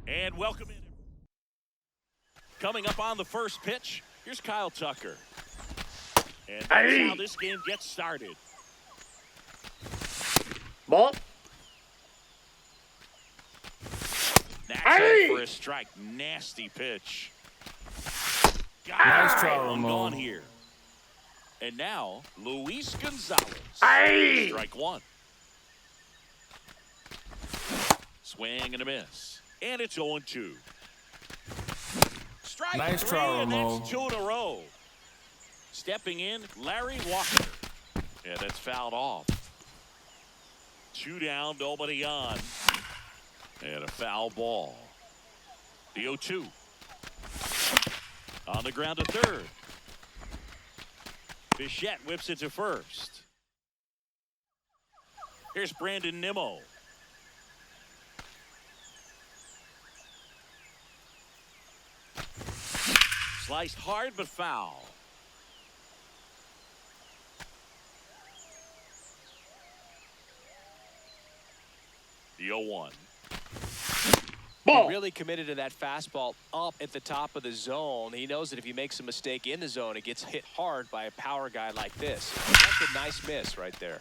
And welcome in. Coming up on the first pitch, here's Kyle Tucker. And that's how this game gets started. Ball. That's it for a strike. Nasty pitch. Nice try, one Ramon. gone here. And now, Luis Gonzalez. Strike one. Swing and a miss. And it's 0-2. Strike Nice three, try, and Ramon. that's 2 in a row. Stepping in, Larry Walker. And that's fouled off. 2 down, nobody on. And a foul ball. The 0-2. On the ground to third. Bichette whips it to first. Here's Brandon Nimmo. Sliced hard but foul. The 0-1. He really committed to that fastball up at the top of the zone. He knows that if he makes a mistake in the zone, it gets hit hard by a power guy like this. That's a nice miss right there.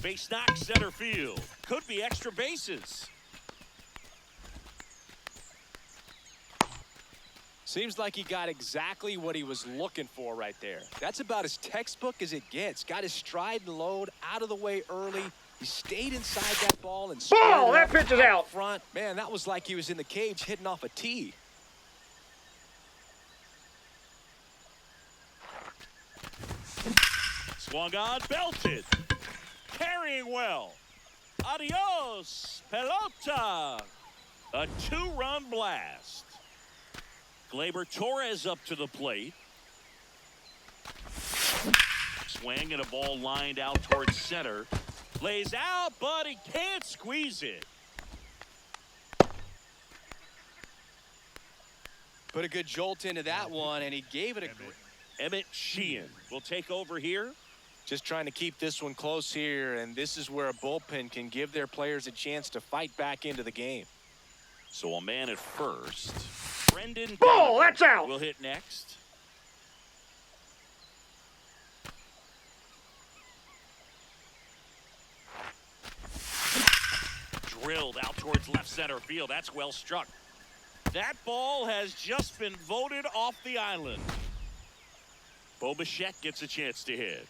Base knock center field. Could be extra bases. Seems like he got exactly what he was looking for right there. That's about as textbook as it gets. Got his stride and load out of the way early. He stayed inside that ball and That pitch is out. Front. Man, that was like he was in the cage hitting off a tee. Swung on, belted. Carrying well. Adios, pelota. A 2-run blast. Gleyber Torres up to the plate. Swing and a ball lined out towards center. Lays out, but he can't squeeze it. Put a good jolt into that one, and he gave it a great. Emmett Sheehan will take over here. Just trying to keep this one close here, and this is where a bullpen can give their players a chance to fight back into the game. So a man at first. Brendan Ball, Donovan that's out. will hit next. Drilled out towards left center field. That's well struck. That ball has just been voted off the island. Bo Bichette gets a chance to hit.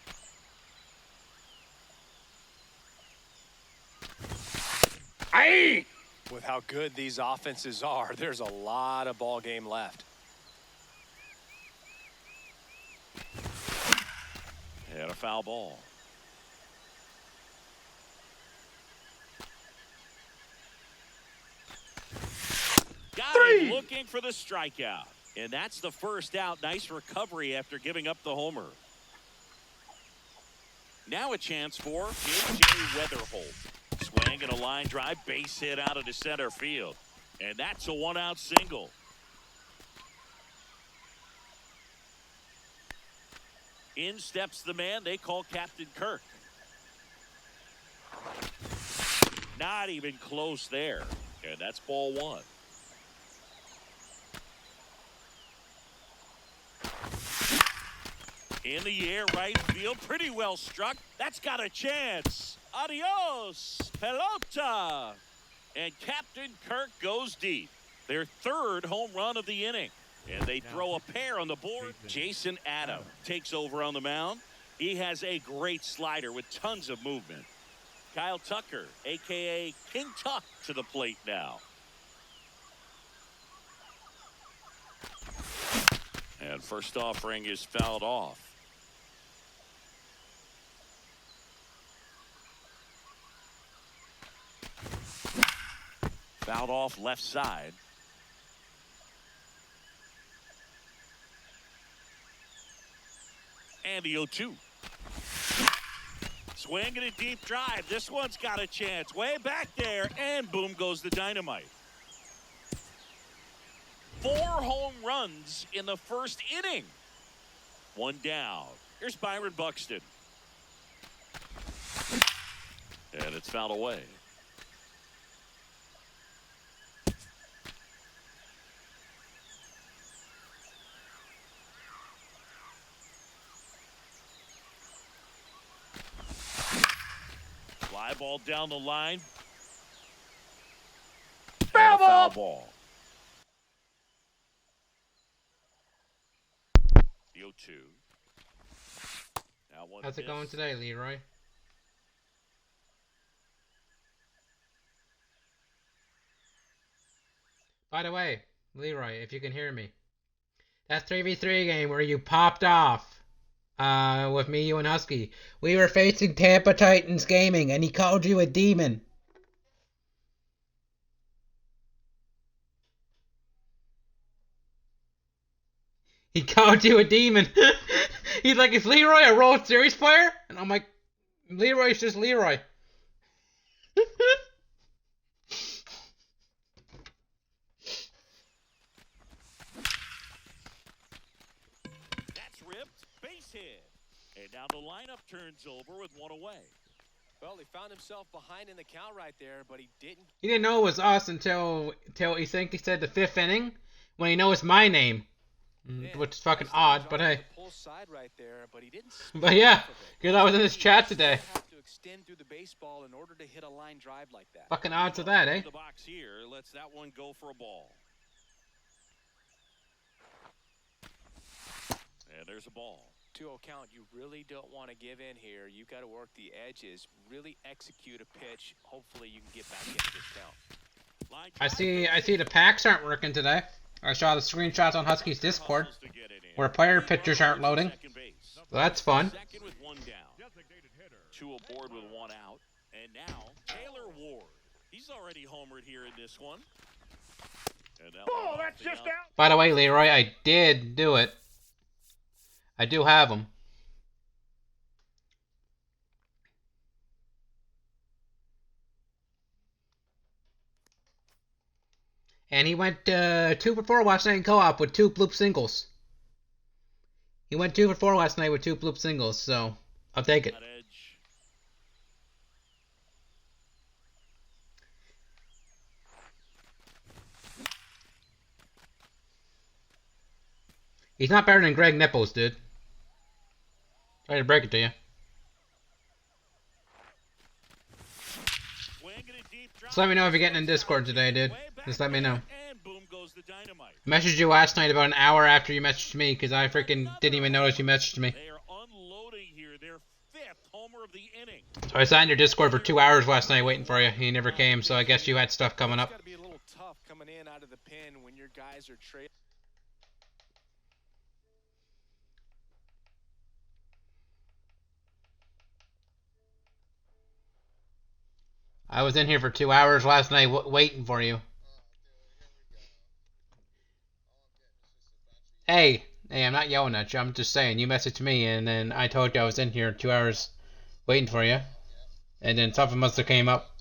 With how good these offenses are, there's a lot of ball game left. And a foul ball. Got him looking for the strikeout. And that's the first out. Nice recovery after giving up the homer. Now a chance for J.J. Weatherholt. Swing and a line drive, base hit out of the center field. And that's a 1-out single. In steps the man they call Captain Kirk. Not even close there. And that's ball one. In the air, right field, pretty well struck. That's got a chance. Adios, pelota. And Captain Kirk goes deep. Their third home run of the inning. And they throw a pair on the board. Jason Adam takes over on the mound. He has a great slider with tons of movement. Kyle Tucker, a.k.a. King Tuck, to the plate now. And first offering is fouled off. Fouled off left side. And the 0-2. Swing and a deep drive. This one's got a chance. Way back there. And boom goes the dynamite. 4 home runs in the first inning. 1 down. Here's Byron Buxton. And it's fouled away. Fly ball down the line. Foul Foul ball. ball. The 0-2. Now one How's it going miss. today, Leroy? By the way, Leroy, if you can hear me, that 3v3 game where you popped off with me, you, and Husky, we were facing Tampa Titans Gaming, and he called you a demon. He called you a demon. He's like, is Leroy a World Series player? And I'm like, Leroy's just Leroy. That's ripped. Base hit. And now the lineup turns over with one away. Well, he found himself behind in the count right there, but he didn't. He didn't know it was us until he said the 5th inning, when he knows my name. Which is fucking odd, but hey. Pull side right there, but he didn't. But yeah, because I was in his chat today. Have to extend through the baseball in order to hit a line drive like that. Fucking odds of that, eh? The box here lets that one go for a ball. And there's a ball. 2-0 count. You really don't want to give in here. You got to work the edges, really execute a pitch. Hopefully you can get back into this count. I see the packs aren't working today. I saw the screenshots on Husky's Discord where player pictures aren't loading. So that's fun. Second with one down. 2 aboard with 1 out. And now Taylor Ward. He's already homered here in this one. And that Ball, one that's off the just out. out. By the way, Leroy, I did do it. I do have them. And he went 2 for 4 last night in co-op with 2 bloop singles. He went 2 for 4 last night with 2 bloop singles, so I'll take it. That edge. He's not better than Greg Nipples, dude. Sorry to break it to you. Swing and a deep drop. Just let me know if you're getting in Discord today, dude. Way back Just let me know. And boom goes the dynamite. I messaged you last night about an hour after you messaged me because I freaking didn't even notice you messaged me. They are unloading here. Their 5th homer of the inning. So I sat in your Discord for 2 hours last night waiting for you. You never came, so I guess you had stuff coming It's up. got to be a little tough coming in out of the pin when your guys are trailing. I was in here for 2 hours last night waiting for you. Hey, I'm not yelling at you. I'm just saying, you messaged me and then I told you I was in here 2 hours waiting for you. And then something must have came up.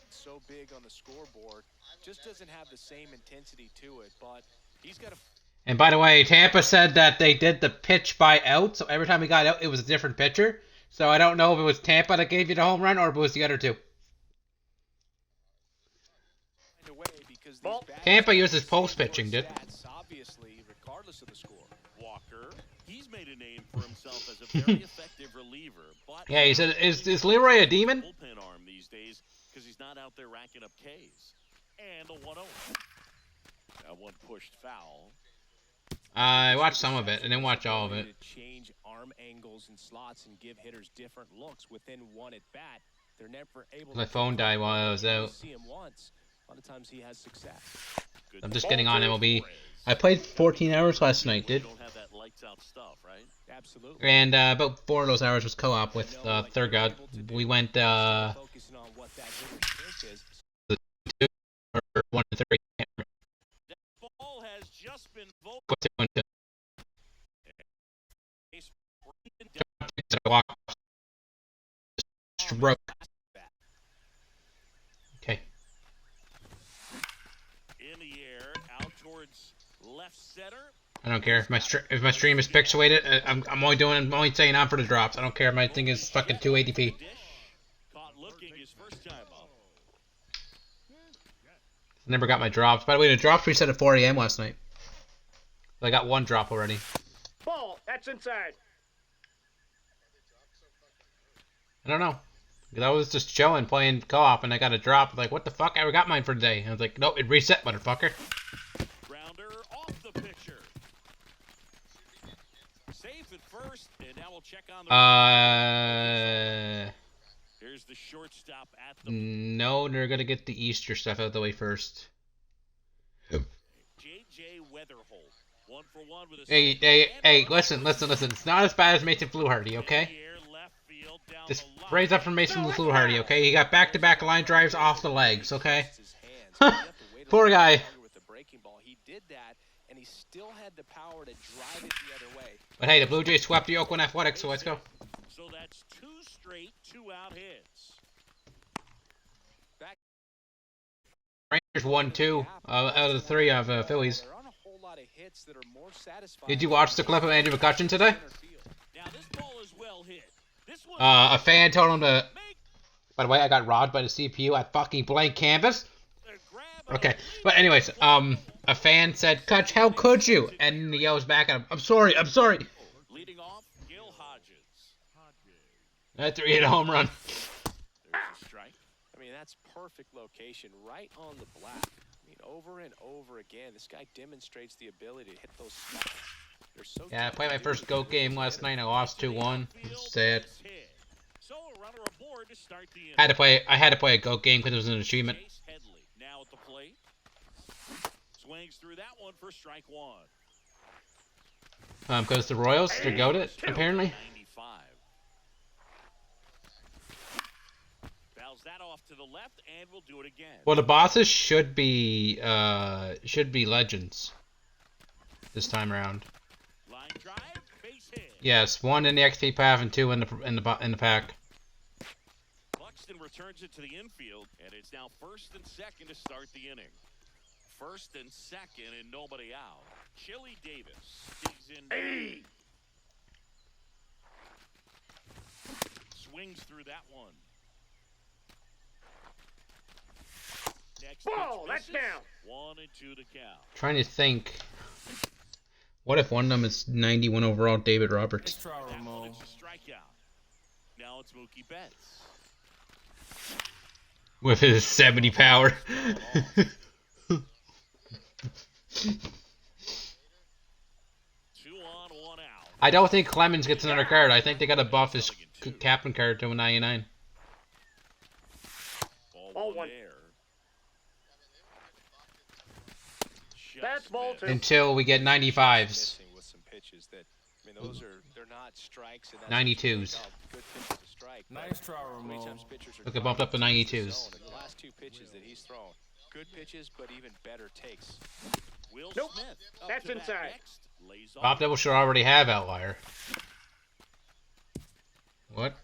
So big on the scoreboard, just doesn't have the same intensity to it, but he's got a. And by the way, Tampa said that they did the pitch by out, so every time he got out, it was a different pitcher. So I don't know if it was Tampa that gave you the home run or if it was the other two. Tampa uses post pitching, dude. Obviously, regardless of the score. Walker, he's made a name for himself as a very effective reliever. But Yeah, he said, is Leroy a demon? bullpen arm these days because he's not out there racking up Ks. And a 1-0. That one pushed foul. I watched some of it. I didn't watch all of it. To change arm angles and slots and give hitters different looks within one at bat. They're never able. My phone died while I was out. See him once. A lot of times he has success. Good I'm just ball getting on to MLB. Torres. I played 14 hours last night, You dude. don't have that lights out stuff, right? Absolutely. And about 4 of those hours was co-op with Thurgood. We went Focusing on what that hitter's strength is. 1 to 3. That ball has just been voted. Stroke. Okay. In the air, out towards left center. I don't care if my stream is pixelated. I'm only saying I'm for the drops. I don't care if my thing is fucking 280p. Dish. Caught looking his first time up. Never got my drops. By the way, the drops reset at 4 a.m. last night. I got 1 drop already. Ball, that's inside. I don't know. 'Cause I was just chilling, playing co-op, and I got a drop. Like, what the fuck? I got mine for today. And I was like, nope, it reset, motherfucker. Grounder off the pitcher. Safe at first, and now we'll check on the. Here's the shortstop at the. No, they're gonna get the Easter stuff out of the way first. J.J. Weatherholt, 1-for-1 with a. Hey, listen. It's not as bad as Mason Fluharty, okay? Just raise up from Mason Fluharty, okay? He got back-to-back line drives off the legs, okay? Poor guy. He did that, and he still had the power to drive it the other way. But hey, the Blue Jays swept the Oakland Athletics, so let's go. So that's 2 straight 2-out hits. Rangers won 2 out of the 3 of Phillies. Did you watch the clip of Andrew McCutchen today? Now this ball is well hit. This one A fan told him to... By the way, I got robbed by the CPU at fucking blank canvas. Okay, but anyways, a fan said, "Kutch, how could you?" And he yells back at him, I'm sorry. Leading off, Gil Hodges. That's a 3-hit home run. There's a strike. I mean, that's perfect location, right on the black. I mean, over and over again, this guy demonstrates the ability to hit those spots. They're so Yeah, I played my first GOAT game last night. I lost 2-1. It's sad. So a runner aboard to start the inning. I had to play a GOAT game because it was an achievement. Chase Headley now at the plate. Swings through that one for strike 1. Because the Royals, they're goated, apparently. 95. Fouls that off to the left, and we'll do it again. Well, the bosses should be legends this time around. Line drive, base hit. Yes, 1 in the XP path and 2 in the pack. Buxton returns it to the infield, and it's now first and second to start the inning. First and second, and nobody out. Chili Davis digs in. Swings through that one. Next Ball, pitch that's misses. down. 1-2 to count. Trying to think. What if one of them is 91 overall David Roberts? That one is a strikeout. Now it's Mookie Betts. With his 70 power. 2 on, 1 out. I don't think Clemens gets another card. I think they got to buff his captain card to a 99. Ball one there. That's ball 2. Until we get 95s. With some pitches that, I mean, they're not strikes. And that's 92s. good pitches to strike. Nice try, Ramon. Look, it bumped up to 92s. The last 2 pitches that he's thrown, good pitches, but even better takes. Will Nope. Smith up That's to bat inside. next. Lays off. Bob Devil should already have Outlier. What?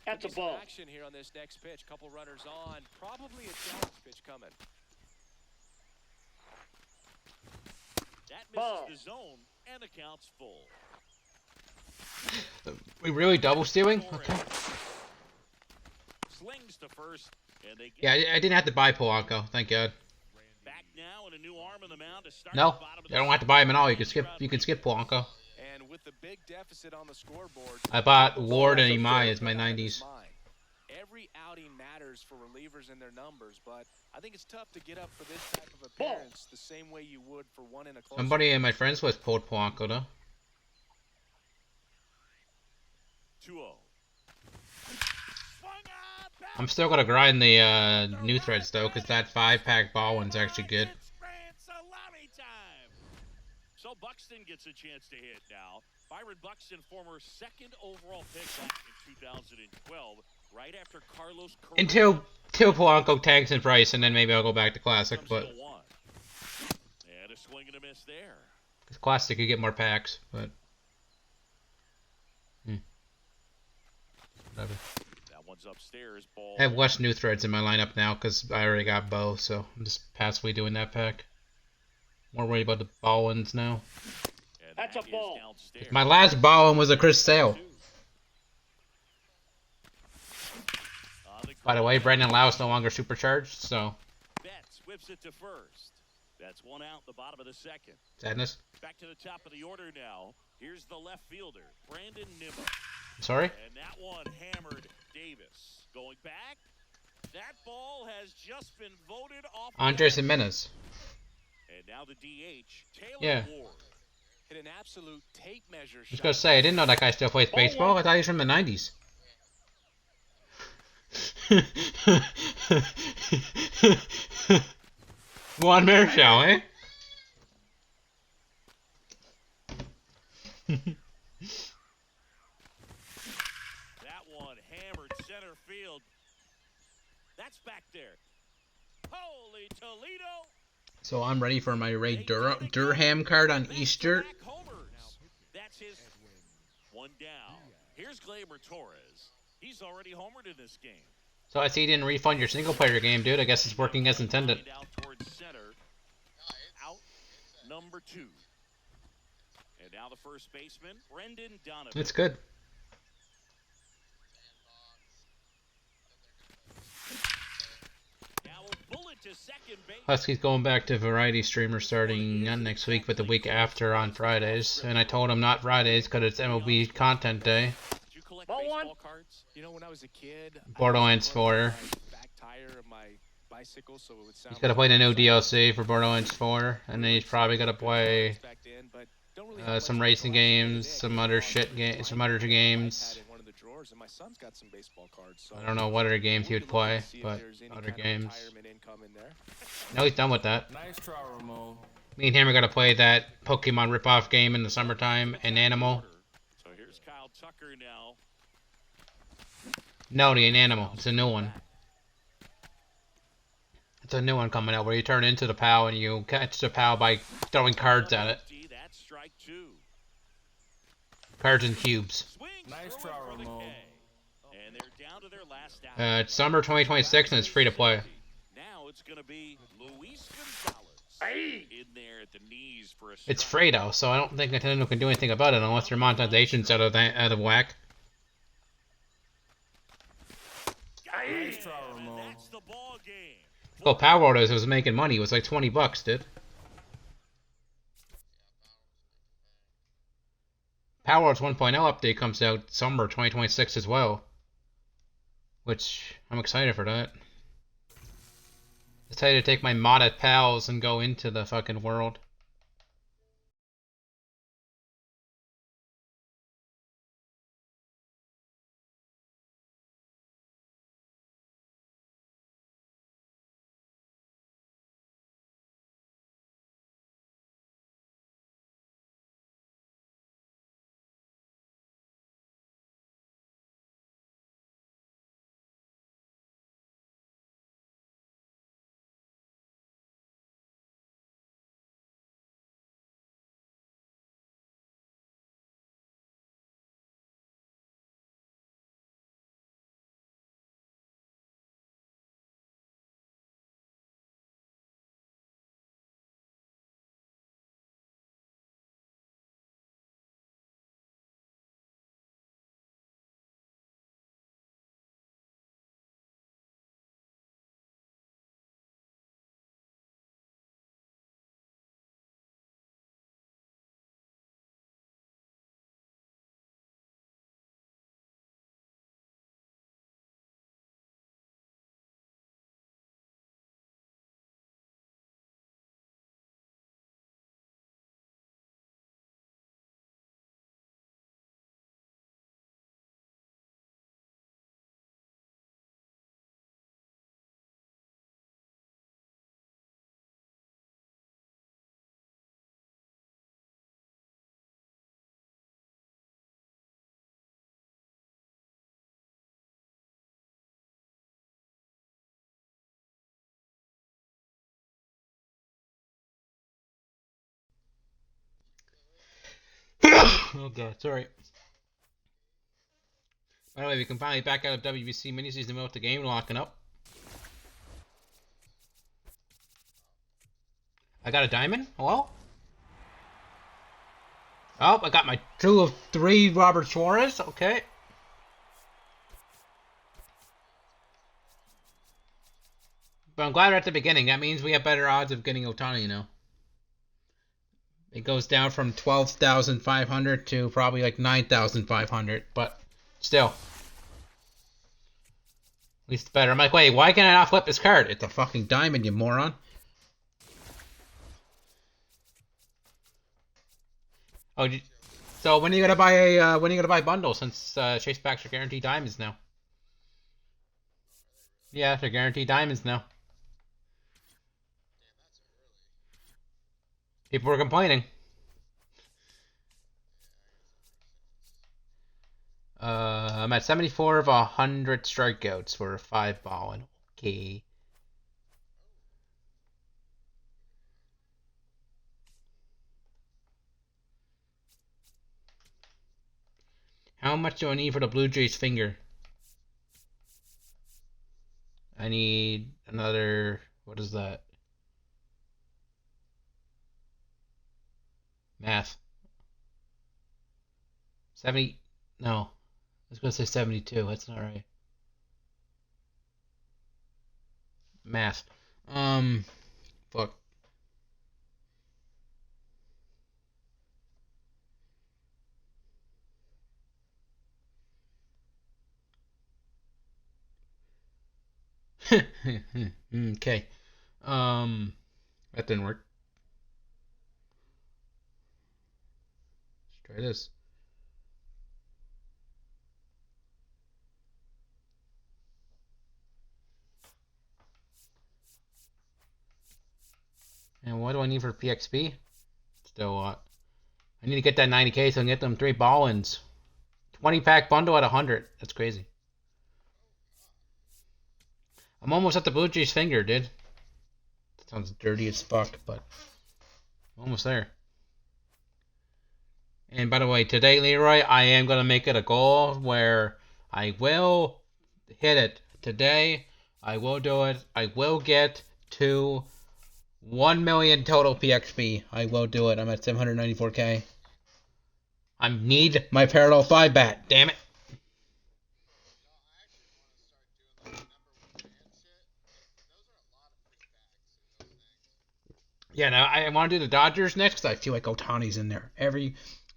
That's a Some ball. action here on this next pitch. Couple runners on. Probably a challenge pitch coming. That Ball. misses the zone, and the count's full. We really double stealing? Okay. Slings to first, and they get Yeah, I didn't have to buy Polanco. Thank God. back now and a new arm in the mound to start No, the bottom of I don't have to buy him at all. You can skip Polanco. And with the big deficit on the scoreboard, I bought Ward and Imai as my 90s. every outing matters for relievers and their numbers, but I think it's tough to get up for this type of appearance the same way you would for one in a close. Somebody in my friends list pulled Polanco though. 2-0. I'm still gonna grind the new threads though, because that 5-pack ball one's actually good. So Buxton gets a chance to hit now. Byron Buxton, former 2nd overall pick back in 2012, right after Carlos Correa. Until Polanco tags in price, and then maybe I'll go back to Classic. comes But to 1. And a swing and a miss there. Classic, you get more packs. But whatever. That one's upstairs. Ball. I have less new threads in my lineup now because I already got Bo, so I'm just passively doing that pack. More worried about the ball ones now. And That's that a ball. is downstairs. My last ball one was a Chris Sale. By the way, Brandon Lau's no longer supercharged, so Betts whips it to first. That's one out, the bottom of the second. Sadness. Back to the top of the order now. Here's the left fielder, Brandon Nimmo. Sorry? And that one hammered Davis. Going back, that ball has just been voted off. Andres Jimenez. And now the DH, Taylor Yeah. Ward. Hit an absolute tape measure I was shot. gonna say, I didn't know that guy still plays baseball. I thought he was from the 90s. Juan Marichal, eh? That one hammered center field. That's back there. Holy Toledo. So I'm ready for my Ray Durham card on Easter. Back-to-back homers. That's his one down. Here's Gleyber Torres. He's already homered in this game. So I see you didn't refund your single player game, dude. I guess it's working as intended. Lined out towards center. Out number 2. And now the first baseman, Brendan Donovan. It's good. Now a bullet to second base. Husky's going back to variety streamer starting not next week, but the week after on Fridays. And I told him not Fridays because it's MLB content day. Did you collect Ball one. baseball cards? You know, when I was a kid, Borderlands I used to 4. put my back tire of my bicycle, so it would sound He's got to play the new DLC for Borderlands 4, and then he's probably got to play back then, but don't really have some much racing games, some other shit games, some other games. in one of the drawers, and my son's got some baseball cards, so I don't know what other games he would play, see if but there's any other kind of games. retirement income in there. No, he's done with that. Nice try, Ramon. Me and him are gonna play that Pokemon ripoff game in the summertime, and Animal. So here's Kyle Tucker now. No, the Animal. It's a new one. It's a new one coming out where you turn into the POW and you catch the POW by throwing cards at it. That's strike 2. Cards and cubes. Swings Nice through it try, for the Ramon. K. And they're down to their last out. It's summer 2026 and it's free to play. Now it's going to be Luis Gonzalez in there at the knees for a strike. It's free though, so I don't think Nintendo can do anything about it unless their monetization's out of whack. Nice try, And Ramon. that's the ball game. Well, Power World was making money. It was like $20, dude. Power World's 1.0 update comes out summer 2026 as well. Which, I'm excited for that. Decided to take my modded pals and go into the fucking world. Oh god, sorry. By the way, we can finally back out of WBC mini-season without the game locking up. I got a diamond? Hello? Oh, I got my 2 of 3 Robert Suarez. Okay. But I'm glad we're at the beginning. That means we have better odds of getting Otani now. It goes down from 12,500 to probably like 9,500, but still. At least better. I'm like, wait, why can't I not flip this card? It's a fucking diamond, you moron. Oh, so when are you gonna buy a bundle since Chase Packs are guaranteed diamonds now? Yeah, they're guaranteed diamonds now. People were complaining. I'm at 74 of 100 strikeouts for a 5-ball, and okay. How much do I need for the Blue Jays finger? I need another, what is that? Math. 70, no. I was going to say 72, that's not right. Math. Fuck. Okay. That didn't work. Let's try this. And what do I need for PXP? Still a lot. I need to get that 90K so I can get them 3 ball-ins. 20-pack bundle at 100. That's crazy. I'm almost at the Blue Jays finger, dude. That sounds dirty as fuck, but I'm almost there. And by the way, today, Leroy, I am going to make it a goal where I will hit it. Today, I will do it. I will get to 1 million total PXP. I will do it. I'm at 794K. I need my parallel 5 bat. Damn it. Yeah, now I want to do the Dodgers next because I feel like Otani's in there.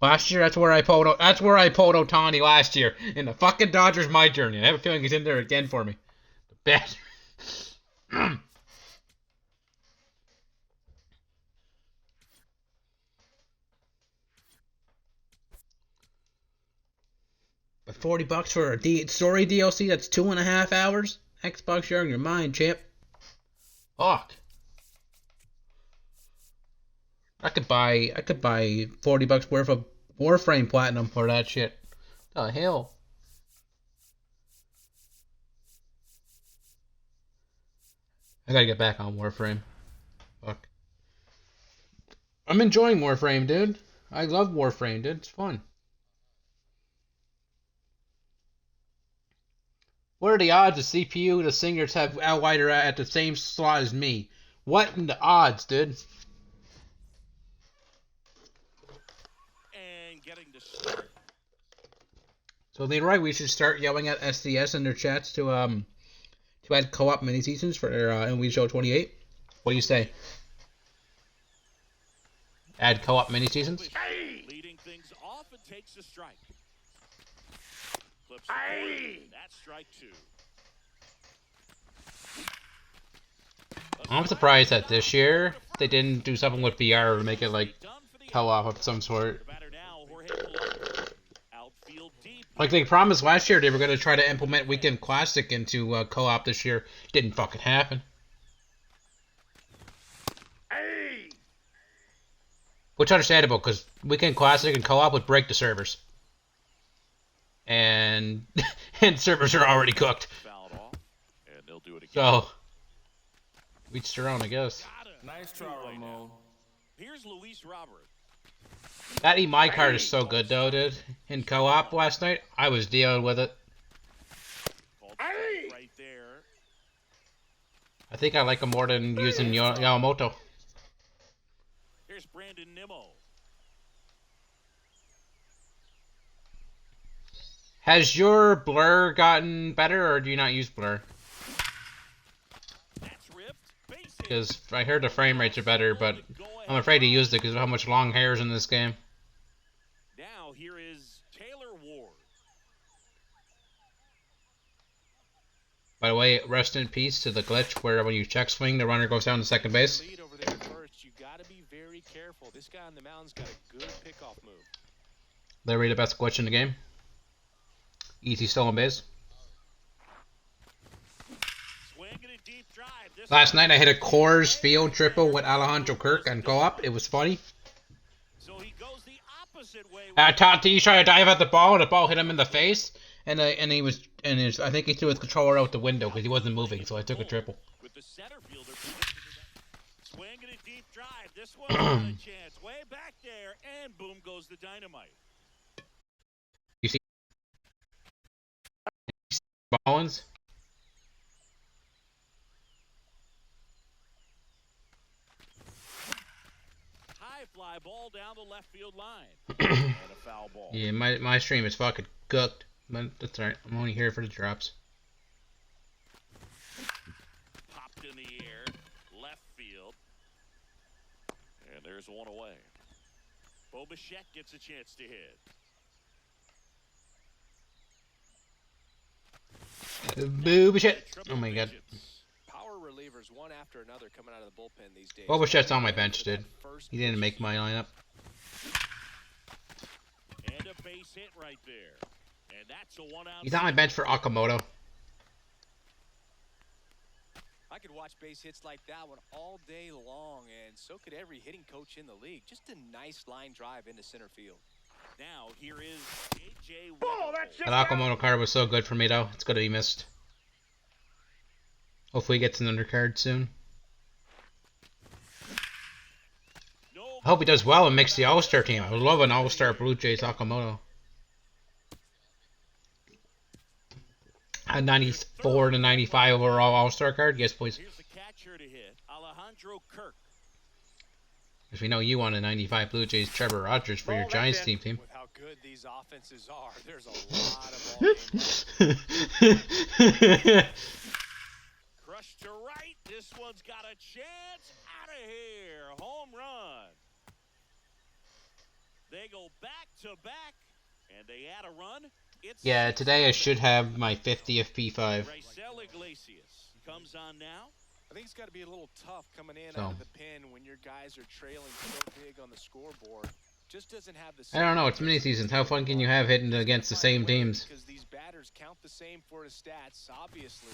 Last year, that's where I pulled Otani last year in the fucking Dodgers My Journey. I have a feeling he's in there again for me. The best. But $40 for a story DLC, that's 2.5 hours. Xbox, you're on your mind, champ. Fuck. I could buy $40 worth of Warframe Platinum for that shit. The hell. I gotta get back on Warframe. Fuck. I'm enjoying Warframe, dude. I love Warframe, dude. It's fun. What are the odds the CPU the singers have Outrider at the same slot as me? What in the odds, dude? And getting to start. So Leroy, we should start yelling at SDS in their chats to add co-op mini seasons for MLB Show 28. What do you say? Add co-op mini seasons? Leading things off and takes a strike. Flips it. That's strike 2. I'm surprised that this year they didn't do something with VR to make it like co-op of some sort. Like they promised last year they were going to try to implement Weekend Classic into co-op this year. Didn't fucking happen. Which understandable, because Weekend Classic and co-op would break the servers. And servers are already cooked. So, each their own, I guess. Nice try, Ramon. Here's Luis Robert. That my card is so good though, dude. In co-op last night, I was dealing with it. Right there. I think I like him more than using Yamamoto. Here's Brandon Nimmo. Has your blur gotten better, or do you not use blur? That's ripped. because I heard the frame rates are better, but I'm afraid to use it because of how much long hair is in this game. Now here is Taylor Ward. By the way, rest in peace to the glitch where when you check swing, the runner goes down to second base. Lead over there first. You got to be very careful. This guy on the mound's got a good pickoff move. Literally the best glitch in the game. Easy stolen base. Last night I hit a Coors Field triple with Alejandro Kirk and co-op. It was funny. So he goes the opposite way. He tried to dive at the ball, and the ball hit him in the face, and I think he threw his controller out the window because he wasn't moving, so I took a triple. With the center fielder swinging a deep drive. This one's got a chance. Way back there, and boom goes the dynamite. You see Ballins? Fly ball down the left field line. And a foul ball. Yeah, my stream is fucking cooked. But that's alright. I'm only here for the drops. Popped in the air, left field. And there's one away. Bo Bichette gets a chance to hit. Boo Bichette. Oh my god. Power relievers one after another coming out of the bullpen these days. Bo Bichette's on my bench, dude. He didn't make my lineup. And a base hit right there. And that's a 1-out. He's on my bench for Okamoto. I could watch base hits like that one all day long, and so could every hitting coach in the league. Just a nice line drive into center field. Now here is AJ. That Okamoto card was so good for me, though. It's good that he missed. Hopefully he gets an undercard soon. I hope he does well and makes the All-Star team. I would love an All-Star Blue Jays Okamoto. A 94 to 95 overall All-Star card? Yes, please. Here's the catcher to hit, Alejandro Kirk. Because we know you want a 95 Blue Jays Trevor Rogers for your Giants team. With how good these offenses are, there's a lot of ball. Crushed to right. This one's got a chance. Out of here. Home run. They go back to back, and they add a run. Yeah, today I should have my 50th P5. Raisel Iglesias comes on now. I think it's got to be a little tough coming in out of the pen when your guys are trailing so big on the scoreboard. Just doesn't have the. I don't know. It's mini seasons. How fun can you have hitting against the same teams? Because these batters count the same for his stats, obviously.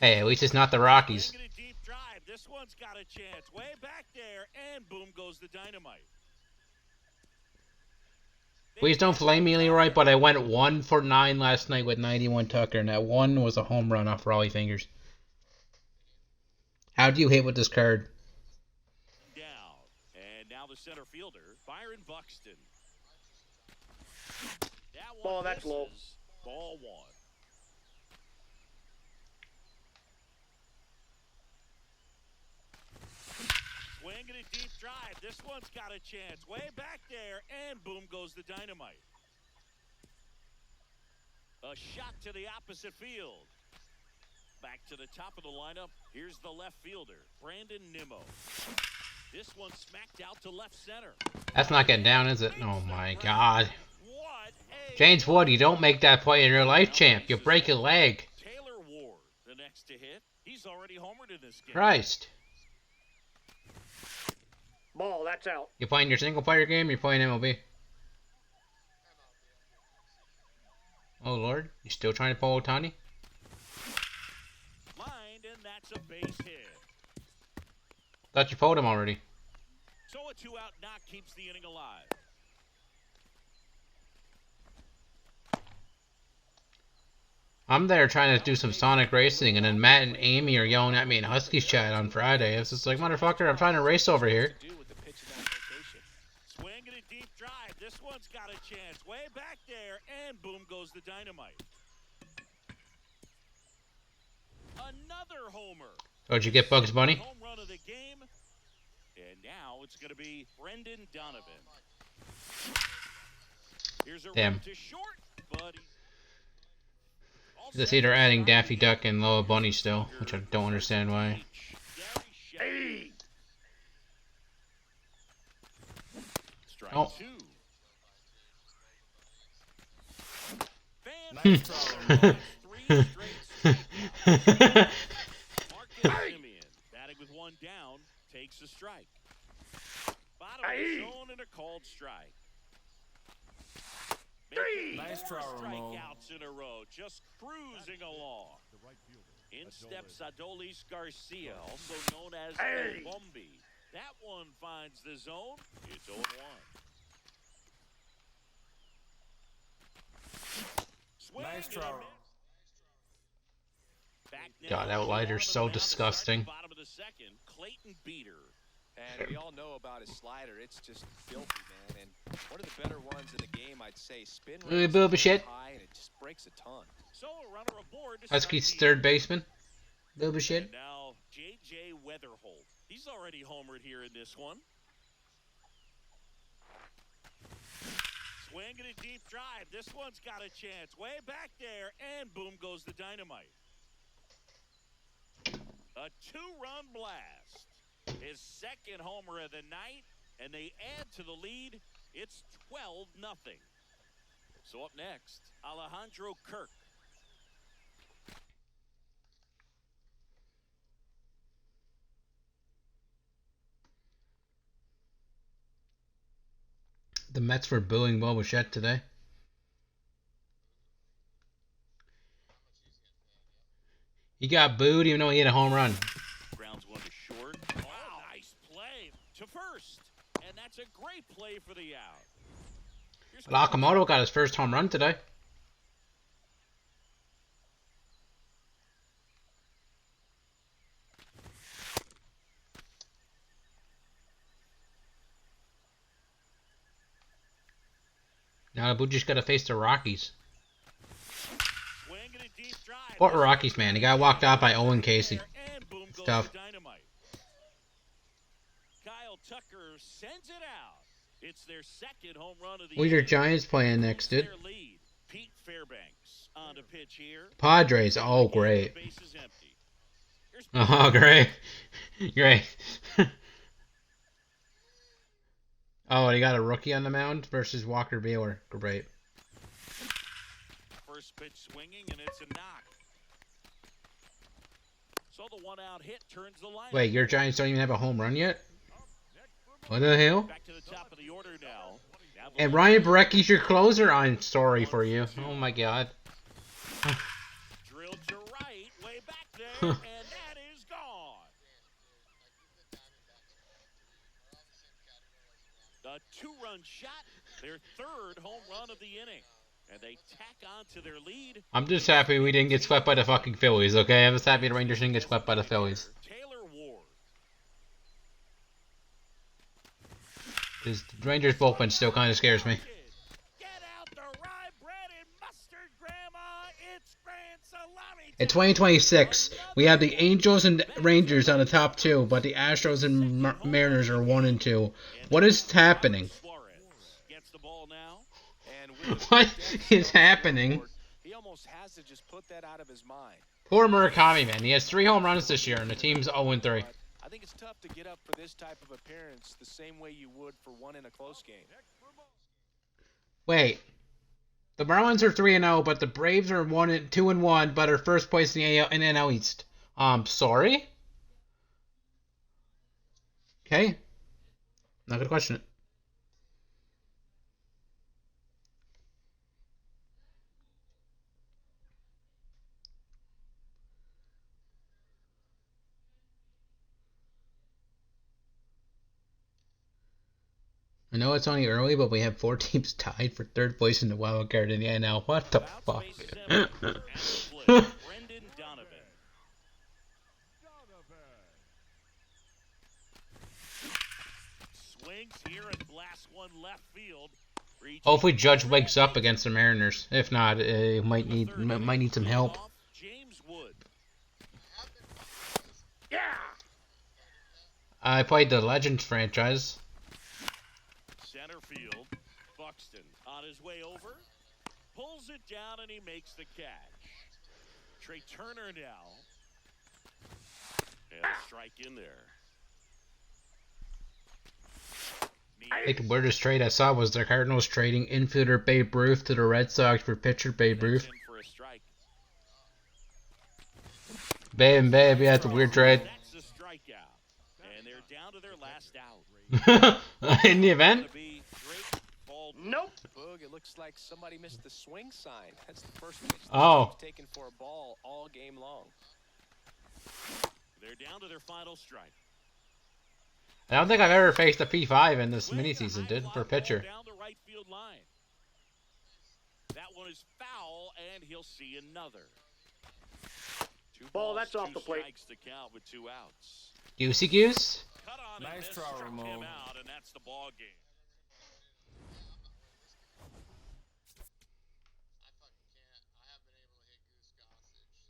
Hey, at least it's not the Rockies. Deep drive. This one's got a chance. Way back there, and boom goes the dynamite. Please don't flame me, Leroy, but I went 1 for 9 last night with 91 Tucker, and that one was a home run off Raleigh Fingers. How do you hit with this card? Down. And now the center fielder, Byron Buxton. That one That's low. Ball 1. Swinging a deep drive. This one's got a chance. Way back there, and boom goes the dynamite. A shot to the opposite field. Back to the top of the lineup. Here's the left fielder, Brandon Nimmo. This one smacked out to left center. That's not getting down, is it? Oh my god. What a James Wood, you don't make that play in real life, champ. You'll break your leg. Taylor Ward, the next to hit. He's already homered in this game. Christ. Ball, that's out. You playing your single player game or you playing MLB? Oh lord, you still trying to pull Ohtani? Lined, and that's a base hit. Thought you pulled him already. So a 2-out knock keeps the inning alive. I'm there trying to do some Sonic racing, and then Matt and Amy are yelling at me in Huskies chat on Friday. It's just like, motherfucker, I'm trying to race over here. Swinging a deep drive. This one's got a chance. Way back there, and boom goes the dynamite. Another homer. Oh, did you get Bugs Bunny? Home run of the game. And now it's going to be Brendan Donovan. Here's a Damn. run to short, but It's either adding Daffy Duck and Loa Bunny still, which I don't understand why. Oh. two. Nice try, Ramon. Three straight strikeouts. Marcus Simeon, batting with one down, takes a strike. Bottom of the zone and a called strike. Nice try, Ramon. Strikeouts in a row, just cruising along. In steps Adolis Garcia, also known as El Bombi. That one finds the zone. It's 0-1. Swing Nice and try. a miss. Back now, God, that lighter's so bottom of the mound, disgusting. Bottom of the second, Clayton Beater. And we all know about his slider. It's just filthy, man. And one of the better ones in the game, I'd say. Spin rate's booba shit. high, and it just breaks a ton. So a runner aboard to Husky's start the third baseman. Little bit shit. And now J.J. Weatherholt. He's already homered here in this one. Swing and a deep drive. This one's got a chance. Way back there, and boom goes the dynamite. A two-run blast. His second homer of the night, and they add to the lead. It's 12-0. So up next, Alejandro Kirk. The Mets were booing Bo Bichette today. He got booed even though he hit a home run. Grounds one to short. Wow, nice play to first. And that's a great play for the out. Here's Nakamoto got his first home run today. Now Boo just got to face the Rockies. swing and a deep drive. What Rockies, man? He got walked out by Owen Casey. And boom goes Tough. the dynamite. Kyle Tucker sends it out. It's their second home run of the Who's your Giants playing next, dude? Their lead. Pete Fairbanks on the pitch here. Padres. Oh, great. The base is empty. Here's Oh, great. Great. Oh, and he got a rookie on the mound versus Walker Buehler. Great. first pitch swinging, and it's a knock. So the one out hit turns the line. Wait, your Giants don't even have a home run yet? What the hell? Back to the top of the order now. And Ryan Barecki's your closer. I'm sorry for you. Oh my God. Drilled to right, way back there, and that is gone. A two-run shot, their third home run of the inning. And they tack on to their lead. I'm just happy we didn't get swept by the fucking Phillies, okay? I'm just happy the Rangers didn't get swept by the Phillies. Taylor Ward. Because the Rangers bullpen still kind of scares me. Get out the rye bread and mustard, Grandma. It's Grand Salami. In 2026, we have the Angels and Rangers on the top two, but the Astros and Mariners are 1 and 2. What is happening? Flores gets the ball now. And with What depth is on the happening? board, he almost has to just put that out of his mind. Poor Murakami, man. He has 3 home runs this year, and the team's 0 and 3. But I think it's tough to get up for this type of appearance the same way you would for one in a close game. Wait. The Marlins are 3 and 0, but the Braves are 2 and 1, but are first place in the NL East. Sorry? Okay. Not gonna question it. I know it's only early, but we have 4 teams tied for third place in the wild card in the NL. What the fuck? Brendan Donovan. Swings here and blasts one left field. Hopefully Judge wakes up against the Mariners. If not, might need some help. James Wood. I played the Legends franchise. Center field. Buxton on his way over. Pulls it down and he makes the catch. Trey Turner now. And a strike in there. I think the weirdest trade I saw was the Cardinals trading infielder Babe Ruth to the Red Sox for pitcher Babe Ruth. In for a strike. Babe and Babe, yeah, it's a weird trade. That's a strikeout. And they're down to their last out. In the event, Gonna be Drake Baldwin. Nope. Boog, it looks like somebody missed the swing sign. That's the first pitch Oh. he's taken for a ball all game long. They're down to their final strike. I don't think I've ever faced a P5 in this Swing mini a season, high dude, fly for a ball pitcher. Down the right field line. That one is foul, and he'll see another. Two Ball, balls, that's off two the plate. strikes to count with 2 outs. Goosey Goose? Cut on and Nice miss, try, struck him Ramon. out, and that's the ball game.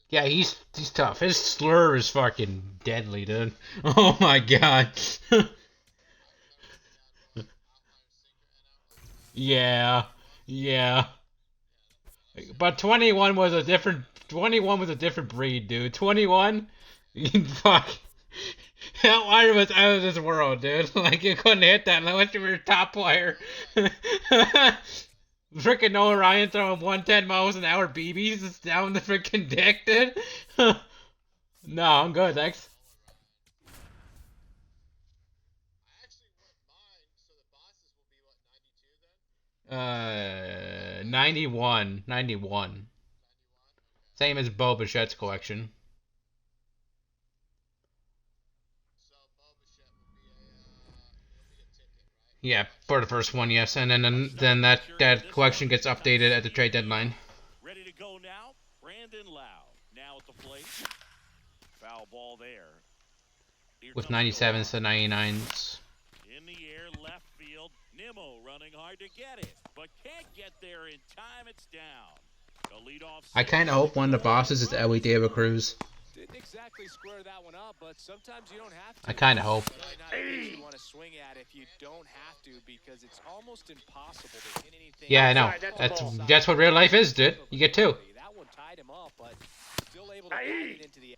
Yeah, he's tough. His slur is fucking deadly, dude. Oh my god. Yeah, yeah. But 21 was a different breed, dude. 21, fuck. That wire was out of this world, dude. Like you couldn't hit that unless you were a top player. Freaking Noah Ryan throwing 110 miles an hour BBs down the freaking dick, dude. No, I'm good, thanks. 91. Same as Bo Bichette's collection. Yeah, for the first one, yes, and then that collection gets updated at the trade deadline. Ready to go now? Brandon Lau. Now at the plate. Foul ball there. Here With comes 97s to Golan. 99s. In the air, left field. Nimmo running hard to get it, but can't get there in time. It's down. The leadoff. I kind of hope one of the bosses is Ellie De La Cruz. Didn't exactly square that one up, but sometimes you don't have to. I kind of hope. It's really not a pitch you want to swing at if you don't have to, because it's almost impossible to hit anything. Yeah, I know. Outside, that's a ball. That's what real life is, dude. You get 2. That one tied him up, but still able to guide it into the.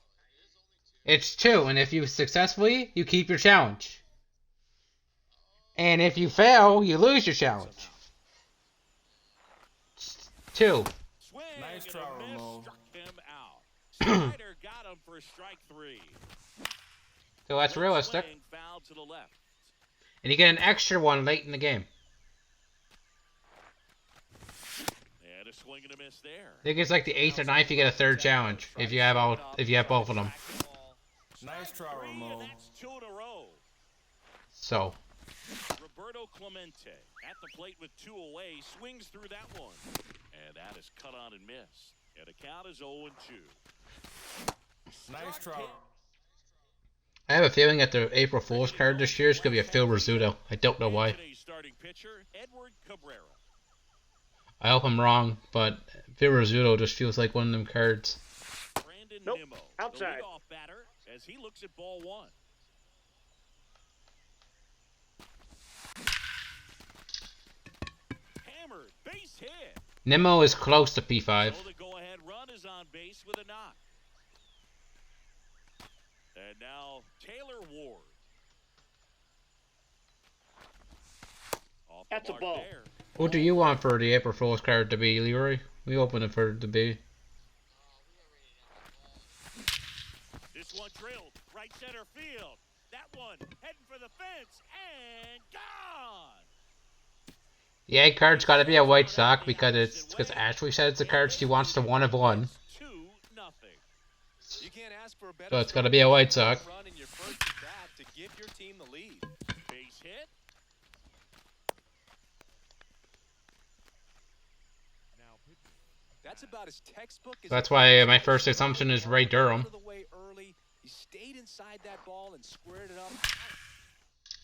It's 2, and if you successfully, you keep your challenge. And if you fail, you lose your challenge. 2. Swing Nice and try, a miss, Ramon. struck him out. Snyder got him for strike 3. So that's Good realistic. swing, foul to the left. And you get an extra one late in the game. And a swing and a miss there. I think it's like the 8th or 9th you get a third challenge if you have both of them. Nice try, Three, and Ramon. that's 2 in a row. So, Roberto Clemente at the plate with 2 away, swings through that one. And that is cut on and missed. And the count is 0-2. Nice try. I have a feeling that the April Fool's card this year is going to be a Phil Rizzuto. I don't know why. Today's starting pitcher, Edward Cabrera. I hope I'm wrong, but Phil Rizzuto just feels like one of them cards. Brandon Nope, Nimmo, outside. the leadoff batter, as he looks at ball 1. Hammered, base hit. Nimmo is close to P5. So the go-ahead run is on base with a knock. And now Taylor Ward. Off the That's a mark ball. there. What do you want for the April Fool's card to be, Leroy? We open it for it to be. This one drilled right center field. That one heading for the fence and gone. The egg card's got to be a White Sox because Ashley said it's a card she wants to 1 of 1. 2-0. You can't ask for a better So it's gotta be a White Sox. run in your first at bat to give your team the lead. Base hit. That's about as textbook as That's it why gets. my first assumption is Ray Durham. Out of the way early. He stayed inside that ball and squared it up.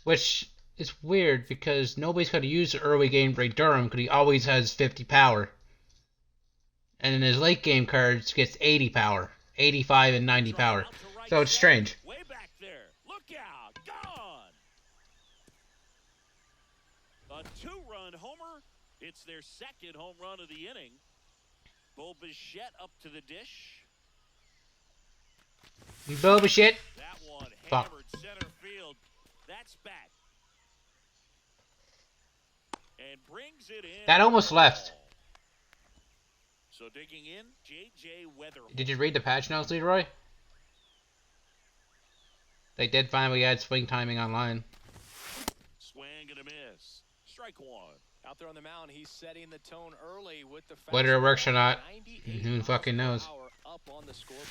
Which is weird because nobody's going to use the early game Ray Durham because he always has 50 power. And in his late game cards gets 80 power, 85 and 90 power. Out to right So it's center. strange. Way back there. Look out. Gone. A 2-run homer. It's their second home run of the inning. Bo Bichette up to the dish. Boba shit. That one Fuck. hammered center field. That's back. And brings it in. That almost left. So digging in, J.J. Weatherholt. Did you read the patch notes, Leroy? They did finally add swing timing online. Swing and a miss. Strike one. Out there on the mound, he's setting the tone early with the Whether it works or not, 98 who fucking knows? miles per hour up on the scoreboard.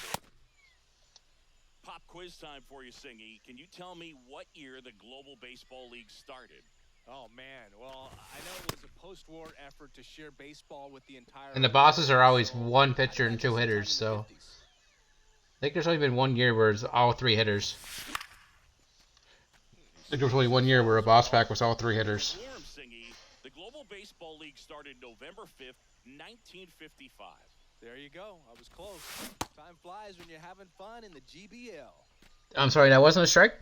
Pop quiz time for you, Singy. Can you tell me what year the Global Baseball League started? Oh man, well, I know it was a post-war effort to share baseball with the entire. And the bosses are always so one I pitcher think and that's two sometime in hitters, the so 50s. I think there's only been 1 year where it's all 3 hitters. I think there was only 1 year where a boss pack was all 3 hitters. Warm, Singy. The Global Baseball League started November 5th, 1955. There you go. I was close. Time flies when you're having fun in the GBL. I'm sorry, that wasn't a strike?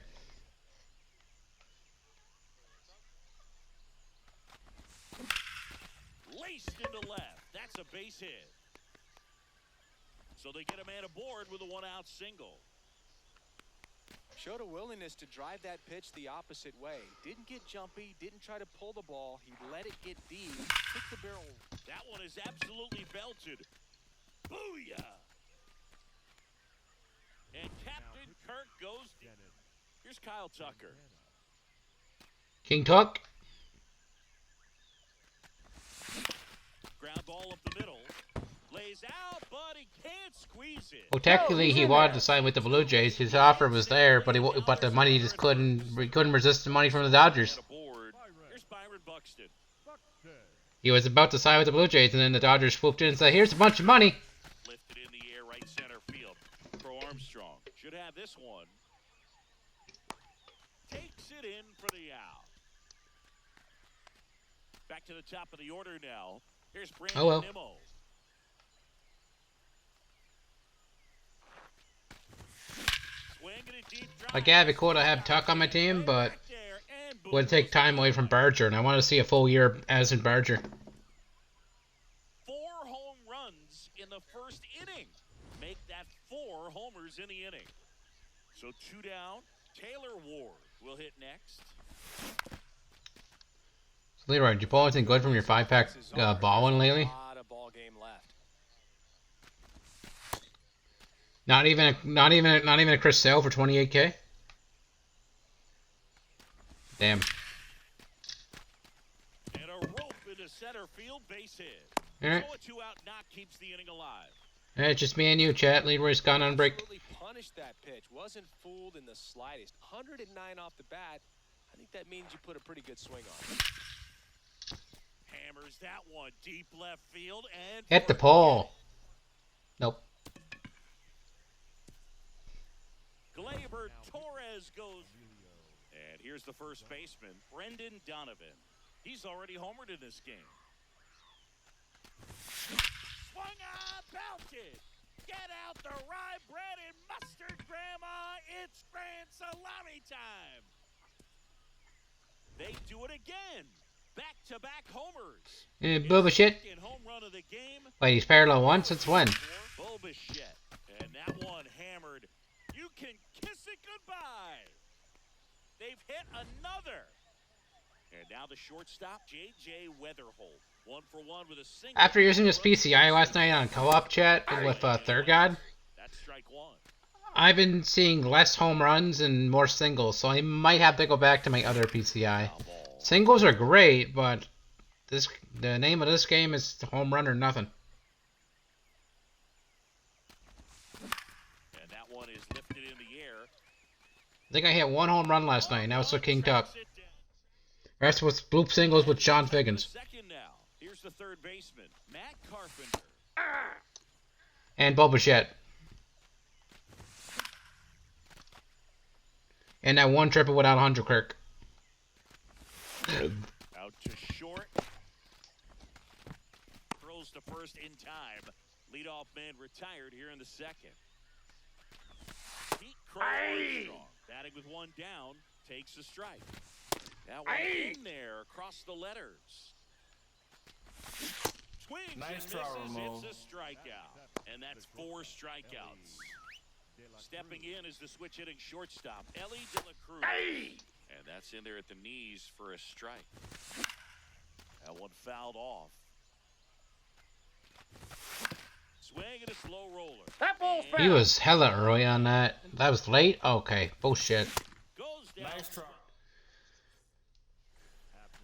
Laced into left. That's a base hit. So they get a man aboard with a one-out single. Showed a willingness to drive that pitch the opposite way. Didn't get jumpy, didn't try to pull the ball. He let it get deep, hit the barrel. That one is absolutely belted. Booyah! And Captain Kirk goes deep. Here's Kyle Tucker. King Tuck? Ground ball up the middle. Lays out, but he can't squeeze it. Well, technically he wanted to sign with the Blue Jays. His offer was there, but but the money just couldn't resist the money from the Dodgers. Here's Byron Buxton. He was about to sign with the Blue Jays, and then the Dodgers swooped in and said, "Here's a bunch of money." Lifted in the air, right center field. Pro Armstrong should have this one. Takes it in for the out. Back to the top of the order now. Here's Brandon Oh well. Nimmo. Like, yeah, it'd be cool to have Tuck on my team, but it would take time away from Barger, and I want to see a full year as in Barger. 4 home runs in the first inning. Make that 4 homers in the inning. So 2 down. Taylor Ward will hit next. Leroy, did you pull anything good from your 5-pack ball one lately? A lot of ball game left. Not even a Chris Sale for 28K. Damn. And a rope into center field, base hit. Alright. So a 2-out knock keeps the inning alive. Alright, just me and you, chat. Leroy's gone on break. Absolutely punished that pitch. Wasn't fooled in the slightest. 109 off the bat. I think that means you put a pretty good swing on it. Hammers that one deep left field and Hit the pole. Nope. Gleyber Torres goes. And here's the first baseman, Brendan Donovan. He's already homered in this game. Swung on, belted. Get out the rye bread and mustard, Grandma. It's grand salami time. They do it again. Back-to-back homers. Boba-shit. Second home run of the game. Wait, he's parallel one? Since when? Boba-shit. And that one hammered. You can kiss it goodbye. They've hit another. And now the shortstop, J.J. Weatherholt. 1 for 1 with a single. After using his PCI last night on co-op chat with Third God, That's strike 1. I've been seeing less home runs and more singles, so I might have to go back to my other PCI. Singles are great, but the name of this game is home run or nothing. And that one is lifted in the air. I think I hit 1 home run last night, and that was with King Tuck. Rest was bloop singles with Sean Figgins. Second now. Here's the third baseman, Matt Carpenter. And Boba-shit. And that 1 triple without 100 Kirk. Out to short. Throws to first in time. Leadoff man retired here in the second. Pete Crow Armstrong, batting with 1 down, takes a strike. That one in there across the letters. Swings Nice and try, misses. Ramon. It's a strikeout. And that's 4 strikeouts. Stepping in is the switch hitting shortstop, Ellie De La Cruz. And that's in there at the knees for a strike. That one fouled off. Swing and a slow roller. That ball's And He was hella early on that. That was late? Okay, bullshit. goes down. Nice try.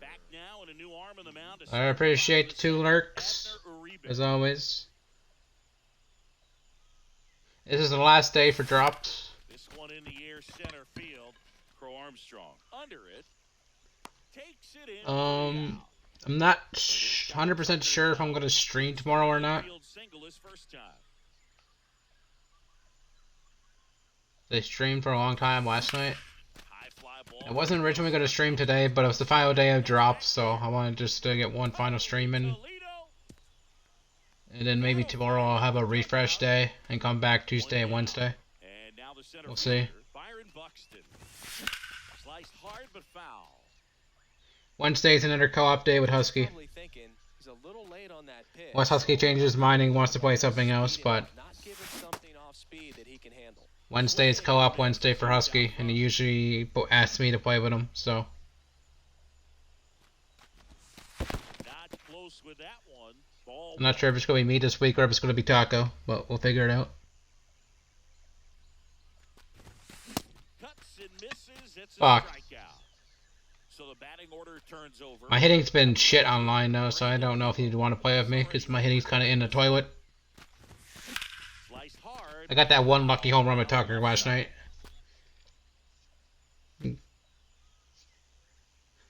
Back now and a new arm in the mound. I appreciate the 2 lurks, Abner Uribe. as always. This is the last day for drops. This one in the air, center field. Crow Armstrong under it. Takes it in. I'm not 100% sure if I'm going to stream tomorrow or not. Field single his first time. They streamed for a long time last night. High fly ball. I wasn't originally going to stream today, but it was the final day of drops, so I wanted just to get one final stream in. Toledo. And then maybe tomorrow I'll have a refresh day and come back Tuesday and Wednesday. And now the center We'll see. fielder, Byron Buxton. Sliced hard but foul. Wednesday's another co-op day with Husky. Probably thinking he's a little late on that pitch. Unless Husky changes his mind and wants to play something else, but Not giving something off speed that he can handle. Wednesday's co-op Wednesday for Husky, and he usually asks me to play with him, so. Not close with that one. Ball I'm not sure if it's going to be me this week or if it's going to be Taco, but we'll figure it out. cuts and misses. It's a Fuck. strikeout. So the batting order turns over. My hitting's been shit online though, so I don't know if you'd want to play with me, because my hitting's kind of in the toilet. Sliced hard. I got that one lucky home run with Tucker last night.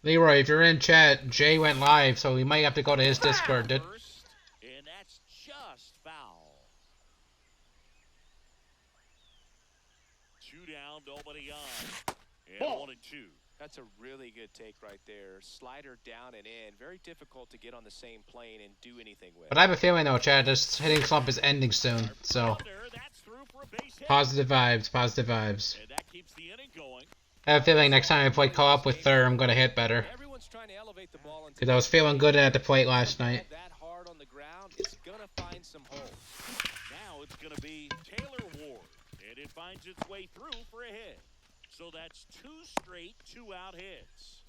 Leroy, if you're in chat, Jay went live, so we might have to go to his Discord. First, and that's just foul. 2 down, nobody on. And Ball. 1 and 2. That's a really good take right there. Slider down and in. Very difficult to get on the same plane and do anything with. But I have a feeling though, Chad, this hitting slump is ending soon, so That's through for a base hit. positive vibes, positive vibes. And that keeps the inning going. I have a feeling next time I play co-op with Thur, I'm gonna hit better. Everyone's trying to elevate the ball into Because I was feeling good at the plate last night. that hard on the ground. It's gonna find some holes. Now it's going to be Taylor Ward. And it finds its way through for a hit. So that's 2 straight 2-out hits.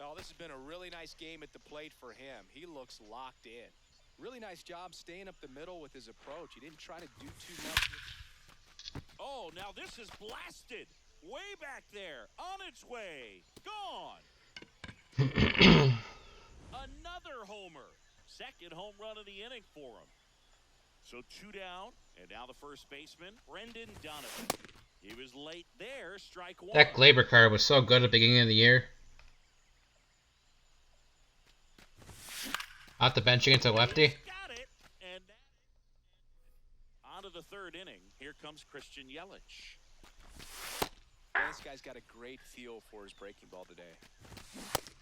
Oh, this has been a really nice game at the plate for him. He looks locked in. Really nice job staying up the middle with his approach. He didn't try to do too much. Oh, now this is blasted. Way back there. On its way. Gone. Another homer. Second home run of the inning for him. So 2 down, and now the first baseman, Brendan Donovan. He was late there, strike 1. That Glaber card was so good at the beginning of the year. Off the bench against a lefty. Got it, and on to the 3rd inning. Here comes Christian Yelich. This guy's got a great feel for his breaking ball today.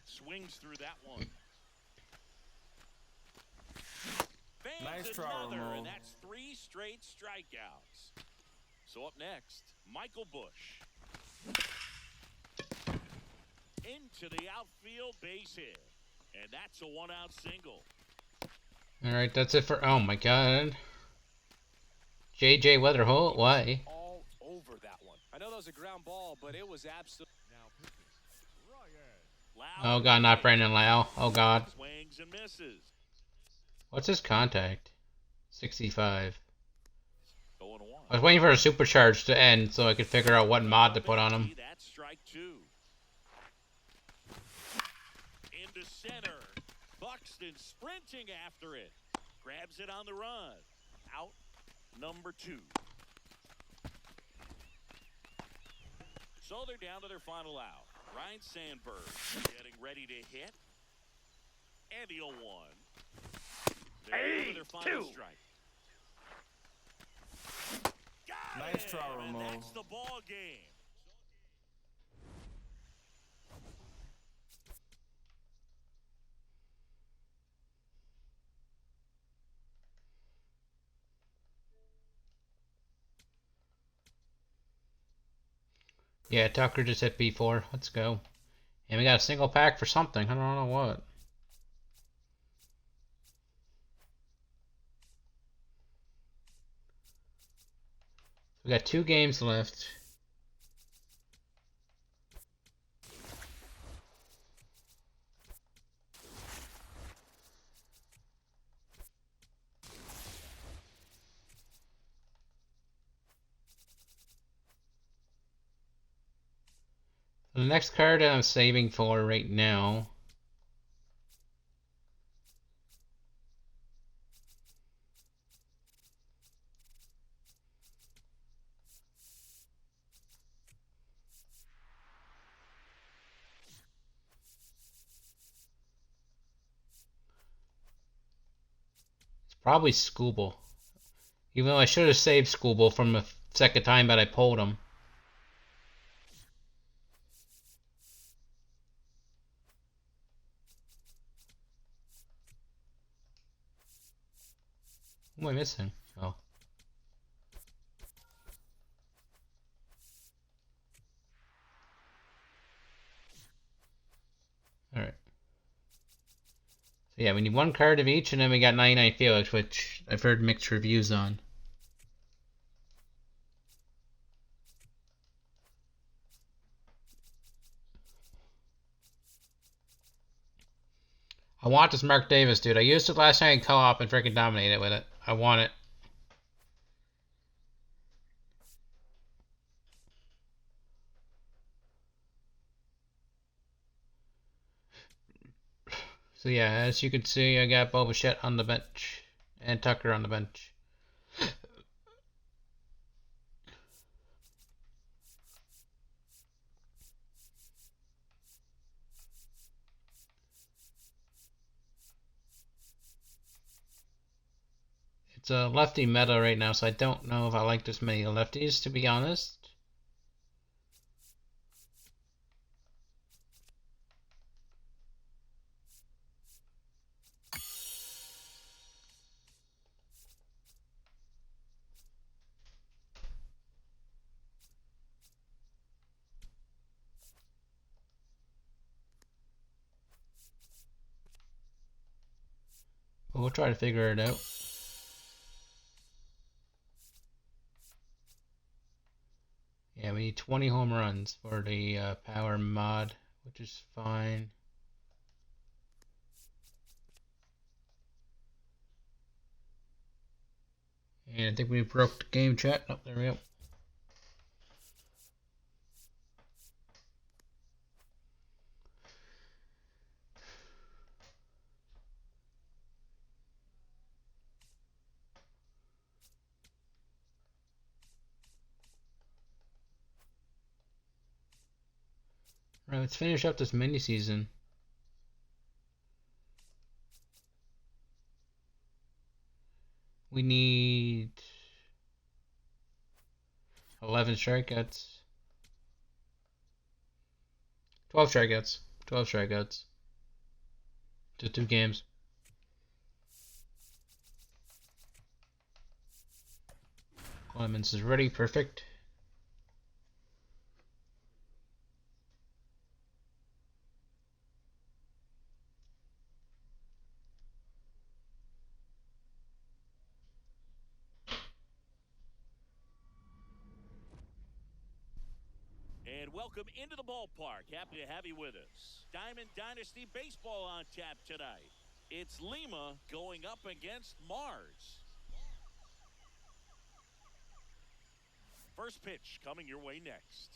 Swings through that one. Fans Nice try, another, Ramon. and that's 3 straight strikeouts. So up next, Michael Bush. Into the outfield base hit. And that's a 1-out single. Alright, that's it for. Oh my god. JJ Weatherholt? Why? All over that one. I know that was a ground ball, but it was absolutely. Loud Oh god, not Brandon Lau. Oh god. swings and misses. What's his contact? 65. Going 1. I was waiting for a supercharge to end so I could figure out what mod to put on him. That's strike 2. Into center. Buxton sprinting after it. Grabs it on the run. Out number 2. So they're down to their final out. Ryan Sandberg getting ready to hit. And he'll 1. They're down to their final 2. strike. Got Nice it, try, and Ramon. that's the ball game. Yeah, Tucker just hit B4. Let's go. And we got a single pack for something. I don't know what. We got 2 games left. The next card that I'm saving for right now. It's probably Scooble. Even though I should have saved Scooble from the second time that I pulled him. Who am I missing? Oh. Alright. So yeah, we need one card of each, and then we got 99 Felix, which I've heard mixed reviews on. I want this Mark Davis, dude. I used it last night in co-op and freaking dominated with it. I want it. So yeah, as you can see, I got Bo Bichette on the bench and Tucker on the bench. It's a lefty meta right now, so I don't know if I like this many lefties, to be honest. But we'll try to figure it out. Yeah, we need 20 home runs for the power mod, which is fine. And I think we broke the game chat. Oh, there we go. Alright, let's finish up this mini season. We need 11 strikeouts. 12 strikeouts. 12 strikeouts. Just 2 games. Clemens is ready. Perfect. And welcome into the ballpark. Happy to have you with us. Diamond Dynasty Baseball on tap tonight. It's Lima going up against Mars. First pitch coming your way next.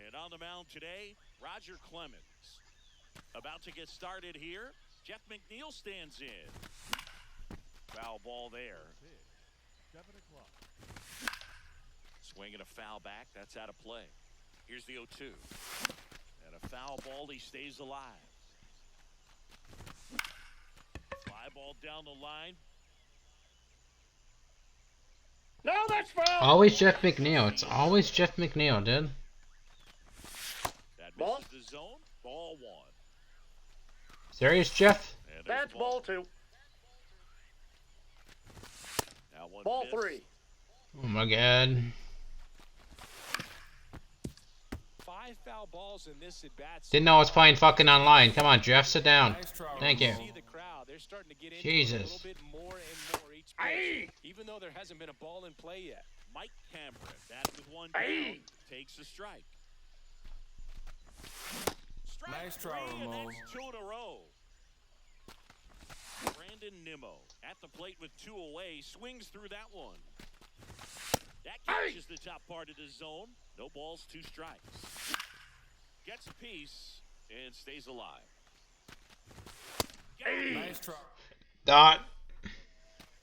And on the mound today, Roger Clemens. About to get started here. Jeff McNeil stands in. Foul ball there. 7 o'clock. Swinging a foul back. That's out of play. Here's the 0-2. And a foul ball. He stays alive. Fly ball down the line. No, that's foul. Always Jeff McNeil. It's always Jeff McNeil, dude. That Ball. misses the zone. Ball 1. Serious, Jeff? And there's That's the ball 2. Now one Ball miss. 3. Oh my god. 5 foul balls in this at bat. Didn't know I was playing fucking online. Come on, Jeff, sit down. Nice try. Thank you. See the crowd. They're starting to get into Jesus. it a little bit more and more each pitch, even though there hasn't been a ball in play yet. Mike Cameron. That with one down. Aye. Takes the strike. Nice try, Strike 3, and Ramon. that's 2 in a row. Brandon Brandon Nimmo at the plate with 2 away, swings through that one. That catches the top part of the zone. No balls, 2 strikes. Gets a piece and stays alive. Nice try. Dot.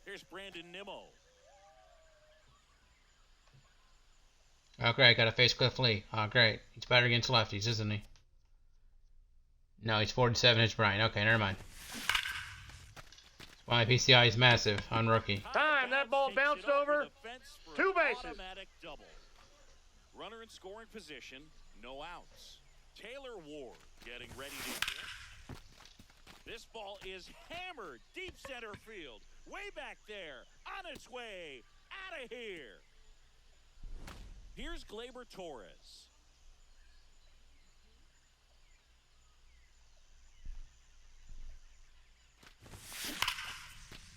Here's Brandon Nimmo. Oh, great. Got to face Cliff Lee. Oh, great. He's better against lefties, isn't he? No, he's 47 hits Brian. Okay, never mind. My PCI is massive on rookie. Time, that ball bounced over. 2 bases. Automatic double. Runner in scoring position, no outs. Taylor Ward getting ready to hit. This ball is hammered deep center field. Way back there, on its way, out of here. Here's Gleyber Torres.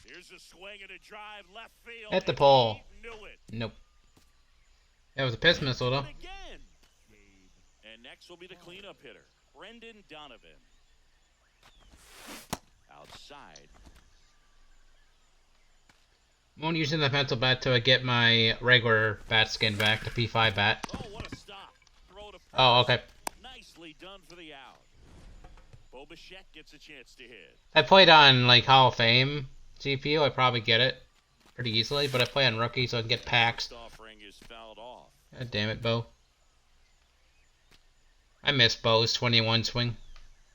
Here's a swing and a drive left field. Hit the pole. He knew it. Nope. That was a piss missile, though. Again. And next will be the cleanup hitter, Brendan Donovan. Outside. I'm only using the pencil bat to get my regular bat skin back, the P5 bat. Oh, what a stop. Throw to first. Oh, okay. Nicely done for the out. Bo Bichette gets a chance to hit. I played on, like, Hall of Fame GPU. I probably get it pretty easily, but I play on rookie, so I can get packs. Offering is fouled off. God damn it, Bo. I miss Bo's 21 swing.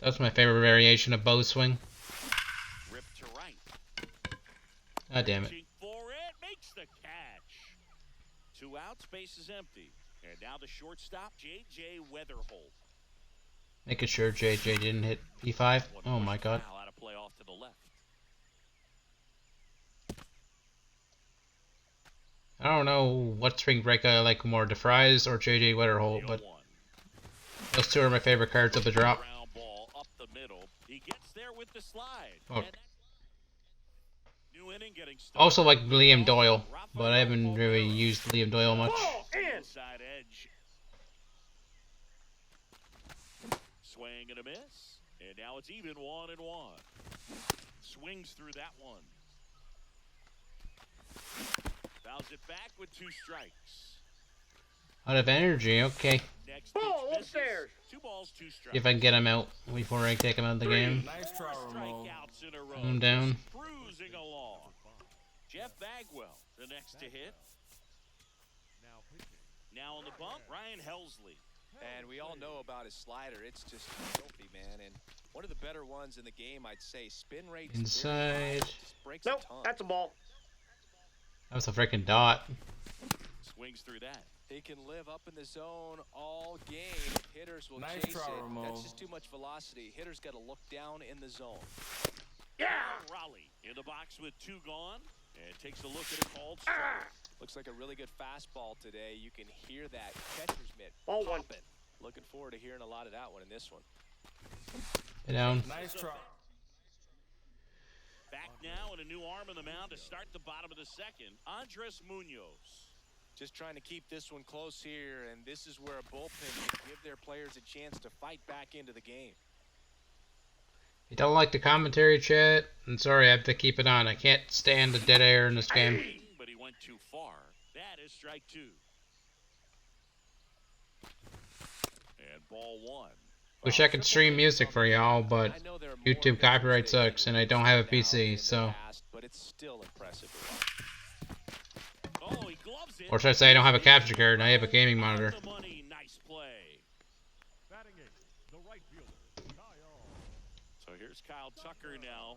That's my favorite variation of Bo's swing. Ripped to right. God damn it. Reaching for it, makes the catch. 2 outs, base is empty. And now the shortstop, J.J. Weatherholt. Making sure JJ didn't hit P5. Oh my god. Foul out of play off to the left. I don't know what spring break I like more, DeFries or JJ Weatherholt, but 0-1. those 2 are my favorite cards of the drop. Ground ball up the middle. He gets there with the slide. Oh. And new inning getting started. Also like Liam Doyle, but I haven't really used Liam Doyle much. Ball in. Inside edge. Swing and a miss. And now it's even 1-1. Swings through that one. Fouls it back with 2 strikes. Out of energy, okay. Next Ball pitch misses. upstairs. 2 balls, 2 strikes. If I can get him out before I take him out of the game. Nice try, Ramon. Strikeouts in a row. I'm down. Cruising along. Jeff Bagwell, the next to hit. Now pitching. Now on the bump, Ryan Helsley. And we all know about his slider. It's just filthy, man. And one of the better ones in the game, I'd say. Spin rate Inside. just breaks Nope, a ton. that's a ball. That was a freaking dot. Swings through that. He can live up in the zone all game. Hitters will Nice chase try, it. Ramon. That's just too much velocity. Hitters got to look down in the zone. Yeah. Raleigh in the box with 2 gone. And takes a look at a called strike. Looks like a really good fastball today. You can hear that catcher's mitt Ball 1. popping. Looking forward to hearing a lot of that one in this one. Get down. Nice try. Back now and a new arm in the mound to start the bottom of the second. Andres Munoz. Just trying to keep this one close here, and this is where a bullpen can give their players a chance to fight back into the game. You don't like the commentary, chat? I'm sorry, I have to keep it on. I can't stand the dead air in this game. But he went too far. That is strike 2. And ball 1. Wish I could stream music for y'all, but I know there are more YouTube pitchers copyright they sucks, can and I don't have a down in PC, the so... past, but it's still impressive. Oh, he gloves it. Or should I say I don't have a capture card, I have a gaming monitor. The money, nice play. Batting eighth, the right fielder, Kyle. So here's Kyle Tucker now.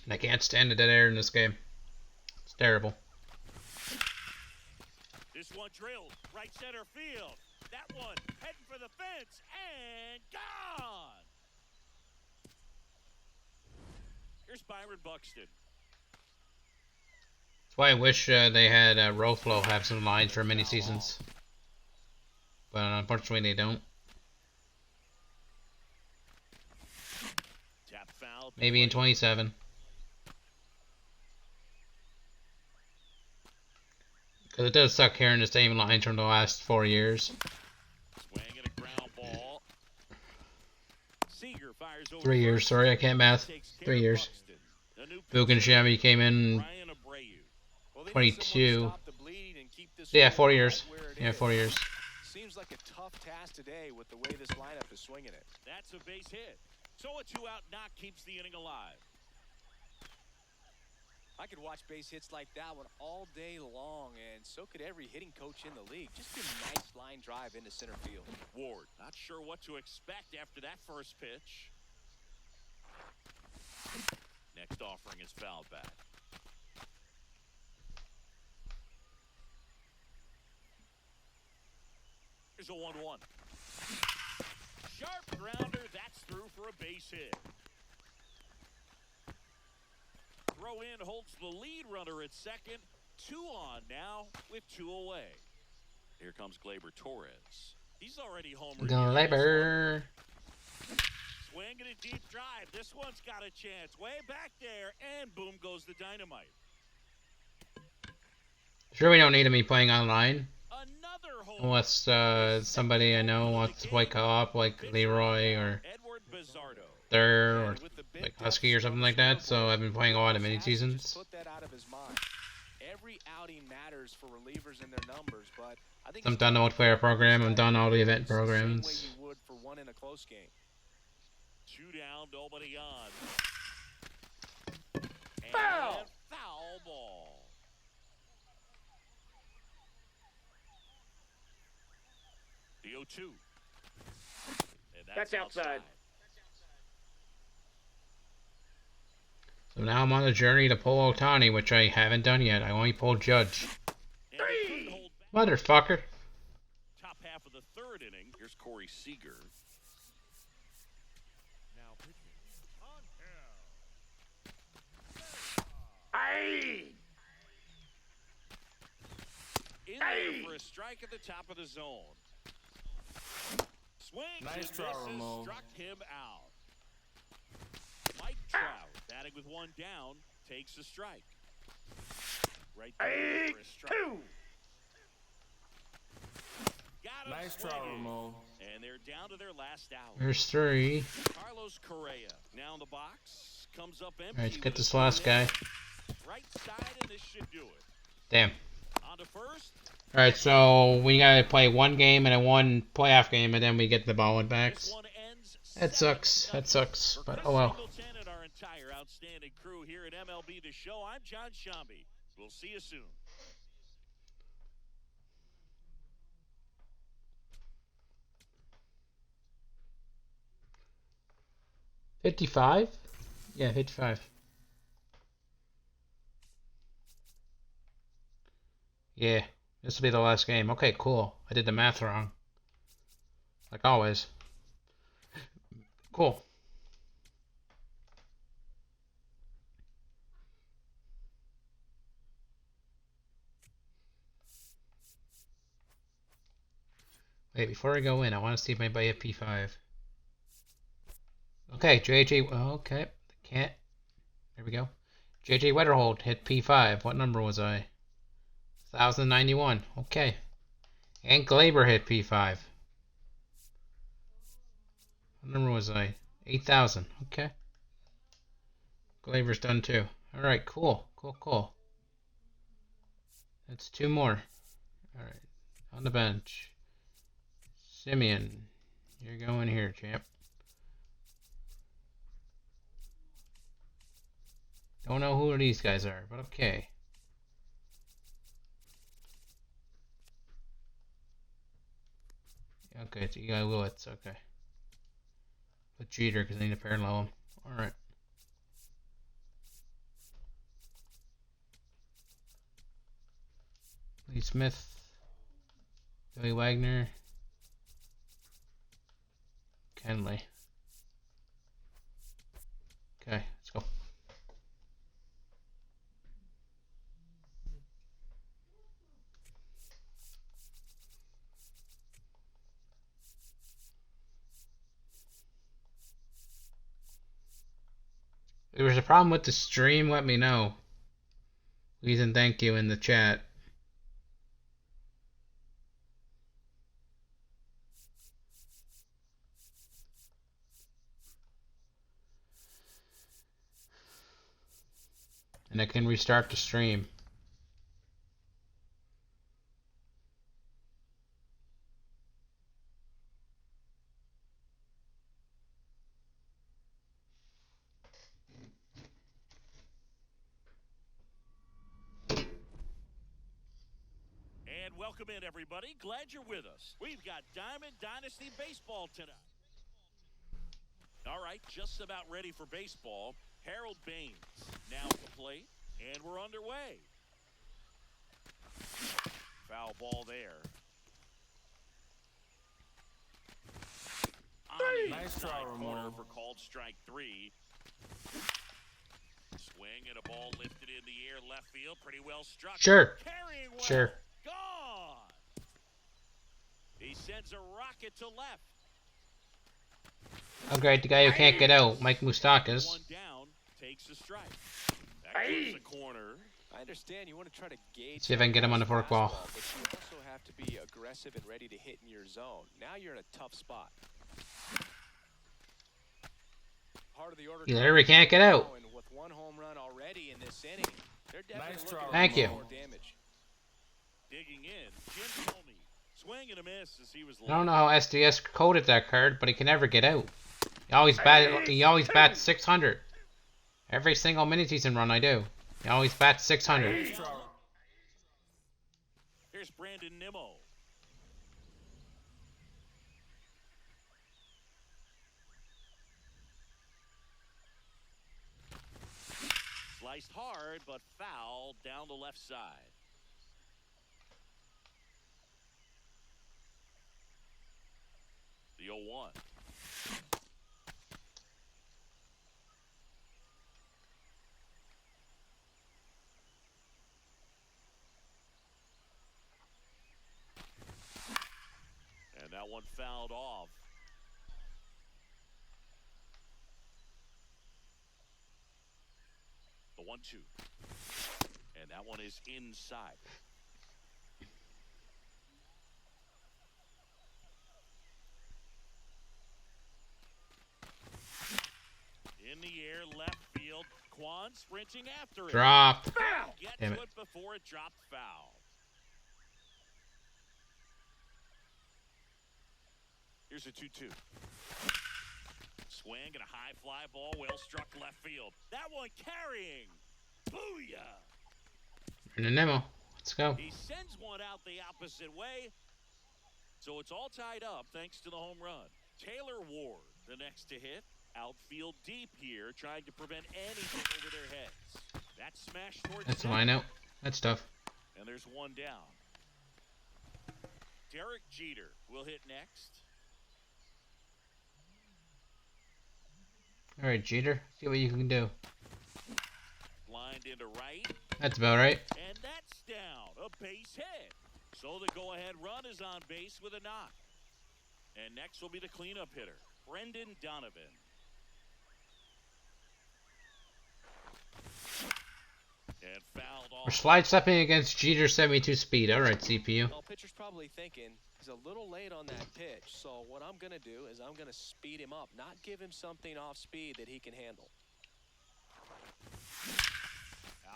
And I can't stand the dead air in this game. It's terrible. This one drilled right center field. That one heading for the fence and gone. Here's Byron Buxton. That's why I wish they had Roflo have some lines for mini seasons. But unfortunately they don't. Tap foul. Maybe in 27. Because it does suck hearing the same lines from the last 4 years. Swing and a ground ball. Seager fires over 3 years, first. sorry, I can't math. Takes care 3 of years. Buxton. A new Buchenshami came in Ryan Abreu. Well, they need someone to 22. stop the bleeding and keep this Yeah, score 4 right years. where it Yeah, is. 4 years. Seems like a tough task today with the way this lineup is swinging it. That's a base hit. So a 2-out knock keeps the inning alive. I could watch base hits like that one all day long, and so could every hitting coach in the league. Just a nice line drive into center field. Ward, not sure what to expect after that first pitch. Next offering is fouled back. Here's a 1-1. Sharp grounder, that's through for a base hit. Throw in holds the lead runner at second. 2 on now with 2 away. Here comes Gleyber Torres. He's already homered. Gleyber. Swing and a deep drive. This one's got a chance. Way back there, and boom goes the dynamite. Sure, we don't need to be playing online. Another home. Unless somebody I know wants to play co-op, like Leroy or Edward Bizardo. Thur or like Husky or something like that. So I've been playing a lot of mini seasons. Put that out of his mind. Every outing matters for relievers and their numbers, but I think I'm done the multiplayer program. I'm done all the event programs. Same way you would for one in a close game. 2 down, nobody on. And Foul! foul ball. The 0-2. And That's outside. So now I'm on the journey to pull Otani, which I haven't done yet. I only pulled Judge. And they couldn't hold back. Motherfucker. Top half of the 3rd inning. Here's Corey Seager. Now pitching. On hill. Aye! In there for a strike at the top of the zone. Swing. Nice and try, misses, Ramon. struck him out. Mike Trout, batting with 1 down, takes a strike. Right there Aye! for a strike. 2! Got him Nice try, swinging. Ramon. And they're down to their last out. There's 3. Carlos Correa now in the box. Comes up empty. Alright, let's get with a this last swing in. guy. Right side, and this should do it. Damn. On to first. Alright, so we gotta play 1 game and then 1 playoff game, and then we get the ball and This backs. one ends That sucks. 7-0. That sucks. For But Chris oh well. Singleton and our entire outstanding crew here at MLB The Show, I'm John Shambi. We'll see you soon. $55? Yeah, 55. Yeah, this will be the last game. Okay, cool. I did the math wrong. Like always. Cool. Wait, before I go in, I want to see if anybody hit P5. Okay, JJ. Okay, can't. There we go. JJ Wetterhold hit P5. What number was I? 1091. Okay. And Gleyber hit P5. What number was I? 8000. Okay. Gleyber's done too. Alright, cool. Cool. That's 2 more. Alright. On the bench. Simeon. You're going here, champ. Don't know who these guys are, but okay. Okay, it's Eli Willits, okay. Put Jeter because I need to parallel him. Alright. Lee Smith. Billy Wagner. Kenley. Okay, let's go. If there's a problem with the stream, let me know. Please and thank you in the chat. And I can restart the stream. And welcome in, everybody. Glad you're with us. We've got Diamond Dynasty Baseball tonight. All right, just about ready for baseball. Harold Baines now to plate, and we're underway. Foul ball there. On the inside corner for called strike 3. Swing and a ball lifted in the air, left field, pretty well struck. Sure. Carrying well. Sure. Gone. He sends a rocket to left. Oh great, the guy who can't get out, Mike Moustakas. One down, takes a strike. That goes the corner. I understand you want to try to gauge. See if I can get him on the fork ball. But you also have to be aggressive and ready to hit in your zone. Now you're in a tough spot. Part of the order. Either we can't get out. And with one home run already in this inning, they're definitely looking Thank for you. more damage. Digging in, Jim Thome. Swing and a miss as he was I don't know how SDS coded that card, but he can never get out. He always bats 600. Every single mini season run I do. He always bats 600. Here's Brandon Nimmo. Sliced hard, but foul down the left side. The 0-1. And that one fouled off. The 1-2. And that one is inside. In the air, left field. Quan sprinting after it. Drop. Get Damn to it. it before it dropped foul. Here's a 2-2. Swing and a high fly ball, well struck left field. That one carrying. Booyah! And Nemo. Let's go. He sends one out the opposite way. So it's all tied up thanks to the home run. Taylor Ward, the next to hit. Outfield deep here, trying to prevent anything over their heads. That smash towards That's a center. line out. That's tough. And there's one down. Derek Jeter will hit next. Alright, Jeter. See what you can do. Lined into right. That's about right. And that's down. A base hit. So the go-ahead run is on base with a knock. And next will be the cleanup hitter, Brendan Donovan. And fouled off. We're slide stepping against Jeter's 72 speed. Alright, CPU. Well, pitcher's probably thinking he's a little late on that pitch. So what I'm going to do is I'm going to speed him up, not give him something off speed that he can handle.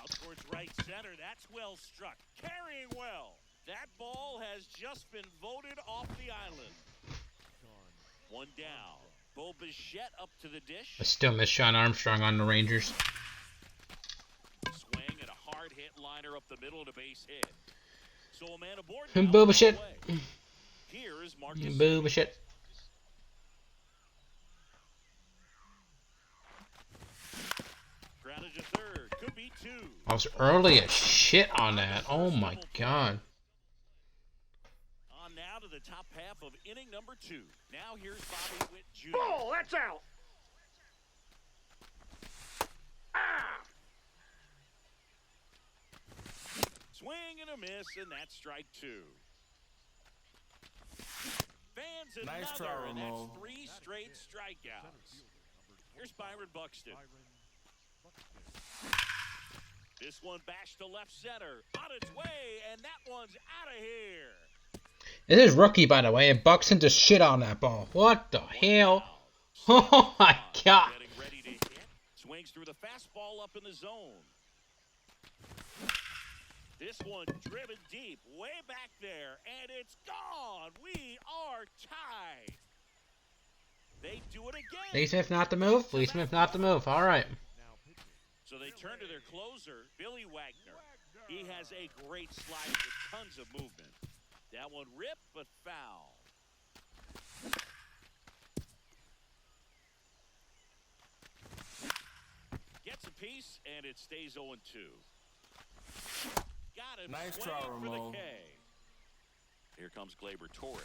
Out towards right center. That's well struck. Carrying well. That ball has just been voted off the island. One down. Bo Bichette up to the dish. I still miss Sean Armstrong on the Rangers. Swing and a hard hit liner up the middle and a base hit. So a man aboard. And now, Bo on the Bichette. way. Here is Marcus. Boo shit. Grounded to third. Could be two. I was early as shit on that. Oh my god. On now to the top half of inning number 2. Now here's Bobby Witt Jr. Ball, that's out. Ah! Swing and a miss, and that's strike 2. Fans another, Nice try, and Romo. that's 3 straight strikeouts. Here's Byron Buxton. This one bashed to left center. On its way, and that one's out of here. It is rookie, by the way, and Buxton just shit on that ball. What the hell? Oh my god. Getting ready to hit. Swings through the fastball up in the zone. This one driven deep, way back there, and it's gone. We are tied. They do it again. Lee Smith not the move. Lee Smith not the move. All right. So they turn to their closer, Billy Wagner. He has a great slide with tons of movement. That one ripped, but foul. Gets a piece, and it stays 0-2. Got him. Nice swinging try, for Ramon. the K. Here comes Gleyber Torres.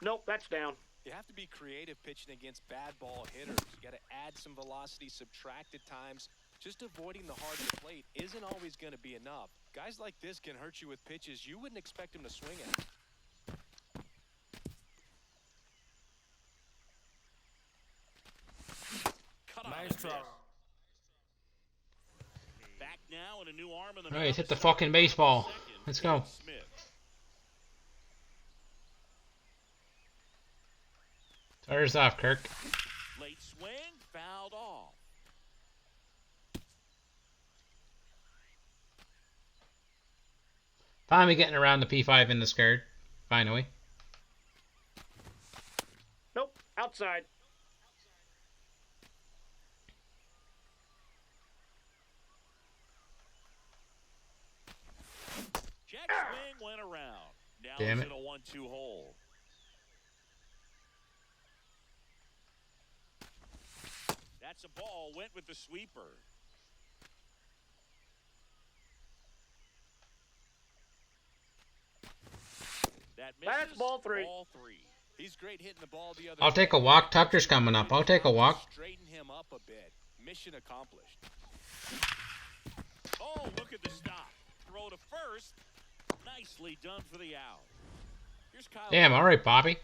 Nope, that's down. You have to be creative pitching against bad ball hitters. You got to add some velocity, subtract at times. Just avoiding the hard plate isn't always going to be enough. Guys like this can hurt you with pitches you wouldn't expect him to swing at. Cut on Nice and try. miss. Back now and a new arm in the All right, mound hit the to start fucking the baseball. second. Let's go. Smith. Tires off, Kirk. Late swing, fouled off. Finally getting around the P5 in the skirt. Finally. Nope, outside. Jet swing went around. Now Damn it's it. in a 1-2 hole. That's a ball. Went with the sweeper. That misses. That's ball three. Ball three. He's great hitting the ball the other I'll take a walk. Tucker's coming up. I'll take a walk. Straighten him up a bit. Mission accomplished. Oh, look at the stop. Throw to first. Nicely done for the out. Here's Kyle. Damn, all right, Bobby.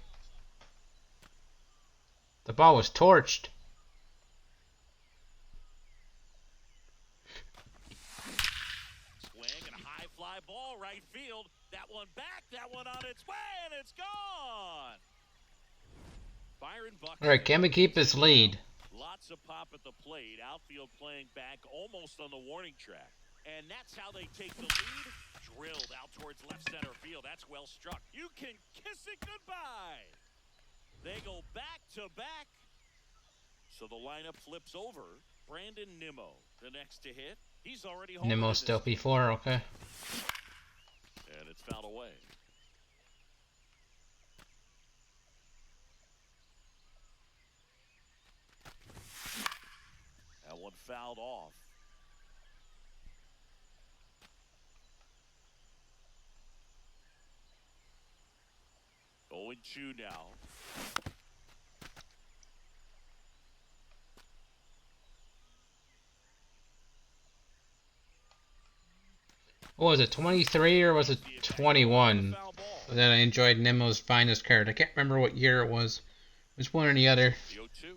The ball was torched. Swing and a high fly ball right field. That one back. That one on its way, and it's gone. Byron Buxton. All right, can we keep this lead? Lots of pop at the plate. Outfield playing back almost on the warning track. And that's how they take the lead. Drilled out towards left center field. That's well struck. You can kiss it goodbye. They go back to back. So the lineup flips over. Brandon Nimmo, the next to hit. He's already home. Nimmo still P4, okay. And it's fouled away. That one fouled off. Going 2 now. What was it, 23 or was it 21 Foul ball. that I enjoyed Nimmo's finest card? I can't remember what year it was. It was one or the other. The 0-2.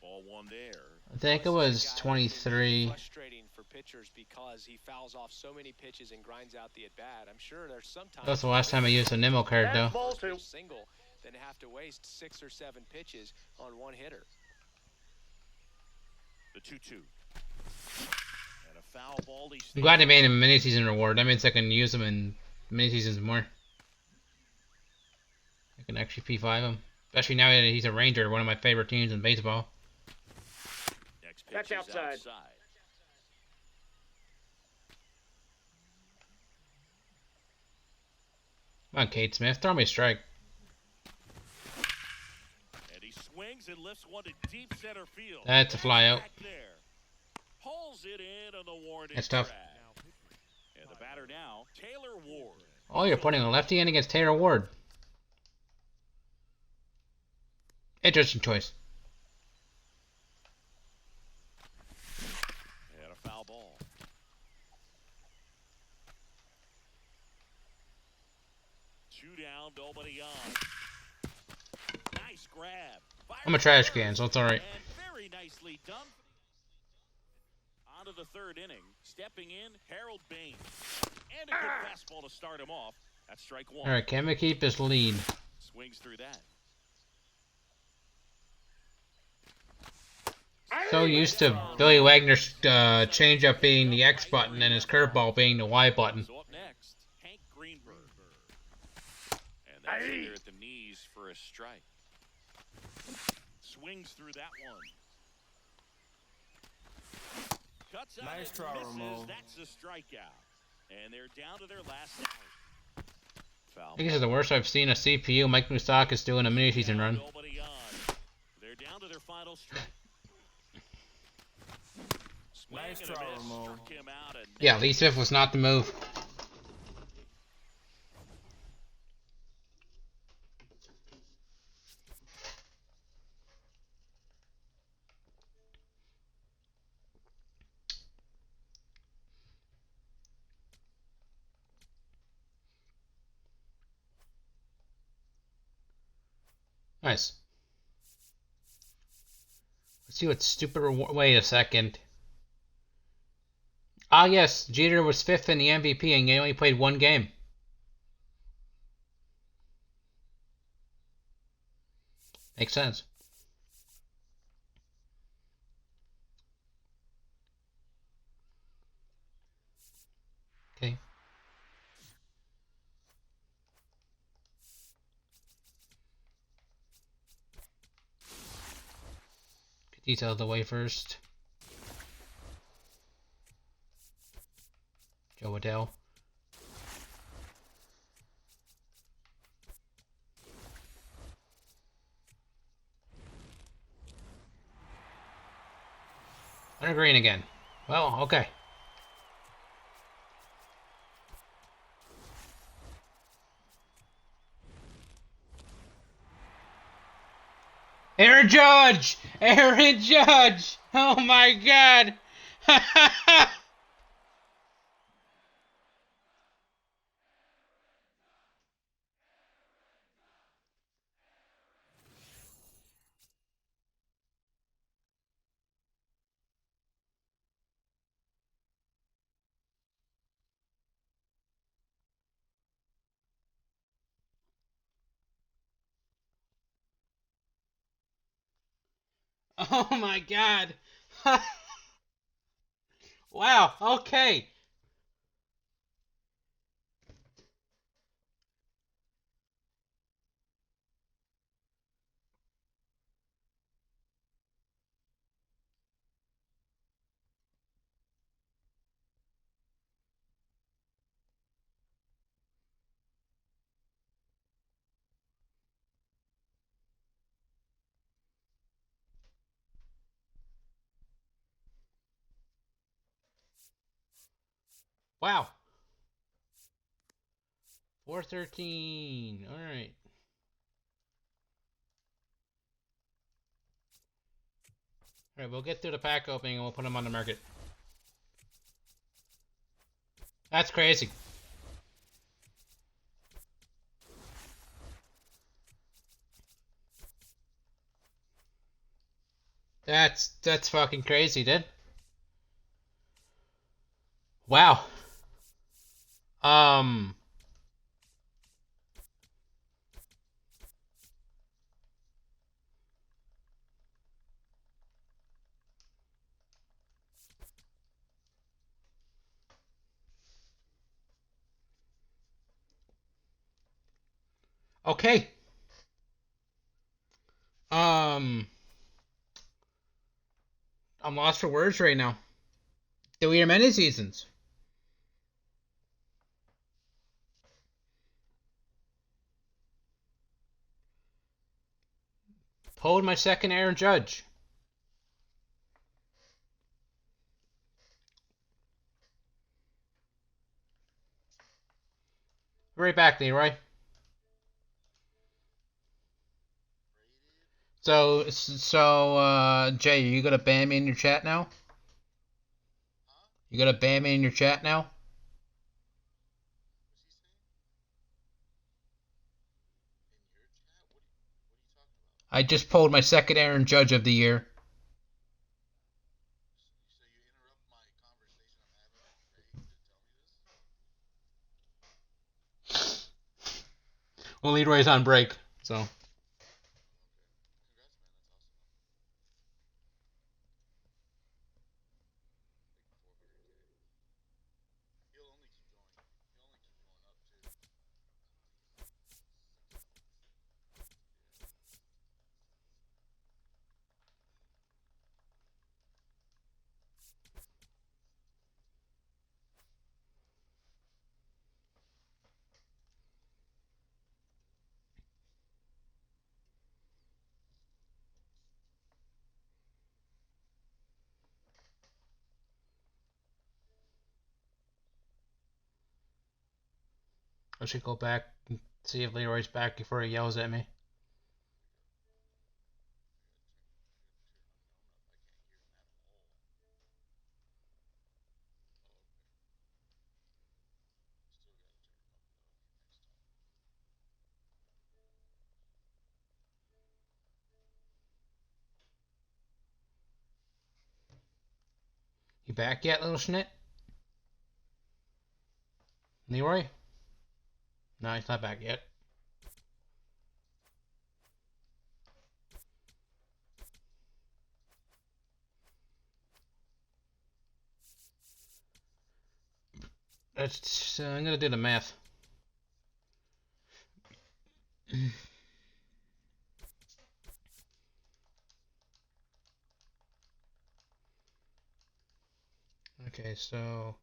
Ball one there. I think it was Guy is 23. Frustrating for pitchers because he fouls off so many pitches and grinds out the at bat. I'm sure there's sometimes That was the last time I used a Nimmo card, though. That's ball two. single than have to waste 6 or 7 pitches on one hitter. The 2-2. And a foul ball. I'm glad they made him a mini-season reward. That means I can use him in mini-seasons more. I can actually P5 him. Especially now that he's a Ranger, one of my favorite teams in baseball. Next pitch That's is outside. Come on, Kate Smith. Throw me a strike. And he swings and lifts one to deep center field. That's a fly out. Back there. Pulls it in on the warning That's tough. track. And the batter now, Taylor Ward. Oh, you're putting a lefty in against Taylor Ward. Interesting choice. And a foul ball. Two down, nobody on. Nice grab. I'm a trash can, so it's alright. And very nicely done. On to the third inning. Stepping in, Harold Baines. And a good fastball to start him off. That's strike one. Alright, can we keep this lead? Swings through that. So used to Billy Wagner's changeup being the X button and his curveball being the Y button. So up next, Hank Greenberg. And that's in there at the knees for a strike. Swings through that one. Cuts out Nice and try, misses. Ramon. That's a strikeout. And they're down to their last out. Foul. I think this is the worst I've seen a CPU. Mike Moustakas doing a mini-season run. Nobody on. They're down to their final strike. Swing Nice and a try, miss. Ramon. Struck him out and Yeah, Lee Smith was not the move. Nice. Let's see what stupid reward. Wait a second. Ah, yes, Jeter was 5th in the MVP and he only played one game. Makes sense. Okay. Get these out of the way first. Joe Adele. Under green again. Well, okay. Aaron Judge! Aaron Judge! Oh my god! Oh my god! Wow, okay. Wow. 413. Alright. Alright, we'll get through the pack opening and we'll put them on the market. That's crazy. That's fucking crazy, dude. Wow. Okay. I'm lost for words right now. Do we hear many seasons? Pulled my second Aaron Judge. Right back, Leroy. So, Jay, you gonna ban me in your chat now? You gonna ban me in your chat now? I just pulled my second Aaron Judge of the year. Well, Leroy's on break, so. I should go back and see if Leroy's back before he yells at me. You back yet, little schnit? Leroy? No, he's not back yet. I'm gonna do the math. Okay, so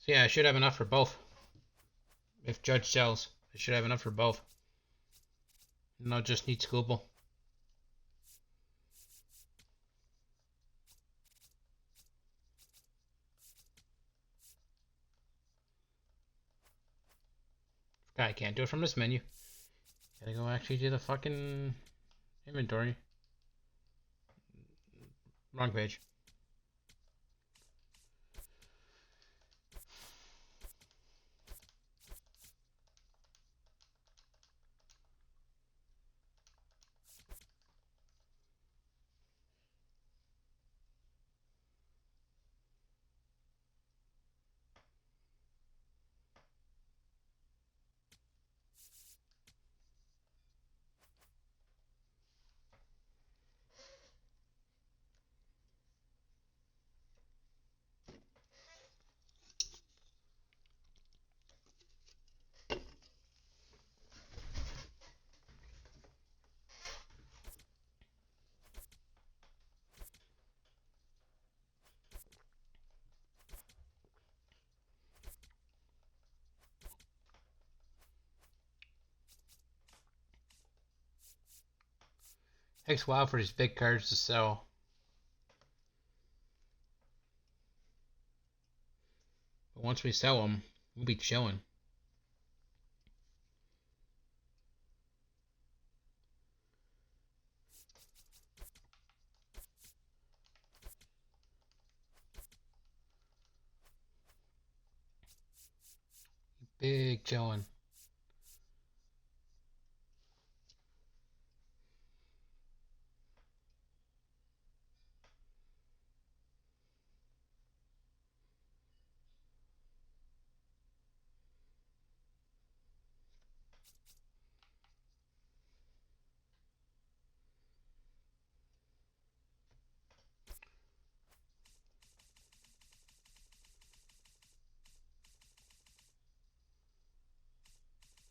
yeah, I should have enough for both. If Judge sells, I should have enough for both. And I'll just need Scooble. I can't do it from this menu. Gotta go actually do the fucking inventory. Wrong page. Takes a while for these big cards to sell. But once we sell them, we'll be chilling. Big chilling.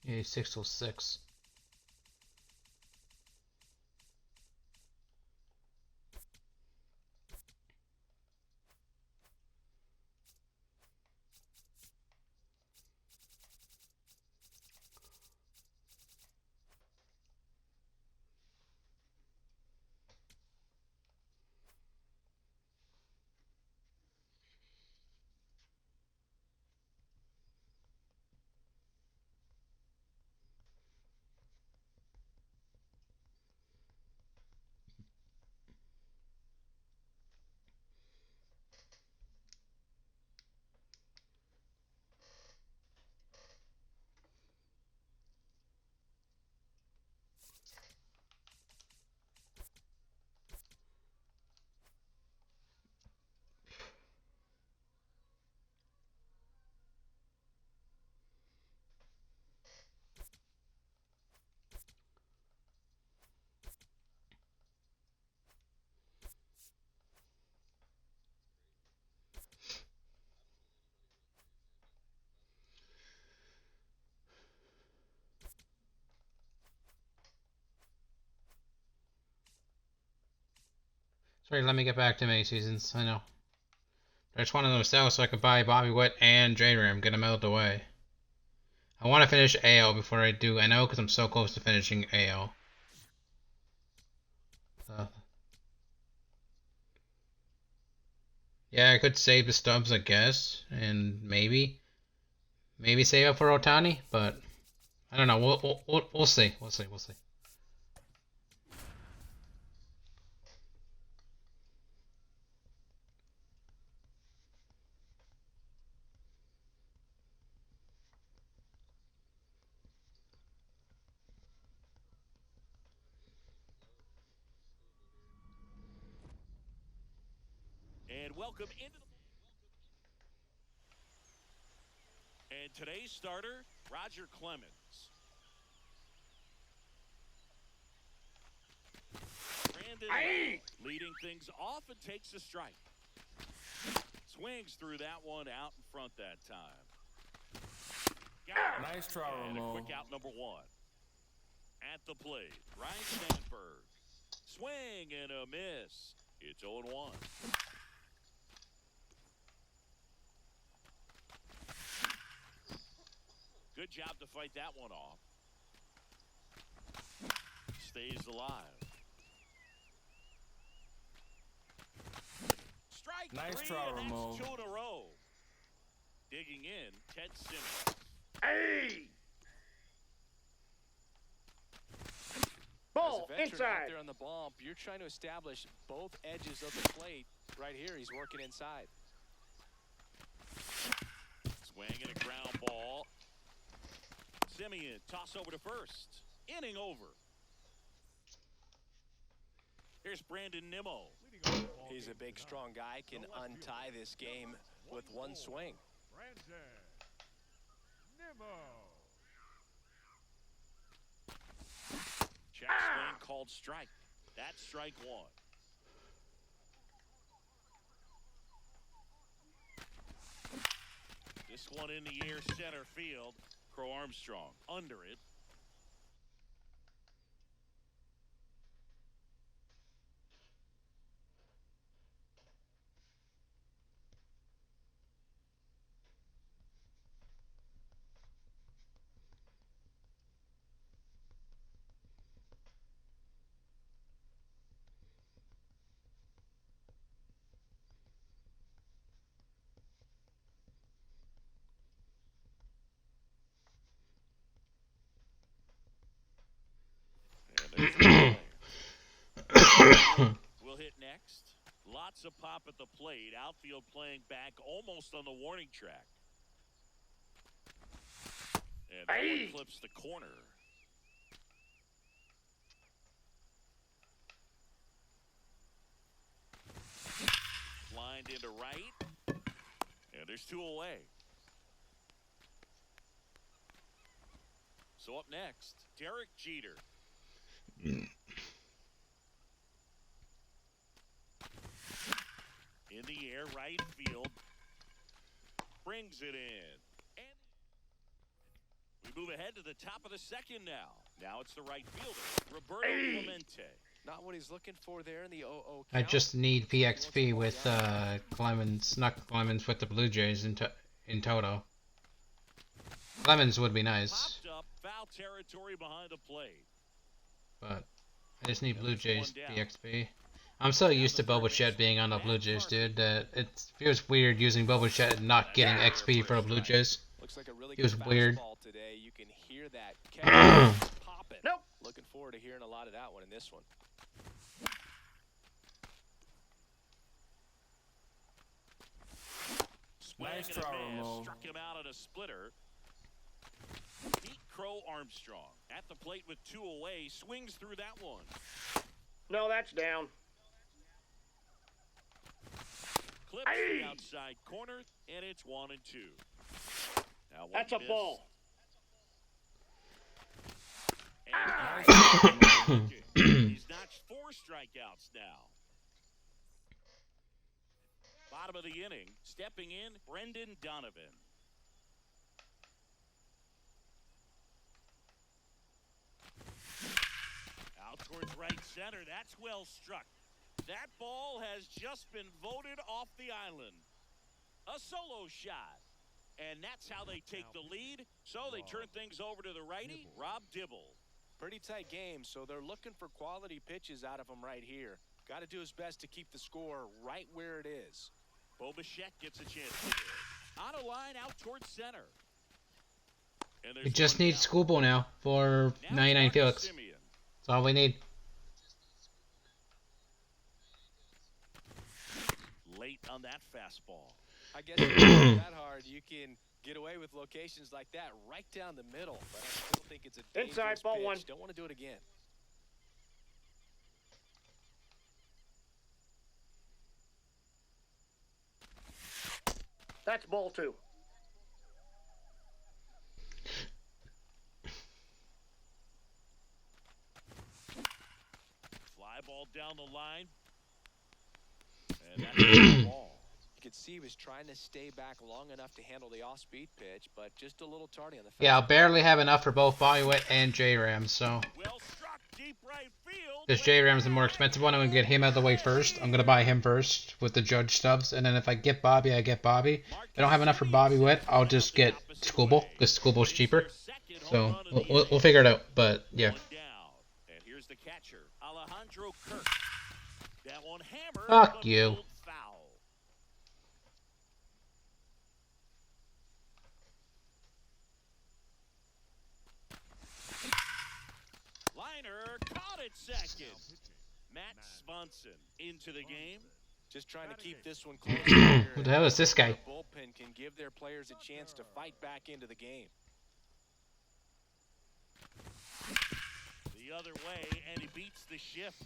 Yeah, 606. Sorry, let me get back to May seasons. I know. I just want to know sell so I can buy Bobby Witt and J-Ram, get them out of the way. I want to finish AL before I do NO because I'm so close to finishing AL. Yeah, I could save the stubs, I guess, and maybe save up for Otani, but I don't know. We'll see. We'll see. We'll see. And welcome into the... And today's starter, Roger Clemens. Brandon leading things off and takes a strike. Swings through that one out in front that time. Got it. Nice try, And a Ramon. quick out number one. At the plate, Ryan Sandberg. Swing and a miss. It's 0-1. Good job to fight that one off. Stays alive. Strike Nice three, try, and that's Ramon. 2 in a row. Digging in, Ted Simmons. Hey! As Ball a veteran out inside. there on the bump, you're trying to establish both edges of the plate. Right here, he's working inside. Swing and a ground ball. Simeon, toss over to first. Inning over. Here's Brandon Nimmo. Leading off the ball He's a game big, tonight, strong guy, can the left untie fielder, this game number with one 1-4, swing. Brandon Nimmo. Check swing called strike. That's strike one. This one in the air, center field. Crow Armstrong under it. And there's the play. We'll hit next. Lots of pop at the plate. Outfield playing back almost on the warning track. And that one clips the corner. Lined into right. And there's 2 away. So up next, Derek Jeter. In the air, right field. Brings it in. And we move ahead to the top of the second now. Now it's the right fielder, Roberto Clemente. Not what he's looking for there in the 0-0 count. I just need PXP with Clemens, not Clemens, with the Blue Jays in total. Clemens would be nice, Popped up, foul territory behind the plate. but I just need Blue Jays PXP. I'm so used to Boba being on the Blue Jays, dude, that it feels weird using Boba and not getting XP for the Blue Jays. Looks like a really He was good weird. fastball today. You can hear that catch popping. Nope. Looking forward to hearing a lot of that one in this one. Swing Nice and a try, miss. Ramon. Struck him out on a splitter. Pete Crow Armstrong at the plate with 2 away. Swings through that one. No, that's down. Clips the outside corner, and it's 1-2. Now one That's a missed. ball. And he's notched 4 strikeouts now. Bottom of the inning, stepping in, Brendan Donovan. Out towards right center. That's well struck. That ball has just been voted off the island. A solo shot. And that's how they take the lead. So they turn things over to the righty, Rob Dibble. Pretty tight game, so they're looking for quality pitches out of him right here. Got to do his best to keep the score right where it is. Bo Bichette gets a chance to hit. On a line out towards center. And We just need Schoolboy now for 99 Felix. That's all we need. Late on that fastball. I guess if you hit that hard, you can get away with locations like that right down the middle. But I still think it's a dangerous Inside, ball pitch. one. Don't want to do it again. That's ball 2. Fly ball down the line. And that's the ball. You could see he was trying to stay back long enough to handle the off-speed pitch, but just a little tardy on the Yeah, I'll fastball. barely have enough for both Bobby Witt and J-Ram, so. Well struck deep right field. Because J-Ram's the more expensive one, I'm going to get him out of the way first. I'm going to buy him first with the Judge stubs, and then if I get Bobby, I get Bobby. If I don't have enough for Bobby Witt, I'll just get Schoolboy, because Schoolboy's cheaper. So, we'll figure it out, but yeah. One down. And here's the catcher, Alejandro Kirk. That one hammered. Fuck but you. pulled foul. Liner caught it second. Matt Swanson into the game. Just trying to keep this one close. Here, Who the hell is this guy? The bullpen can give their players a chance to fight back into the game. The other way, and he beats the shift.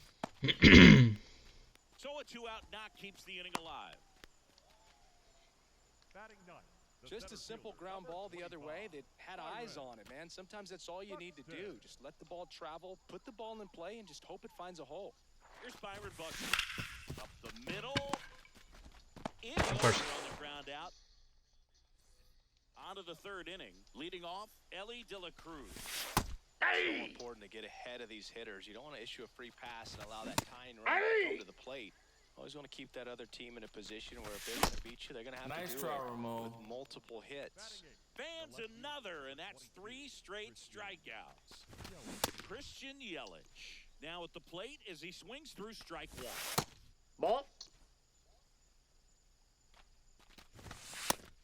So a 2-out knock keeps the inning alive. Batting ninth. the Just center a simple fielder, ground number ball the other 25, way that had eyes on it, man. Sometimes that's all you need to do. Just let the ball travel, put the ball in play, and just hope it finds a hole. Here's Byron Buxton. Up the middle. In Of course. on the ground out. On to the third inning. Leading off, Ellie De La Cruz. So important to get ahead of these hitters. You don't want to issue a free pass and allow that tying run to come to the plate. Always want to keep that other team in a position where if they're going to beat you, they're going to have Nice to do try, it Ramon. with multiple hits. Fans another, and that's 3 straight strikeouts. Christian Yelich. Now at the plate as he swings through strike 1. Ball.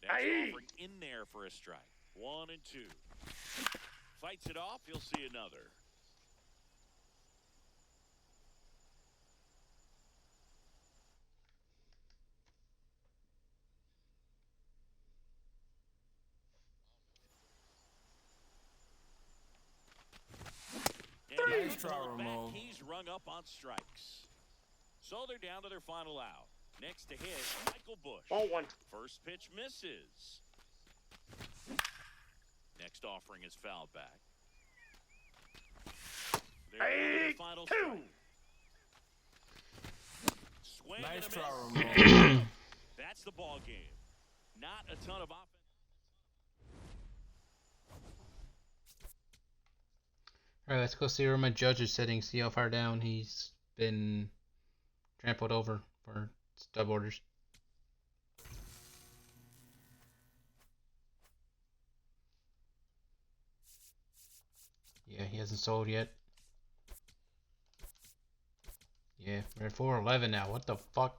That's Aye. offering in there for a strike. 1 and 2. Fights it off, you'll see another. And Nice try, back, Ramon. he's rung up on strikes. So they're down to their final out. Next to hit, Michael Bush. Ball 1. First pitch misses. Next offering is fouled back. They're down to the final 2. strike. Swing Nice and a try, miss. Ramon. That's the ball game. Not a ton of offense. Alright, let's go see where my Judge is sitting, see how far down he's been trampled over for stub orders. Yeah, he hasn't sold yet. Yeah, we're at 411 now. What the fuck?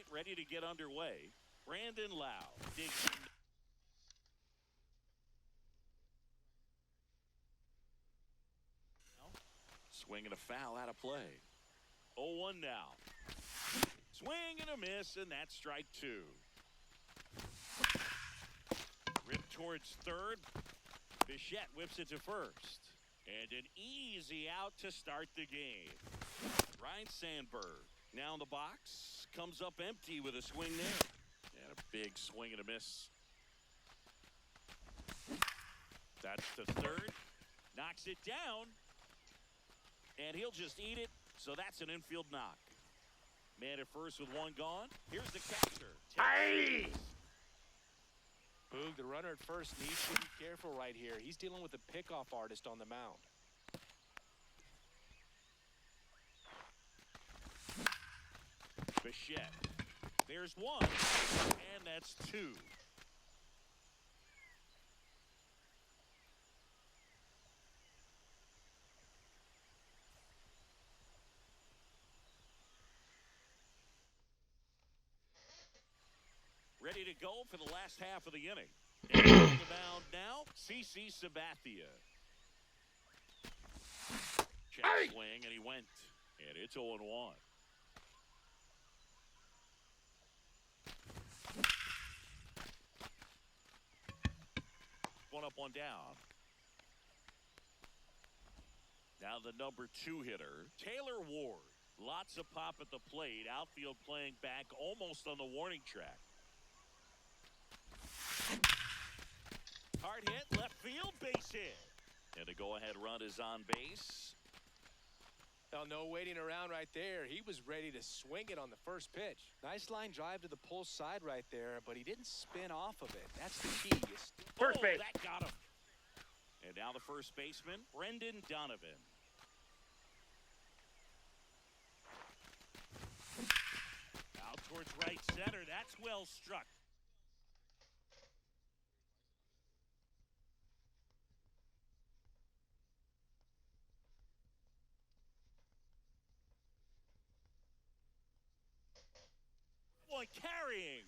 right, ready to get underway. Brandon Lau digs in. Swing and a foul out of play. 0-1 now. Swing and a miss, and that's strike two. Rip towards third. Bichette whips it to first. And an easy out to start the game. Ryan Sandberg now in the box. Comes up empty with a swing there. And a big swing and a miss. That's the third. Knocks it down. And he'll just eat it. So that's an infield knock. Man at first with one gone. Here's the catcher. Aye! Boog, the runner at first needs to be careful right here. He's dealing with a pickoff artist on the mound. Bichette. There's one. And that's two. Ready to go for the last half of the inning. And on the mound now, CC Sabathia. Check swing, and he went. And it's 0-1. One up, one down. Now the number 2 hitter, Taylor Ward. Lots of pop at the plate. Outfield playing back almost on the warning track. Hard hit, left field, base hit. And the go-ahead run is on base. Well, no waiting around right there. He was ready to swing it on the first pitch. Nice line drive to the pull side right there, but he didn't spin off of it. That's the key. First base. That got him. And now the first baseman, Brendan Donovan. Out towards right center. That's well struck. One carrying.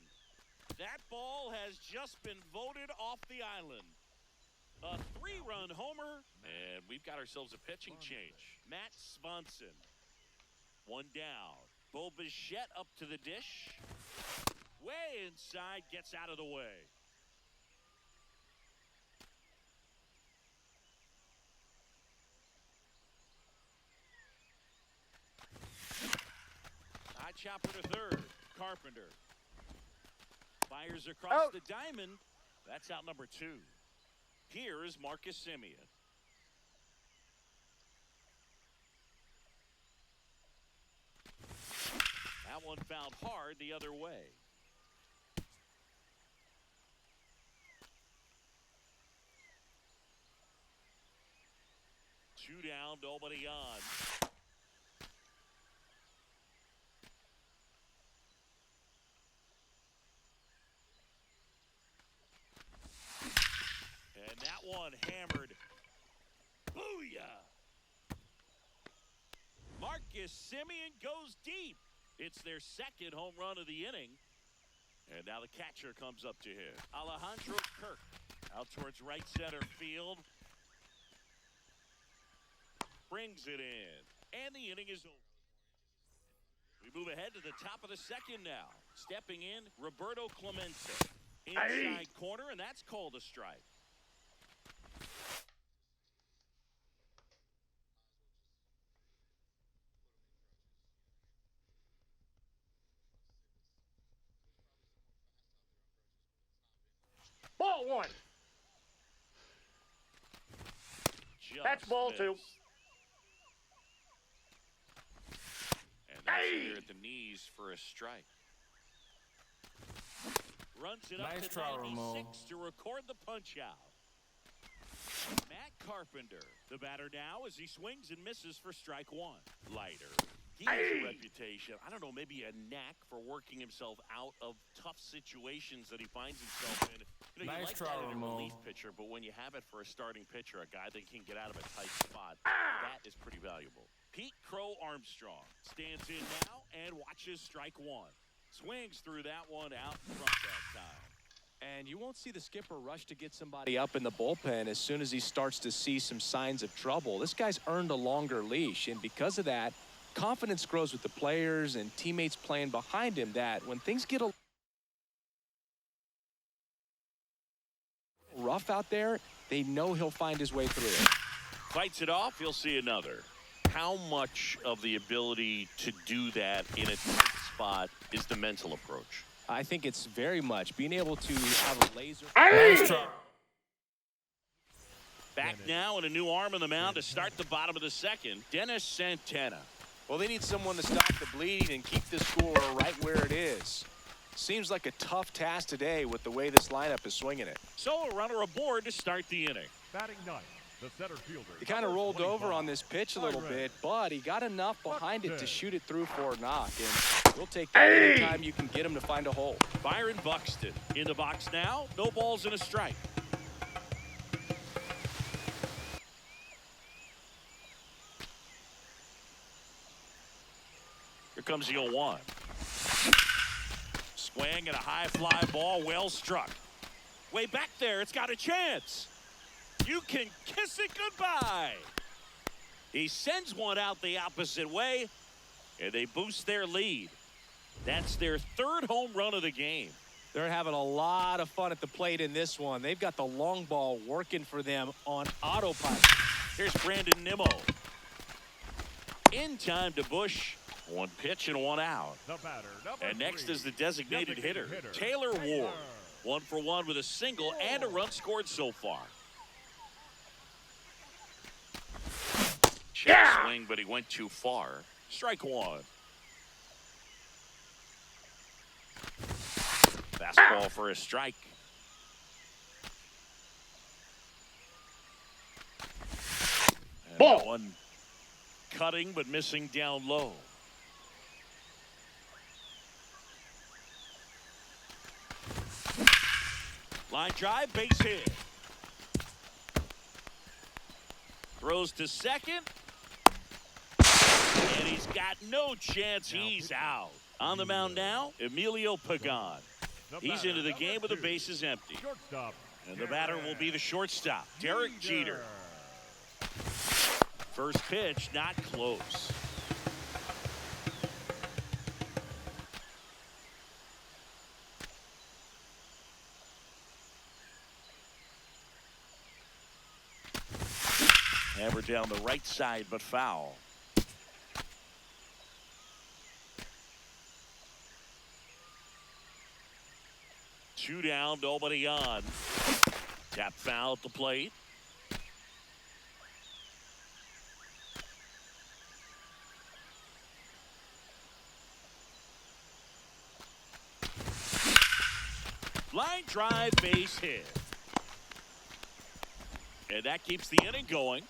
That ball has just been voted off the island. A 3-run homer, and we've got ourselves a pitching change. Matt Swanson. One down. Bo Bichette up to the dish. Way inside, gets out of the way. High chopper to third. Carpenter fires across the diamond. That's out number 2. Here is Marcus Semien. That one fouled hard the other way. Two down, nobody on. And that one hammered. Booyah! Marcus Semien goes deep. It's their second home run of the inning. And now the catcher comes up to hit. Alejandro Kirk out towards right center field. Brings it in. And the inning is over. We move ahead to the top of the second now. Stepping in, Roberto Clemente. Inside corner, and that's called a strike. Ball 1. That's ball 2. And that's here at the knees for a strike. Runs it up to 96 to record the punch out. Matt Carpenter, the batter now as he swings and misses for strike 1. Lighter. He has a reputation, I don't know, maybe a knack for working himself out of tough situations that he finds himself in. You know, you like that in a relief pitcher, but when you have it for a starting pitcher, a guy that can get out of a tight spot, that is pretty valuable. Pete Crow Armstrong stands in now and watches strike 1. Swings through that one out in front that time. And you won't see the skipper rush to get somebody up in the bullpen as soon as he starts to see some signs of trouble. This guy's earned a longer leash, and because of that, confidence grows with the players and teammates playing behind him, that when things get a rough out there, they know he'll find his way through it. Fights it off, you'll see another. How much of the ability to do that in a tight spot is the mental approach? I think it's very much being able to have a laser. Back now and a new arm on the mound to start the bottom of the second, Dennis Santana. Well, they need someone to stop the bleeding and keep the score right where it is. Seems like a tough task today with the way this lineup is swinging it. So a runner aboard to start the inning. Batting ninth, the center fielder. He kind of rolled 25, over on this pitch a little Byron bit, but he got enough behind it to Buxton. shoot it through for a knock. And we'll take that anytime you can get him to find a hole. Byron Buxton in the box now. No balls and a strike. Here comes the 0-1. Swing and a high fly ball, well struck. Way back there, it's got a chance. You can kiss it goodbye. He sends one out the opposite way, and they boost their lead. That's their third home run of the game. They're having a lot of fun at the plate in this one. They've got the long ball working for them on autopilot. Here's Brandon Nimmo. In time to Bush. One pitch and one out. The batter, number And next 3, is the designated hitter, hitter, Taylor Ward. Taylor. 1 for 1 with a single and a run scored so far. Check swing, but he went too far. Strike one. Fastball for a strike. And Ball. that one cutting but missing down low. Line drive, base hit. Throws to second. And he's got no chance. He's out. On the mound now, Emilio Pagan. He's into the game with the bases empty. Shortstop. And the batter will be the shortstop, Derek Jeter. First pitch, not close. Hammer down the right side, but foul. Two down, nobody on. Tap foul at the plate. Line drive, base hit. And that keeps the inning going.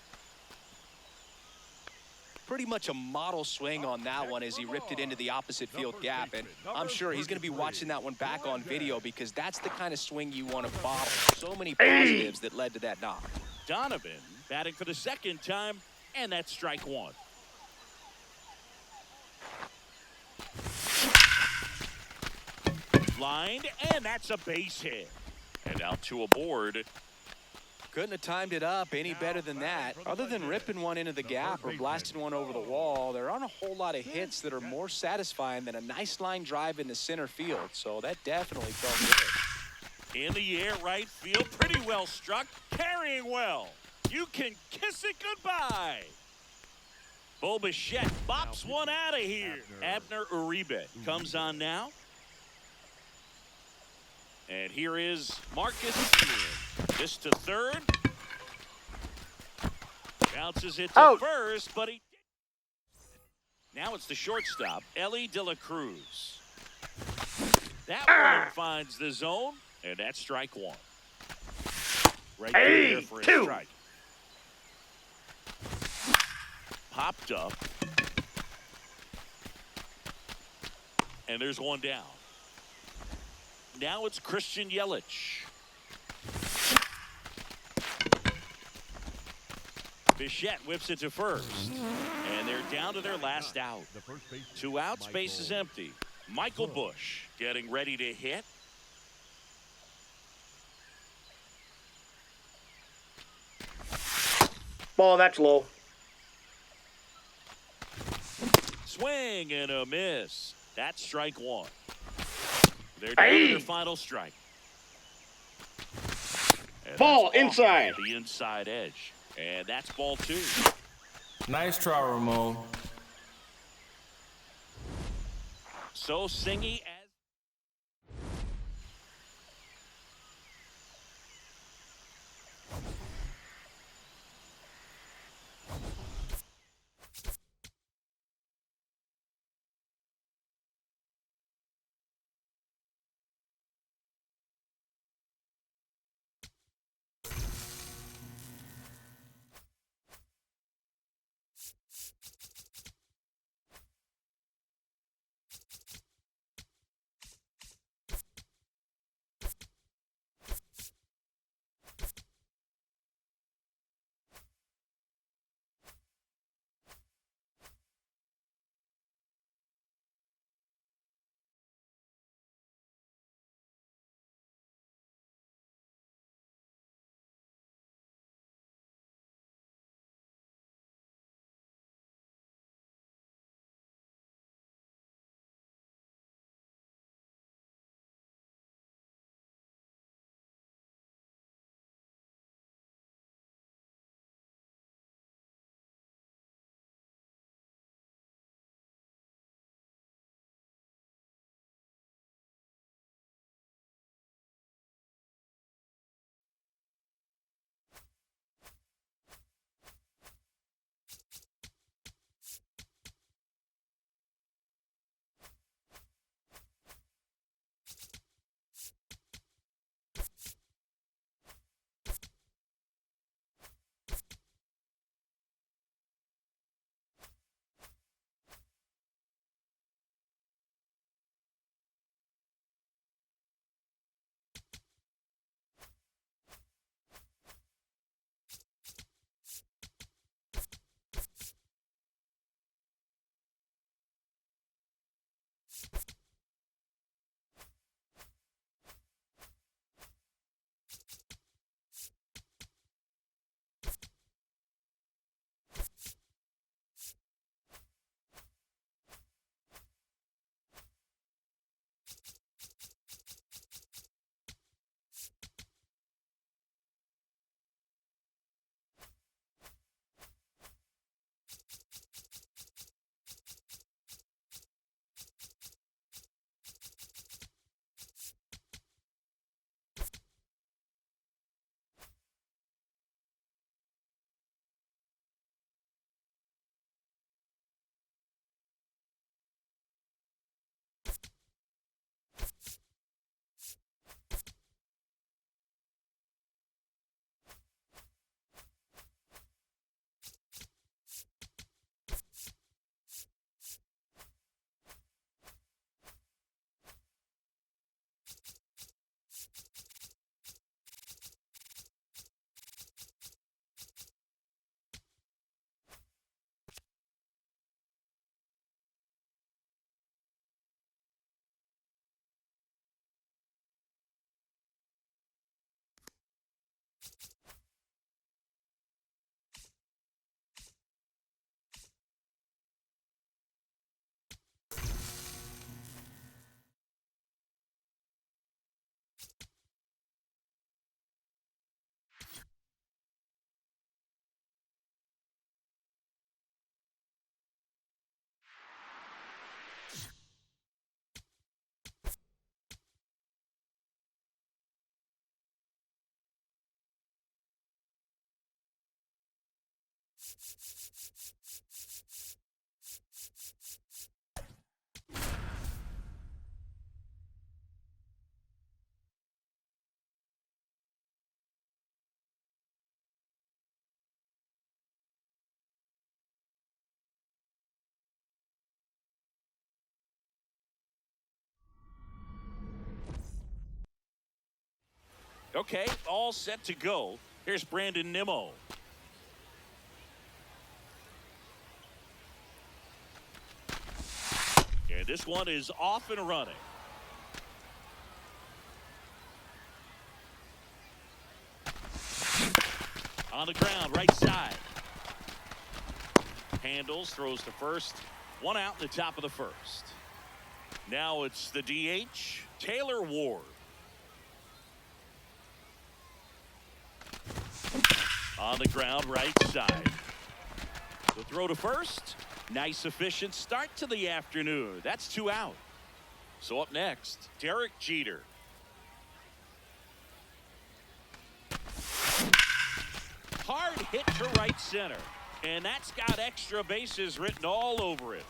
Pretty much a model swing on that one as he ripped it into the opposite field gap. And I'm sure he's going to be watching that one back on video because that's the kind of swing you want to bottle. So many positives that led to that knock. Donovan batting for the second time, and that's strike one. Lined, and that's a base hit. And out to a board. Couldn't have timed it up any better than that. Other than ripping one into the gap or blasting one over the wall, there aren't a whole lot of hits that are more satisfying than a nice line drive into center field. So that definitely felt good. In the air, right field, pretty well struck, carrying well. You can kiss it goodbye. Bo Bichette bops one out of here. Abner Uribe comes on now. And here is Marcus Semien. This to third. Bounces it to Out. first, but he... Now it's the shortstop, Ellie De La Cruz. That one finds the zone, and that's strike one. Right there for a 2. strike. Popped up. And there's one down. Now it's Christian Yelich. Bichette whips it to first. And they're down to their last out. The first base. 2 outs, base is empty. Michael Bush getting ready to hit. Ball, that's low. Swing and a miss. That's strike one. They're down to their final strike. And Ball, that's off inside. The inside edge. And that's ball two. Nice try, Ramon. So Singy as okay, all set to go. Here's Brandon Nimmo. And And this one is off and running. On the ground, right side. Handles, throws to first. One out in the top of the first. Now it's the DH, Taylor Ward. On the ground, right side. The throw to first. Nice, efficient start to the afternoon. That's 2 out. So up next, Derek Jeter. Hard hit to right center. And that's got extra bases written all over it.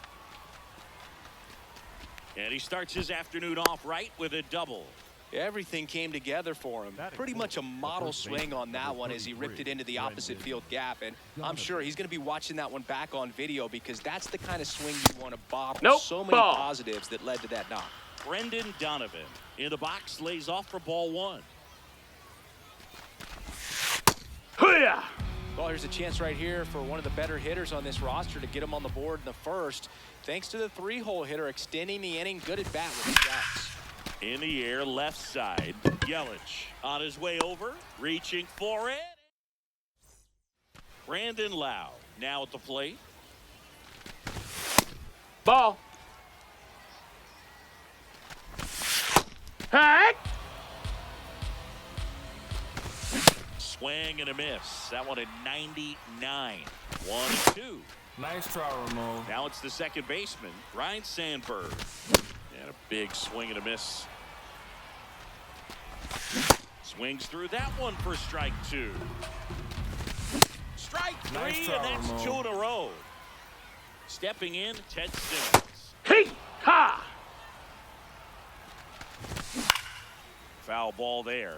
And he starts his afternoon off right with a double. Everything came together for him. Pretty much a model swing on that one as he ripped it into the opposite field gap. And I'm sure he's going to be watching that one back on video because that's the kind of swing you want to bop. Nope. So many positives that led to that knock. Brendan Donovan in the box, lays off for ball 1. Hoo-yah! Well, here's a chance right here for one of the better hitters on this roster to get him on the board in the first. Thanks to the 3-hole hitter extending the inning. Good at bat with 2 outs. In the air, left side. Yelich on his way over, reaching for it. Brandon Lau now at the plate. Ball. Heck! Swing and a miss. That one at 99. 1-2. Nice try, Ramon. Now it's the second baseman, Ryan Sandberg. And a big swing and a miss. Swings through that one for strike 2. Strike 3, Nice try, and that's Ramon. 2 in a row. Stepping in, Ted Simmons. Hee-ha! Foul ball there.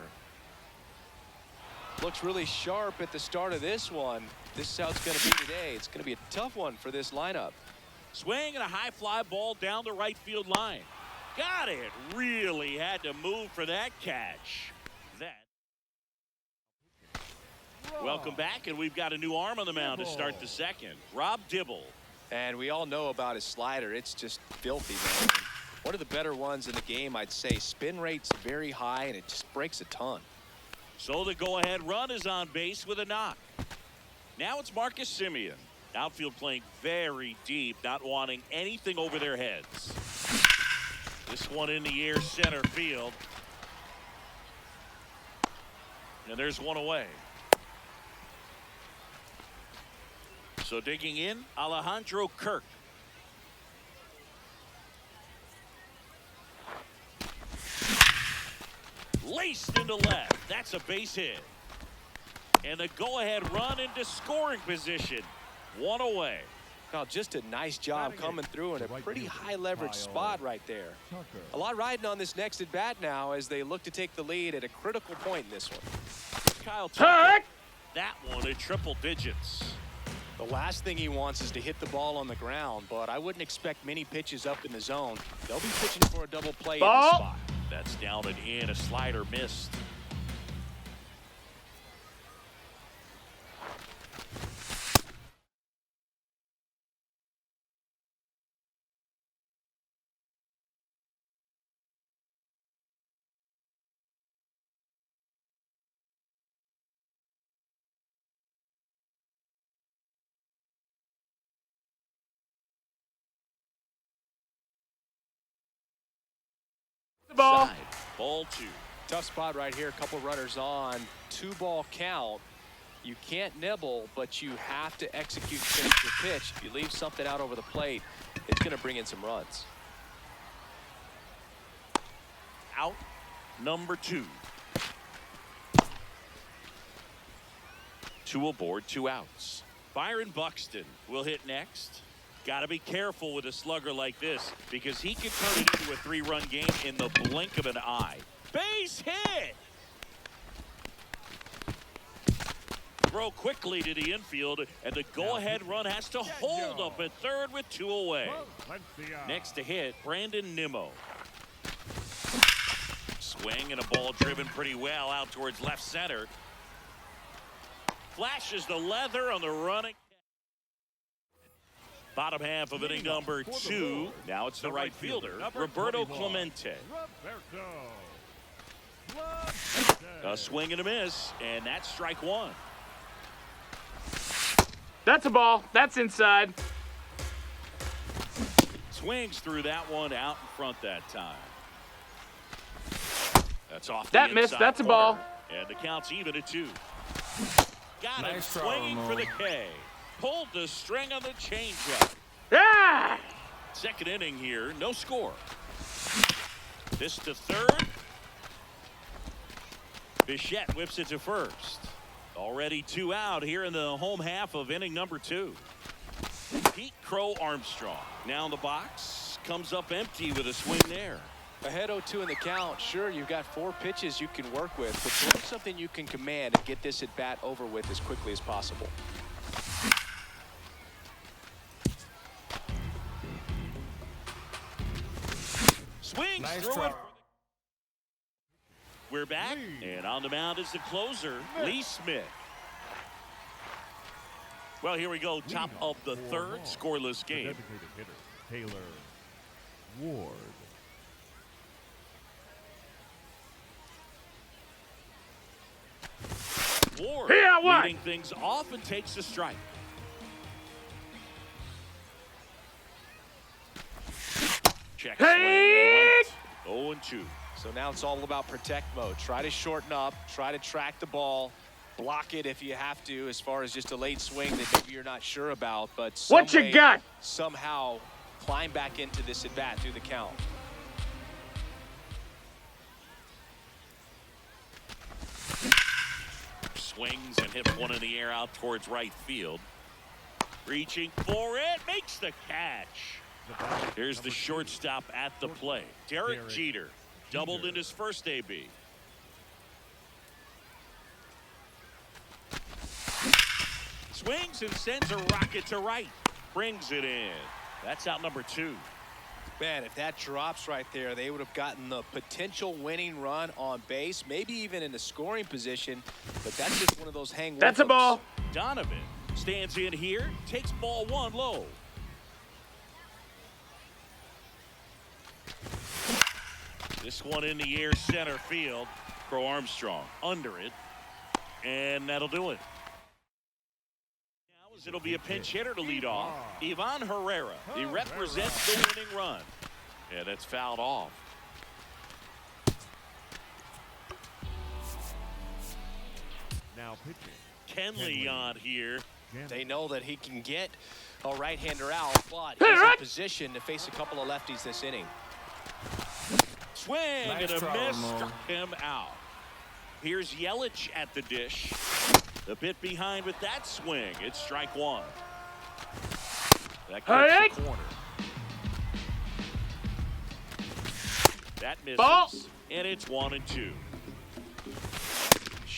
Looks really sharp at the start of this one. This is how it's going to be today. It's going to be a tough one for this lineup. Swing and a high fly ball down the right field line. Got it. Really had to move for that catch. Welcome back, and we've got a new arm on the mound to start the second. Rob Dibble. And we all know about his slider. It's just filthy, man. One of the better ones in the game, I'd say. Spin rate's very high, and it just breaks a ton. So the go-ahead run is on base with a knock. Now it's Marcus Semien. Outfield playing very deep, not wanting anything over their heads. This one in the air, center field. And there's one away. So digging in, Alejandro Kirk. Laced into left. That's a base hit. And the go-ahead run into scoring position. One away. Now, just a nice job coming through in a pretty high leverage spot right there. A lot riding on this next at bat now as they look to take the lead at a critical point in this one. Kyle Tucker. That one in triple digits. The last thing he wants is to hit the ball on the ground, but I wouldn't expect many pitches up in the zone. They'll be pitching for a double play in this spot. That's down and in. A slider missed. Ball. Side. Ball 2. Tough spot right here. A couple runners on. 2-ball count. You can't nibble, but you have to execute finish your pitch. If you leave something out over the plate, it's going to bring in some runs. Out number 2. 2 aboard, 2 outs. Byron Buxton will hit next. Got to be careful with a slugger like this because he can turn it into a 3-run game in the blink of an eye. Base hit! Throw quickly to the infield, and the go-ahead run has to hold up at third with 2 away. Next to hit, Brandon Nimmo. Swing and a ball driven pretty well out towards left center. Flashes the leather on the running. Bottom half of inning number 2. Now it's the right fielder, Roberto Clemente. A swing and a miss, and that's strike 1. That's a ball. That's inside. Swings through that one out in front that time. That's off the That missed. inside That's a corner, ball. and the count's even at 2. Got him Nice try, swinging for the Ramon. K. Pulled the string on the changeup. Ah! Second inning here, no score. This to third. Bichette whips it to first. Already 2 out here in the home half of inning number 2. Pete Crow Armstrong now in the box. Comes up empty with a swing there. Ahead 0-2 in the count. Sure, you've got 4 pitches you can work with, but throw something you can command and get this at bat over with as quickly as possible. Swings Nice through try. it. We're back, and on the mound is the closer, Lee Smith. Well, here we go, top of the third, scoreless The game. designated hitter, Taylor Ward. Ward Here, what? leading things off and takes a strike. Check Hey! swing and 0-2. So now it's all about protect mode. Try to shorten up, try to track the ball, block it if you have to, as far as just a late swing that maybe you're not sure about, but What you some way, got? somehow climb back into this at bat through the count. Swings and hits one in the air out towards right field. Reaching for it, makes the catch. Here's the shortstop at the plate. Derek Jeter doubled in his first AB. Swings and sends a rocket to right. Brings it in. That's out number 2. Man, if that drops right there, they would have gotten the potential winning run on base, maybe even in a scoring position, but that's just one of those hang That's a one-ups. ball. Donovan stands in here, takes ball 1 low. This one in the air center field. Crow Armstrong under it, and that'll do it. Now it'll be a pinch hitter to lead off. Ivan Herrera. He represents the winning run. Yeah, that's fouled off. Now pitching. Kenley on here. They know that he can get a right-hander out, but Hey, he's right. in position to face a couple of lefties this inning. Swing Nice and a try, miss, Ramon. struck him out. Here's Yelich at the dish. A bit behind with that swing. It's strike 1. That Hey. cuts the corner. That misses. Ball. And it's 1-2.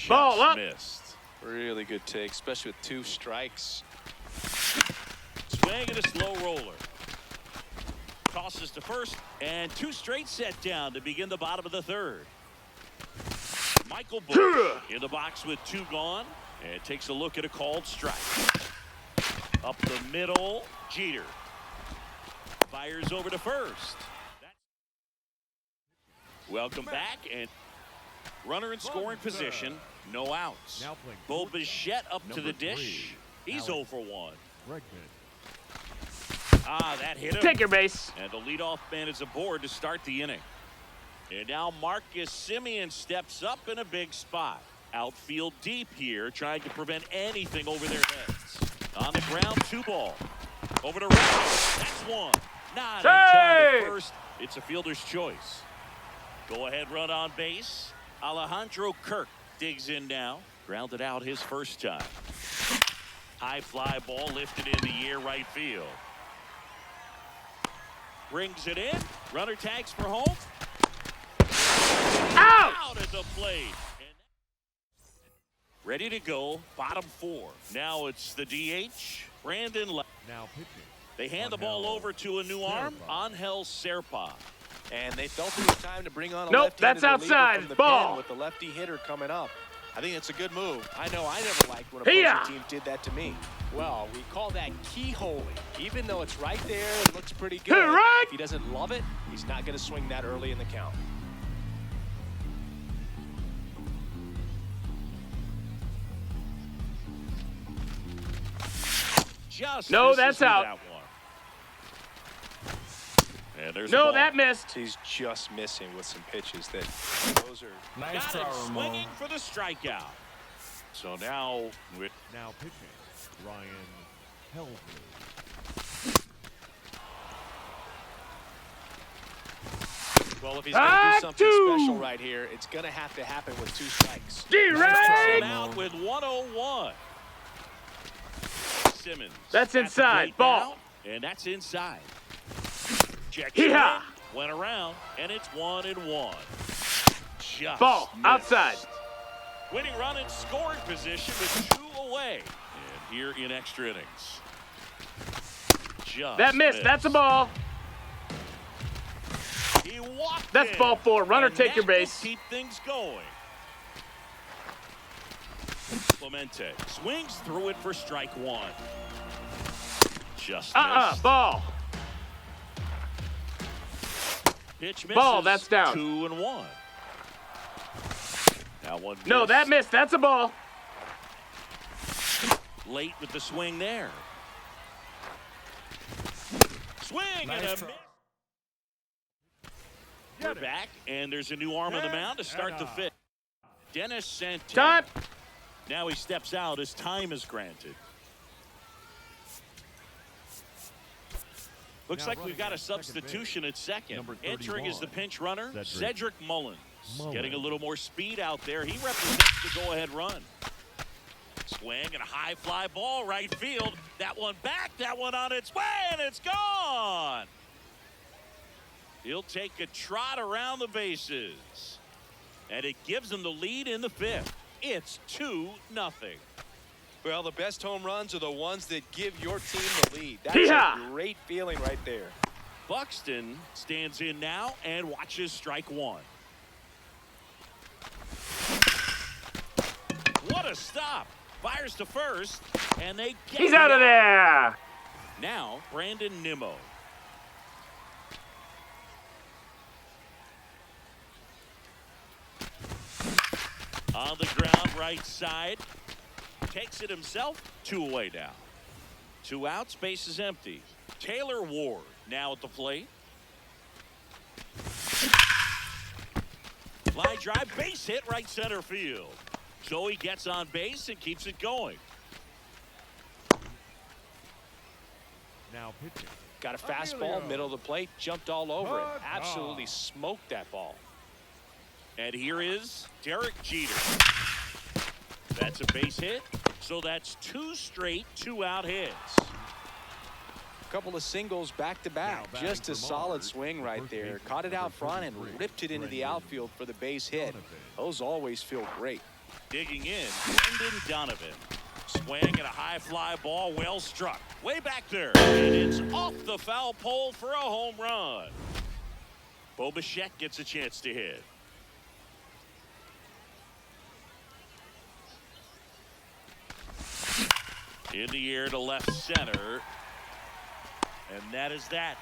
Ball Just up. missed. Really good take, especially with 2 strikes. Swing and a slow roller. Tosses to first, and 2 straight set down to begin the bottom of the third. Michael Busch in the box with 2 gone, and takes a look at a called strike. Up the middle, Jeter fires over to first. Welcome back, and runner in scoring position, no outs. Now playing Bo shortstop, Bichette up to number the dish. 3, He's Alex 0 for 1. Bregman. Ah, that hit him. Take your base. And the leadoff man is aboard to start the inning. And now Marcus Semien steps up in a big spot. Outfield deep here, trying to prevent anything over their heads. On the ground, 2 ball. Over to right. That's 1. Not in time Hey! at first. It's a fielder's choice. Go ahead run on base. Alejandro Kirk digs in now. Grounded out his first time. High fly ball lifted in the air right field. Brings it in. Runner tags for home. Out. Out at the plate. Ready to go. Bottom 4. Now it's the DH. Brandon. Now pitching. They hand the ball over to a new arm. Angel Serpa. And they felt it was time to bring on a Nope, left-handed that's reliever outside. from the Ball. pen with the lefty hitter coming up. I think it's a good move. I know I never liked when Hiya! opposing teams did that to me. Well, we call that keyholing. Even though it's right there, it looks pretty good. Right. If he doesn't love it, he's not going to swing that early in the count. Just No, misses that's with out. that one. And there's a No, ball. that missed. He's just missing with some pitches that those are. Nice Got try, him Ramon. swinging for the strikeout. So now with Now pitching, Ryan Helsley. Well, if he's going to do something two. special right here, it's going to have to happen with 2 strikes. D-Ray! out with 101. Simmons. That's at the inside. plate Ball. now, and that's inside. Check Hee-haw. went around, and it's 1-1. Just Ball. missed. Outside. Winning run in scoring position with 2 away. And here in extra innings. Just That missed. That's a ball. He walked That's in, ball 4. Runner, and take your that will base. Keep things going. Clemente swings through it for strike 1. Just missed. Ball. Pitch misses. Ball, that's down. 2-1. Now one. No, missed. that missed. That's a ball. Late with the swing there. Swing and Nice a try. miss. We're back, and there's a new arm on the mound to start the fifth. Dennis Santana. Time. Now he steps out as time is granted. Looks Now like we've running got a at second substitution at second. Number Entering is the 31, pinch runner, Cedric Cedric Mullins. Mullins. Getting a little more speed out there. He represents the go-ahead run. Swing and a high fly ball right field. That one back, that one on its way, and it's gone. He'll take a trot around the bases. And it gives him the lead in the 5th. It's 2-0. Well, the best home runs are the ones that give your team the lead. That's Hee-haw! a great feeling right there. Buxton stands in now and watches strike 1. What a stop. Fires to first, and they get He's him out of there. Now, Brandon Nimmo. On the ground, right side. Takes it himself. 2 away now. 2 outs, base is empty. Taylor Ward now at the plate. Line drive, base hit, right center field. So he gets on base and keeps it going. Now pitching, Got a fastball, middle of the plate, jumped all over it. Absolutely smoked that ball. And here is Derek Jeter. That's a base hit. So that's 2 straight 2-out hits. A couple of singles back to back. Now batting Just a for solid Mars, swing the right first there. baseman, Caught it number out front and 33, ripped it into the Brendan outfield for the base hit. Donovan. Those always feel great. Digging in, Brendan Donovan. Swing and a high fly ball, well struck. Way back there. And it's off the foul pole for a home run. Bo Bichette gets a chance to hit. In the air to left center. And that is that.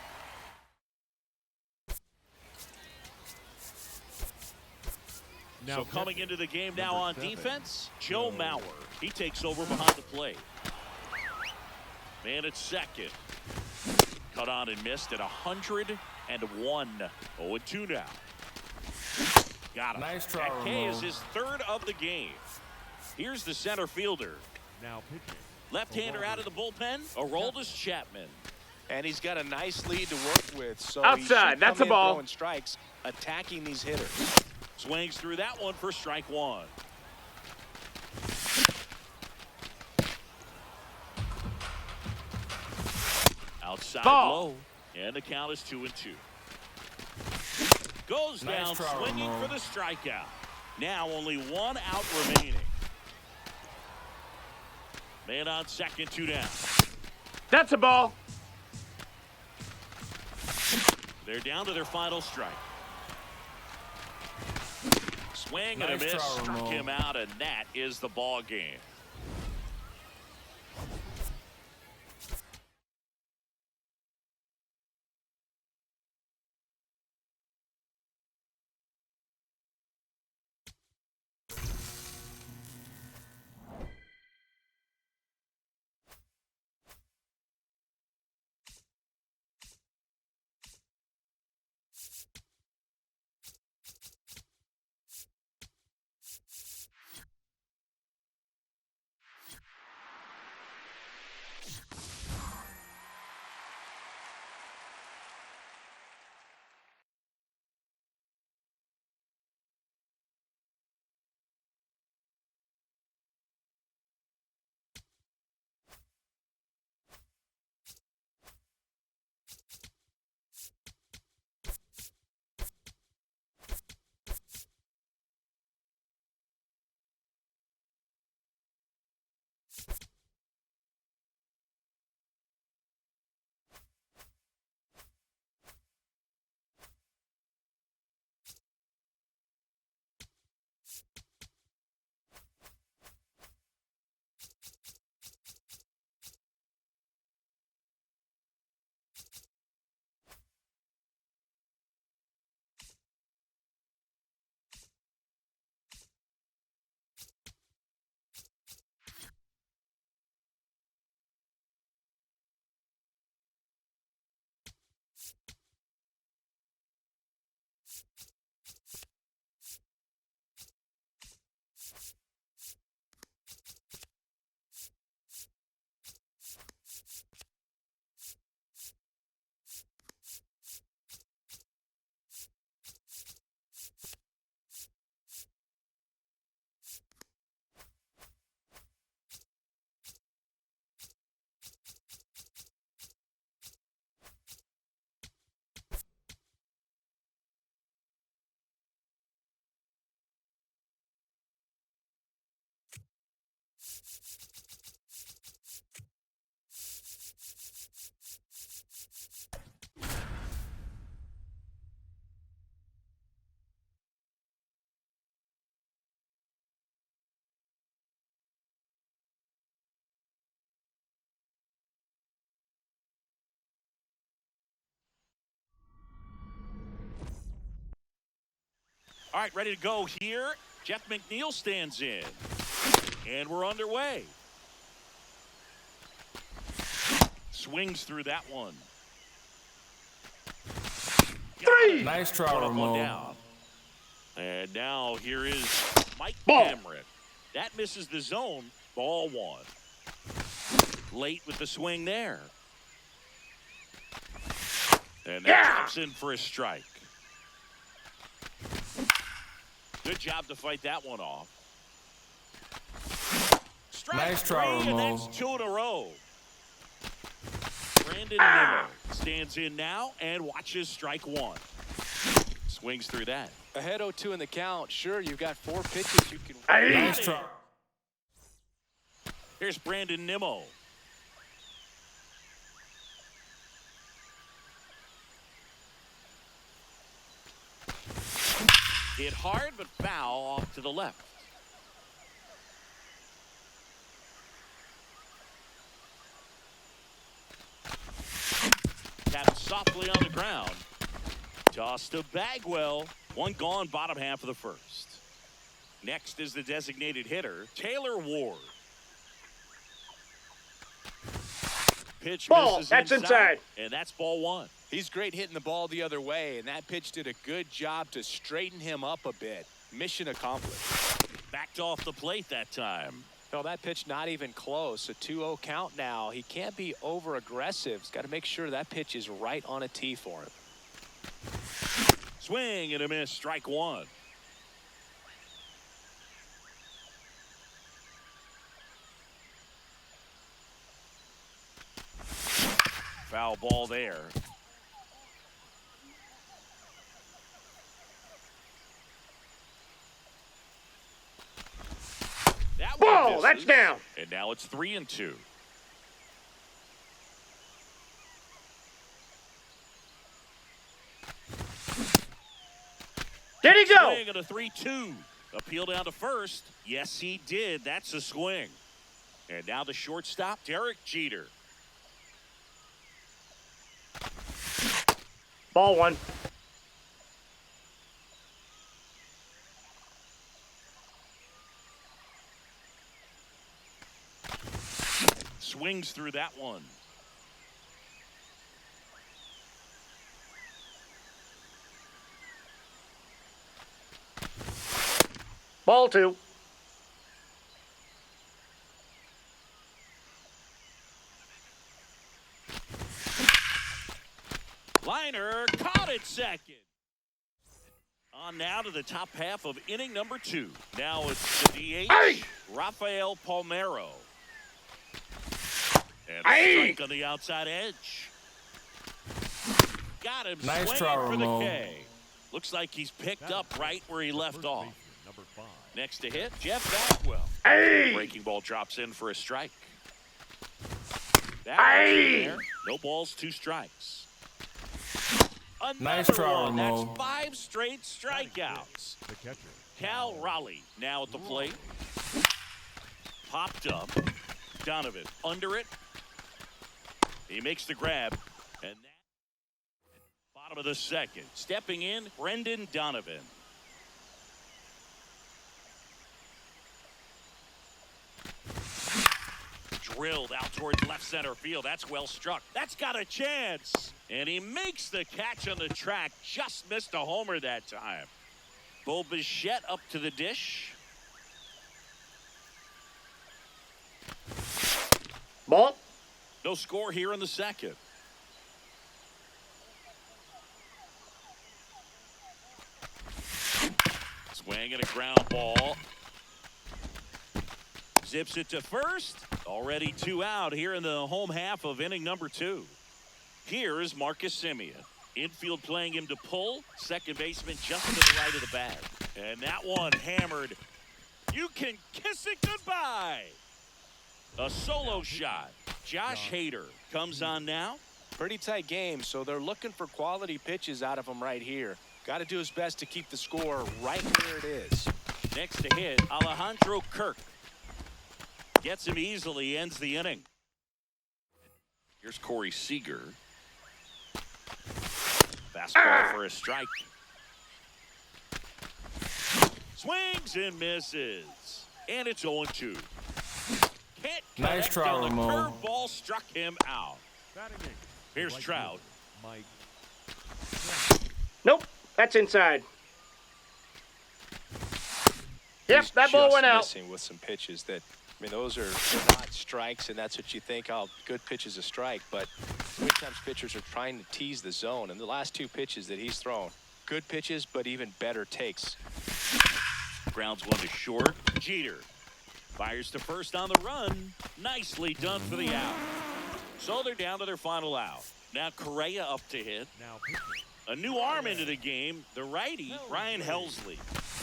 Now So coming pitching, into the game now number on 7, defense, Joe Joe. Mauer. He takes over behind the plate. Man at second. Cut on and missed at 101. 0-2 now. Got him. Nice try, That K is Ramon. his 3rd of the game. Here's the center fielder. now pitching, Left-hander out of the bullpen, Aroldis Chapman. And he's got a nice lead to work with. So he Outside, should that's come a ball. in throwing strikes, attacking these hitters. Swings through that one for strike 1. Outside Ball. low, and the count is 2-2. Goes Nice down try, swinging Ramon. for the strikeout. Now only 1 out remaining. Man on second, 2 down. That's a ball. They're down to their final strike. Swing and a Nice miss, try, struck Ramon. him out, and that is the ball game. All right, ready to go here. Jeff McNeil stands in. And we're underway. Swings through that one. Three. Nice try, Put up one Ramon. down. And now here is Mike Ball. Cameron. That misses the zone. Ball one. Late with the swing there. And that comes in for a strike. Good job to fight that one off. Strike Nice try, three, and Ramon. that's 2 in a row. Brandon Nimmo stands in now and watches strike one. Swings through that. Ahead 0-2 in the count. Sure, you've got 4 pitches you can. Nice try. Here's Brandon Nimmo. Hit hard, but foul off to the left. Tapped softly on the ground. Tossed to Bagwell. One gone, bottom half of the first. Next is the designated hitter, Taylor Ward. Pitch Ball. misses That's inside. and that's ball one. He's great hitting the ball the other way, and that pitch did a good job to straighten him up a bit. Mission accomplished. Backed off the plate that time. No, that pitch not even close. A 2-0 count now. He can't be over aggressive. He's got to make sure that pitch is right on a tee for him. Swing and a miss, strike one. Foul ball there. That one Ball. misses. That's down. And now it's 3-2. Did he go? Swing and a 3-2. Appeal down to first. Yes, he did. That's a swing. And now the shortstop, Derek Jeter. Ball one. Swings through that one. Ball two. Liner caught it second. On now to the top half of inning number 2. Now it's the DH, Hey! Rafael Palmeiro. And a Hey! strike on the outside edge. Got him Nice swinging try, for the Ramon. K. Looks like he's picked up right where he left First off. baseman, number 5. Next to hit, Jeff Bagwell. Hey! Breaking ball drops in for a strike. That Hey! one's in there. No balls, 2 strikes. Another Nice try, one. Ramon. That's 5 straight strikeouts. The catcher. Cal Raleigh now at the plate. Popped up. Donovan under it. He makes the grab. And that bottom of the second. Stepping in, Brendan Donovan. Drilled out towards left center field. That's well struck. That's got a chance. And he makes the catch on the track. Just missed a homer that time. Bo Bichette up to the dish. Ball. No score here in the second. Swing and a ground ball. Zips it to first. Already 2 out here in the home half of inning number 2. Here is Marcus Semien. Infield playing him to pull. Second baseman just to the right of the bag. And that one hammered. You can kiss it goodbye. A solo shot. Josh Hader comes on now. Pretty tight game, so they're looking for quality pitches out of him right here. Got to do his best to keep the score right where it is. Next to hit, Alejandro Kirk. Gets him easily, ends the inning. Here's Corey Seager. Fastball for a strike. Swings and misses. And it's 0-2. Can't Nice connect try, on the Ramon. curveball, struck him out. Batting eighth. Here's Right Trout. fielder, Mike. Nope. That's inside. Yep, He's that ball just went out. missing with some pitches that, I mean, those are not strikes, and that's what you think, oh, good pitch is a strike. But sometimes pitchers are trying to tease the zone. And the last 2 pitches that he's thrown, good pitches, but even better takes. Grounds one to short. Jeter fires to first on the run. Nicely done for the out. So they're down to their final out. Now Correa up to hit. Now pitching. A new arm into the game, the righty, Ryan Helsley.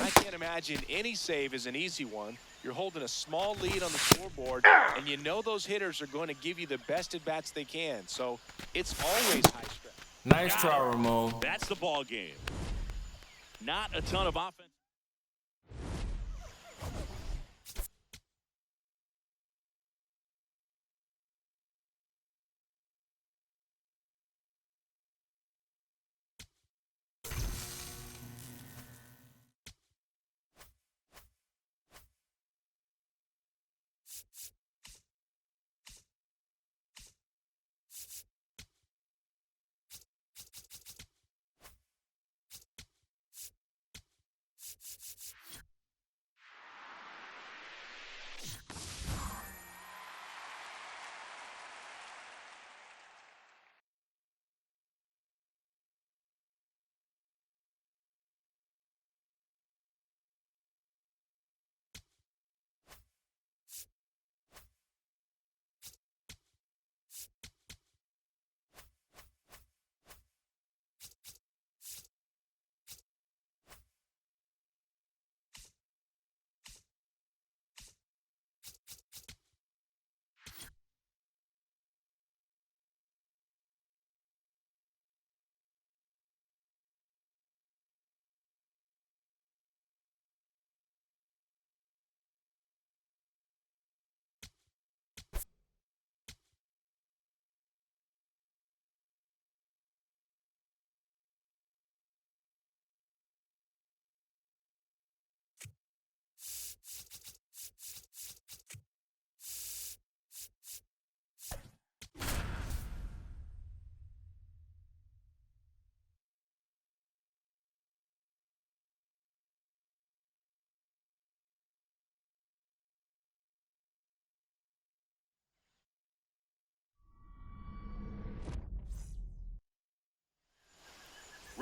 I can't imagine any save is an easy one. You're holding a small lead on the scoreboard, and you know those hitters are going to give you the best at-bats they can. So it's always high stress. Nice try, Ramon. That's the ball game. Not a ton of offense.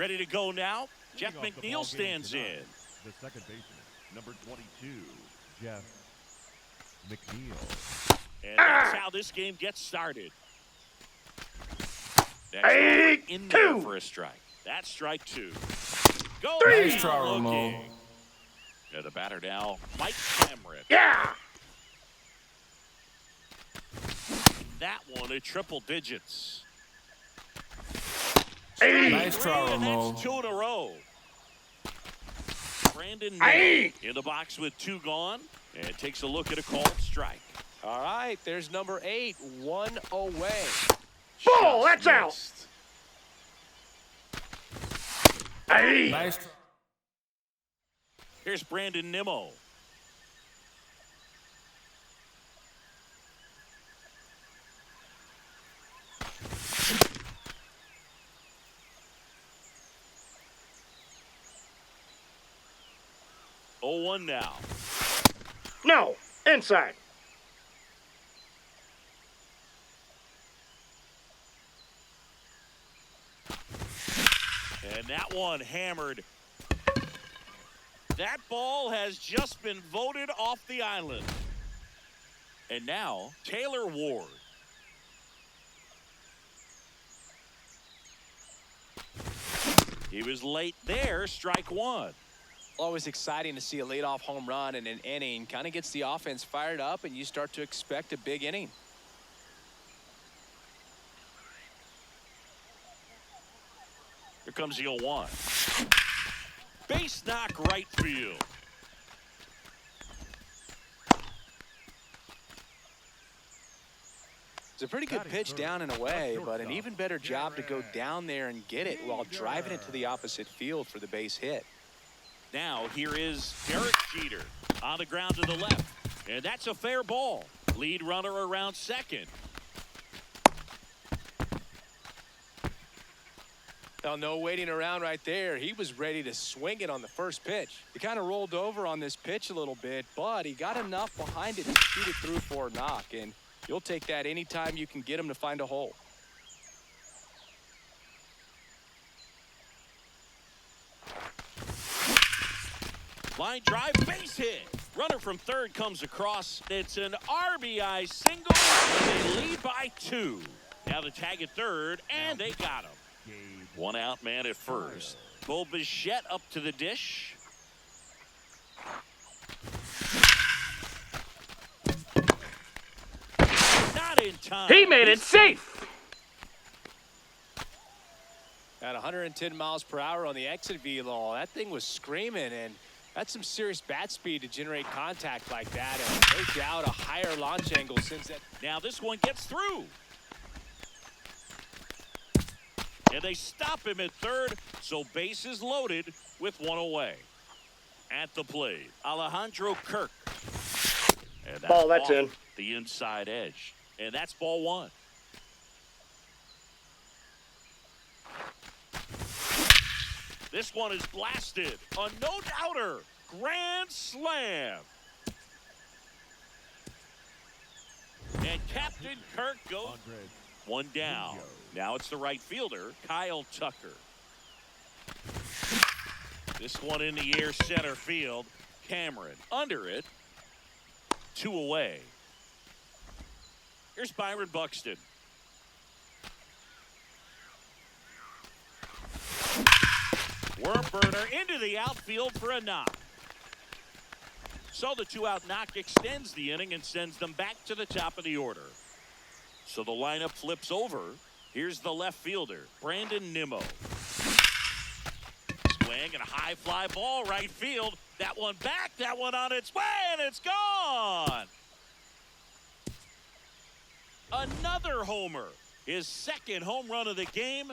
Ready to go now. Jeff Leading off the McNeil ball game stands tonight, in. The second baseman, number 22, Jeff McNeil. And that's how this game gets started. Next Strike in there two. for a strike. That's strike 2. Go Three. Nice try, looking. Ramon. And the batter now, Mike Cameron. Yeah. That one at triple digits. Nice try, And Ramon. that's 2 in a row. Brandon Aye. in the box with 2 gone. And takes a look at a called strike. All right, there's number 8, 1 away. Ball, Just that's out. missed. Hey. Nice. Here's Brandon Nimmo. Oh, 1 now. No. Inside. And that one hammered. That ball has just been voted off the island. And now, Taylor Ward. He was late there, strike 1. Always exciting to see a leadoff home run in an inning. Kind of gets the offense fired up, and you start to expect a big inning. Here comes the 0-1. Base knock right field. It's a pretty good pitch down and away, but an even better job to go down there and get it while driving it to the opposite field for the base hit. Now here is Derek Jeter on the ground to the left. And that's a fair ball. Lead runner around second. Now, no waiting around right there. He was ready to swing it on the first pitch. He kind of rolled over on this pitch a little bit, but he got enough behind it to shoot it through for a knock. And you'll take that anytime you can get him to find a hole. Line drive, base hit. Runner from third comes across. It's an RBI single, and they lead by 2. Now the tag at third, and they got him. 1 out man at first. Bo Bichette up to the dish. Not in time. He made it safe. At 110 miles per hour on the exit velo, that thing was screaming, and that's some serious bat speed to generate contact like that. And no doubt a higher launch angle since that. Now this one gets through. And they stop him at third, so bases loaded with 1 away. At the plate, Alejandro Kirk. And Ball, that's off in. the inside edge. And that's ball 1. This one is blasted. A no-doubter. Grand slam. And Captain Kirk goes 1 down. Now it's the right fielder, Kyle Tucker. This one in the air center field. Cameron under it. 2 away. Here's Byron Buxton. Worm burner into the outfield for a knock. So the 2-out knock extends the inning and sends them back to the top of the order. So the lineup flips over. Here's the left fielder, Brandon Nimmo. Swing and a high fly ball right field. That one back, that one on its way, and it's gone. Another homer. His second home run of the game.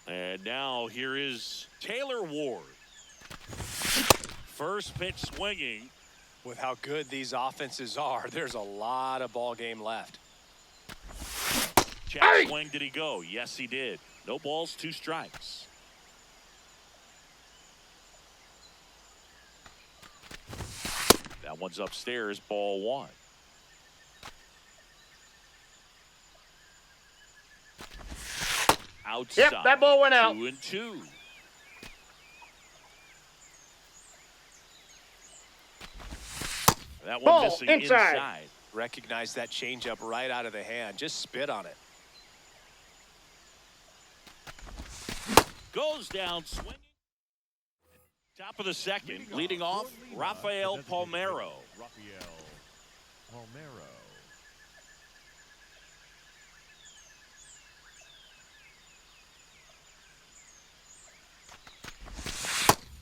And now here is Taylor Ward. First pitch swinging. With how good these offenses are, there's a lot of ball game left. Check swing, did he go? Yes, he did. No balls, 2 strikes. That one's upstairs, ball 1. Outside. Yep, that ball went out. 2-2. That one Ball missing inside. Recognize that changeup right out of the hand. Just spit on it. Goes down swinging. Top of the second, leading off, Rafael Palmeiro. Rafael Palmeiro.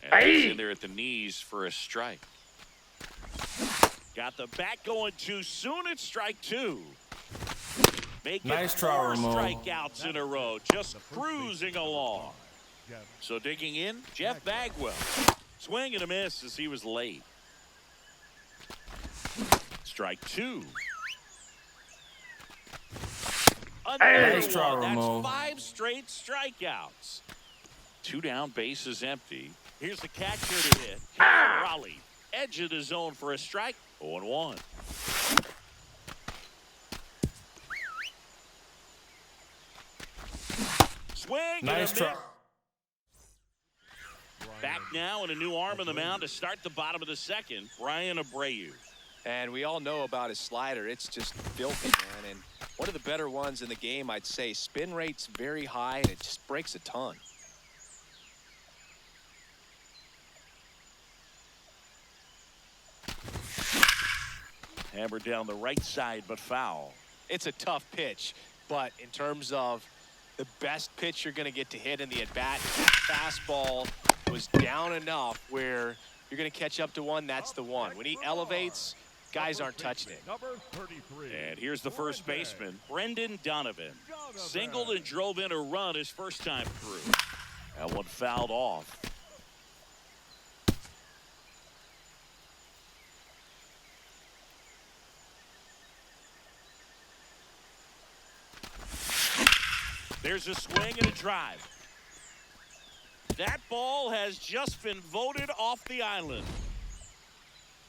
And he's in there at the knees for a strike. Got the bat going too soon. It's strike two. Making Nice try, four Ramon. strikeouts in a row, just cruising along. So digging in, Jeff Bagwell. Swing and a miss as he was late. Strike two. Another Nice try, one. That's Ramon. 5 straight strikeouts. 2 down, bases empty. Here's the catcher to hit. Raleigh, edge of the zone for a strike. 0-1. Swing and a Nice miss. try. Back now and a new arm on the mound to start the bottom of the second. Brian Abreu. And we all know about his slider. It's just filthy, man. And one of the better ones in the game, I'd say. Spin rate's very high, and it just breaks a ton. Hammered down the right side, but foul. It's a tough pitch, but in terms of the best pitch you're going to get to hit in the at-bat, that fastball was down enough where you're going to catch up to one, that's the one. When he elevates, guys aren't touching it. Number 33. And here's the first baseman, Brendan Donovan. Singled and drove in a run his first time through. That one fouled off. There's a swing and a drive. That ball has just been voted off the island.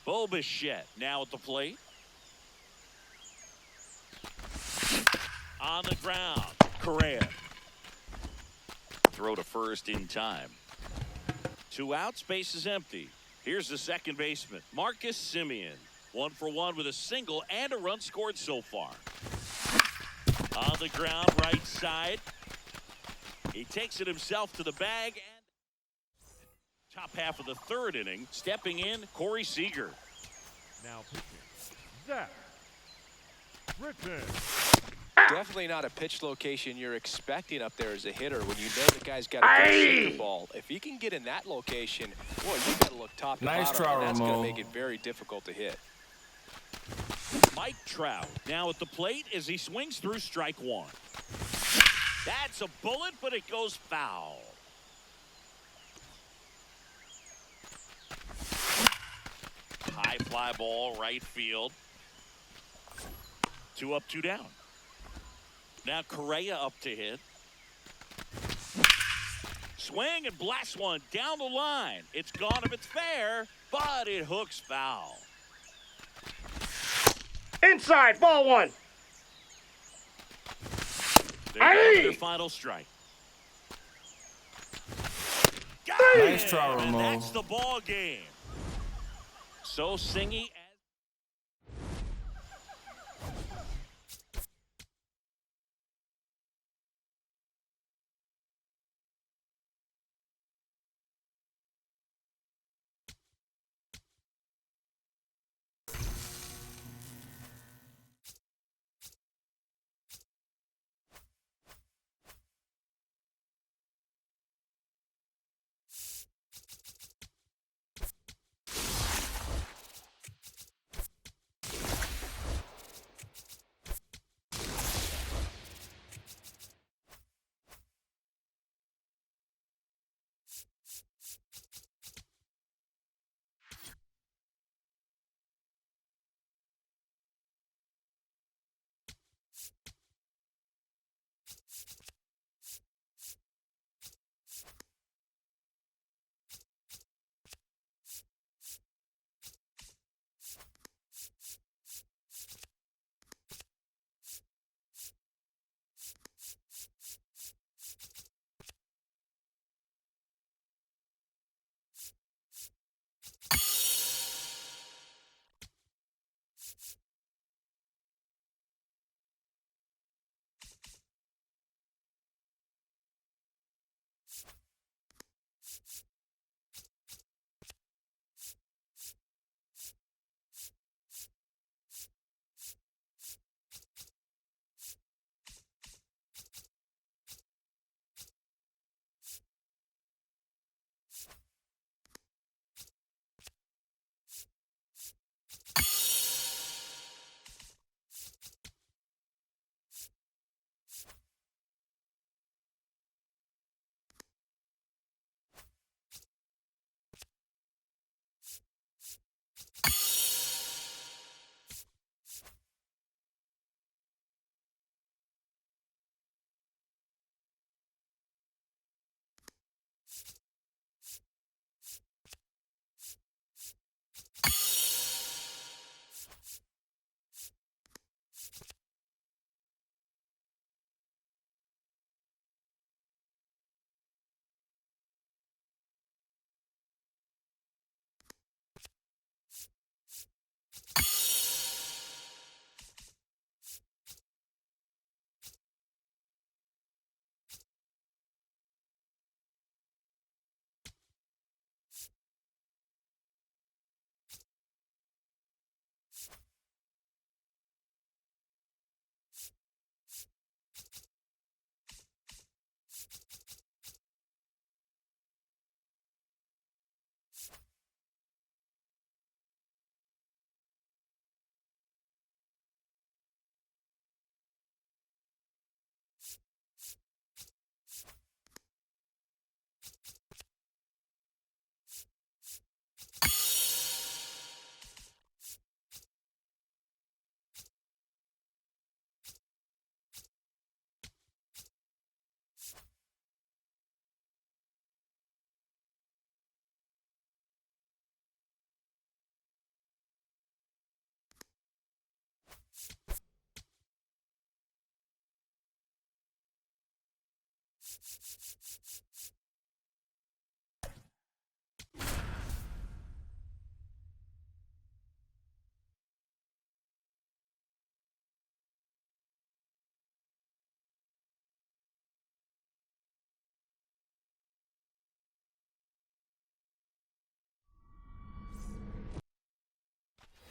Bo Bichette now at the plate. On the ground, Correa. Throw to first in time. 2 outs, base is empty. Here's the second baseman, Marcus Semien. 1 for 1 with a single and a run scored so far. On the ground, right side. He takes it himself to the bag. And top half of the third inning, stepping in, Corey Seager. Now pitching. Zach Britton. Definitely not a pitch location you're expecting up there as a hitter when you know the guy's got a good sinker ball. If he can get in that location, boy, you got to look top to Nice bottom, try, and that's going to Ramon. make it very difficult to hit. Mike Trout now at the plate as he swings through strike one. That's a bullet, but it goes foul. High fly ball, right field. 2 up, 2 down. Now Correa up to hit. Swing and blast one down the line. It's gone if it's fair, but it hooks foul. Inside, ball one. They got their final strike. Got Nice him, try, and Ramon. that's the ball game. So Singy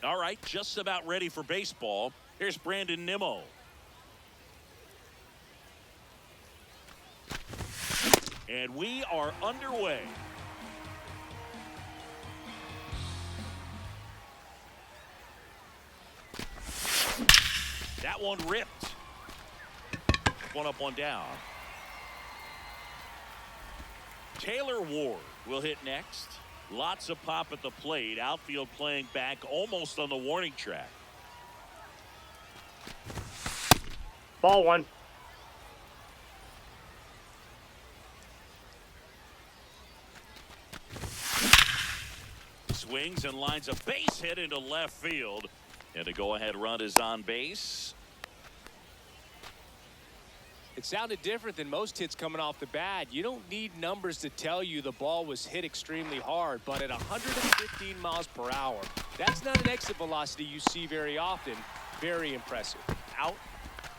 All right, just about ready for baseball. Here's Brandon Nimmo. And we are underway. That one ripped. One up, one down. Taylor Ward will hit next. Lots of pop at the plate. Outfield playing back almost on the warning track. Ball one. Swings and lines a base hit into left field. And the go-ahead run is on base. It sounded different than most hits coming off the bat. You don't need numbers to tell you the ball was hit extremely hard, but at 115 miles per hour, that's not an exit velocity you see very often. Very impressive. Out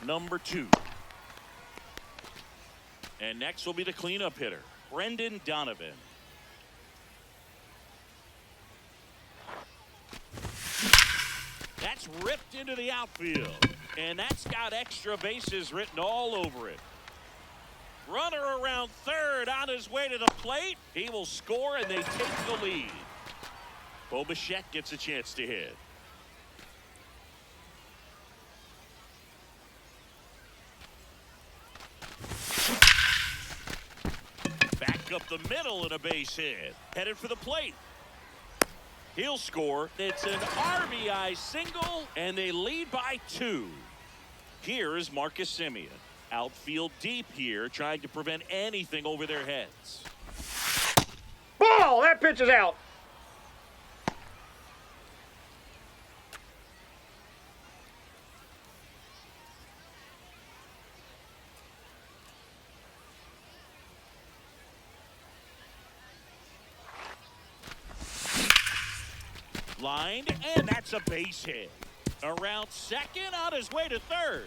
number 2. And next will be the cleanup hitter, Brendan Donovan. That's ripped into the outfield, and that's got extra bases written all over it. Runner around third on his way to the plate. He will score, and they take the lead. Bo Bichette gets a chance to hit. Back up the middle and a base hit. Headed for the plate. He'll score. It's an RBI single, and they lead by 2. Here is Marcus Semien. Outfield deep here, trying to prevent anything over their heads. Ball! That pitch is out. Lined, and that's a base hit. Around second, on his way to third.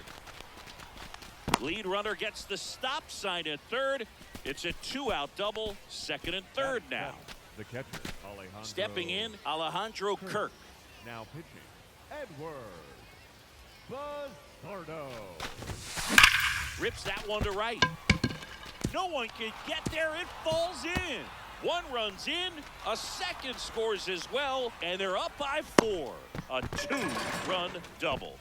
Lead runner gets the stop sign at third. It's a 2-out double, second and third now. The catcher, Alejandro. Stepping in, Alejandro Kirk. Now pitching, Edward Buzzardo. Rips that one to right. No one can get there. It falls in. One runs in, a second scores as well, and they're up by 4. A 2-run double.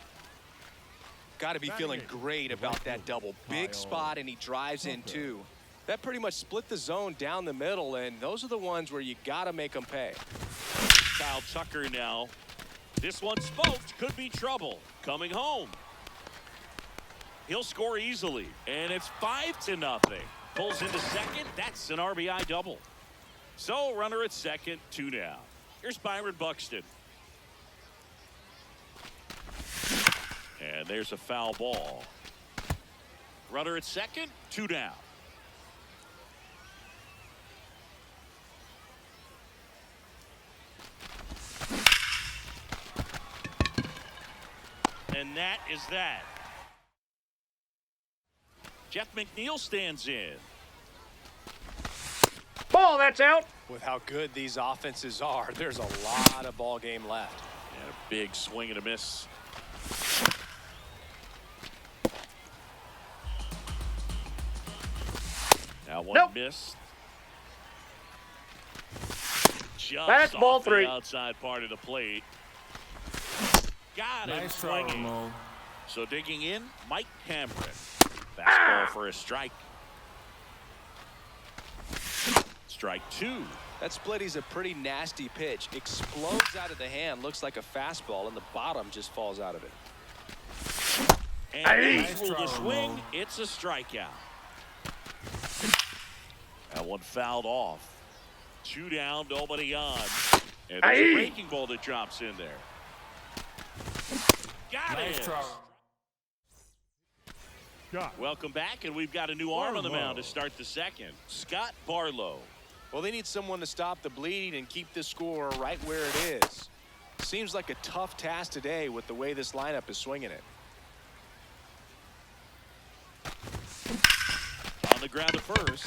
Got to be feeling great about that double. Big spot, and he drives in too. That pretty much split the zone down the middle, and those are the ones where you got to make them pay. Kyle Tucker now. This one smoked, could be trouble. Coming home. He'll score easily, and it's 5-0. Pulls into second. That's an RBI double. So runner at second, 2 down. Here's Byron Buxton. And there's a foul ball. Runner at second, 2 down. And that is that. Jeff McNeil stands in. Ball, that's out. With how good these offenses are, there's a lot of ball game left. And a big swing and a miss. Now one missed. Just That's ball off 3. the outside part of the plate. Got him Nice throw, swinging. Ramon. So digging in, Mike Cameron. Fastball for a strike. Strike 2. That splitty's a pretty nasty pitch. Explodes out of the hand. Looks like a fastball, and the bottom just falls out of it. And Nice through the throw, swing, Ramon. it's a strikeout. That one fouled off. 2 down, nobody on. And there's a breaking ball that drops in there. Got Nice it. throw. Scott. Welcome back, and we've got a new arm on the mound to start the second. Scott Barlow. Well, they need someone to stop the bleed and keep this score right where it is. Seems like a tough task today with the way this lineup is swinging it. On the ground at first.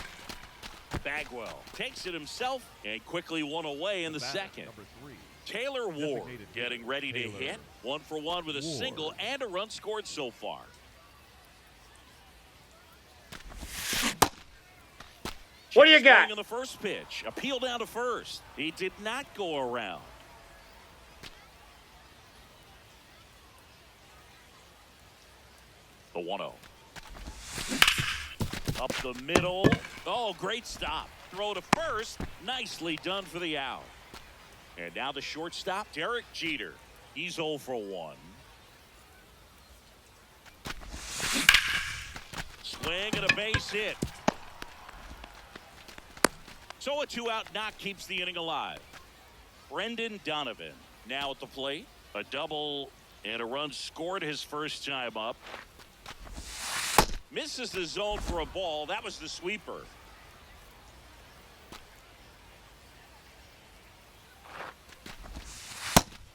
Bagwell takes it himself and quickly one away in the second. Number 3. Taylor Ward Designated getting ready to Taylor hit. 1 for 1 with a Ward. single and a run scored so far. What do you Swing got? on the first pitch. Appeal down to first. He did not go around. The 1-0. Up the middle. Oh, great stop. Throw to first. Nicely done for the out. And now the shortstop, Derek Jeter. He's 0 for 1. Swing and a base hit. So a 2-out knock keeps the inning alive. Brendan Donovan now at the plate. A double and a run scored his first time up. Misses the zone for a ball. That was the sweeper.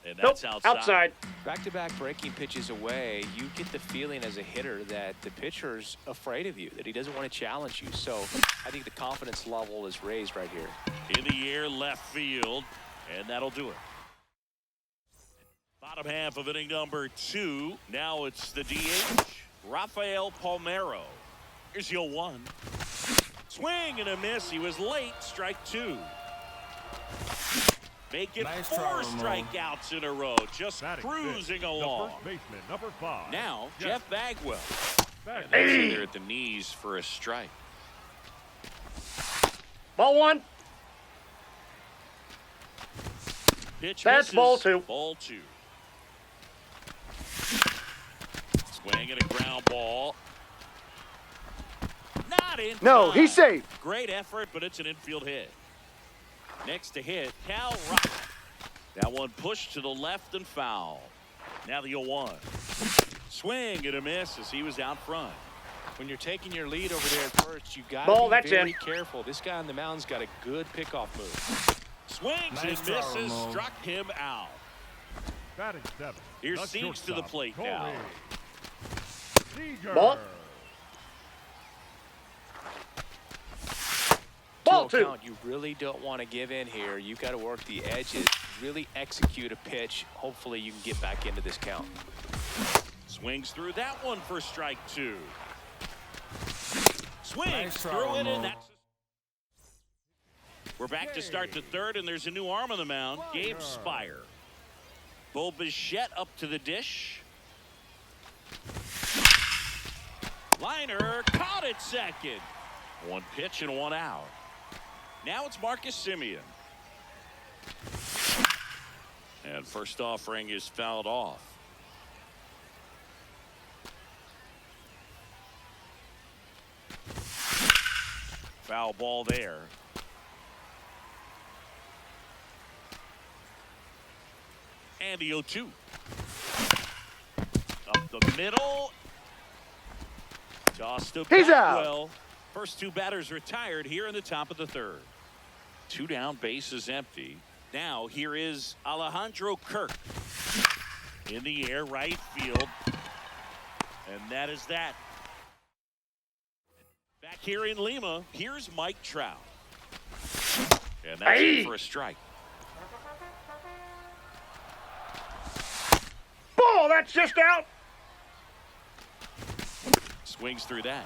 And that's outside. Back-to-back breaking pitches away, you get the feeling as a hitter that the pitcher's afraid of you, that he doesn't want to challenge you. So I think the confidence level is raised right here. In the air, left field, and that'll do it. Bottom half of inning number 2. Now it's the DH, Rafael Palmeiro. Here's the 0-1. Swing and a miss. He was late. Strike 2. Make it Nice 4 try, Ramon. strikeouts in a row. Just Batting cruising fifth, along. The first baseman, number 5. Now, Jeff Bagwell. Bagwell. That's in there at the knees for a strike. Ball 1. Pitch That's misses. ball 2. Ball 2. Swing and a ground ball. Not in No, time. he's safe. Great effort, but it's an infield hit. Next to hit, Cal Rock. That one pushed to the left and foul. Now the 0-1. Swing and a miss as he was out front. When you're taking your lead over there at first, you've got Ball, to be that's very in. careful. This guy on the mound's got a good pickoff move. Swings Nice and try, misses, Ramon. struck him out. Batting 7. Here's the Siegs to the shortstop, plate Corey now. Seager. Ball. Ball 2-0 2. count, you really don't want to give in here. You've got to work the edges, really execute a pitch. Hopefully you can get back into this count. Swings through that one for strike 2. Swings Nice try, through it, Ramon. and that's. We're back to start the third, and there's a new arm on the mound, Gabe Spire. Bo Bichette up to the dish. Liner caught it second. 1 pitch and 1 out. Now it's Marcus Semien. And first offering is fouled off. Foul ball there. And the 0-2. Up the middle. Toss to He's out. Bagwell. First 2 batters retired here in the top of the third. 2 down, bases empty. Now here is Alejandro Kirk. In the air, right field. And that is that. Back here in Lima, here's Mike Trout. And that's it for a strike. Ball, that's just out. Swings through that.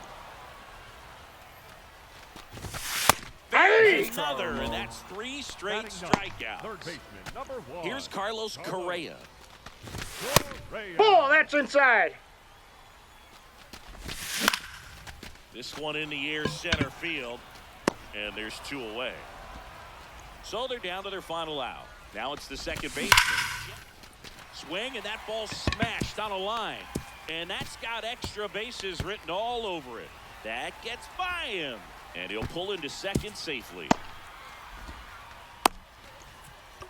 Hey! Another, and that's 3 straight Batting ninth, strikeouts. Third baseman, number 1. Here's Carlos Correa. Correa. Ball, that's inside. This one in the air, center field, and there's 2 away. So they're down to their final out. Now it's the second baseman. Swing, and that ball smashed on a line. And that's got extra bases written all over it. That gets by him. And he'll pull into second safely.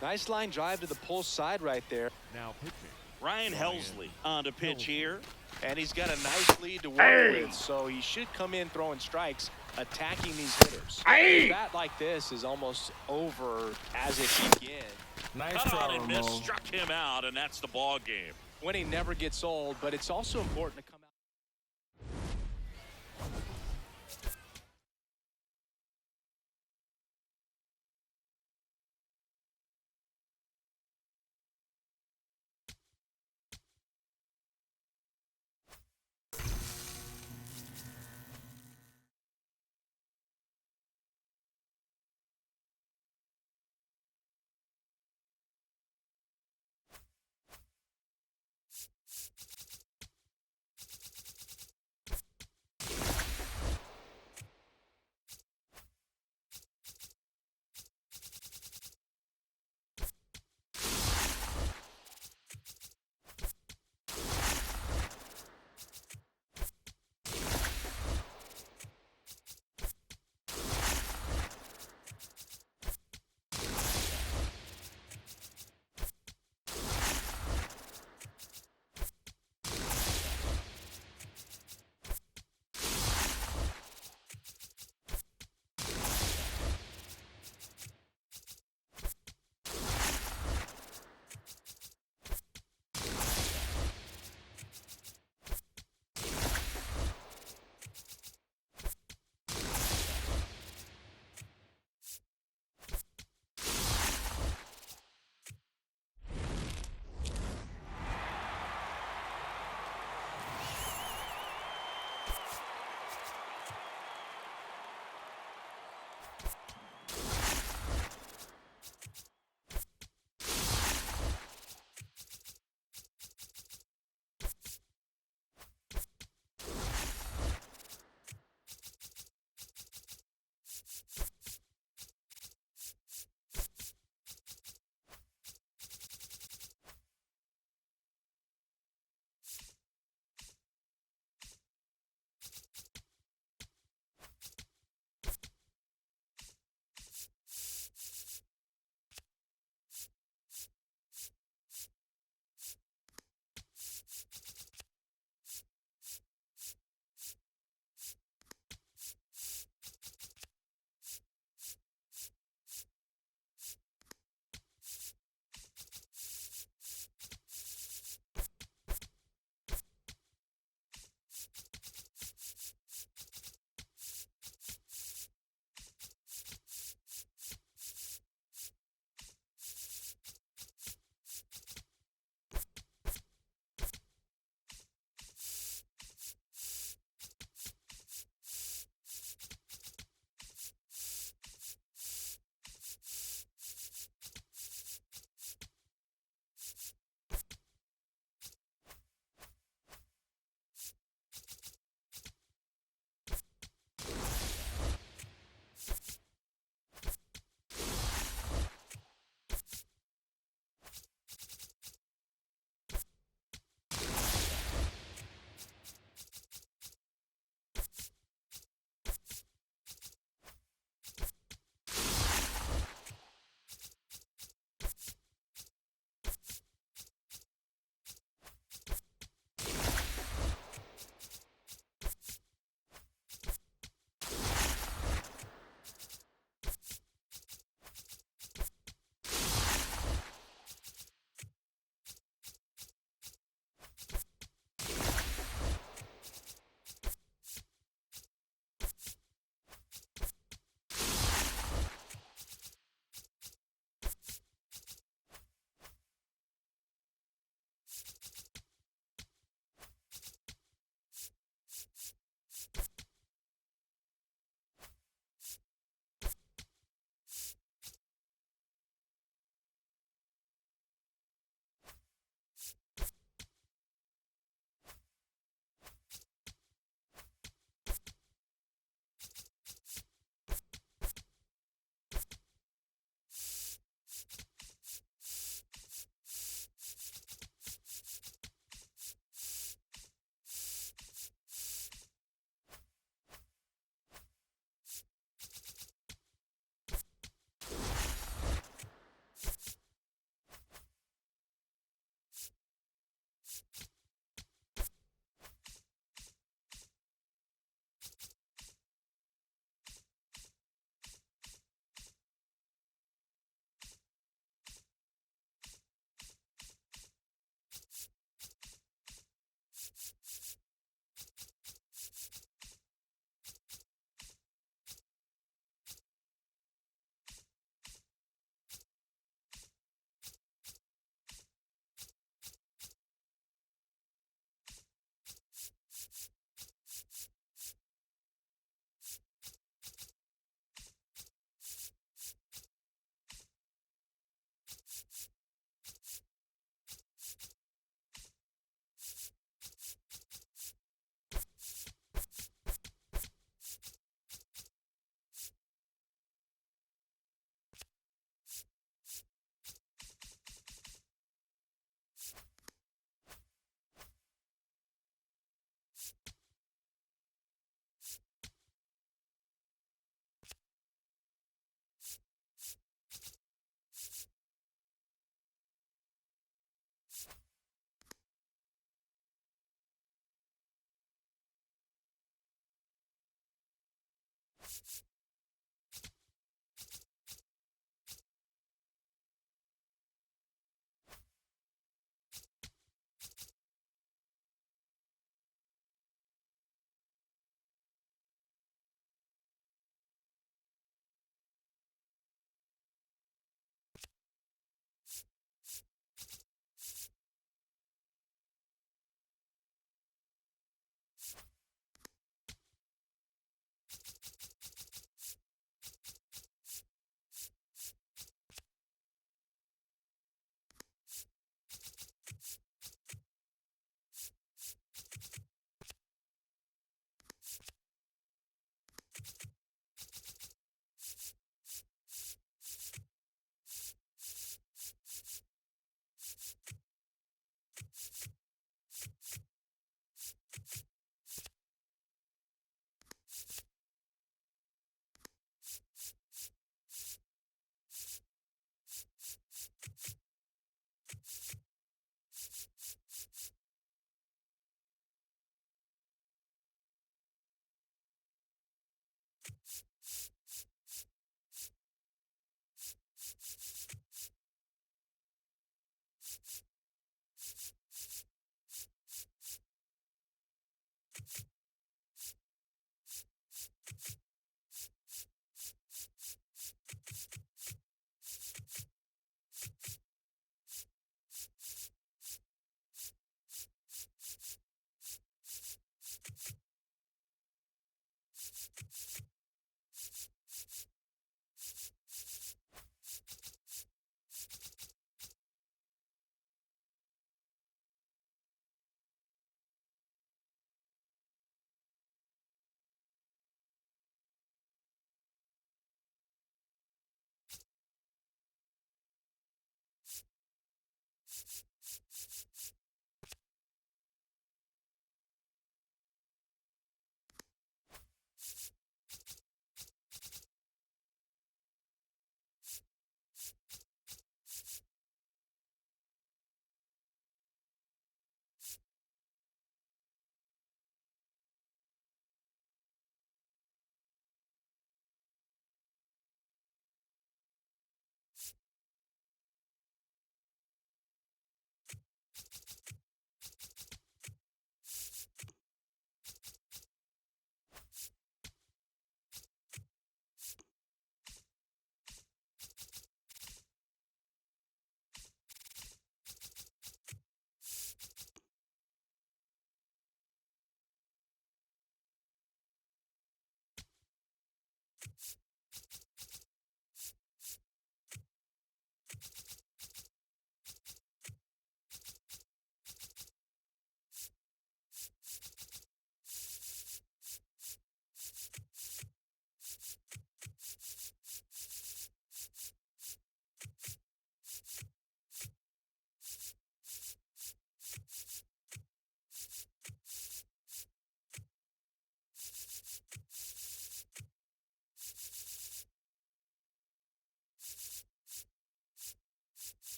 Nice line drive to the pull side right there. Now pitching, Ryan Helsley on to pitch here. And he's got a nice lead to work Hey. with, so he should come in throwing strikes, attacking these hitters. Hey. A bat like this is almost over as it began. Nice Cut try, on and miss, Ramon. struck him out, and that's the ball game. Winning never gets old, but it's also important to come out.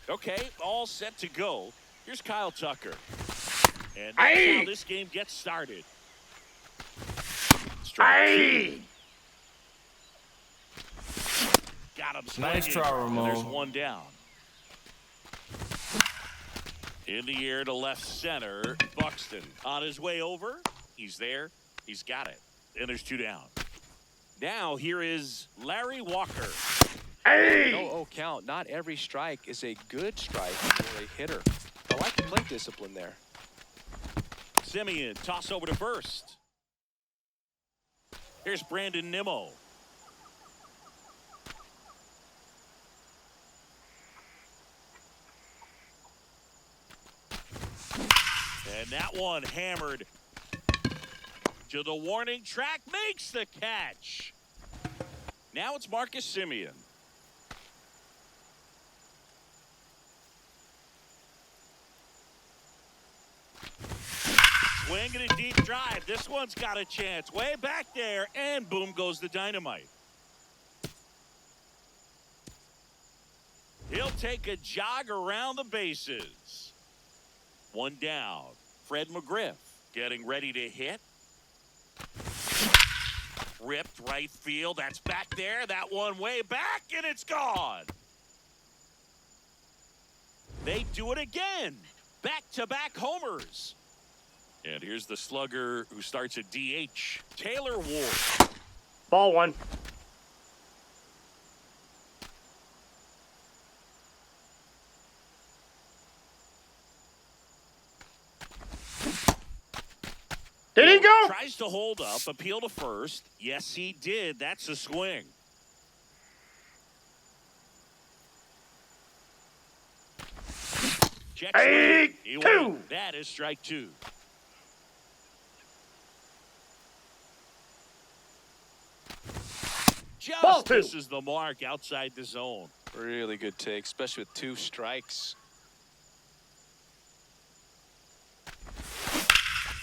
Okay, all set to go. Here's Kyle Tucker. And that's how this game gets started. Strike two. Got him swinging. Nice try, Ramon. And there's one down. In the air to left center, Buxton on his way over. He's there. He's got it. And there's two down. Now here is Larry Walker. No count. Not every strike is a good strike for a hitter. I like the plate discipline there. Simeon, toss over to first. Here's Brandon Nimmo. And that one hammered to the warning track, makes the catch. Now it's Marcus Simeon. Swinging a deep drive. This one's got a chance. Way back there, and boom goes the dynamite. He'll take a jog around the bases. One down. Fred McGriff getting ready to hit. Ripped right field. That's back there. That one way back, and it's gone. They do it again. Back-to-back homers. And here's the slugger who starts at DH, Taylor Ward. Ball one. Did he go? Tries to hold up, appeal to first. Yes, he did. That's a swing. Checks Strike he two. went. That is strike two. Ball Just two. misses the mark outside the zone. Really good take, especially with two strikes.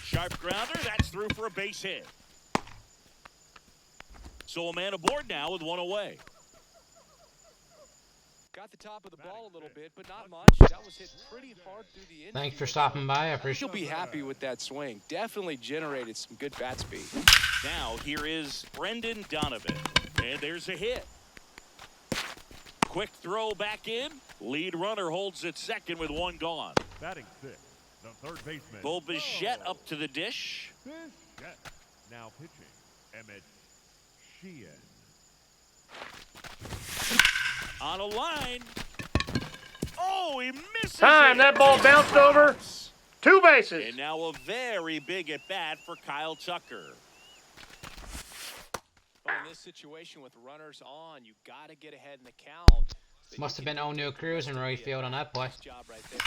Sharp grounder. That's through for a base hit. So a man aboard now with one away. Got the top of the ball a little bit, but not much. That was hit pretty hard through the infield. Thanks for stopping by. I I think appreciate he'll be happy with that swing. Definitely generated some good bat speed. Now here is Brendan Donovan. And there's a hit. Quick throw back in. Lead runner holds at second with one gone. Batting six, the third baseman. Bo Bichette up to the dish. Bichette. Now pitching, Emmett Sheehan. On a line. Oh, he misses Time. it. That ball bounced over. Two bases. And now a very big at bat for Kyle Tucker. But in this situation with runners on, you got to get ahead in the count. So Must you have can been O'Neal Cruz in right field on that play. Nice job right there.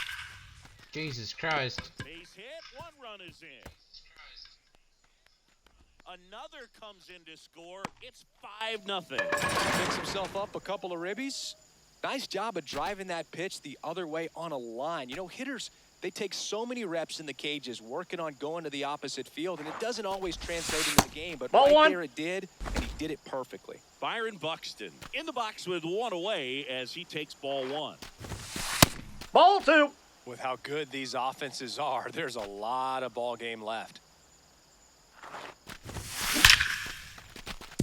Jesus Christ. Base hit. One run is in. Another comes in to score. It's 5-0. Picks himself up a couple of ribbies. Nice job of driving that pitch the other way on a line. You know, hitters, they take so many reps in the cages working on going to the opposite field, and it doesn't always translate into the game, but Ball right one. there it did, and he did it perfectly. Byron Buxton in the box with one away as he takes ball one. Ball two. With how good these offenses are, there's a lot of ball game left.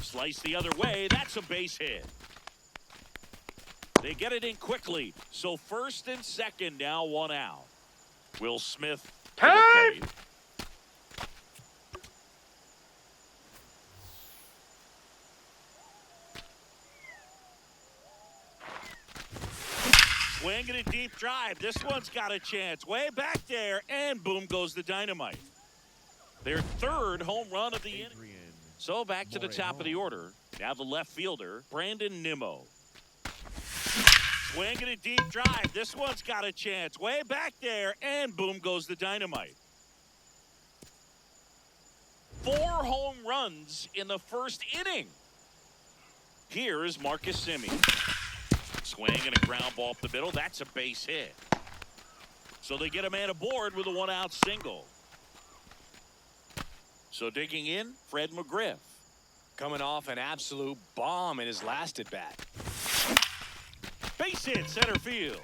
Slice the other way. That's a base hit. They get it in quickly. So first and second now, one out. Will Smith to the Time. plate. Swinging a deep drive. This one's got a chance. Way back there, and boom goes the dynamite. Their third home run of the inning. Adrian So back to the top of the order. Now the left fielder, Brandon Nimmo. Swinging a deep drive. This one's got a chance. Way back there, and boom goes the dynamite. 4 home runs in the first inning. Here is Marcus Simeon. Swing and a ground ball up the middle. That's a base hit. So they get a man aboard with a 1-out single. So digging in, Fred McGriff. Coming off an absolute bomb in his last at bat. Base hit, center field.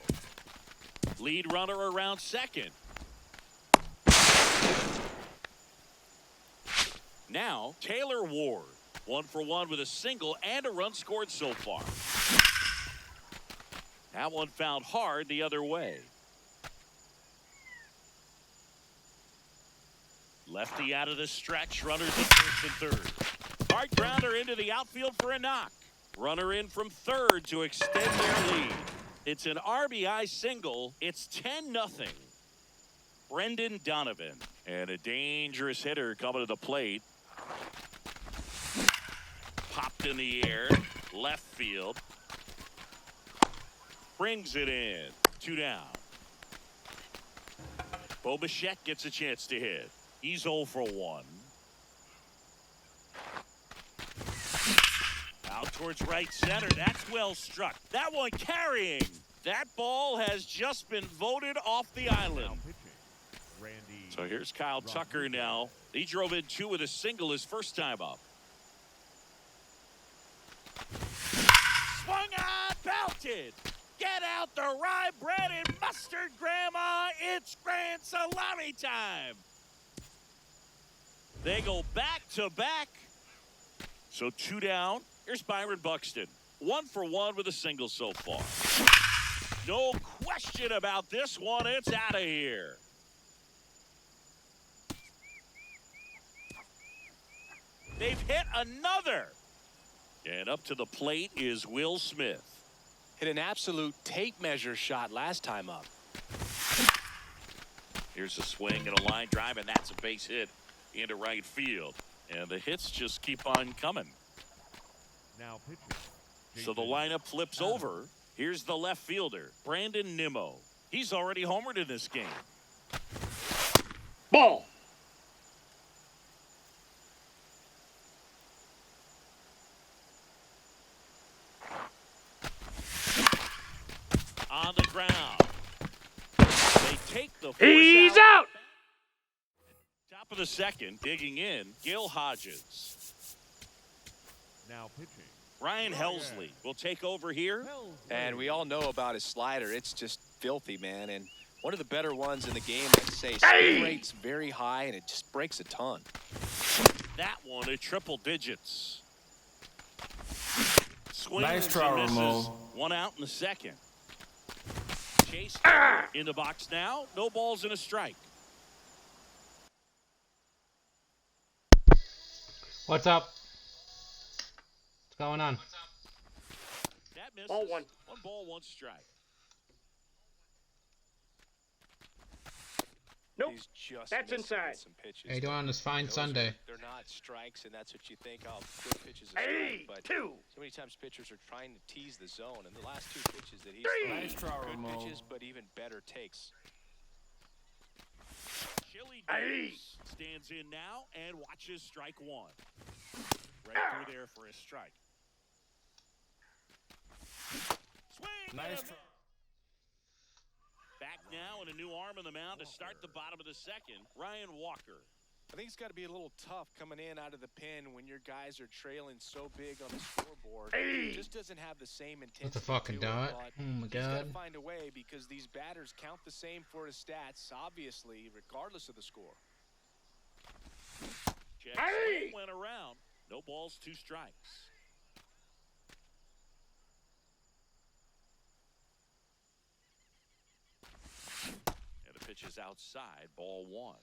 Lead runner around second. Now, Taylor Ward. 1 for 1 with a single and a run scored so far. That one found hard the other way. Lefty out of the stretch. Runners at first and third. Hard grounder into the outfield for a knock. Runner in from third to extend their lead. It's an RBI single. It's 10-0. Brendan Donovan. And a dangerous hitter coming to the plate. Popped in the air. Left field. Brings it in. 2 down. Bo Bichette gets a chance to hit. He's 0 for 1. Out towards right center. That's well struck. That one carrying. That ball has just been voted off the island. So here's Kyle Tucker now. He drove in 2 with a single his first time up. Swung on, belted. Get out the rye bread and mustard, Grandma. It's grand salami time. They go back to back. So 2 down. Here's Byron Buxton. 1 for 1 with a single so far. No question about this one. It's out of here. They've hit another. And up to the plate is Will Smith. Hit an absolute tape measure shot last time up. Here's a swing and a line drive, and that's a base hit into right field. And the hits just keep on coming. Now pitching. So the lineup flips over. Here's the left fielder, Brandon Nimmo. He's already homered in this game. Ball. On the ground. They take the force He's out. Top of the second, digging in, Gil Hodges. Now pitching. Ryan Helsley will take over here. And we all know about his slider. It's just filthy, man. And one of the better ones in the game, I'd say. Spin rate's very high, and it just breaks a ton. That one at triple digits. Swings Nice try, and misses. Ramon. 1 out in the second. Chase in the box now. No balls and a strike. What's up? What's going on? That misses. Ball 1. 1 ball, 1 strike. Nope. He's just That's missing inside. with some pitches. How you doing on this fine Those Sunday? They're not strikes, and that's what you think. Oh, good pitches, a Hey, strike. But 2. so many times pitchers are trying to tease the zone, and the last 2 pitches that he's 3. thrown, Nice try, good Ramon. pitches, but even better takes. Chili Hey. Davis stands in now and watches strike 1. Right through there for a strike. Swing. Nice and a try. Back now and a new arm in the mound to start the bottom of the second. Ryan Walker. I think it's got to be a little tough coming in out of the pen when your guys are trailing so big on the scoreboard. Hey. It just doesn't have the same intensity. That's a fucking to it, dot. but Oh my he's got to god. find a way because these batters count the same for his stats, obviously, regardless of the score. Check Hey. swing went around. No balls, 2 strikes. And the pitch is outside, ball 1.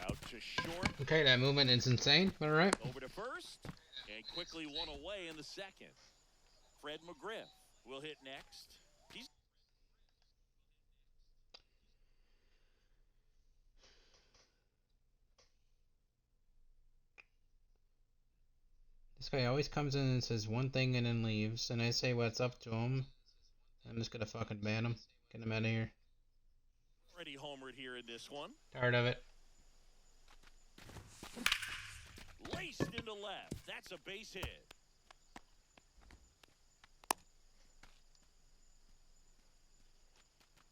Out to short, Okay, that movement is insane. Alright. over to first, and quickly 1 away in the second. Fred McGriff will hit next. He's This guy always comes in and says one thing and then leaves, and I say what's up to him. I'm just gonna fucking ban him. Get him out of here. already homered here in this one. Tired of it. Laced into left. That's a base hit.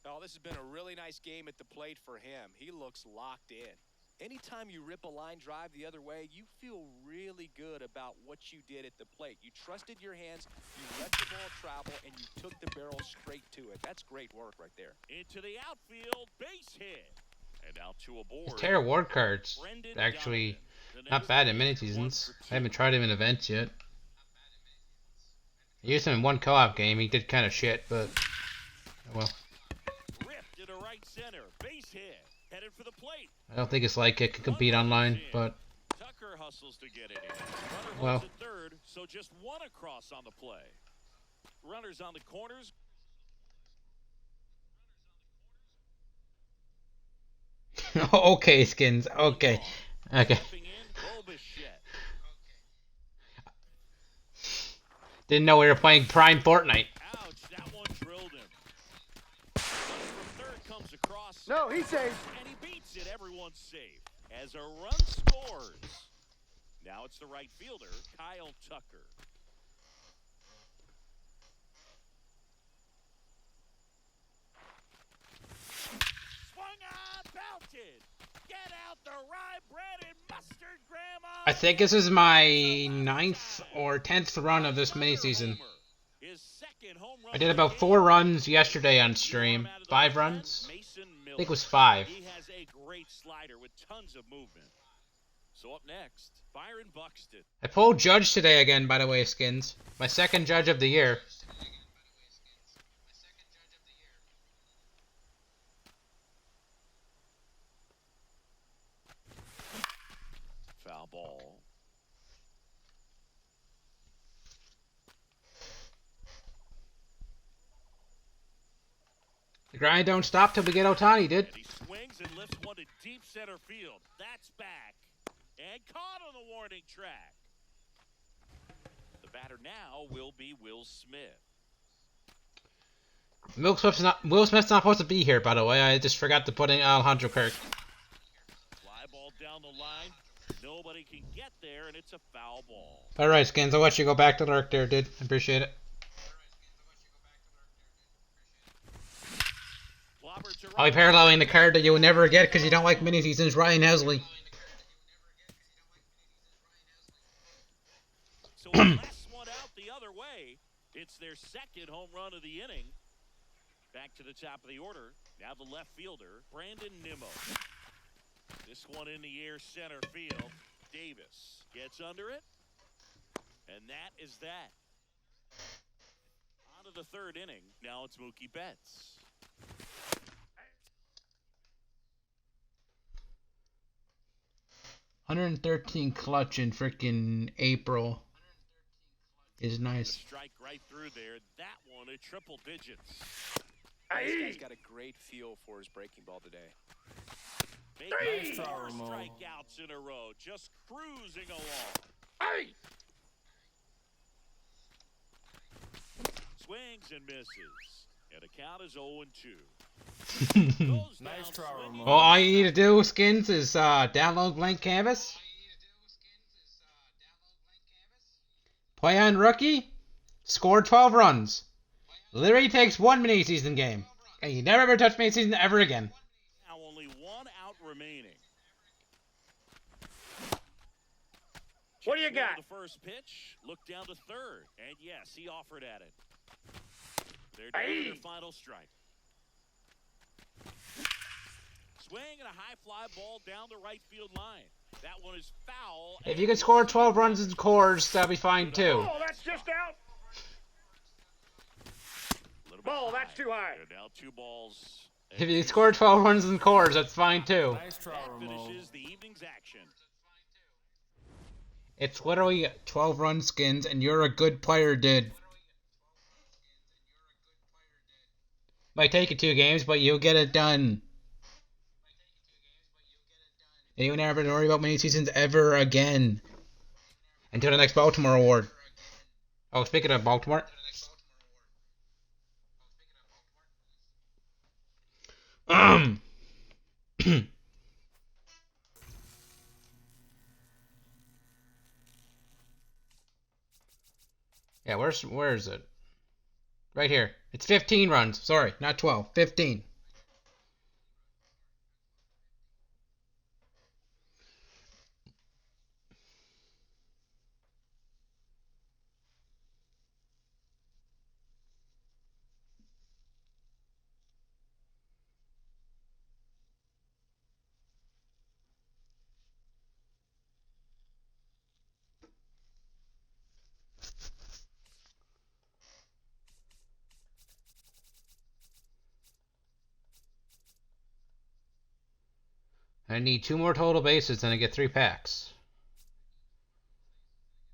Oh, this has been a really nice game at the plate for him. He looks locked in. Anytime you rip a line drive the other way, you feel really good about what you did at the plate. You trusted your hands, you let the ball travel, and you took the barrel straight to it. That's great work right there. Into the outfield, base hit. And out to a board. His Terra Ward cards Brendan actually Donovan. The not next bad in hit, mini 1 seasons. for 2. I haven't tried him in events yet. I used him in one co-op game. He did kind of shit, but oh well. Ripped into right center, base hit. Headed for the plate. I don't think it's like it can compete online, but Tucker hustles to get it in. Runner well. holds at third, so just 1 across on the play. Runners on the corners. Okay, Skins. Okay. Stepping in, Bo Bichette. Didn't know we were playing Prime Fortnite. Ouch, that one drilled him. From third comes across. No, he's safe. And he beats it. Everyone's safe. As a run scores. Now it's the right fielder, Kyle Tucker. Swung on, belted. Get out the rye bread and mustard, Grandma. I think this is my 9th or 10th run of this mini season. His second home run I did of the about game. 4 runs yesterday on stream. 5 runs? Mason I think it was Miller. 5. He has a great slider with tons of movement. So up next, Byron Buxton. I pulled Judge today again, by the way, Skins. My 2nd Judge of the year. Foul ball. The grind don't stop till we get Otani, dude. And he swings and lifts one to deep center field. That's back. And caught on the warning track. The batter now will be Will Smith. Will Smith's not supposed to be here, by the way. I just forgot to put in Alejandro Kirk. Fly ball down the line. Nobody can get there, and it's a foul ball. Alright, Skins, I'll let you go back to lurk there, dude. I appreciate it. Clobber to I'll right. be paralleling the card that you will never get because you don't like mini seasons, Ryan Hesley. So last one out the other way. It's their second home run of the inning. Back to the top of the order. Now the left fielder, Brandon Nimmo. This one in the air center field. Davis gets under it. And that is that. On to the third inning. Now it's Mookie Betts. $113 clutch in freaking April is A nice. strike right through there. That one at triple digits. This guy's got a great feel for his breaking ball today. Making Nice try, 4 Ramon. strikeouts in a row. Just cruising along. Hey! Swings and misses. And the count is 0-2. Goes Nice down try, swinging. Ramon. All you need to do, Skins, is download blank canvas. Play on rookie. Score 12 runs. Literally takes 1 mini season game. And you never ever touch mini season ever again. Now only 1 out remaining. What do you Check got? The first pitch. Look down to third. And yes, he offered at it. They're down to their final strike. Swing and a high fly ball down the right field line. That one is foul. If you can score 12 runs in cores, that'll be fine too. Oh, that's just out. Little bit Ball, that's too high. They're now 2 balls. If you score 12 runs in cores, that's fine too. Nice try, That Ramon. finishes the evening's action. It's literally 12 run, Skins, and you're a good player, dude. Might take you 2 games, but you'll get it done. And you never worry about mini seasons ever again. Until the next Baltimore award. Oh, speaking of Baltimore. Yeah, where is it? Right here. It's 15 runs. Sorry, not 12. 15. I need 2 more total bases and I get 3 packs.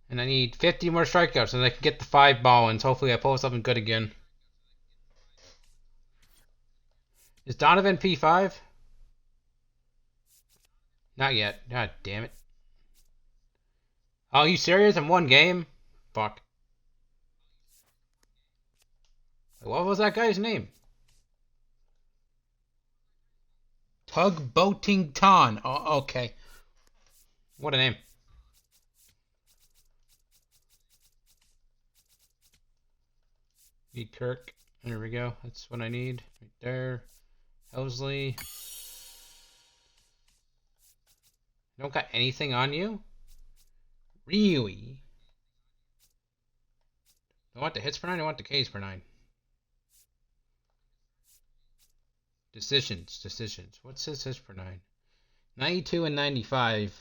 And I need 50 more strikeouts and I can get the 5 ball and hopefully I pull something good again. Is Donovan P5? Not yet. God damn it. Oh, you serious? In 1 game? Fuck. What was that guy's name? Tugboating Ton. Oh, okay. What a name. Need Kirk. There we go. That's what I need. Right there. Helsley. Don't got anything on you? Really? I want the hits per 9, I want the Ks per 9. Decisions. What's his hits per 9? 92 and 95.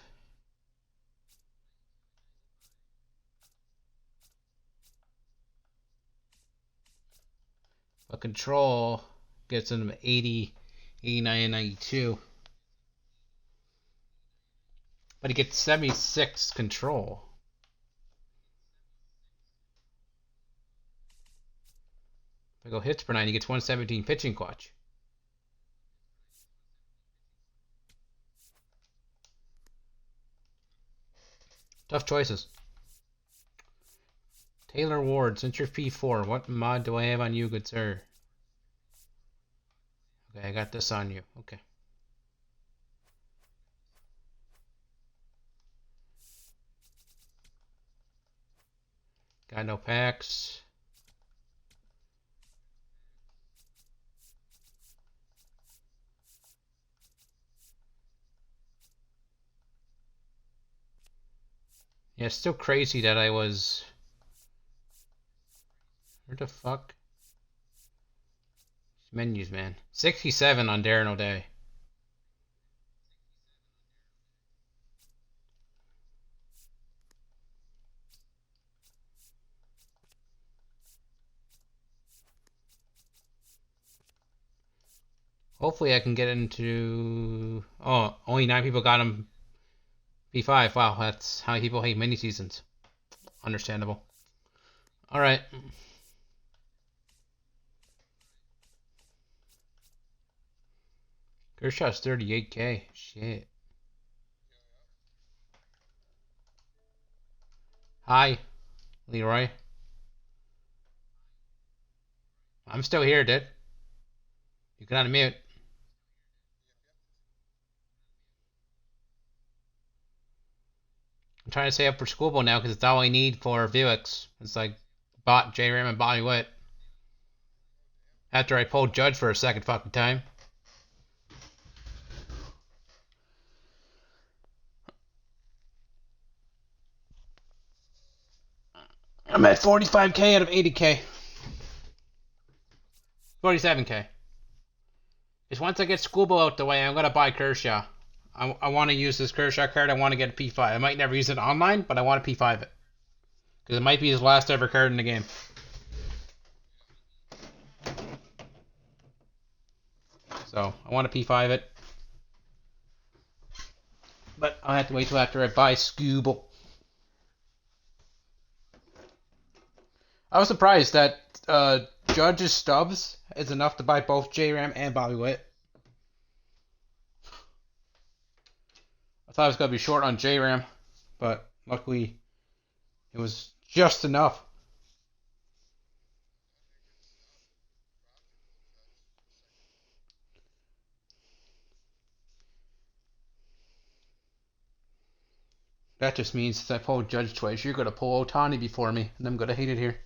But control gets him 80, 89, and 92. But he gets 76 control. If I go hits per 9, he gets 117 pitching clutch. Tough choices. Taylor Ward, since you're P4, what mod do I have on you, good sir? Okay, I got this on you. Okay. Got no packs. Yeah, it's still crazy that I was... Where the fuck? Menus, man. 67 on Darren O'Day. Hopefully I can get into... Oh, only 9 people got him P5. Wow, that's how people hate mini seasons. Understandable. Alright. Kershaw's 38K. Shit. Hi, Leroy. I'm still here, dude. You can unmute. I'm trying to stay up for School Bowl now because it's all I need for Vuix. It's like J-Ram and Bobby Witt. After I pulled Judge for a second fucking time. I'm at 45K out of 80K. 47K. Just once I get School Bowl out the way, I'm going to buy Kershaw. I want to use this Kershaw card. I want to get a P5. I might never use it online, but I want to P5 it. Because it might be his last ever card in the game. So, I want to P5 it. But I'll have to wait till after I buy Scooble. I was surprised that Judge's stubs is enough to buy both J-Ram and Bobby Witt. I thought I was going to be short on J-Ram, but luckily it was just enough. That just means if I pull Judge twice, you're going to pull Ohtani before me, and I'm going to hate it here.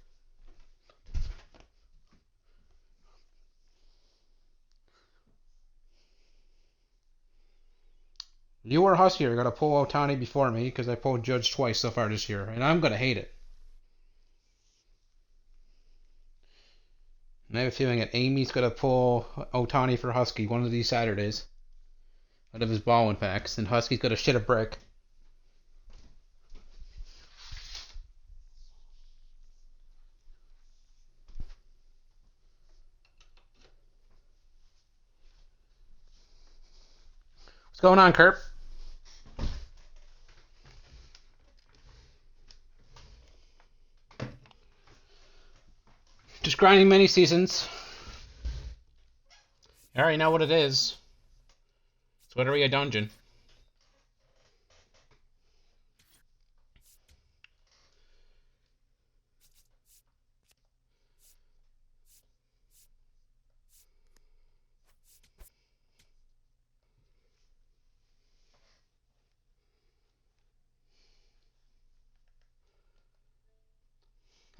You or Husky are going to pull Ohtani before me because I pulled Judge twice so far this year, and I'm going to hate it. And I have a feeling that Amy's going to pull Ohtani for Husky one of these Saturdays out of his ballin' packs, and Husky's going to shit a brick. What's going on, Kerp? Just grinding many seasons. I already know what it is. It's literally a dungeon.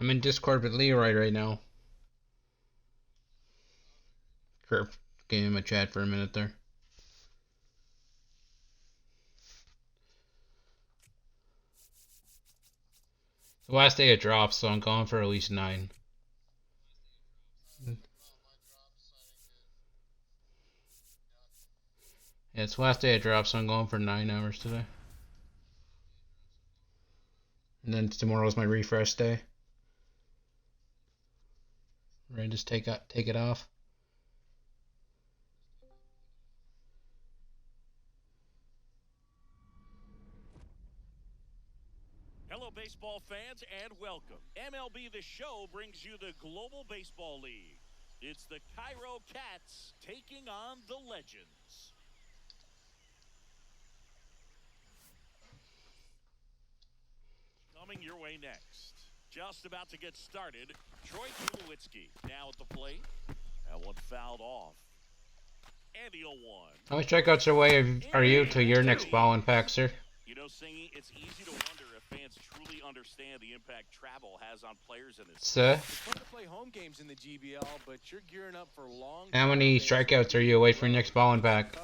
I'm in Discord with Leroy right now. Kerp gave him a chat for a minute there. The last day it drops, so I'm going for at least 9. Yeah, it's the last day it drops, so I'm going for 9 hours today. And then tomorrow's my refresh day. Right, just take it off. Hello, baseball fans, and welcome. MLB The Show brings you the Global Baseball League. It's the Cairo Cats taking on the Legends. Coming your way next. Just about to get started, Troy Tulowitzki now at the plate. That one fouled off. And the 0-1. How many strikeouts away are you to your next ball and pack, sir? You know, Singy, it's easy to wonder if fans truly understand the impact travel has on players in this. Sir? It's fun to play home games in the GBL, but you're gearing up for long. How many strikeouts are you away from your next ball and pack?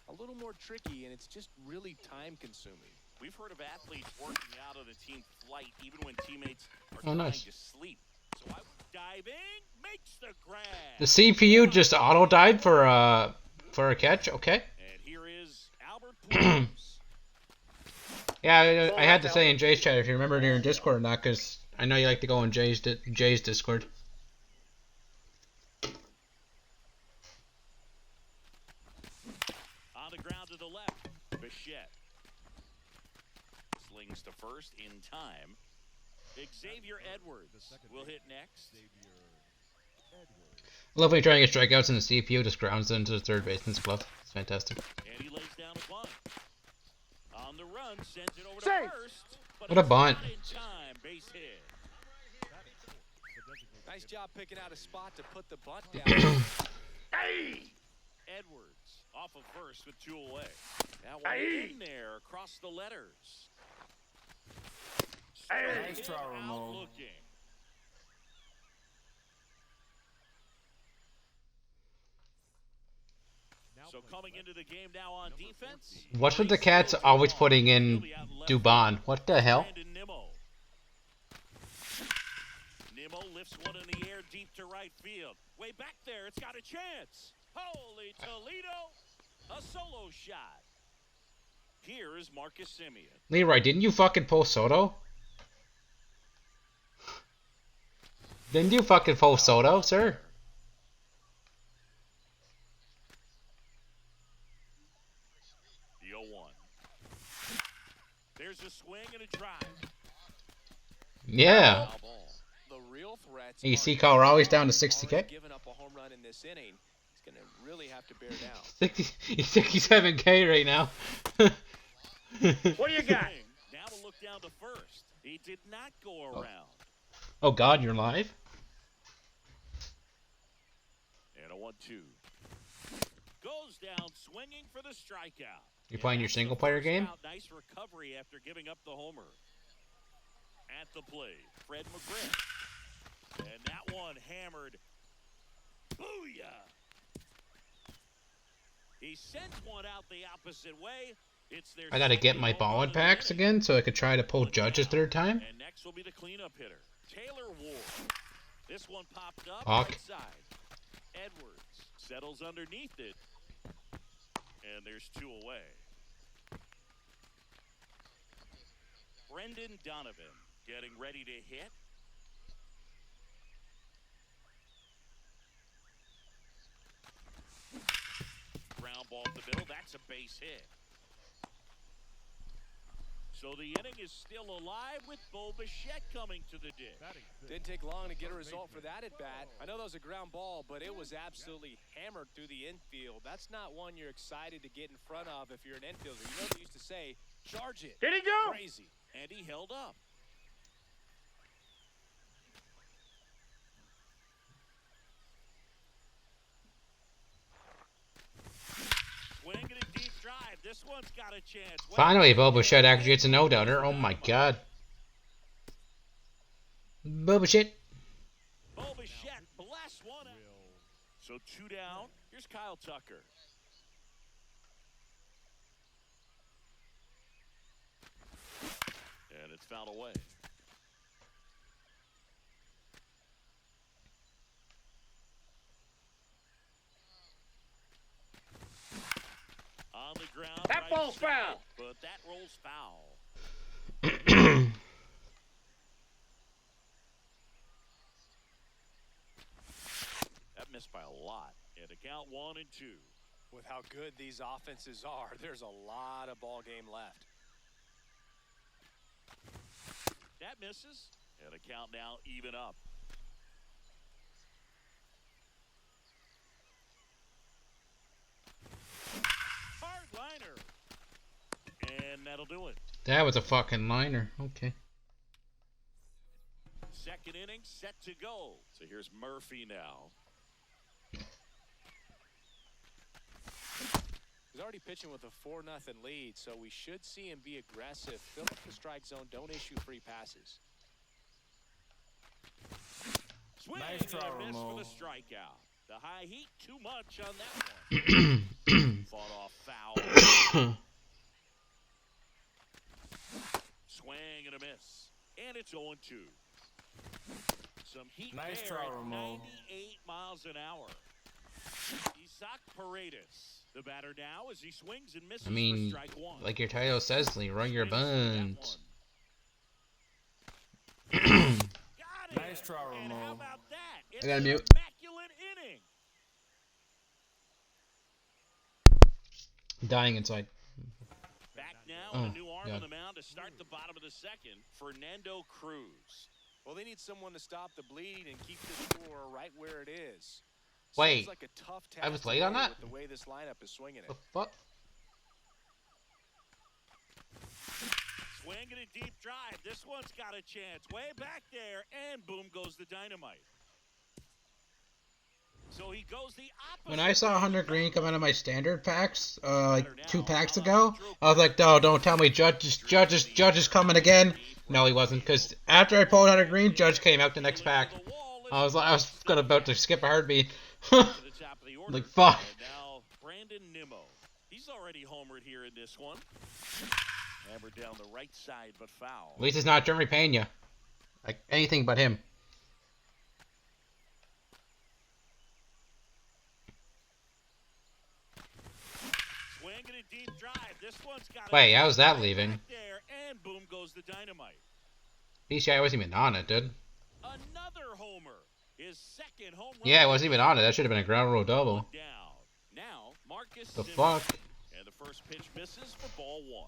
A little more tricky, and it's just really time consuming. We've heard of athletes working out on a team flight even when teammates are Oh, trying nice. to sleep. So I was diving, makes the grab. The CPU just auto died for a catch. Okay. And here is Albert Pujols. Yeah, I had to say in Jay's chat if you remember it in your Discord or not, because I know you like to go in Jay's Discord. On the ground to the left, Bichette. Slings to first in time. Xavier Edwards will hit next. I love when you try and get strikeouts and the CPU just grounds them into the third baseman's glove. It's fantastic. And he lays down a bunt. On the run, sends it over to Safe. first. But What a it's bunt. not in time. Base hit. Nice job picking out a spot to put the bunt down. Hey! Edwards off of first with 2 away. That one Aye. in there across the letters. Aye. Nice Straight try, out Ramon. looking. So coming into the game now on defense. What's with the Cats always putting in Dubon? What the hell? Brandon Nimmo. Nimmo lifts one in the air deep to right field. Way back there, it's got a chance. Holy Toledo, a solo shot. Here is Marcus Semien. Leroy, didn't you fucking post Soto? Didn't you fucking post Soto, sir? The 0-1. There's a swing and a drive. Yeah. Foul ball. The real threats. You are see Colorado's down to 60K? already giving up a home run in this inning. He's going to really have to bear down. 67K right now. What do you got? Swing. Now to look down to first. He did not go around. Oh god, you're live? And a 1-2. Goes down swinging for the strikeout. You playing your That's the single player first game? out. Nice recovery after giving up the homer. At the plate, Fred McGriff. And that one hammered. Booyah! He sent one out the opposite way. It's their I gotta get second my home ball run and of the packs inning. again so I could try to pull Judge's third time. And next will be the cleanup hitter, Taylor Ward. This one popped up Hawk. right side. Edwards settles underneath it. And there's 2 away. Brendan Donovan getting ready to hit. Ground ball up the middle. That's a base hit. So the inning is still alive with Bo Bichette coming to the dish. Batting sixth, Didn't take long to get a third result for baseman. that at bat. I know that was a ground ball, but it was absolutely hammered through the infield. That's not one you're excited to get in front of if you're an infielder. You know they used to say, charge it. Did he go? Crazy. And he held up. Swing and a deep drive. This one's got a chance. Finally, Bo Bichette actually gets a no-doubter. Oh my god. Bo Bichette. Bo Bichette, bless one. So 2 down. Here's Kyle Tucker. And it's fouled away. On the ground. That ball's side, foul. But that rolls foul. That missed by a lot. And to count 1 and 2. With how good these offenses are, there's a lot of ball game left. That misses. And a count now even up. Hard liner. And that'll do it. That was a fucking liner. Okay. Second inning set to go. So here's Murphy now. He's already pitching with a 4-0 lead, so we should see him be aggressive. Fill up the strike zone. Don't issue free passes. Swing Nice and try, a miss for Ramon. the strikeout. The high heat too much on that one. Fought off foul. Swing and a miss. And it's 0-2. Some heat Nice there try, at Ramon. 98 miles an hour. Isaac Paredes, the batter now as he swings and misses I mean, for strike 1. like your title says, Leroy, your Swings for that buns. one. Got it. Nice try, And how Ramon. about that? It's I gotta an mute. immaculate inning. Dying inside. Back now, Oh, and a new arm God. on the mound to start the bottom of the second. Fernando Cruz. Well, they need someone to stop the bleed and keep the score right where it is. Wait, Seems like a tough task I was late on today that? with the way this lineup is swinging it. The fuck? Swing and a deep drive. This one's got a chance. Way back there, and boom goes the dynamite. So he goes the opposite. When I saw Hunter Green come out of my standard packs, like 2 packs ago, I was like, no, don't tell me Judge is coming again. No, he wasn't, because after I pulled Hunter Green, Judge came out the next pack. I was about to skip a heartbeat. To the top of the order. Like, fuck. And now Brandon Nimmo. He's already homered here in this one. Hammered down the right side, but foul. At least it's not Jeremy Pena. Like, anything but him. Swing and a deep drive. This one's got Wait, a how's that right leaving? back there, and boom goes the dynamite. BCI wasn't even on it, dude. Another homer. His second home run. Yeah, it wasn't even on it. That should have been a ground rule double. One down. Now, Marcus The Simmons. fuck? And the first pitch misses for ball 1.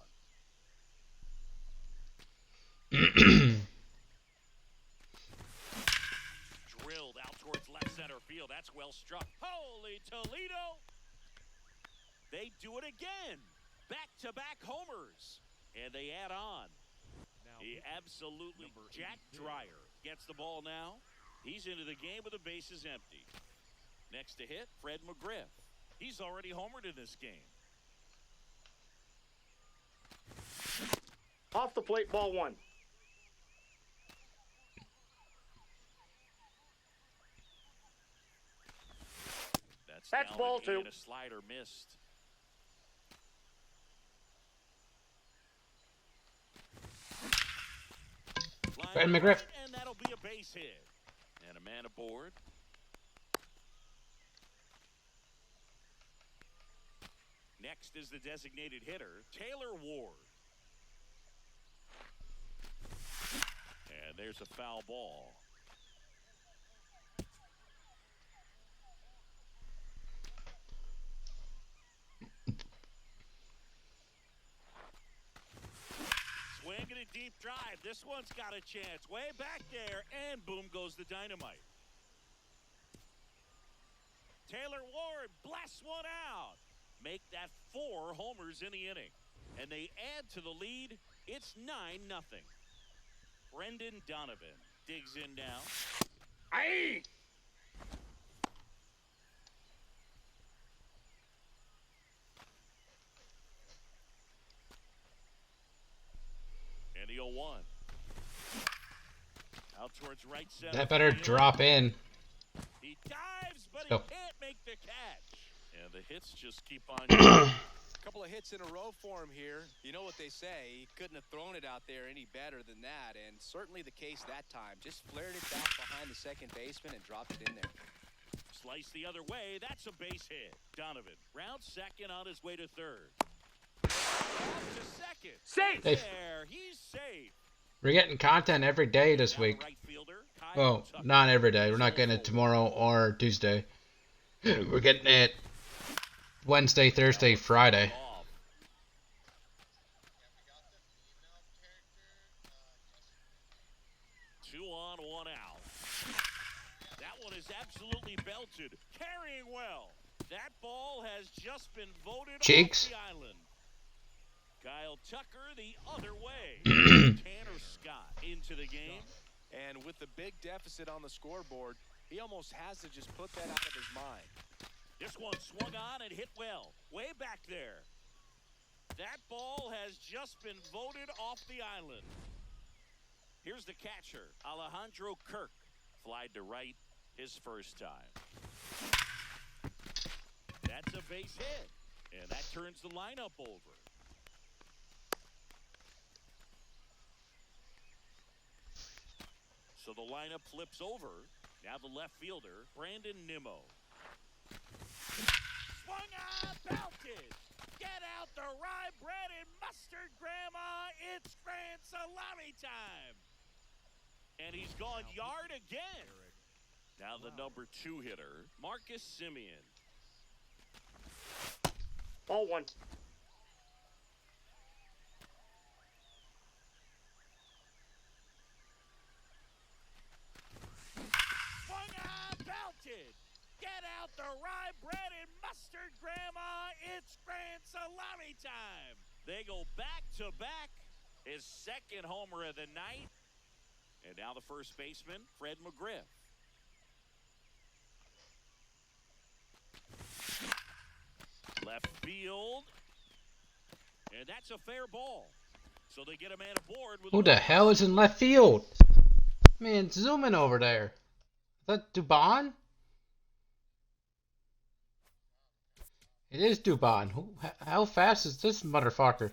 Drilled out towards left center field. That's well struck. Holy Toledo! They do it again. Back-to-back homers. And they add on. Now, He absolutely Number Jack 82. Dreyer gets the ball now. He's into the game with the bases empty. Next to hit, Fred McGriff. He's already homered in this game. Off the plate, ball 1. That's down ball and 2. A slider missed. Fred Line McGriff. And that'll be a base hit. And a man aboard. Next is the designated hitter, Taylor Ward. And there's a foul ball. a deep drive. This one's got a chance. Way back there, and boom goes the dynamite. Taylor Ward blasts one out. Make that 4 homers in the inning. And they add to the lead. It's 9-0. Brendan Donovan digs in now. Aye. And the 0-1. Out towards right center. That better field. drop in. He dives, but Oh. he can't make the catch. And the hits just keep on A couple of hits in a row for him here. You know what they say, he couldn't have thrown it out there any better than that, and certainly the case that time. Just flared it back behind the second baseman and dropped it in there. Slice the other way. That's a base hit. Donovan rounds second on his way to third. Off to second. Safe. Safe. There, he's safe. We're getting content every day this Now the week. right fielder, Kyle Well, Tucker. not every day. We're not getting it tomorrow or Tuesday. We're getting it Wednesday, Thursday, Friday. Off. Two on, one out. That one is absolutely belted. Carrying well. That ball has just been voted Cheeks. off the island. Kyle Tucker the other way. Tanner Scott into the game. And with the big deficit on the scoreboard, he almost has to just put that out of his mind. This one swung on and hit well. Way back there. That ball has just been voted off the island. Here's the catcher, Alejandro Kirk. Flied to right his first time. That's a base hit. And that turns the lineup over. So the lineup flips over. Now the left fielder, Brandon Nimmo. Swung on, belted. Get out the rye bread and mustard, Grandma. It's grand salami time. And he's gone yard again. Now the number 2 hitter, Marcus Semien. Ball 1. Swung on, belted. Get out the rye bread and mustard, Grandma. It's grand salami time. They go back to back. His second homer of the night. And now the first baseman, Fred McGriff. Left field. And that's a fair ball. So they get a man aboard with Who the hell is in left field? Man, zooming over there. Is that Dubon? It is Dubon. How fast is this motherfucker?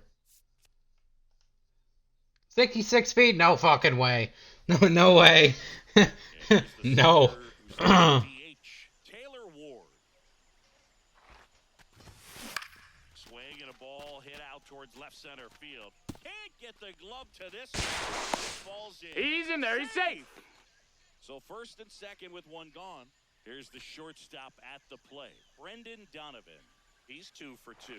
66 feet? No fucking way. No way. No. DH, Taylor Ward. Swing and a ball hit out towards left center field. Can't get the glove to this. Falls in. He's in there. He's safe. So first and second with one gone. Here's the shortstop at the plate, Brendan Donovan. He's 2 for 2.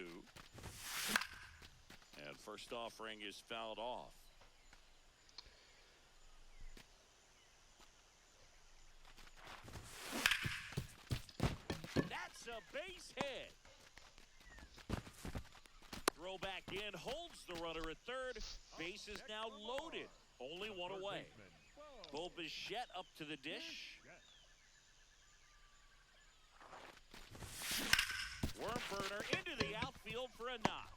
And first offering is fouled off. That's a base hit. Throw back in, holds the runner at third. Base is now loaded. Only one away. Bo Bichette up to the dish. Wormburner into the outfield for a knock.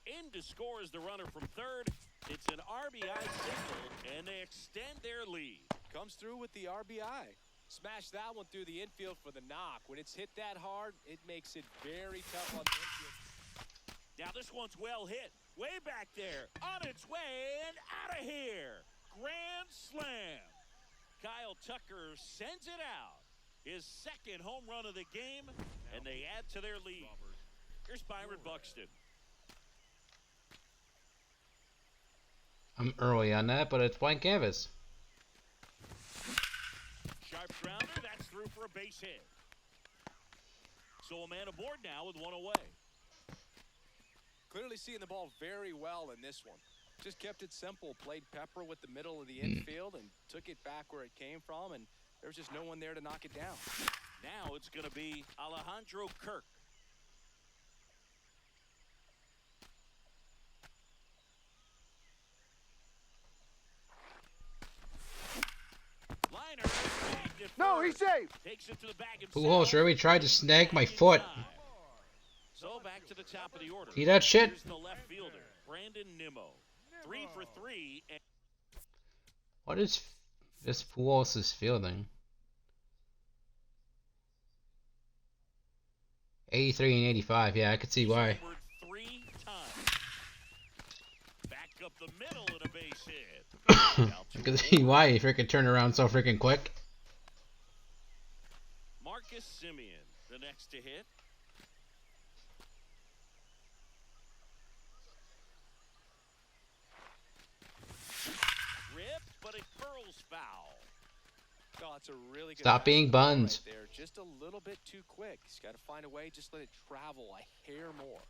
In to score is the runner from third. It's an RBI single, and they extend their lead. Comes through with the RBI. Smash that one through the infield for the knock. When it's hit that hard, it makes it very tough on the infield. Now this one's well hit. Way back there. On its way and out of here. Grand slam. Kyle Tucker sends it out. His second home run of the game, and they add to their lead. Here's Byron Buxton. I'm early on that, but it's blank canvas. Sharp grounder, that's through for a base hit. So a man aboard now with one away. Clearly seeing the ball very well in this one. Just kept it simple. Played pepper with the middle of the Hmm. infield and took it back where it came from, and there was just no one there to knock it down. Now it's going to be Alejandro Kirk. Liner. bagged it No, first. he's safe. Takes it to the bag himself. Pujols really tried to snag my Back in foot. time. So back to the top of the order. See that shit? Here's the left fielder, Brandon Nimmo. 3 for 3. And What is this Pujols' fielding? 83 and 85. Yeah, I could see why. homered 3 times. Back up the middle and a base hit. Now I to could a see homer. why he freaking turned around so freaking quick. Marcus Simeon, the next to hit. Rip, but it curls foul. Oh, it's a really good Stop being fastball buns. right there. Just a little bit too quick. He's got to find a way. Just let it travel a hair more.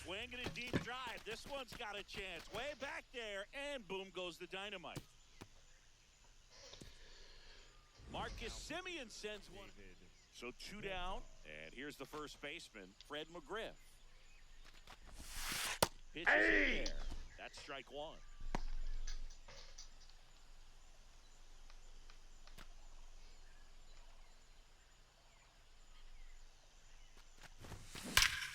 Swinging a deep drive. This one's got a chance. Way back there, and boom goes the dynamite. Marcus Simeon sends one. So 2 down, and here's the first baseman, Fred McGriff. Pitches in there. That's strike 1.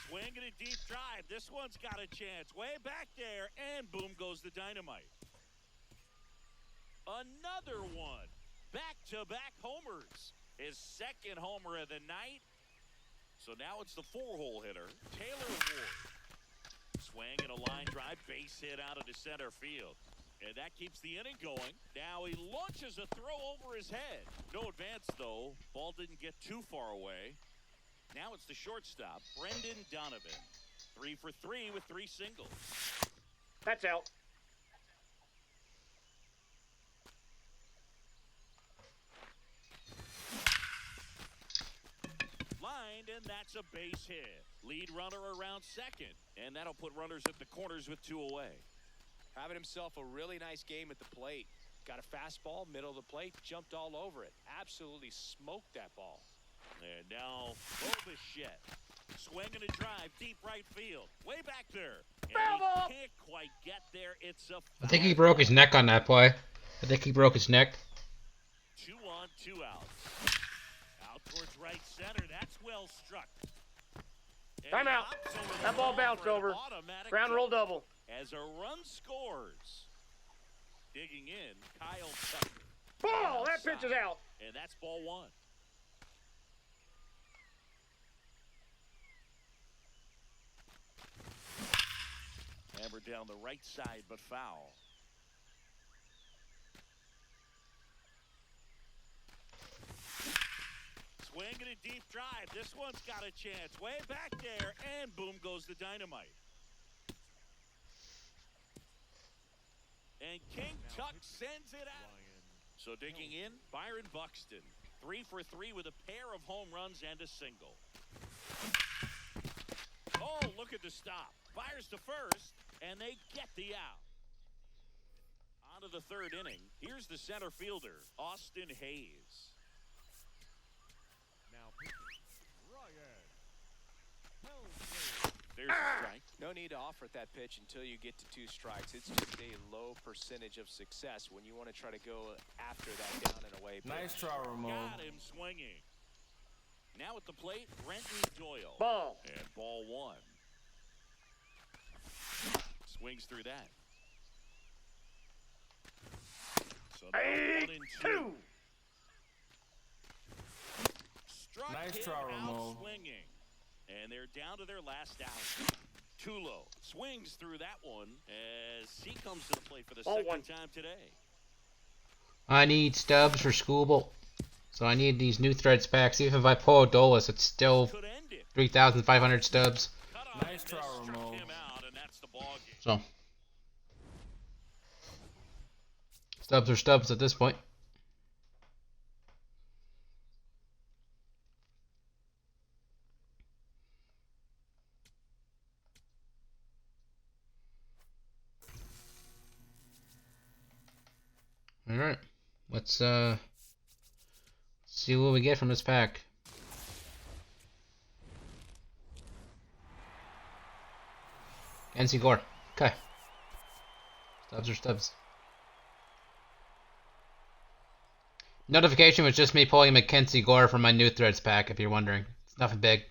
Swinging a deep drive. This one's got a chance. Way back there, and boom goes the dynamite. Another one. Back-to-back homers. His second homer of the night. So now it's the 4-hole hitter, Taylor Ward. Swing and a line drive, base hit out into center field. And that keeps the inning going. Now he launches a throw over his head. No advance, though. Ball didn't get too far away. Now it's the shortstop, Brendan Donovan. 3 for 3 with 3 singles. That's out. Lined, and that's a base hit. Lead runner around second. And that'll put runners at the corners with 2 away. Having himself a really nice game at the plate. Got a fastball, middle of the plate, jumped all over it. Absolutely smoked that ball. And now, Bobichette. Swinging a drive, deep right field. Way back there. And Foul ball. he can't quite get there. It's a I think he foul broke his ball. neck on that play. I think he broke his neck. 2 on, 2 outs. Out towards right center. That's well struck. And Time out. hops over the That ball wall bounced for an over. automatic Ground roll double. double. As a run scores. Digging in, Kyle Tucker. Ball. That pitch is Outside. out. And that's ball 1. Hammered down the right side, but foul. Swinging a deep drive. This one's got a chance. Way back there, and boom goes the dynamite. And King Tuck sends it out. So digging in, Byron Buxton. 3 for 3 with a pair of home runs and a single. Oh, look at the stop. Fires to first, and they get the out. On to the 3rd inning. Here's the center fielder, Austin Hayes. Now pitching, Ryan Helsley. There's a strike. No need to offer at that pitch until you get to 2 strikes. It's just a low percentage of success when you want to try to go after that down and away pitch. Nice try, Ramon. Got him swinging. Now at the plate, Brenton Doyle. Ball. And ball 1. Swings through that. So now 1 and 2. Struck Nice him try, out Ramon. swinging. And they're down to their last out. Tulo swings through that one as he comes to the plate for the Ball second 1. time today. I need stubs for Scooble. So I need these new threads packs. Even if I pull a Dolus, it's still Could end it. 3,500 stubs. Cut off Nice and try, this struck Ramon. him out, and that's the ball game. So stubs are stubs at this point. let's see what we get from this pack. NC Gore. Okay. Stubs or stubs. Notification was just me pulling Mackenzie Gore from my new threads pack, if you're wondering. It's nothing big.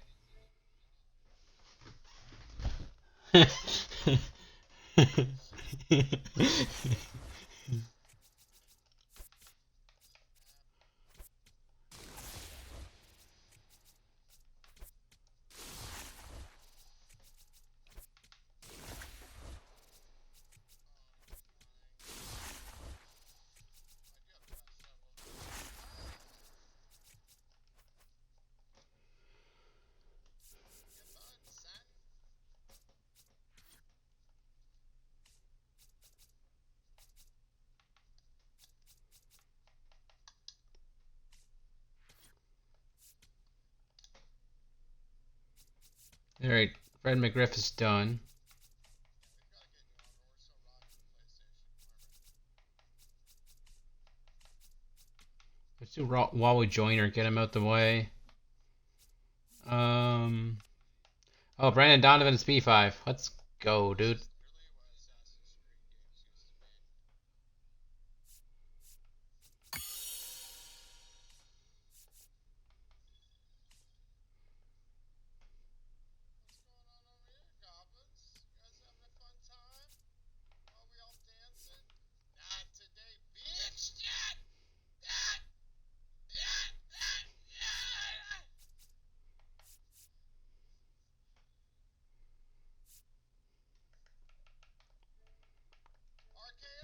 Alright, Fred McGriff is done. Let's do Wally Joyner, get him out the way. Oh, Brandon Donovan is P5. Let's go, dude.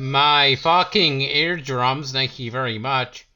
My fucking eardrums, thank you very much.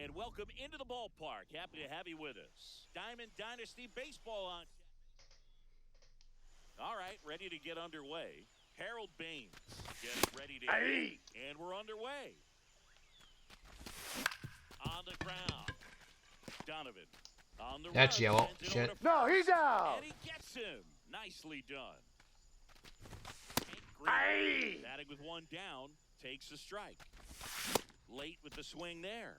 And welcome into the ballpark. Happy to have you with us. Diamond Dynasty Baseball on. All right, ready to get underway. Harold Baines getting ready to hit. And we're underway. On the ground. Donovan on the That's run, yellow. sends it Shit. over to No, he's out. And he gets him. Nicely done. Hank Green, batting with one down, takes a strike. Late with the swing there.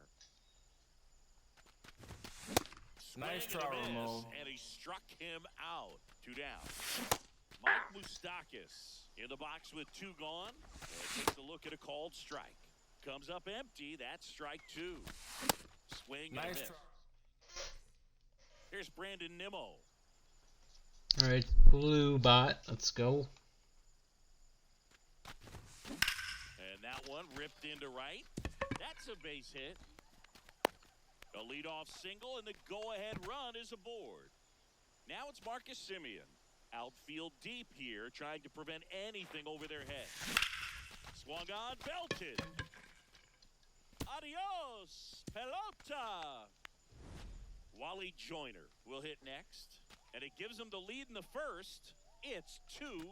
Nice Swing try, and a miss, Ramon. and he struck him out. 2 down. Mike Moustakas in the box with 2 gone. And takes a look at a called strike. Comes up empty. That's strike 2. Swing and a Nice miss. try. Here's Brandon Nimmo. Alright, blue bot. Let's go. And that one ripped into right. That's a base hit. A leadoff single, and the go-ahead run is aboard. Now it's Marcus Semien. Outfield deep here, trying to prevent anything over their head. Swung on, belted. Adios, pelota. Wally Joyner will hit next, and it gives him the lead in the first. It's 2-0.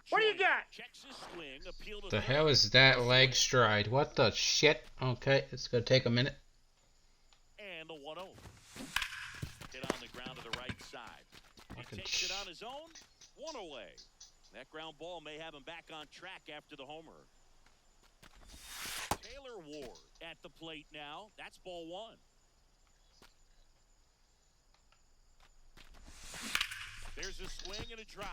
What do you got? Checks his swing, appeal to The third. hell is that leg stride? What the shit? Okay, it's gonna take a minute. And the 1-0. Hit on the ground to the right side. He Fucking takes it on his own. 1 away. That ground ball may have him back on track after the homer. Taylor Ward at the plate now. That's ball 1. There's a swing and a drive.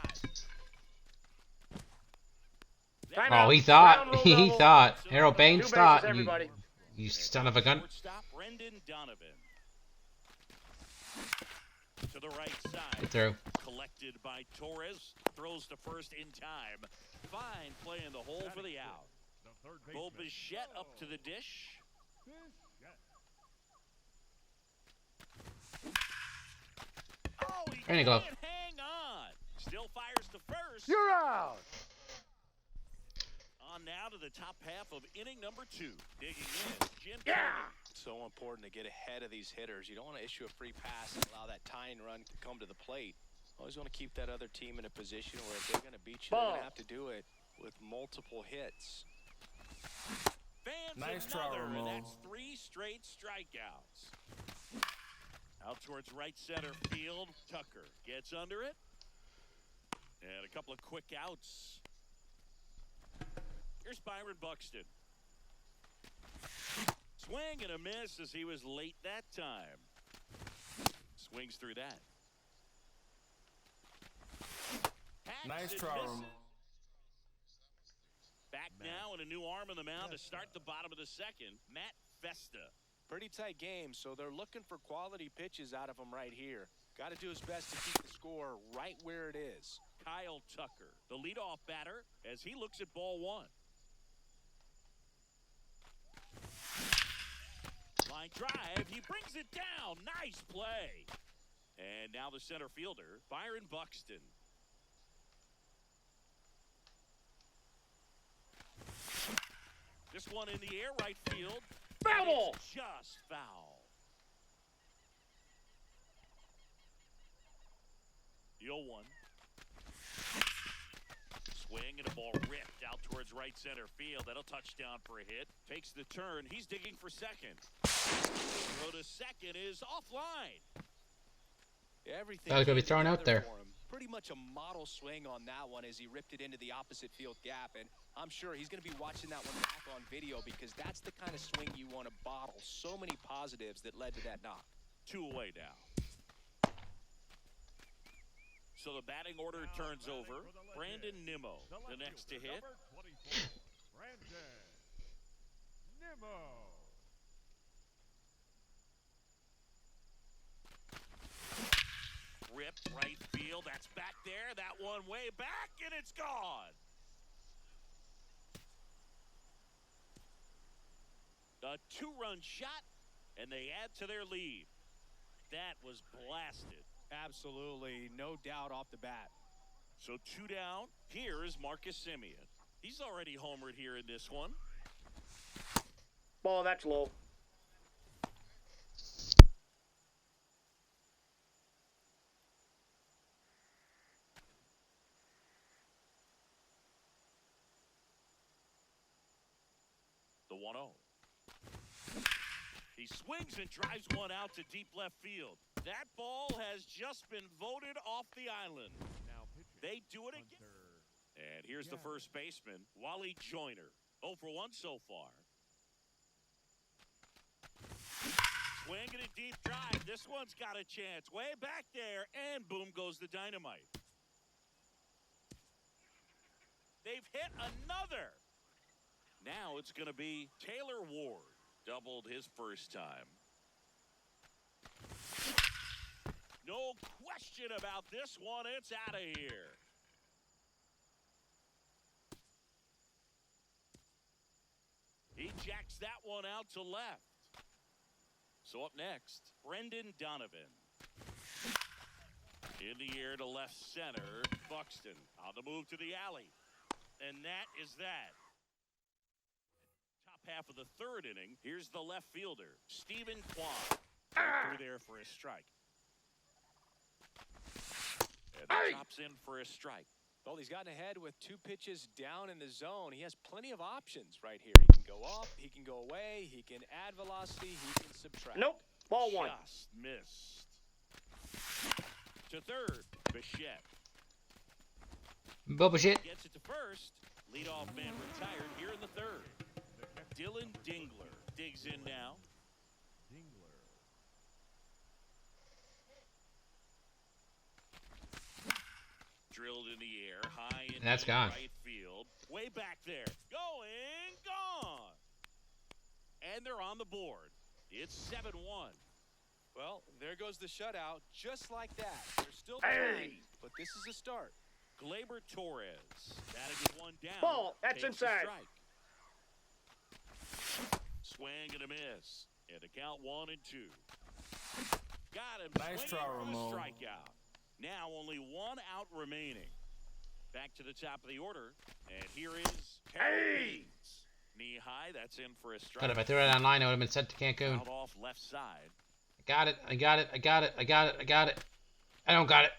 Time Oh, out. he thought. Ground rule He double. thought. Harold Two Baines bases, thought. everybody. You son of a gun. Shortstop Brendan Donovan. To the right Get side. through. Collected by Torres. Throws to first in time. Fine play in the hole for the out. The third Bo baseman. Bichette up to the dish. Oh, he Rainy glove. can't hang on. Still fires to first. You're out. On now to the top half of inning number 2. Digging in, Jim Yeah. Turner. So important to get ahead of these hitters. You don't want to issue a free pass and allow that tying run to come to the plate. Always want to keep that other team in a position where if they're going to beat you, they're going Ball. to have to do it with multiple hits. Fans Nice try, another, and Ramon. that's 3 straight strikeouts. Out towards right center field, Tucker gets under it. And a couple of quick outs. Here's Byron Buxton. Swing and a miss as he was late that time. Swings through that. Hacks Nice and try, misses. Ramon. Back now and a new arm on the mound to start the bottom of the second. Matt Festa. Pretty tight game, so they're looking for quality pitches out of him right here. Got to do his best to keep the score right where it is. Kyle Tucker, the leadoff batter, as he looks at ball 1. Line drive, he brings it down. Nice play. And now the center fielder, Byron Buxton. This one in the air, right field. Foul. It's just foul. The 0-1. Swing and a ball ripped out towards right center field. That'll touch down for a hit. Takes the turn. He's digging for second. Throw to second is offline. Everything That was gonna be came thrown out together there. for him. Pretty much a model swing on that one as he ripped it into the opposite field gap, and I'm sure he's going to be watching that one back on video because that's the kind of swing you want to bottle. So many positives that led to that knock. 2 away now. So the batting order turns over. Brandon Nimmo, the next to hit. Number 24, Brandon Nimmo. Ripped right field. That's back there. That one way back, and it's gone. A 2-run shot, and they add to their lead. That was blasted. Absolutely, no doubt off the bat. So 2 down. Here is Marcus Semien. He's already homered here in this one. Ball, that's low. The 1-0. He swings and drives one out to deep left field. That ball has just been voted off the island. Now pitching. They do it again. And here's the first baseman, Wally Joyner. 0 for 1 so far. Swing and a deep drive. This one's got a chance. Way back there, and boom goes the dynamite. They've hit another. Now it's going to be Taylor Ward. Doubled his first time. No question about this one. It's out of here. He jacks that one out to left. So up next, Brendan Donovan. In the air to left center, Buxton on the move to the alley. And that is that. Top half of the 3rd inning, here's the left fielder, Stephen Kwan. Through there for a strike. And that drops in for a strike. Well, he's gotten ahead with 2 pitches down in the zone. He has plenty of options right here. He can go up, he can go away, he can add velocity, he can subtract. Nope. Ball 1. Just missed. To third, Bichette. Bubba shit. Gets it to first. Leadoff man retired here in the 3rd. Dylan Dingler digs in now. Dingler. drilled in the air, high in That's gone. right field. Way back there. Going, gone. And they're on the board. It's 7-1. Well, there goes the shutout, just like that. They're still Hey! behind, but this is a start. Gleyber Torres. That'll get one down. Ball, that's Takes the inside. strike. Swing and a miss. And the count 1-2. Got him. Nice swinging try, for a Ramon. strikeout. Now only one out remaining. Back to the top of the order. And here is Harold Hey! Baines. Knee high. That's in for a God, strike. if I threw it online, it would have been sent to Cancun. Out off left side. I got it. I got it. I got it. I got it. I got it. I don't got it.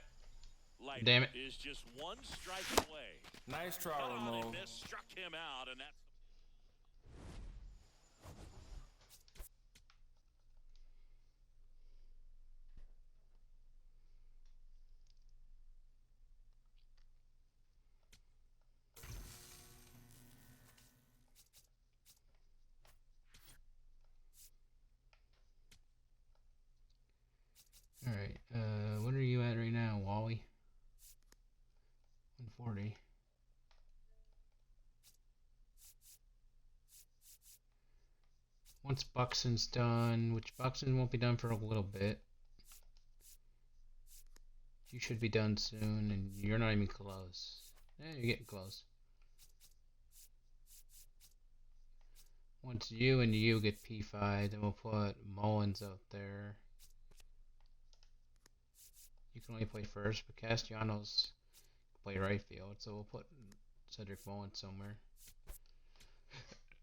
Leiter Damn it. is just one strike away. Nice try, Cut on and Ramon. missed, struck him out, and that's. Alright, what are you at right now, Wally? 140. Once Buxton's done, which Buxton won't be done for a little bit. You should be done soon, and you're not even close. You're getting close. Once you and you get P5, then we'll put Mullins out there. You can only play first, but Castellanos can play right field, so we'll put Cedric Mullins somewhere.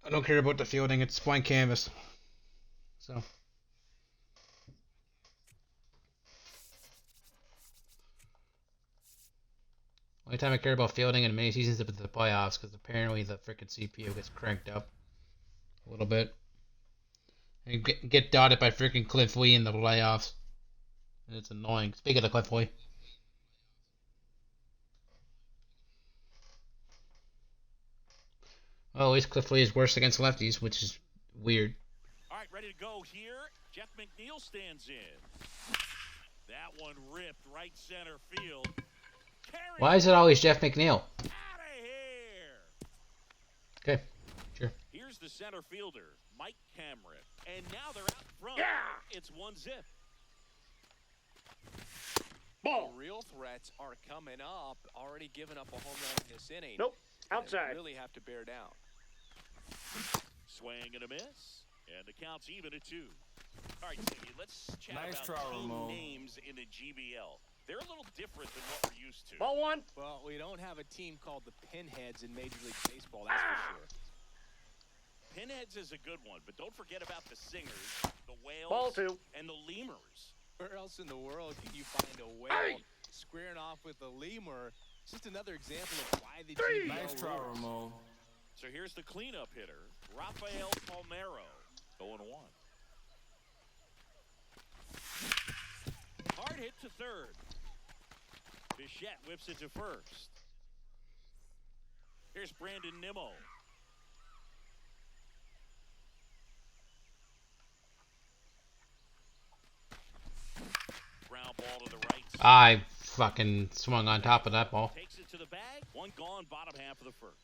I don't care about the fielding, it's blank canvas. So. Only time I care about fielding in many seasons is with the playoffs, because apparently the frickin' CPU gets cranked up a little bit. And get dotted by frickin' Cliff Lee in the playoffs. And it's annoying. Speaking of Cliff Lee. Well, at least Cliff Lee is worse against lefties, which is weird. All right, ready to go here. Jeff McNeil stands in. That one ripped right center field. Why is it always Jeff McNeil? Out of here. Okay, sure. Here's the center fielder, Mike Cameron. And now they're out front. Yeah! It's 1-0. Ball. The real threats are coming up. Already given up a home run in this inning. Nope. Gonna Outside. Really have to bear down. Swing and a miss. And the count's even at 2. All right, Ziggy, let's chat Nice about try, team Ramon. names in the GBL. They're a little different than what we're used to. Ball one. Well, we don't have a team called the Pinheads in Major League Baseball, that's for sure. Pinheads is a good one, but don't forget about the Singers, the Whales, Ball two. and the Lemurs. Where else in the world can you find a whale Hey! squaring off with a lemur? It's just another example of why the Three! GBL Nice try, rules. Ramon. So here's the cleanup hitter, Rafael Palmeiro, 0-1. Hard hit to third. Bichette whips it to first. Here's Brandon Nimmo. Ground ball to the right. I fucking swung on top of that ball. Takes it to the bag. One gone, bottom half of the first.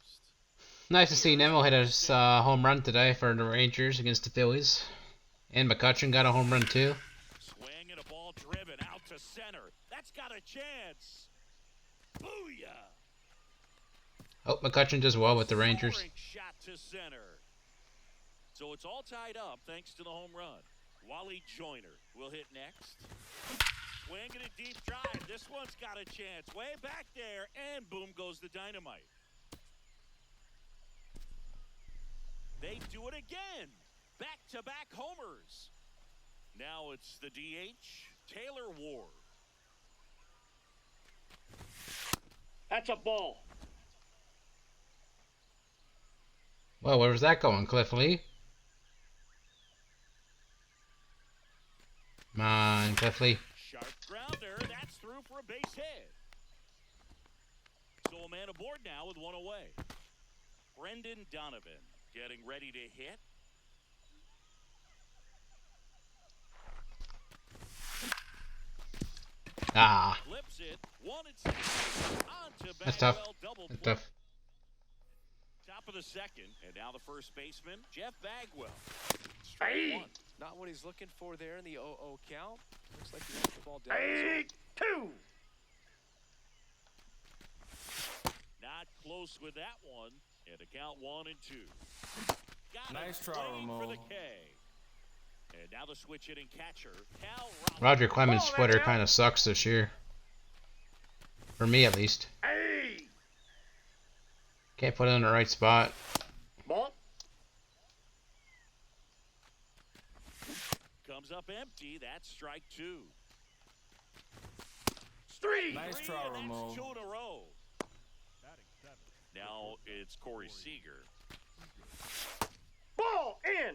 Nice to see Nemo hit a home run today for the Rangers against the Phillies. And McCutcheon got a home run too. Swing and a ball driven out to center. That's got a chance. Booyah! Oh, McCutcheon does well with the Rangers. Soaring shot to center. So it's all tied up thanks to the home run. Wally Joyner will hit next. Swing and a deep drive. This one's got a chance. Way back there, and boom goes the dynamite. They do it again. Back-to-back homers. Now it's the DH, Taylor Ward. That's a ball. Well, where was that going, Cliff Lee? Come on, Cliff Lee. Sharp grounder. That's through for a base hit. So a man aboard now with one away. Brendan Donovan getting ready to hit. Ah. Flips it. 1-2. On to That's tough. Bagwell, double That's play. tough. Top of the second, and now the first baseman, Jeff Bagwell. Hey. Strike one. Not what he's looking for there in the 0-0 count. Looks like he wants the ball down. Hey, 2. Not close with that one. And a count 1 and 2. Got Nice him try, swinging for Ramon. the K. And now the switch hitting catcher, Cal Roger Clemens' Ball, Twitter man. kind of sucks this year. For me, at least. Hey. Can't put it in the right spot. Ball. comes up empty. That's strike 2. 3. Nice try, And that's Ramon. 2 in a row. Batting seventh. Now it's Corey Seager. Ball in.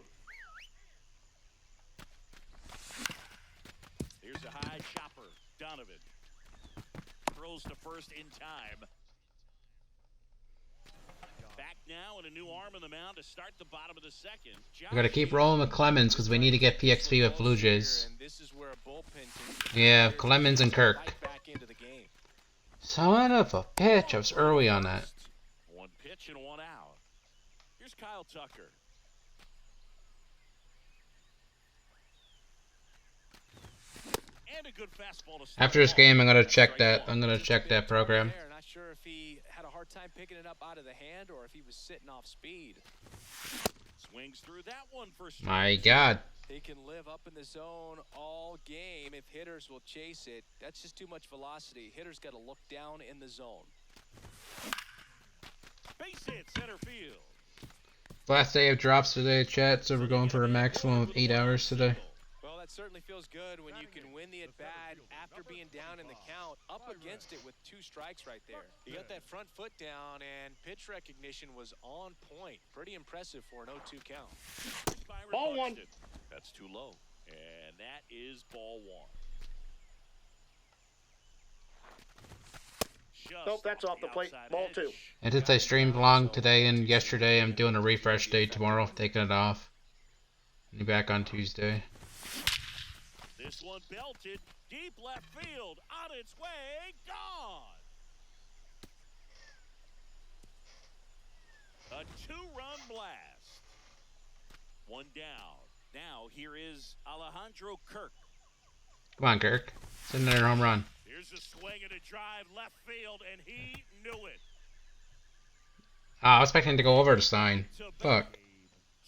Here's a high chopper. Donovan throws to first in time. Back now and a new arm in the mound to start the bottom of the second. We gotta keep rolling with Clemens because we need to get PXP with Blue Jays. And this is where a bullpen can Yeah, Clemens and Kirk. right back into the game. Son of a bitch, I was early on that. One pitch and one out. Here's Kyle Tucker. And a good fastball to start After this off. game, I'm gonna check Strike that. one. I'm gonna check that program. There, not sure if he had a hard time picking it up out of the hand or if he was sitting off speed. Swings through that one for strike. My God. He can live up in the zone all game if hitters will chase it. That's just too much velocity. Hitters got to look down in the zone. Base hit center field. Last day of drops today, chat, so we're going for a maximum of 8 hours today. Well, that certainly feels good when you can win the at-bat after being down in the count, up against it with 2 strikes right there. He got that front foot down, and pitch recognition was on point. Pretty impressive for an 0-2 count. Byron Ball one. Buxton. That's too low. And that is ball 1. Just Nope, that's off the plate. outside Ball edge. 2. And since I streamed long today and yesterday, I'm doing a refresh day tomorrow, taking it off. I'll be back on Tuesday. This one belted deep left field, on its way, gone. A 2-run blast. One down. Now here is Alejandro Kirk. Come on, Kirk. Send another home run. Here's a swing and a drive left field, and he knew it. Ah, I was expecting to go over the sign. To Fuck. back.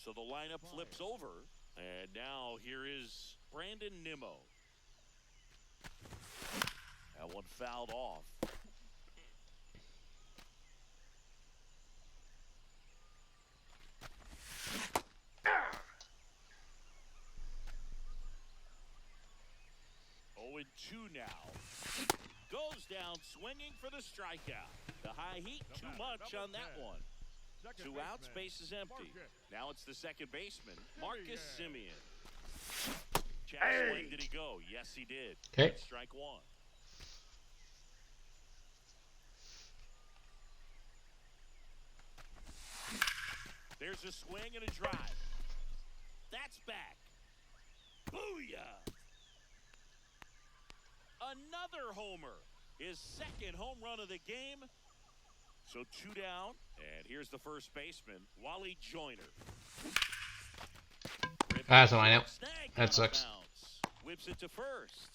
So the lineup flips over, and now here is Brandon Nimmo. That one fouled off. Oh, and 2 now. Goes down swinging for the strikeout. The high heat, too much on that one. Second 2 outs, baseman, base is empty. Marcus. Now it's the second baseman, Marcus Simeon. Check Hey. swing, did he go? Yes, he did. Okay. That's strike 1. There's a swing and a drive. That's back. Booyah! Another homer. His second home run of the game. So 2 down, and here's the first baseman, Wally Joyner. That's a lineup. Snag That on a sucks. bounce. Whips it to first.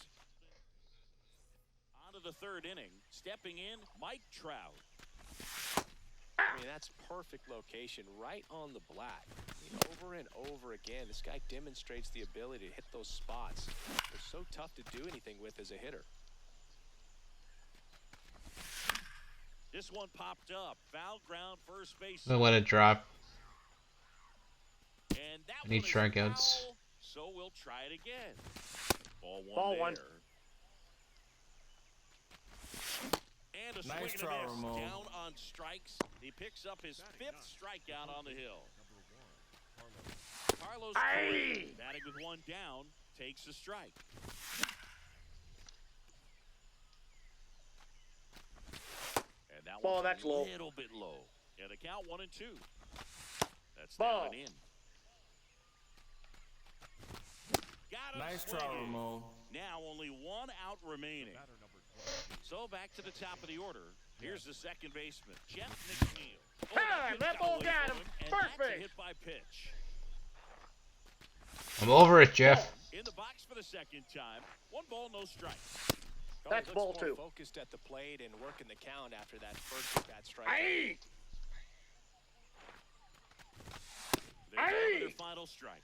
On to the 3rd inning. Stepping in, Mike Trout. I mean, that's perfect location, right on the black. I mean, over and over again, this guy demonstrates the ability to hit those spots. They're so tough to do anything with as a hitter. This one popped up. Foul ground, first base. So let it drop. And that I need one is strikeouts. foul, so we'll try it again. Ball 1 Ball there. 1. And a Nice swing try, and a miss. Ramon. Down on strikes. He picks up his 5th strikeout on the hill. Carlos Aye. Correa, batting with 1 down, takes a strike. And that Ball, one's that's a low. little bit low. And the count 1 and 2. That's Ball. down and in. Got him Nice try, swinging. Ramon. Now only 1 out remaining. Batter number 12. So back to the top of the order. Here's the second baseman, Jeff McNeil. Oh, Time, pitch that got ball away got from him. and First that's a base. hit by pitch. I'm over it, Jeff. In the box for the second time. 1 ball, no strike. Oh, That's he ball looks more 2. focused at the plate and working the count after that first at-bat strike. Aye. They're down to Aye. their final strike.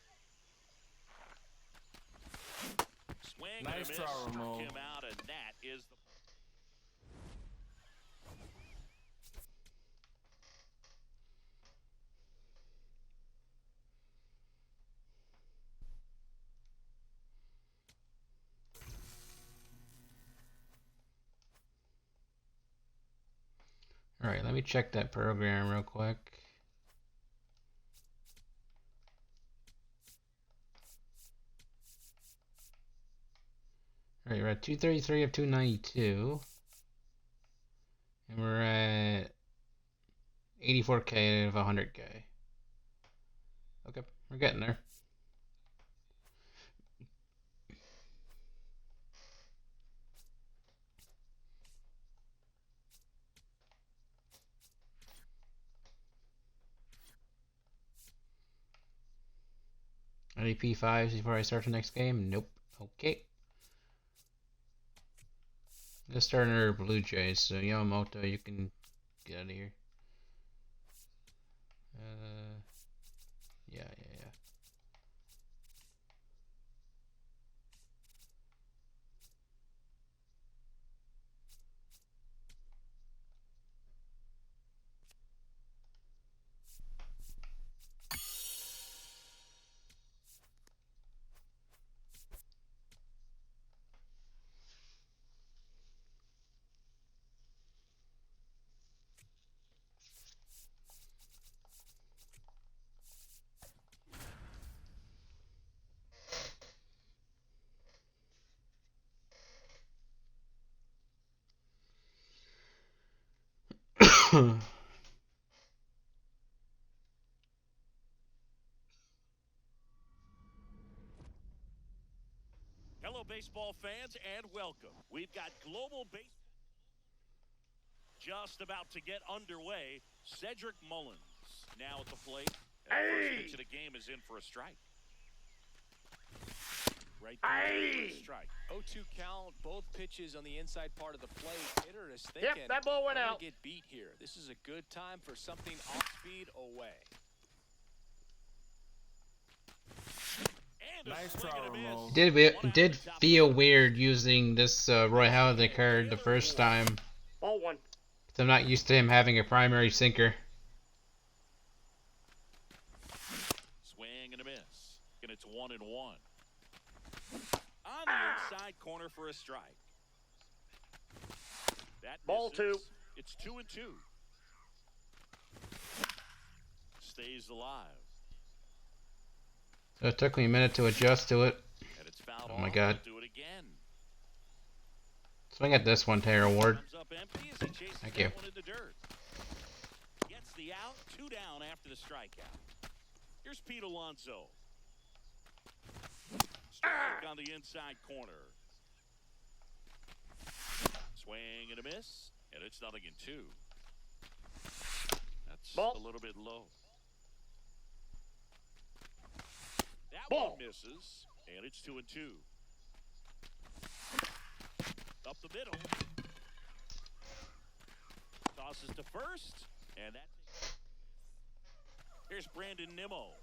Swing and a Nice miss. throw, Struck Ramon. him out, and that is the. Alright, let me check that program real quick. Alright, we're at 233 of 292. And we're at 84k of 100k. Okay, we're getting there. Any P5s before I start the next game? Nope. Okay. Let's start our Blue Jays. So Yamamoto, you can get out of here. Yeah. Hello, baseball fans, and welcome. We've got global baseball just about to get underway. Cedric Mullins now at the plate. And the first pitch of the game is in for a strike. Right there, strike. 0-2 count, both pitches on the inside part of the plate. Hitter is thinking, Yep, that ball went I'm gonna out. get beat here. This is a good time for something off speed away. And a Nice swing throw, and a Ramon. miss. Did feel weird using this Roy Halladay card the first time. Ball 1. 'Cause I'm not used to him having a primary sinker. Swing and a miss. And it's 1-1. On the inside corner for a strike. That Ball misses. 2. It's 2-2. Stays alive. So it took me a minute to adjust to it. And it's fouled Oh my off. God. Do it again. Swing at this one, Taylor Ward. Comes up empty as he chases Thank that you. one in the dirt. Gets the out, 2 down after the strikeout. Here's Pete Alonso. Strike on the inside corner. Swing and a miss, and it's 0-2. That's Ball. a little bit low. That Ball. one misses, and it's 2-2. Up the middle. Tosses to first, and that's. Here's Brandon Nimmo.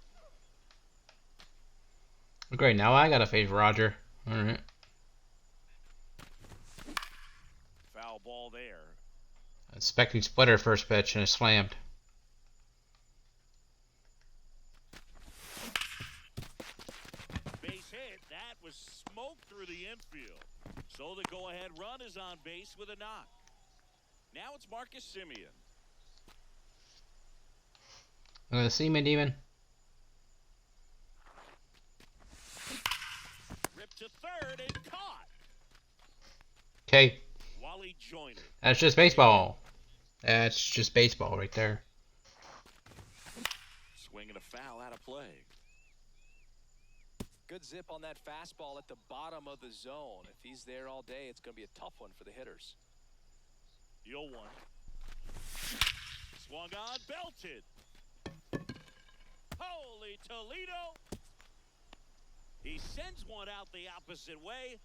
Great, now I gotta face Roger. Alright. Foul ball there. Expecting splitter first pitch and it slammed. Base hit. That was smoke through the infield. So the go-ahead run is on base with a knock. Now it's Marcus Simeon. Look at the Seaman Demon. Ripped to third and caught. Okay, Wally Joyner. that's just baseball. That's just baseball right there. Swinging a foul out of play. Good zip on that fastball at the bottom of the zone. If he's there all day, it's going to be a tough one for the hitters. The 0-1. Swung on, belted. Holy Toledo. He sends one out the opposite way.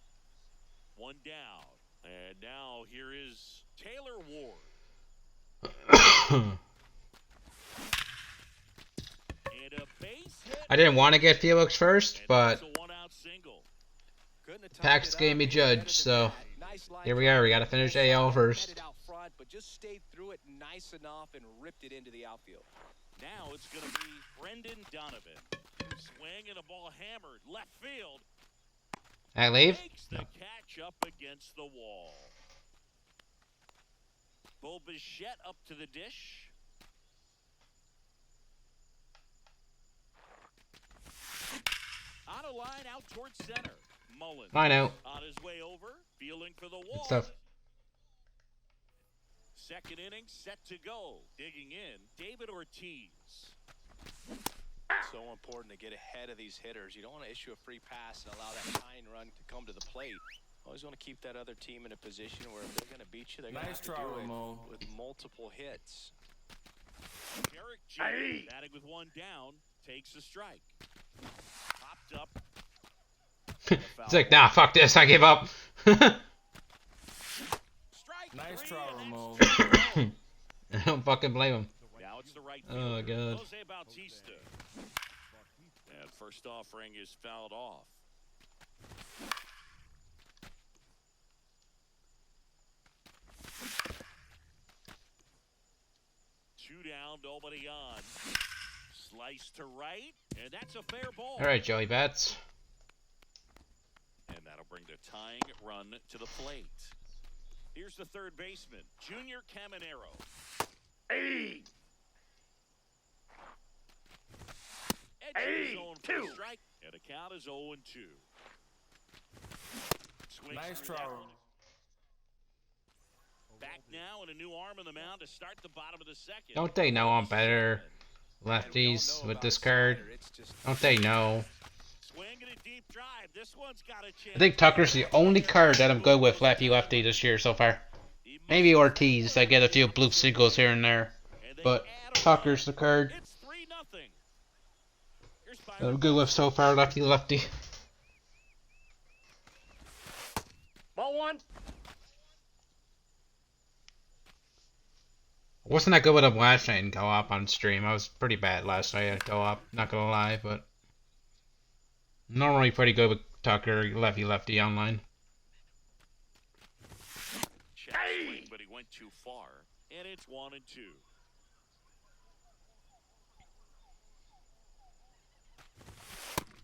One down. And now here is Taylor Ward. And a base hit. I didn't want to get Felix first, but And that's a one-out single. Couldn't have timed Pax it up gave me any Judge, better so than that. Nice line here we are. We got to finish AL first. Headed out front, but just stayed through it nice enough and ripped it into the outfield. Now it's going to be Brendan Donovan. Swing and a ball hammered left field. I leave? Makes the catch up against the wall. Bo Bichette up to the dish. On a line out towards center. Mullen I know. on his way over, feeling for the wall. Good stuff. Second inning set to go. Digging in, David Ortiz. So important to get ahead of these hitters. You don't want to issue a free pass and allow that tying run to come to the plate. Always want to keep that other team in a position where if they're going to beat you, they're going to Nice have to try, do Ramon. it with multiple hits. Derek Aye. Jeter, batting with one down, takes a strike. Popped up. It's like, nah, fuck this. I give up. Strike Nice three, try, and Ramon. that's 2-0. I don't fucking blame him. Now it's the right Oh, fielder, God. Jose Bautista. And first offering is fouled off. Two down, nobody on. Slice to right, and that's a fair ball. All right, Joey Bats. And that'll bring the tying run to the plate. Here's the third baseman, Junior Caminero. Hey. Edges Hey, zone for a two. strike, and the count is 0-2. Swings Nice through try, that Ramon. one. Back now and a new arm in the mound to start the bottom of the second. Don't they know I'm better? Lefties with this card. Don't they know? Swing and a deep drive. This one's got a chance. I think Tucker's the only card that I'm good with lefty-lefty this year so far. Maybe Ortiz. I get a few blue singles here and there. And they But add a Tucker's the run. card It's 3-0. Here's that I'm good with so far, lefty-lefty. Ball one. Wasn't that good with him last night in co-op on stream. I was pretty bad last night at co-op, not gonna lie, but normally pretty good with Tucker, lefty-lefty online. Check swing, but he went too far. And it's 1-2.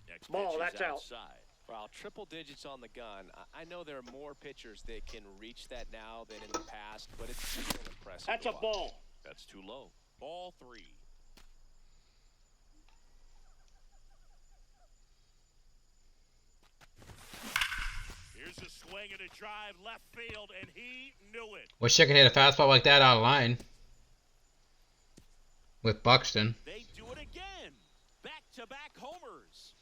Next Ball, pitch is that's out. outside. Well, triple digits on the gun. I know there are more pitchers that can reach that now than in the past, but it's still impressive. That's to a watch. ball. That's too low. Ball 3. Here's a swing and a drive left field, and he knew it. Wish I could hit a fastball like that out of line. With Buxton. They do it again. Back-to-back homers.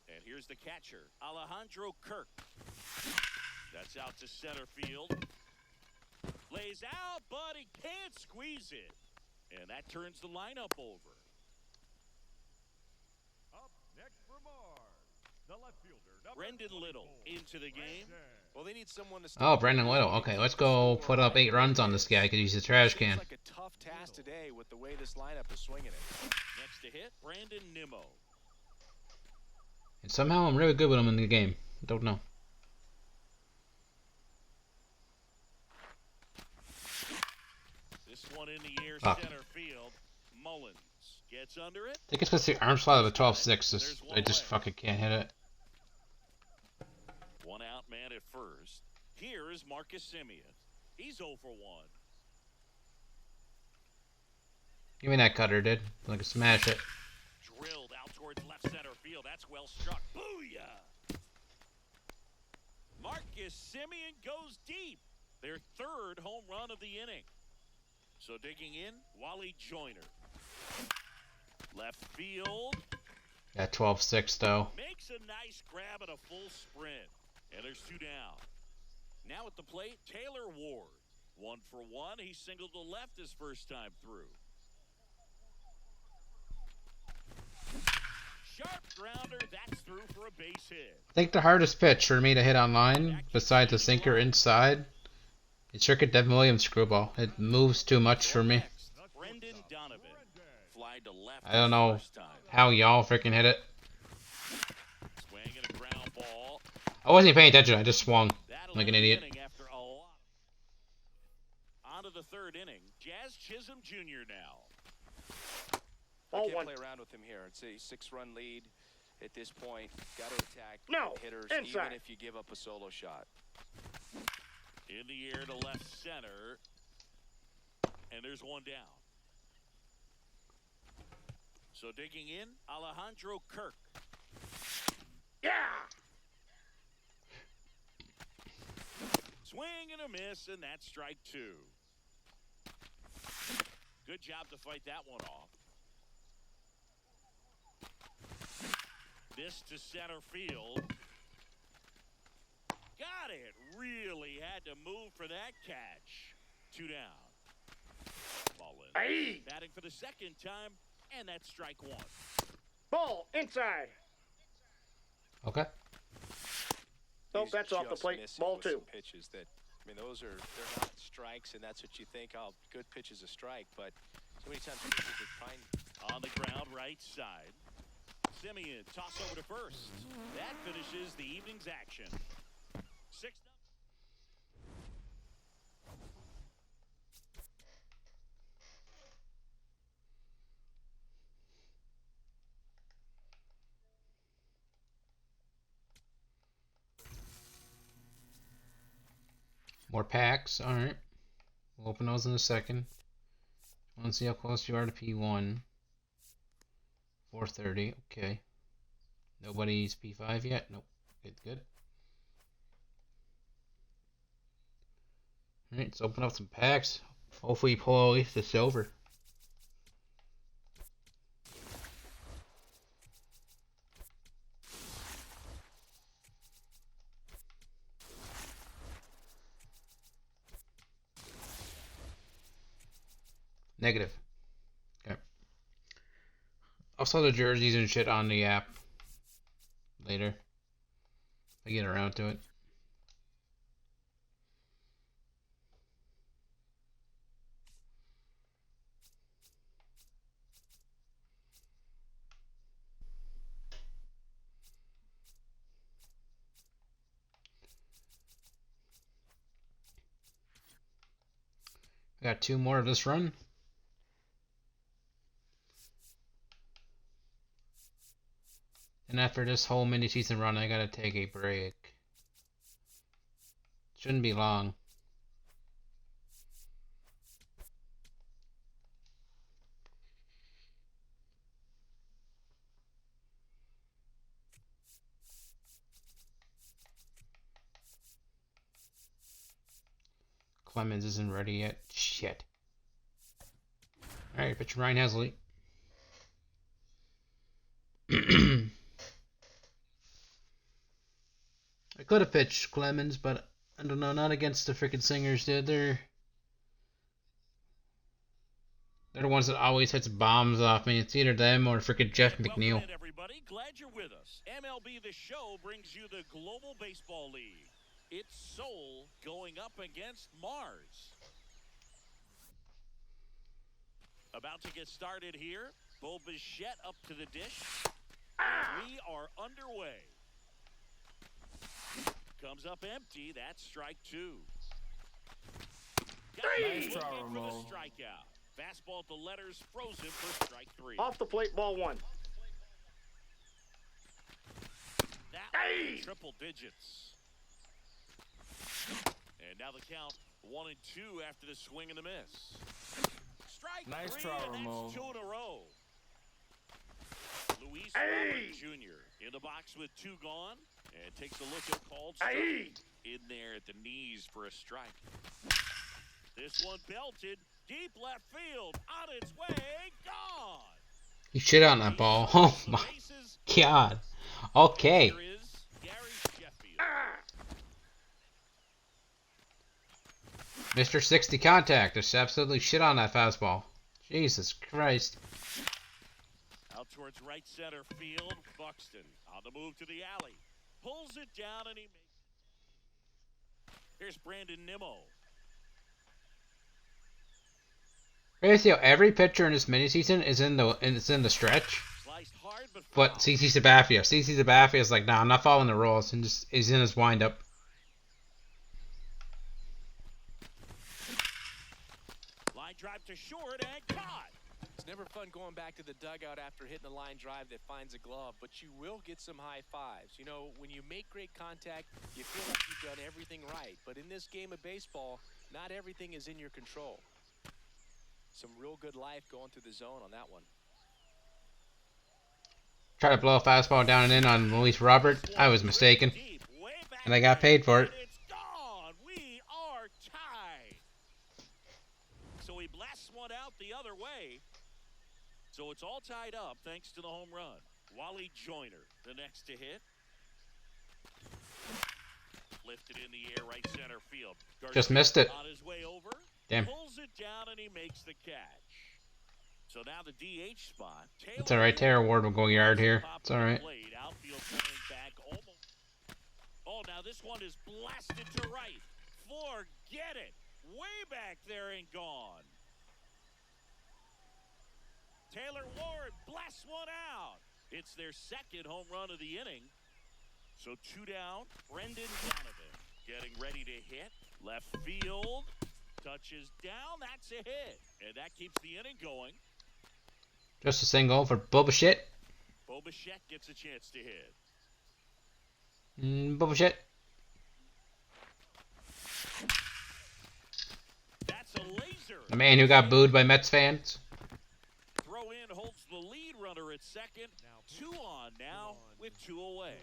And here's the catcher, Alejandro Kirk. That's out to center field. Lays out, but he can't squeeze it. And that turns the lineup over. Up next for Mars, the left fielder, number Brendan Little 24, into the game. Brendan. Well, they need someone to Oh, Brendan Little. Okay, let's go put up 8 runs on this guy because he's a trash can. Seems like a tough task today with the way this lineup is swinging it. Next to hit, Brandon Nimmo. And somehow I'm really good with him in the game. Don't know. This one in the air, Up. center field. Mullins gets under it. I think it's because the arm slot of the 12-6. I just fucking can't hit it. One out man at first. Here is Marcus Semien. He's 0 for 1. Give me that cutter, dude. I can smash it. Drilled out towards left center field. That's well struck. Booyah! Marcus Semien goes deep. Their third home run of the inning. So digging in, Wally Joyner. Left field. That 12-6 though. Makes a nice grab and a full sprint. And there's 2 down. Now at the plate, Taylor Ward. 1 for 1. He singled to left his first time through. sharp grounder. That's through for a base hit. I think the hardest pitch for me to hit on line, besides the sinker inside, is Circuit Devin Williams screwball. It moves too much for me. Next, Brendan Donovan. Fly to left I don't know first time. how y'all freaking hit it. Swing and a ground ball. I wasn't even paying attention. I just swung That'll like an end the idiot. inning after a lot. On to the third inning. Jazz Chisholm Jr. now. I Ball can't one. play around with him here. It's a 6-run lead at this point. Got to attack No, hitters, inside. even if you give up a solo shot. In the air to left center. And there's one down. So digging in, Alejandro Kirk. Yeah. Swing and a miss, and that's strike two. Good job to fight that one off. This to center field. Got it. Really had to move for that catch. Two down. Ball in. Hey. Batting for the second time, and that's strike one. Ball inside. Okay. Nope, He's that's off the just plate. missing Ball with two. some pitches that, I mean, they're not strikes, and that's what you think. Oh, good pitch is a strike, but so many times pitches are trying. On the ground, right side. Simeon, toss over to first. That finishes the evening's action. 6-0. More packs. Alright. We'll open those in a second. Want to see how close you are to P1. 430. Okay. Nobody's P5 yet? Nope. Good, good. Alright, let's open up some packs. Hopefully pull at least the silver. Negative. Okay. I'll sell the jerseys and shit on the app later. If I get around to it. Got two more of this run. And after this whole mini season run, I gotta take a break. Shouldn't be long. Clemens isn't ready yet. Shit. Alright, pitch Ryan Hesley. I could have pitched Clemens, but I don't know, not against the freaking Singers, dude. They're the ones that always hits bombs off me. It's either them or freaking Jeff McNeil. Welcome in, everybody. Glad you're with us. MLB The Show brings you the Global Baseball League. It's Seoul going up against Mars. About to get started here. Bo Bichette up to the dish. We are underway. Comes up empty. That's strike two. Nice try, Looking for Ramon. the strikeout. Fastball at the letters, frozen for strike three. Off the plate. Ball one. That Hey! was triple digits. And now the count 1 and 2 after the swing and the miss. Strike Nice three, try, and Ramon. that's 2 in a row. Luis Hey! Robert Jr. in the box with 2 gone. And takes a look at called strike. Hey! In there at the knees for a strike. This one belted. Deep left field. On its way. Gone. He shit on that ball. Oh my Bases. god. Okay. Here is Gary Sheffield. Mr. 60 contact. Just absolutely shit on that fastball. Jesus Christ. Out towards right center field. Buxton on the move to the alley. Pulls it down and he makes. Here's Brandon Nimmo. Crazy how every pitcher in this mini-season is in the stretch. Sliced hard but But foul. CC Sabathia is like, nah, I'm not following the rules, and just he's in his windup. Line drive to short and caught. It's never fun going back to the dugout after hitting a line drive that finds a glove, but you will get some high fives. You know, when you make great contact, you feel like you've done everything right. But in this game of baseball, not everything is in your control. Some real good life going through the zone on that one. Try to blow a fastball down and in on Luis Robert. I was mistaken, Deep, way back and I got paid for it. and it's gone. We are tied. So he blasts one out the other way. So it's all tied up thanks to the home run. Wally Joyner, the next to hit. Lifted in the air, right center field. Just missed it. On his way over. Damn. Pulls it down and he makes the catch. So now the DH spot. It's alright. Taylor Ward will go yard here. It's alright. Outfield coming back almost. Oh, now this one is blasted to right. Forget it. Way back there and gone. Taylor Ward blasts one out. It's their second home run of the inning. So 2 down. Brendan Donovan getting ready to hit. Left field. Touches down. That's a hit. And that keeps the inning going. Just a single for Boba Shit. Bo Bichette gets a chance to hit. Boba Shit. That's a laser. The man who got booed by Mets fans. Throw in holds the lead runner at second. 2 on now with 2 away.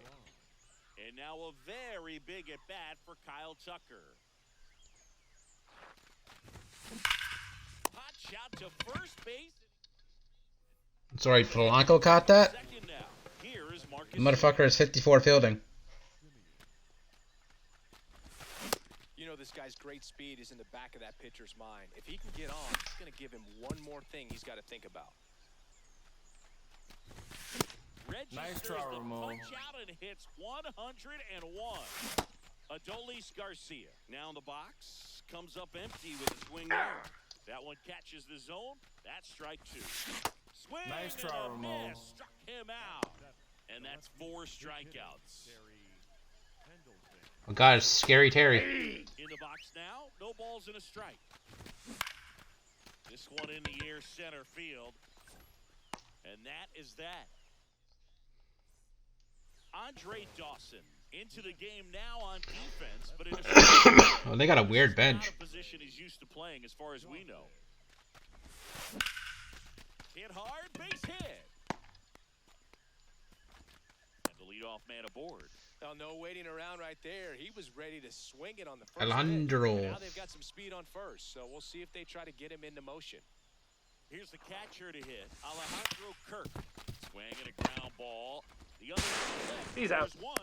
And now a very big at bat for Kyle Tucker. Hot shot to first base. Sorry, Polanco caught that. Second now. Here is Marcus. The motherfucker is 54 fielding. You know, this guy's great speed is in the back of that pitcher's mind. If he can get on, it's going to give him one more thing he's got to think about. Nice Registers try, the Ramon. punch out and hits 101. Adolis Garcia now in the box, comes up empty with a swing there. That one catches the zone. That's strike 2. Swing Nice try, and a Ramon. miss, struck him out, and that's 4 strikeouts. Oh god, it's Scary Terry. In the box now, no balls and a strike. This one in the air center field, and that is that. Andre Dawson into the game now on defense, but in a Oh, they got a weird bench. Not a position he's used to playing, as far as we know. Hit hard, base hit. And the leadoff man aboard. Now, no waiting around right there. He was ready to swing it on the first Alejandro. pitch. Now they've got some speed on first, so we'll see if they try to get him into motion. Here's the catcher to hit, Alejandro Kirk. Swinging a ground ball. The other left. He's out. There's 1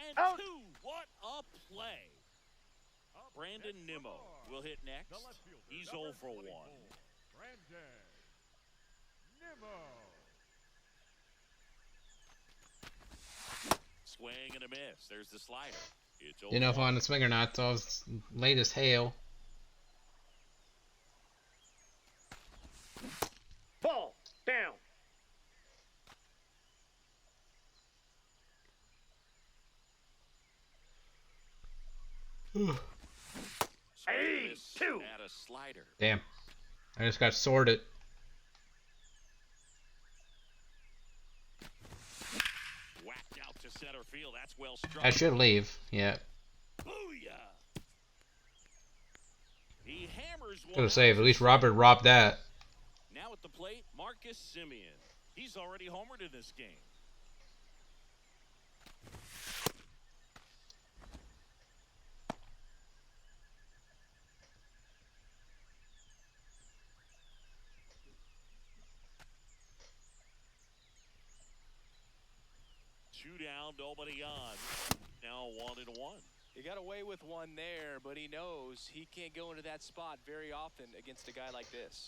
and Out. 2. What a play. Brandon Nimmo will hit next. He's 0 for 1. Brandon Nimmo. Swing and a miss. There's the slider. It's 0 Didn't know if I one. wanted to swing or not, so I was late as hail. Ball. Down. Swing and Hey, miss 2. at a slider. Damn. I just got sorted. Whacked out to center field. That's well struck. I should leave. Yeah. Booyah! He hammers one. Gotta out save. At to least center. Robert robbed that. Now at the plate, Marcus Simeon. He's already homered in this game. Two down, nobody on. Now 1-1. He got away with one there, but he knows he can't go into that spot very often against a guy like this.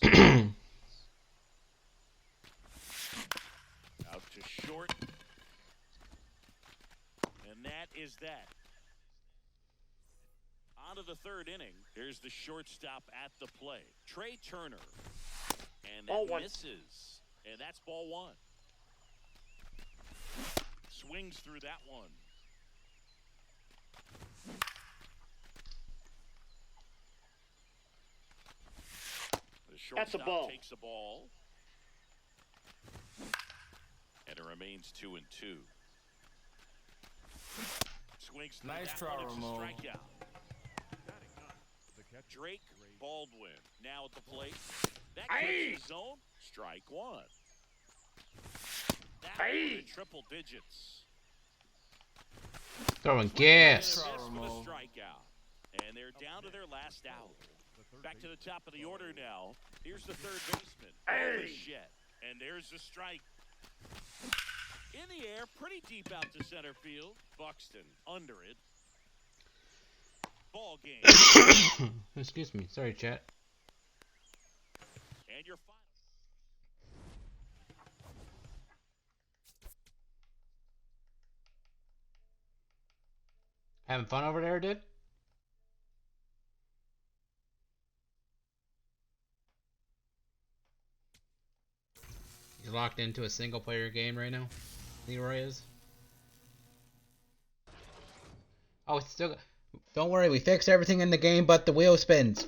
is that? On to the third inning. Here's the shortstop at the plate, Trey Turner. And Ball that one. misses. And that's ball one. Swings through that one. The That's a shortstop ball. takes a ball. And it remains 2-2. Swings through Nice that try, one. It's a Ramon. strikeout. Batting up, the catcher, Drake Baldwin now at the plate. That Aye. gets the zone. Strike one. That Aye. one in triple digits. Throwing And gas. a miss for the Ramon. strikeout. And they're down to their last out. the third Back to the top of the order now. Here's the third baseman, Hey. Bichette. And there's the strike. In the air, pretty deep out to center field. Buxton under it. Ball game. Excuse me. Sorry, chat. And your final. Having fun over there, dude? He's locked into a single player game right now. Leroy is. Oh, it's still. Don't worry, we fixed everything in the game but the wheel spins.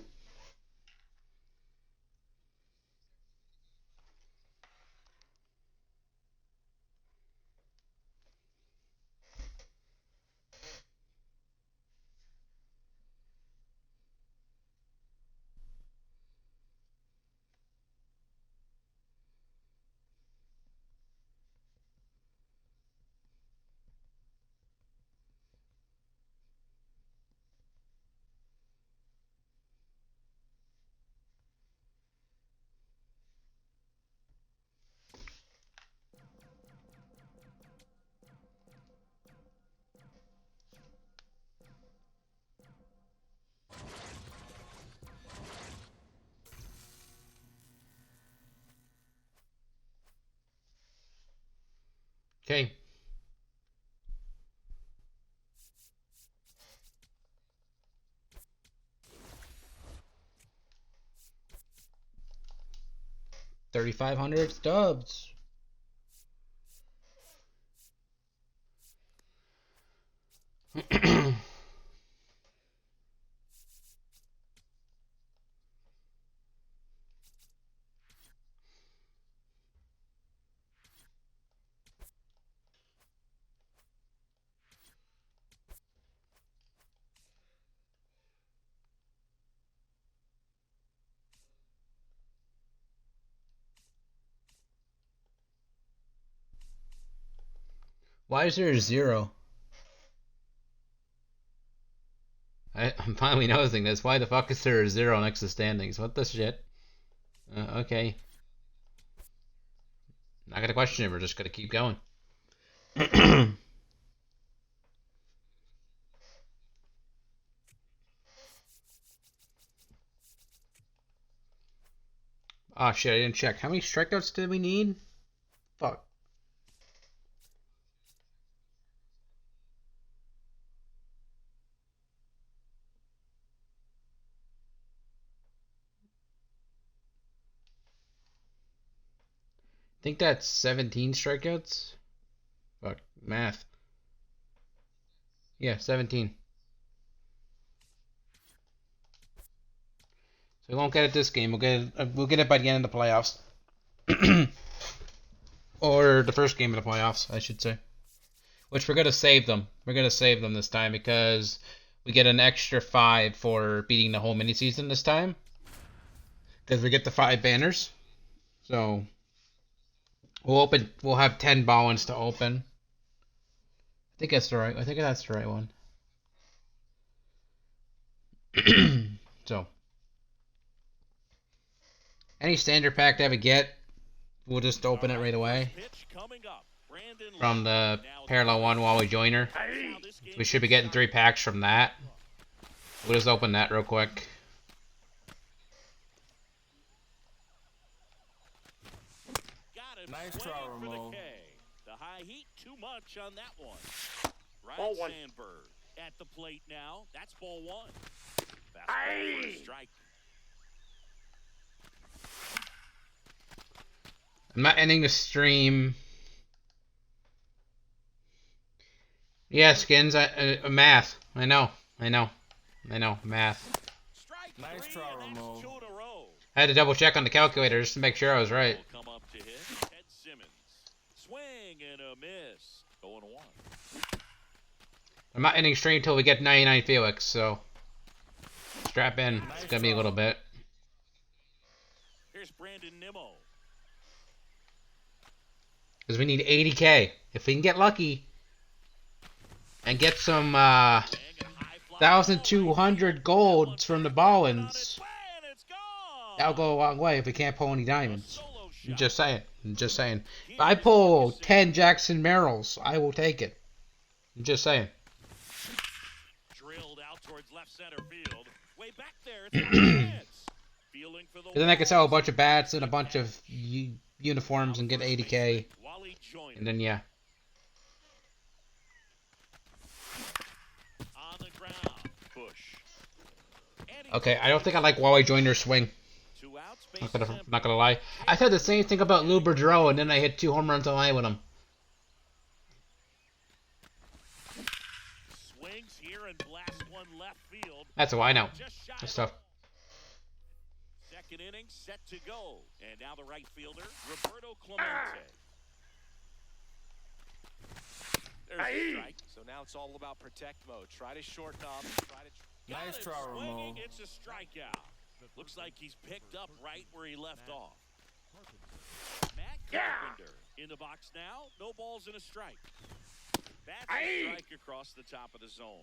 Okay. $3,500 stubs. Why is there a 0? I'm finally noticing this. Why the fuck is there a 0 next to standings? What the shit? Okay. Not gonna question it, we're just gonna keep going. Oh shit, I didn't check. How many strikeouts did we need? Fuck. I think that's 17 strikeouts. Fuck, math. Yeah, 17. So we won't get it this game. We'll get it by the end of the playoffs. Or the first game of the playoffs, I should say. Which we're gonna save them. We're gonna save them this time because we get an extra 5 for beating the whole mini season this time. Because we get the 5 banners. So we'll have 10 Bowens to open. I think that's the right one. So any standard pack that we get, we'll just open it right away Pitch coming up. Brandon from the now parallel one while we joiner. Hey. this game We should be getting 3 packs from that. We'll just open that real quick. got him Nice swinging try, for the Ramon. K. The high heat too much on that one. Ryan Ball one. Sandberg at the plate now. That's ball one. Fastball for Aye. a strike. I'm not ending the stream. Yeah, Skins. Math. I know. Math. Strike Nice three, try, and that's Ramon. 2 in a row. I had to double check on the calculator just to make sure I was right. Will come up to hit. Ted Simmons. Swing and a miss. 0-1. I'm not ending stream until we get 99 Felix, so strap in. It's gonna be a little bit. Here's Brandon Nimmo. Because we need 80K. If we can get lucky and get some Swing and high fly 1,200 golds from the ball on Ballins, its way, and it's gone. that'll go a long way if we can't pull any A diamonds. solo I'm shot. just saying. If I pull 10 Jackson Merrills, I will take it. I'm just saying. Drilled out towards left center field. Way back there. It's got a chance. Fielding for the And then I could sell a bunch of bats and a bunch of uniforms and get 80K. Wally Joyner And then, yeah. on the ground. Bush. And he Okay, I don't think I like Wally Joyner's swing. 2 outs. Not gonna lie. I said the same thing about Lou Boudreau, and then I hit 2 home runs on line with him. Swings here and blasts one left field. That's a wide out. Just shy That's of tough. second inning set to go. And now the right fielder, Roberto Clemente. There's a Aye. strike. So now it's all about protect mode. Try to shorten up. Try to. Got Nice it. try, Swinging, Ramon. it's a strikeout. Looks like he's picked up right where he left off. Matt Yeah. Carpenter in the box now. No balls and a strike. That's Aye. a strike across the top of the zone.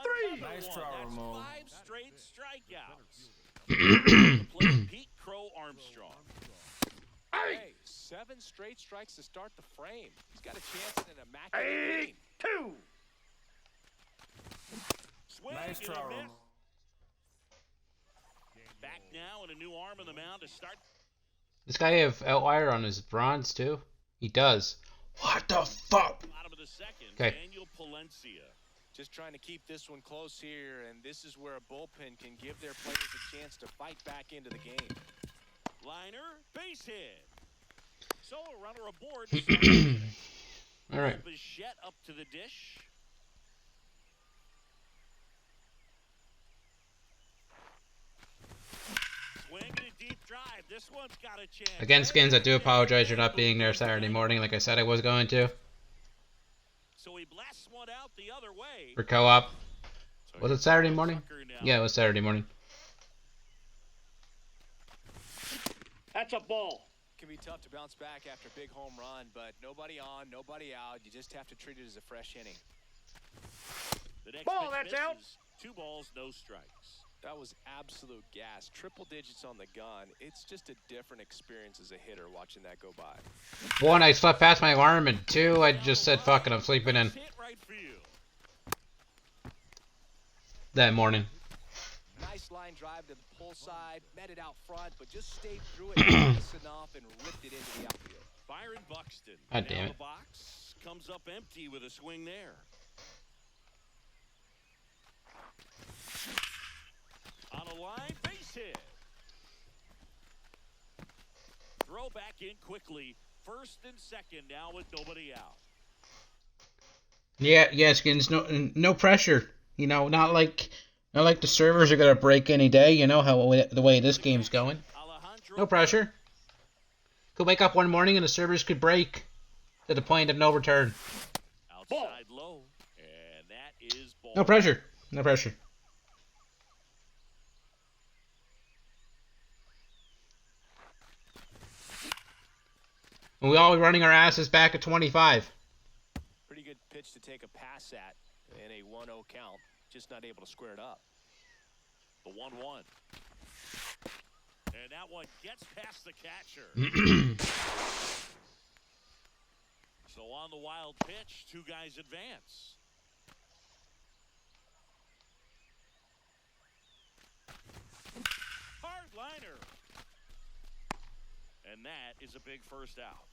Three. Another Nice one. try, That's Ramon. 5 straight strikeouts. Play Pete Crow Armstrong. Hey, 7 straight strikes to start the frame. He's got a chance at an immaculate game. 2. Swing Nice and try, a miss. Ramon. Back now and a new arm on the mound to start. This guy have outlier on his bronze too? He does. What the fuck? Bottom of the second, Okay. Daniel Palencia. Just trying to keep this one close here, and this is where a bullpen can give their players a chance to fight back into the game. Liner, base hit. So a runner aboard. All right. Bichette up to the dish. Swing and a deep drive. This one's got a chance. Again, Skins, I do apologize for not being there Saturday morning like I said I was going to. So he blasts one out the other way. For co-op. So Was it here's Saturday Kyle morning? Tucker now. Yeah, it was Saturday morning. That's a ball. It can be tough to bounce back after a big home run, but nobody on, nobody out. You just have to treat it as a fresh inning. The next Ball, pitch that's out. misses. 2 balls, no strikes. That was absolute gas. Triple digits on the gun. It's just a different experience as a hitter watching that go by. 1, I slept past my alarm, and 2, I just said fuck it, I'm sleeping in Hit right field. that morning. Nice line drive to the pull side, met it out front, but just stayed through it just enough and ripped it into the outfield. Byron Buxton. God now damn the it. box comes up empty with a swing there. On a line, base hit. Throw back in quickly. First and second now with nobody out. Yeah, Skins, no pressure. You know, not like the servers are gonna break any day. You know how the way this game's going. Alejandro No pressure. Could wake up one morning and the servers could break to the point of no return. outside low. And that is ball. No pressure. No pressure. And we all running our asses back at 25. Pretty good pitch to take a pass at in a 1-0 count. Just not able to square it up. The 1-1. And that one gets past the catcher. So on the wild pitch, 2 guys advance. Hard liner. And that is a big first out.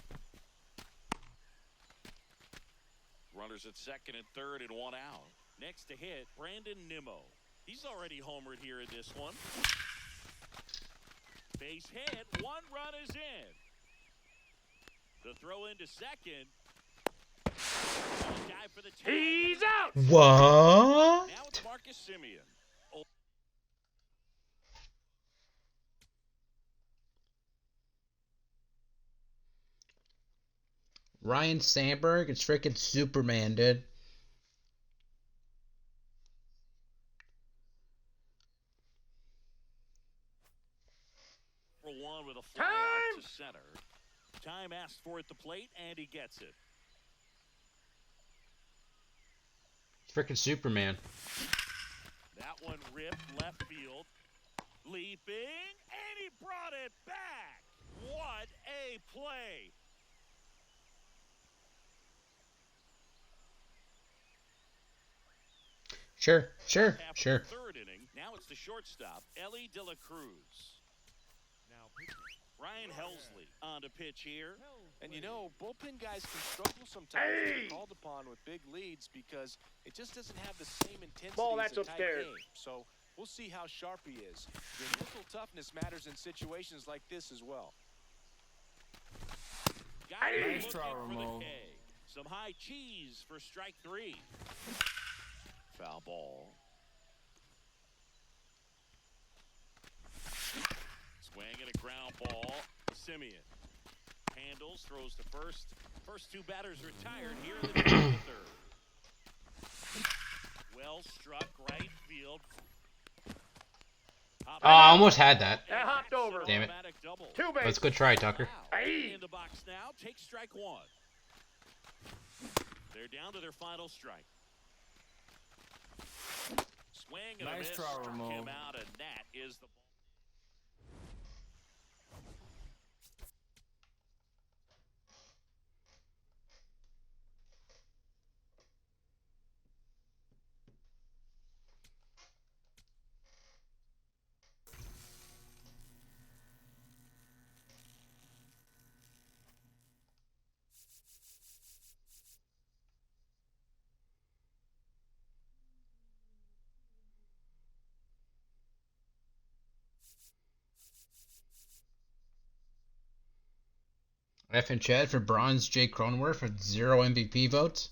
Runners at second and third and one out. Next to hit, Brandon Nimmo. He's already homered here in this one. Base hit, one run is in. The throw into second. Dive for the tag. He's out. What? Now it's Marcus Simeon. Ryan Sandberg is freaking Superman, dude. For one with a fly out to center. Time asked for at the plate, and he gets it. Freaking Superman. That one ripped left field. Leaping, and he brought it back. What a play. Sure. After the third inning, now it's the shortstop, Ellie De La Cruz. Now pitching. Ryan Helsley on to pitch here. And you know, bullpen guys can struggle sometimes when they're called upon with big leads because it just doesn't have the same intensity Ball, as that's a tight upstairs. game. So we'll see how sharp he is. Your mental toughness matters in situations like this as well. Got him Nice looking try, for the Ramon. K. Some high cheese for strike three. Foul ball. Swing and a ground ball. Simeon handles, throws to first. First two batters retired here in the top of the third. Well struck right field. Oh, I almost had that. That hopped over. Damn it. Automatic double. Two That's base. a good try, Tucker. Wow. Aye. In the box now, take strike one. They're down to their final strike. Swing and a Nice miss. try, Struck Ramon. him out, and that is the ball. F and Chad for bronze. Jake Cronenworth for 0 MVP votes.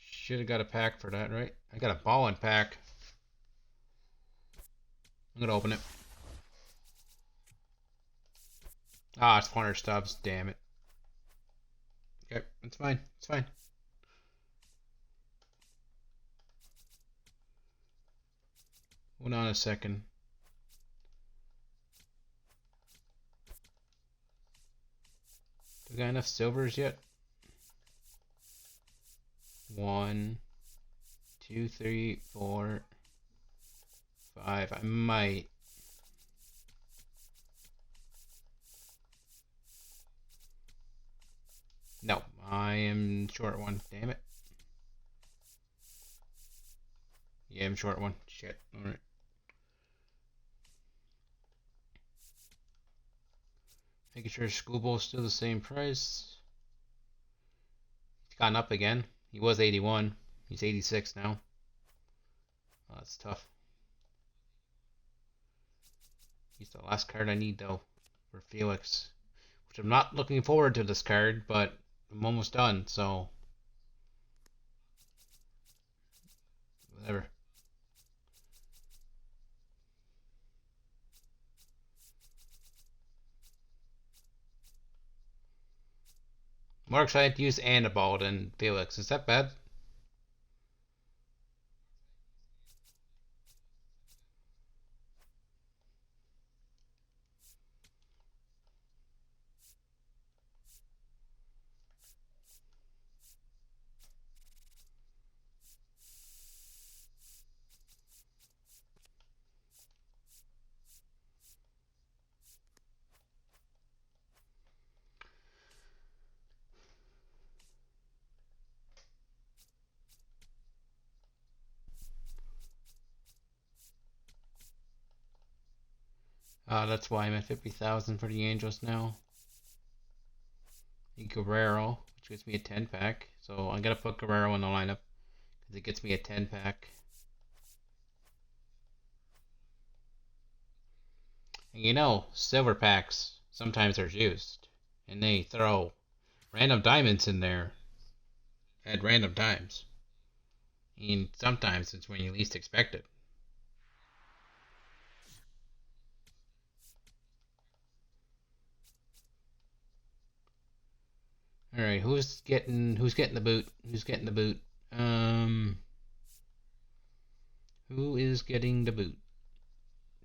Should have got a pack for that, right? I got a ballin' pack. I'm gonna open it. Ah, it's corner stubs. Damn it. Okay, it's fine. It's fine. Hold on a second. Do we got enough silvers yet? 1, 2, 3, 4, 5. I might. No, I am short one. Damn it. Yeah, I'm short one. Shit. Alright. Making sure Schoolbowl's still the same price. He's gone up again. He was 81. He's 86 now. Oh, that's tough. He's the last card I need though for Felix. Which I'm not looking forward to this card, but I'm almost done, so whatever. More excited to use Annabelle than Felix. Is that bad? That's why I'm at 50,000 for the Angels now. And Guerrero, which gets me a 10-pack. So I'm going to put Guerrero in the lineup because it gets me a 10-pack. And you know, silver packs sometimes are used. And they throw random diamonds in there at random times. And sometimes it's when you least expect it. All right, who's getting the boot? Who's getting the boot? Who is getting the boot?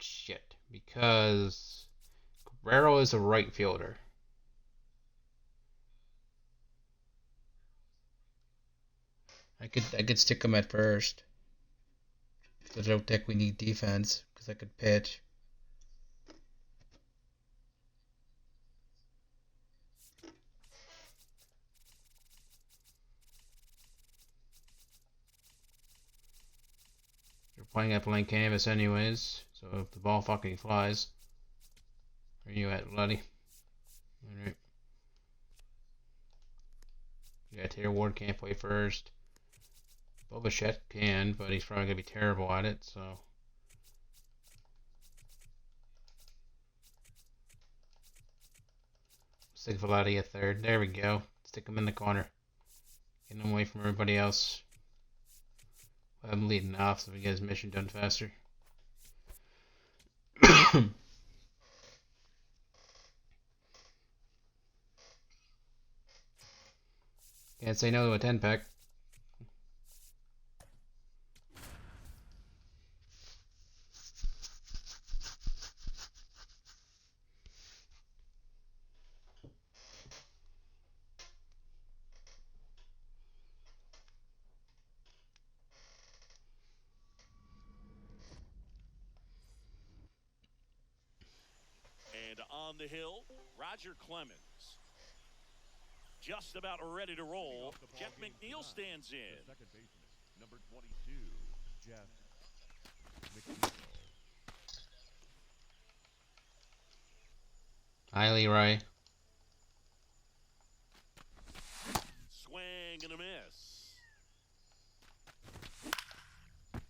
Shit, because Guerrero is a right fielder. I could stick him at first. I don't think we need defense because I could pitch. You're playing at blank canvas anyways, so if the ball fucking flies. Where you at, bloody? Alright. Yeah, Taylor Ward can't play first. Bobichette can, but he's probably going to be terrible at it, so. Stick Velati at third. There we go. Stick him in the corner. Get him away from everybody else. I'm leading off so we get his mission done faster. Can't say no to a 10-pack. And on the hill, Roger Clemens. Just about ready to roll. Jeff McNeil stands in. The second baseman, number 22, Jeff McNeil. Hi, Leroy. Swing and a miss.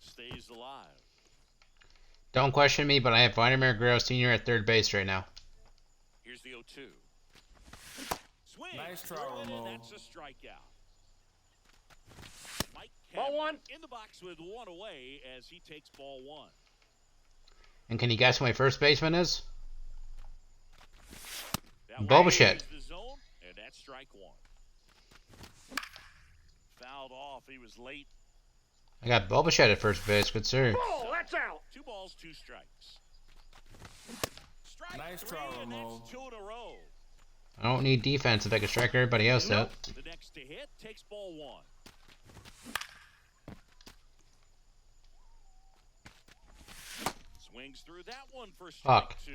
Stays alive. Don't question me, but I have Vladimir Guerrero Sr. at third base right now. Here's the 0-2. Swing. Nice try, Throw it in, Ramon. that's a strikeout. Mike Ball Kemp one. in the box with one away as he takes ball one. And can you guess who my first baseman is? That one Bobichette. is the zone, and that's strike one. Fouled off. He was late. I got Bobichette at first base. Good sir. Ball, that's out. 2 balls, 2 strikes. Strike Nice three, try, and Ramon. that's 2 in a row. I don't need defense if I can strike everybody else out. The next to hit takes ball one. Swings through that one for strike Fuck. 2.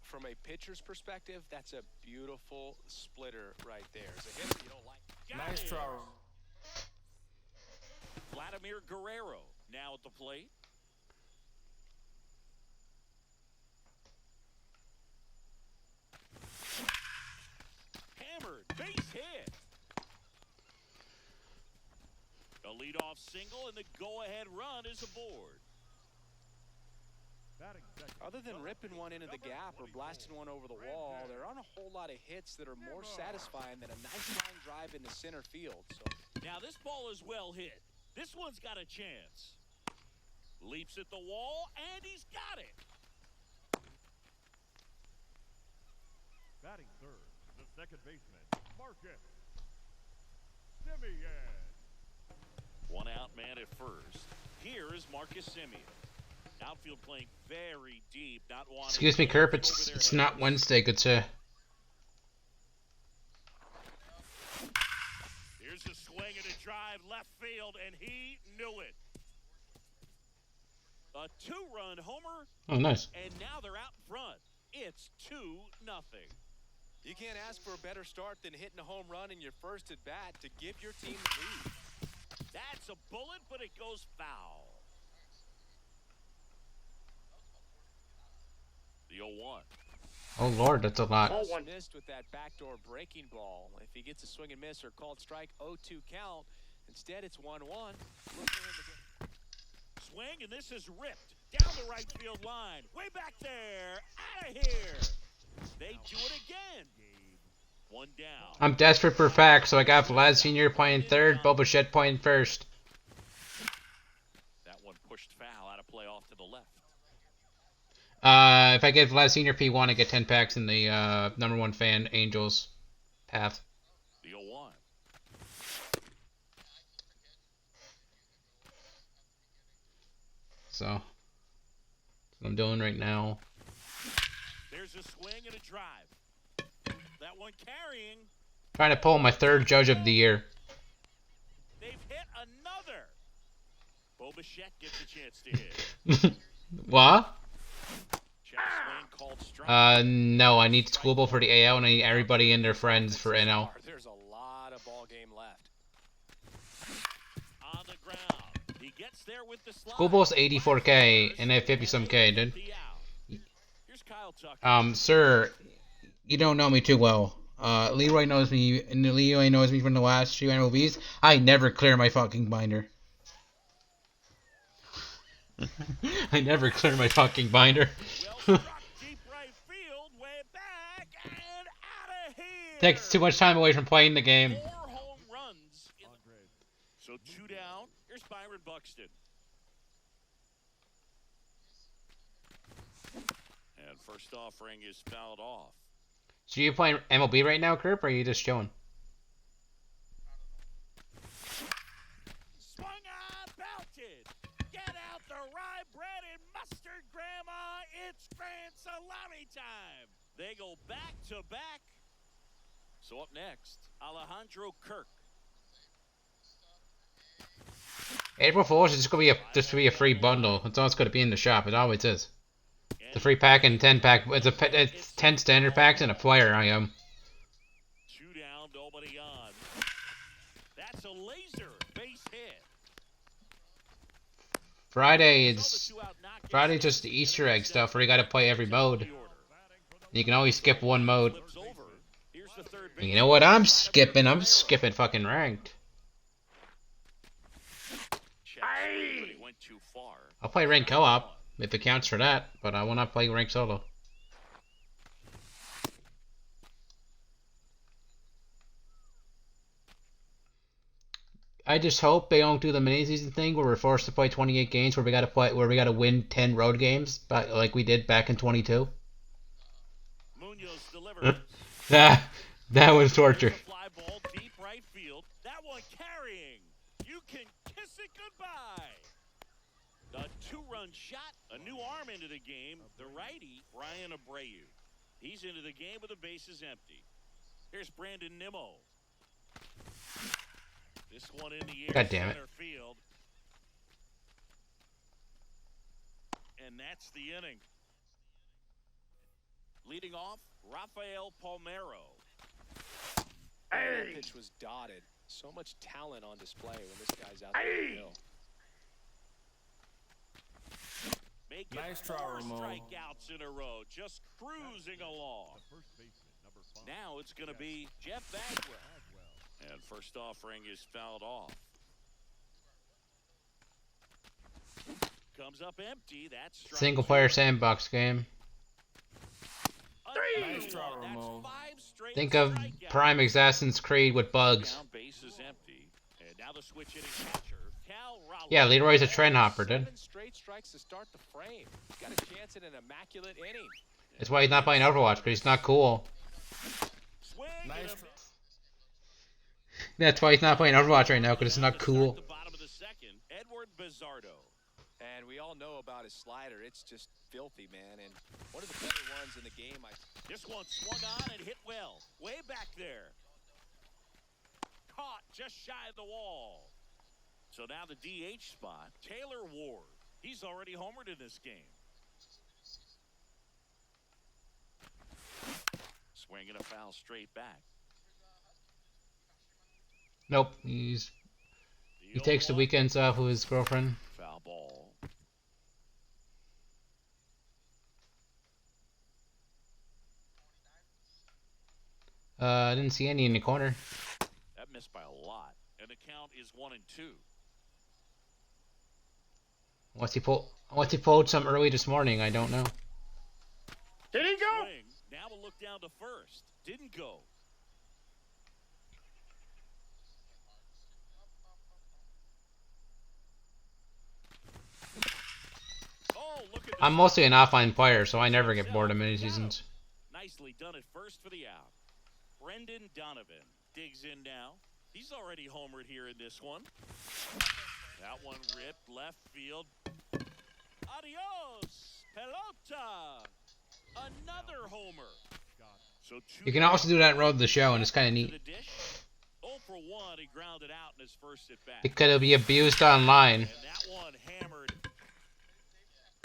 From a pitcher's perspective, that's a beautiful splitter right there. As a hitter, you don't like. Got Nice it. try. Vladimir Guerrero now at the plate. Hammered, base hit. A leadoff single, and the go-ahead run is aboard. Batting second. Other than ripping one into the gap or blasting one over the wall, there aren't a whole lot of hits that are more satisfying than a nice line drive into center field. So Now this ball is well hit. This one's got a chance. Leaps at the wall, and he's got it. Batting third, the second baseman, Marcus Simeon. One out man at first. Here is Marcus Simeon. Outfield playing very deep, not wanting. Excuse me, to Kerp. over It's their it's head. not Wednesday. Good sir. Here's a swing and a drive left field, and he knew it. A 2-run homer, Oh, nice. and now they're out in front. It's 2-0. you can't ask for a better start than hitting a home run in your first at bat to give your team the lead. That's a bullet, but it goes foul. The 0-1. Oh lord, that's a lot. Ball Just one. missed with that backdoor breaking ball. If he gets a swing and miss or called strike, 0-2 count. Instead, it's 1-1. Swing, and this is ripped down the right field line. Way back there. Out of here. They do it again. One down. I'm desperate for facts, so I got Vlad Sr. playing third, Bo Bichette playing first. That one pushed foul out of play off to the left. If I get Vlad Sr. P1, I get 10 packs in the #1 fan Angels path. The 0-1. So, that's what I'm doing right now. There's a swing and a drive. That one carrying. Trying to pull my third Judge of the Year. They've hit another. Bo Bichette gets a chance to hit. What? Check swing called strike. No, I need Schoolboy for the AL and I need everybody and their friends for NL. There's a lot of ball game left. On the ground. He gets there with the slide. Schoolboy's 84K and I have 50 some K, dude. Here's Kyle Tucker. Sir, you don't know me too well. Leroy knows me, and Leroy knows me from the last few MLBs. I never clear my fucking binder. I never clear my fucking binder. Well struck deep right field, way back and out of here. Takes too much time away from playing the game. 4 home runs. So 2 down. Here's Byron Buxton. And first offering is fouled off. So you playing MLB right now, Kirk, or are you just chilling? Swung on, belted. Get out the rye bread and mustard, Grandma. It's Grand Salami time. They go back to back. So up next, Alejandro Kirk. April Fool's is just gonna be a free bundle. That's all it's gonna be in the shop. It always is. The free pack and 10 pack. It's 10 standard packs and a player. I am. 2 down, nobody on. That's a laser base hit. Friday's just the Easter egg stuff where you gotta play every mode. You can always skip one mode. And you know what I'm skipping? I'm skipping fucking ranked. He went too far. I'll play ranked co-op if it counts for that, but I will not play ranked solo. I just hope they don't do the mini season thing where we're forced to play 28 games where we gotta win 10 road games, like we did back in 22. Munoz delivers. That was torture. Fly ball deep right field. That one carrying. You can kiss it goodbye. A 2-run shot, a new arm into the game. The righty, Brian Abreu. He's into the game with the bases empty. Here's Brandon Nimmo. This one in the air. God damn it. Center field. And that's the inning. Leading off, Rafael Palmeiro. That pitch was dotted. So much talent on display when this guy's out there in the hill. Make Nice it try, 4 Ramon. strikeouts in a row, just cruising along. First baseman, number 5. Now it's going to be Jeff Bagwell. And first offering is fouled off. Comes up empty. That's strike Single 2. player sandbox game. Nice try, That's Ramon. 5 straight Think of strikeouts. Prime Assassin's Creed with bugs. Down base is empty. And now the switch hitting catcher, Cal Raleigh. Yeah, Leroy's a trend hopper, dude. 7 straight strikes to start the frame. He's got a chance at an immaculate inning. That's why he's not playing Overwatch, because he's not cool. Swing Nice. and a That's why he's not playing Overwatch right now, because it's not cool. The bottom of the second, Edward Bizardo. And we all know about his slider. It's just filthy, man. And one of the better ones in the game. This one swung on and hit well. Way back there. Caught just shy of the wall. So now the DH spot, Taylor Ward. He's already homered in this game. Swinging a foul straight back. Nope, he takes the weekends off with his girlfriend. Foul ball. I didn't see any in the corner. That missed by a lot. And the count is 1-2. Unless he pulled some early this morning, I don't know. Did he go? Swing. Now we'll look down to first. Didn't go. Oh, look at I'm this. mostly an offline player, so I never get bored of mini seasons. Nicely done at first for the out. Brendan Donovan digs in now. He's already homered here in this one. That one ripped left field. Adios, pelota. Another homer. So You can also do that in Road to the Show, and it's kind of to neat. the dish. 0 for 1, he grounded out in his first at bat. It could be abused online. And that one hammered.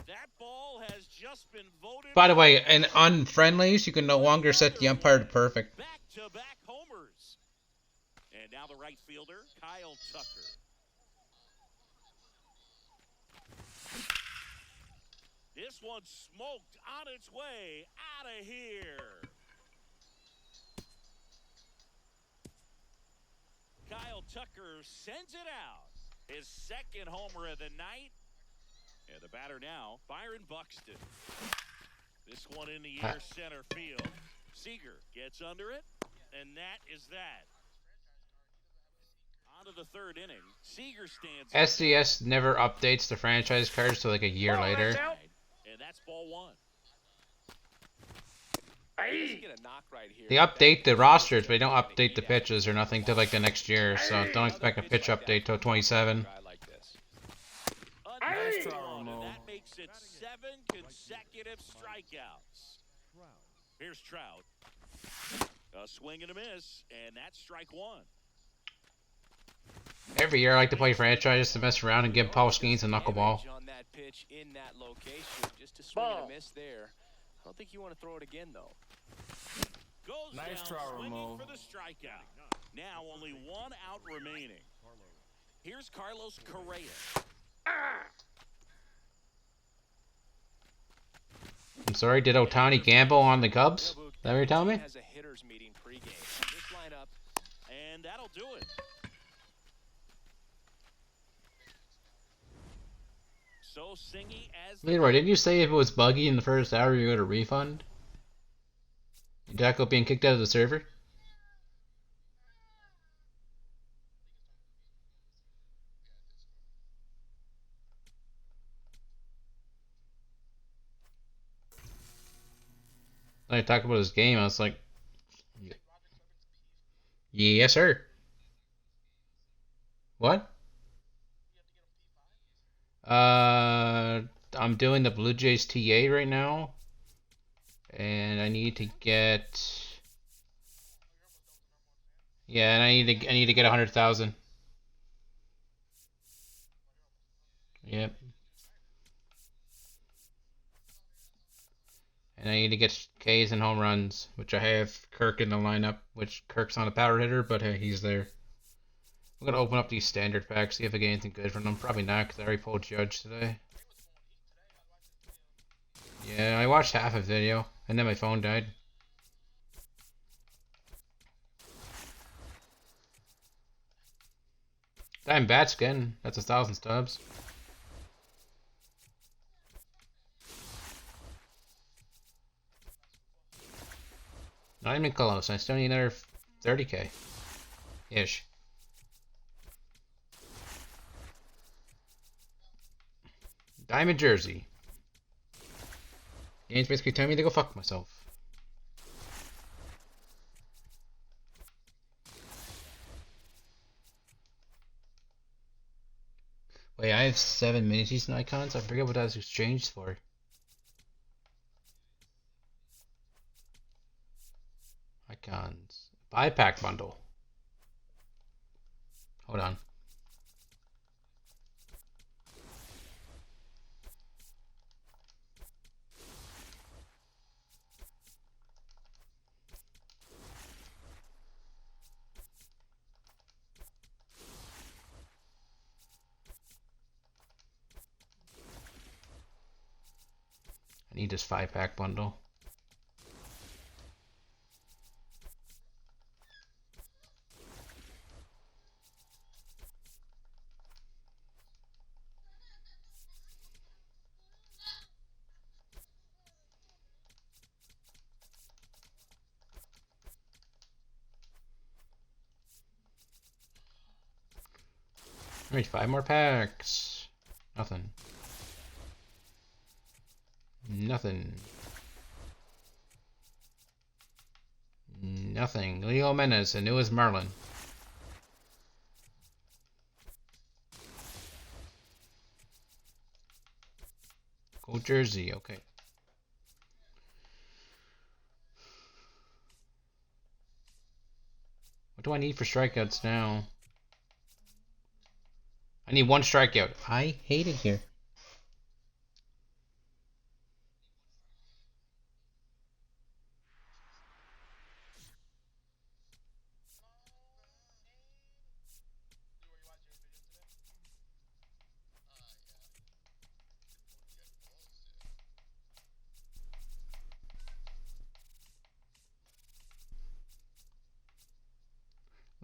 That ball has just been voted. By the way, and on friendlies, you can no longer set the umpire to perfect. Back-to-back homers. And now the right fielder, Kyle Tucker. This one smoked on its way out of here. Kyle Tucker sends it out. His second homer of the night. And the batter now, Byron Buxton. This one in the air center field. Seager gets under it, and that is that. On to the third inning. Seager stands. SDS never updates the franchise cards till like a year later. And that's ball one. Let's get a knock right here. They update the rosters, but they don't update the pitches or nothing till like the next year. So don't expect a pitch update till 27. Nice try, And Ramon. that makes it 7 consecutive strikeouts. Here's Trout. A swing and a miss, and that's strike one. Every year I like to play franchise to mess around and give Paul Skeens a knuckleball. On that pitch in that location, just a swing and Ball. a miss there. I don't think you want to throw it again though. Goes Nice down try, swinging Ramon. for the strikeout. Now only one out remaining. Here's Carlos Correa. I'm sorry, did Otani gamble on the Cubs? Is that what you're telling me? Has a hitters meeting pregame. This lineup. And that'll do it. So Singy as Leroy, didn't you say if it was buggy in the first hour you got a refund? Jacko being kicked out of the server? I talked about his game, I was like, yes sir. What? I'm doing the Blue Jays TA right now, and I need to get, yeah, and I need to get 100,000. Yep. And I need to get Ks and home runs, which I have Kirk in the lineup, which Kirk's not a power hitter, but hey, he's there. I'm gonna open up these standard packs, see if I get anything good from them. Probably not, because I already pulled Judge today. Yeah, I watched half a video, and then my phone died. Damn bad skin. That's 1,000 stubs. Not even close. I still need another 30k. Ish. Diamond jersey. Game's basically telling me to go fuck myself. Wait, I have 7 mini-season icons? I forget what that's exchanged for. Icons. Buy pack bundle. Hold on. I need this 5-pack bundle. Alright, 5 more packs. Nothing. Nothing. Nothing. Leo Menace, and newest Merlin. Gold jersey, okay. What do I need for strikeouts now? I need 1 strikeout. I hate it here.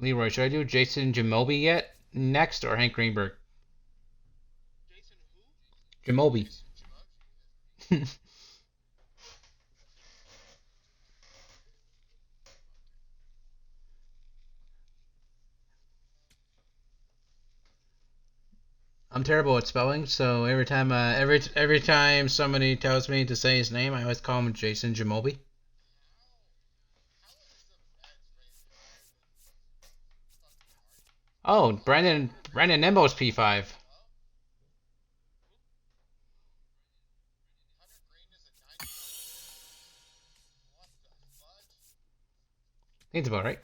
Leroy, should I do Jason Jamobi yet? Next or Hank Greenberg? Jamobi. I'm terrible at spelling, so every time somebody tells me to say his name, I always call him Jason Jamobi. Oh, Brandon Nimmo's P5. Seems about right.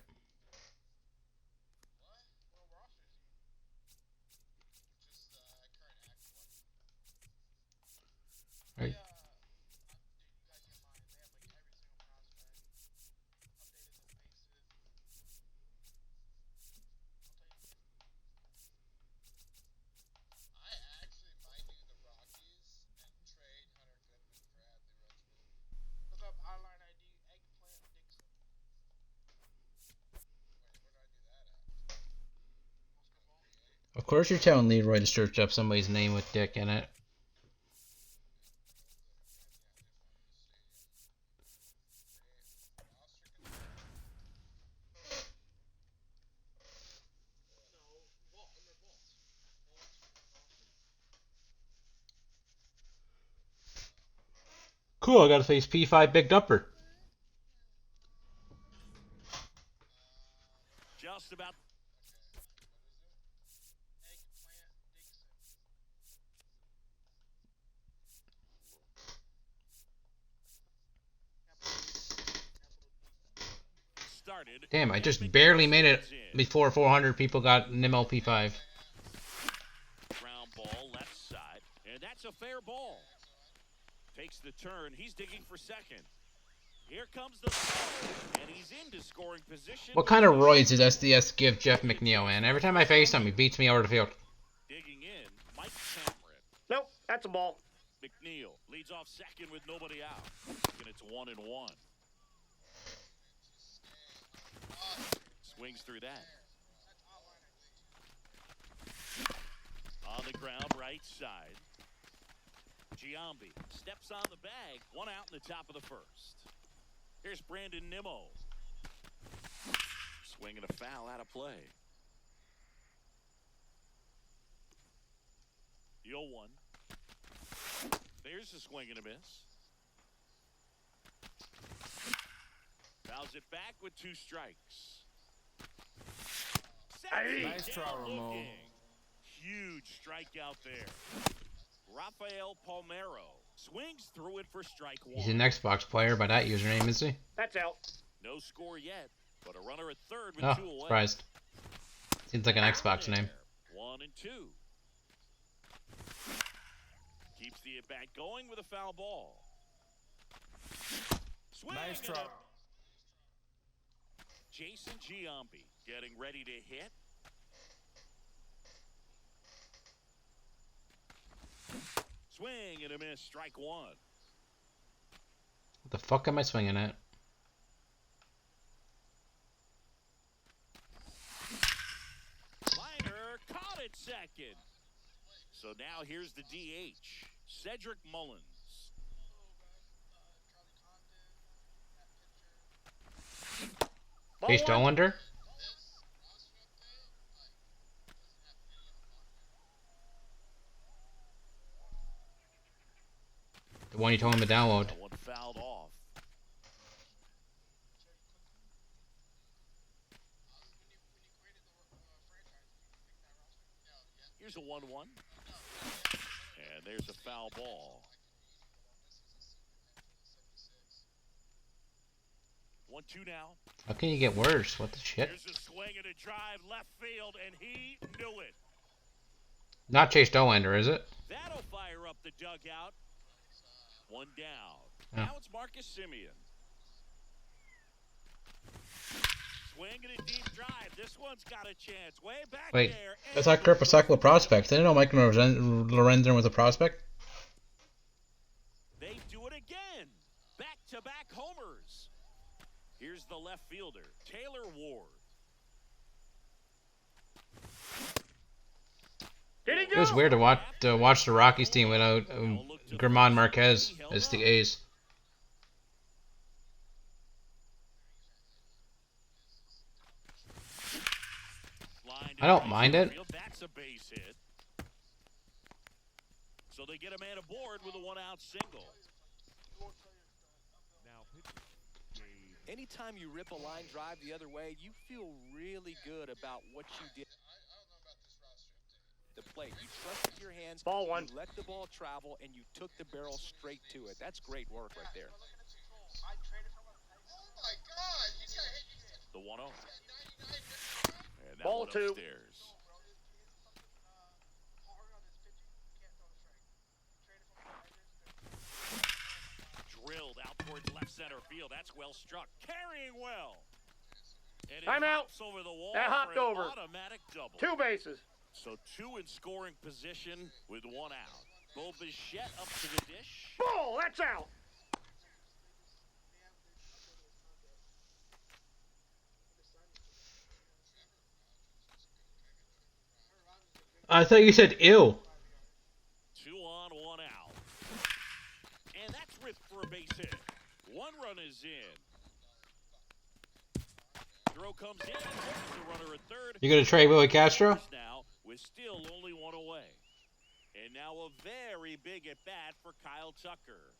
Right. Of course you're telling Leroy to search up somebody's name with Dick in it. Cool, I gotta face P5 Big Dumper. Just about. Started. Damn, I just barely made it before 400 people got Nimmo P5. Ground ball left side, and that's a fair ball. Takes the turn. He's digging for second. Here comes the throw, and he's into scoring position. What kind of roids does SDS give Jeff McNeil, man? Every time I face him, he beats me over the field. Digging in, Mike Cameron. Nope, that's a ball. McNeil leads off second with nobody out, and it's 1-1. Swings through that. On the ground, right side. Giambi steps on the bag. 1 out in the top of the first. Here's Brandon Nimmo. Swinging a foul out of play. The 0-1. There's a swing and a miss. Fouls it back with 2 strikes. Nice try, Ramon. Huge strikeout there. Rafael Palmeiro swings through it for strike 1. He's an Xbox player by that username, is he? That's out. No score yet, but a runner at third with 2 Oh, away. surprised. Seems like an Xbox name. 1-2. Keeps the at bat going with a foul ball. Swing Nice and try. Jason Giambi getting ready to hit. Swing and a miss, strike 1. What the fuck am I swinging at? Liner caught it second. So now here's the DH, Cedric Mullins. Ball Chase 1. Dollander? The one you told him to download. That one fouled off. Here's a 1-1. And there's a foul ball. 1-2 now. How can you get worse? What the shit? Here's a swing and a drive left field, and he knew it. Not Chase Dollander, is it? That'll fire up the dugout. One down. Oh. Now it's Marcus Simeon. Swing and a deep drive. This one's got a chance. Way back Wait, there. that's not Kurt Pasakwa prospect. Didn't know Mike Lorenzen was a prospect? They do it again. Back-to-back homers. Here's the left fielder, Taylor Ward. Did he It was go? weird to watch the Rockies team without German Marquez as the A's. I don't mind it. That's a base hit. So they get a man aboard with a one-out single. Now pitching. Gabe Anytime you rip a line drive the other way, you feel really good about what you did. The plate. You trusted your hands. Ball one. You let the ball travel, and you took the barrel straight to it. That's great work right there. The 1-0. And that Ball one two. upstairs. Drilled out towards left center field. That's well struck. Carrying well. And it Time out. hops over the wall That for hopped an over. automatic double. 2 bases. So 2 in scoring position with 1 out. Bo Bichette up to the dish. Ball, that's out. I thought you said ew. 2 on, 1 out. And that's ripped for a base hit. 1 run is in. Throw comes in. There's a runner at third. You gonna trade Willie Castro? Now with still only 1 away. And now a very big at bat for Kyle Tucker.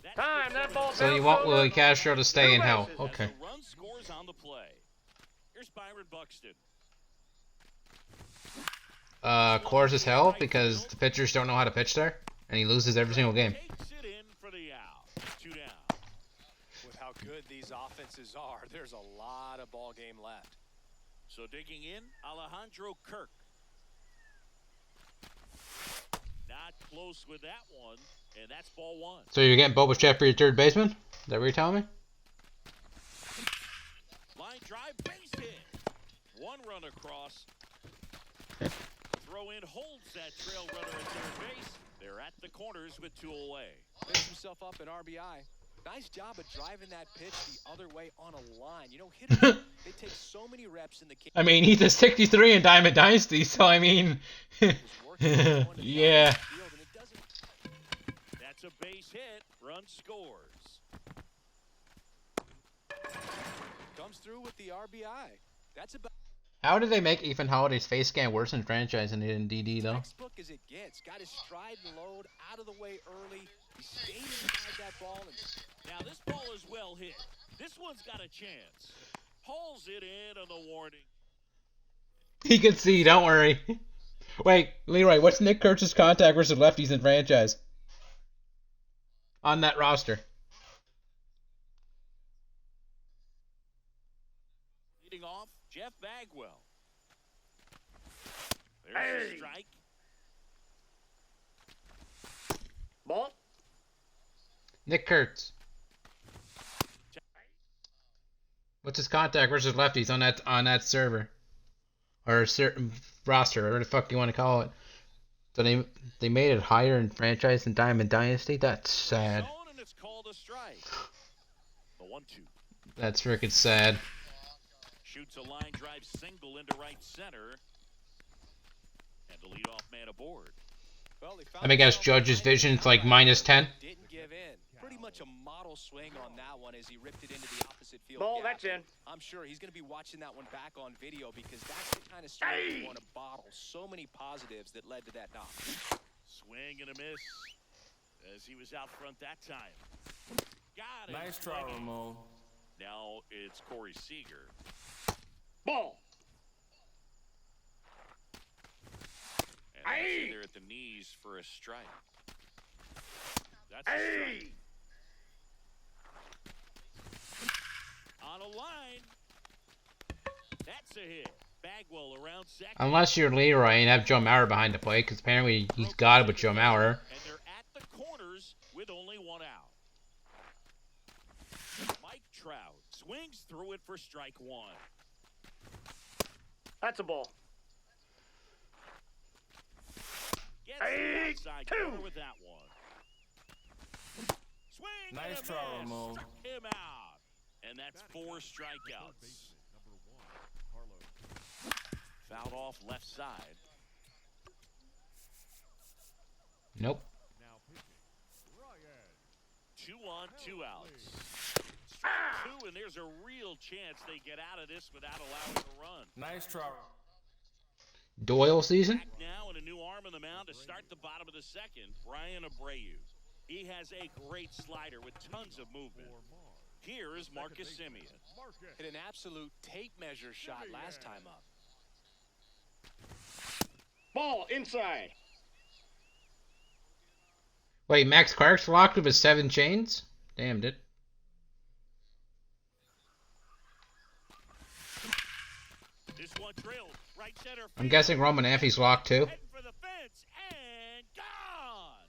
That's Time, good that for ball the- So you want Willie Castro to stay in hell? bases. Okay. As the run scores on the play. Here's Byron Buxton. Coors is hell because the pitchers don't know how to pitch there, and he loses every single game. Takes it in for the out. 2 down. With how good these offenses are, there's a lot of ball game left. So digging in, Alejandro Kirk. Not close with that one, and that's ball 1. So you're getting Bo Bichette for your third baseman? Is that what you're telling me? Line drive, base hit. 1 run across. Throw in holds that trail runner at third base. They're at the corners with 2 away. Picks himself up an RBI. Nice job of driving that pitch the other way on a line. You know, hitters, they take so many reps in the game. I mean, he's a 63 in Diamond Dynasty, so I mean, yeah. That's a base hit. Run scores. Comes through with the RBI. That's about How did they make Ethan Holiday's face scan worse in franchise than it did in DD though? textbook as it gets. Got his stride and load out of the way early. He stayed inside that ball and Now this ball is well hit. This one's got a chance. Pulls it in on the warning. He can see, don't worry. Wait, Leroy, what's Nick Kurtz's contact versus lefties in franchise? On that roster. Leading off, Jeff Bagwell. There's a Hey. strike. Ball. Nick Kurtz. What's his contact versus lefties on that server? Or certain roster, whatever the fuck you want to call it. So they made it higher in franchise than Diamond Dynasty? That's sad. Zone, and it's called a strike. The 1-2. That's freaking sad. Shoots a line drive single into right center. And the leadoff man aboard. Well, he found Let me guess, himself Judge's behind vision, the it's like outright, minus but 10? Didn't give in. Pretty much a model swing on that one as he ripped it into the opposite field. Ball, gap. that's in. I'm sure he's going to be watching that one back on video because that's the kind of swing you want to bottle. So many positives that led to that knock. Swing and a miss as he was out front that time. Got it. Nice try, Ramon. Now it's Corey Seager. Ball. And that's in there at the knees for a strike. That's a strike. On a line. That's a hit. Bagwell around second. Unless you're Leroy and have Joe Mauer behind the plate, because apparently he's got it with Joe Mauer. And they're at the corners with only one out. Mike Trout swings through it for strike one. That's a ball. Gets the outside corner with that one. Swing Nice and a try, miss. Ramon. Struck him out. And that's 4 strikeouts. Number 1, Carlos. Fouled off left side. Nope. Now pitching, Ryan. 2 on, 2 outs. Strike 2, and there's a real chance they get out of this without allowing a run. Nice try. Doyle season? Back now and a new arm on the mound to start the bottom of the second, Brian Abreu. He has a great slider with tons of movement. Here is Marcus Simeon. Hit an absolute tape measure shot last time up. Ball inside. Wait, Max Clark's locked with his 7 chains? Damn, dude. This one drilled right center field. I'm guessing Roman Effie's locked too. Heading for the fence and gone.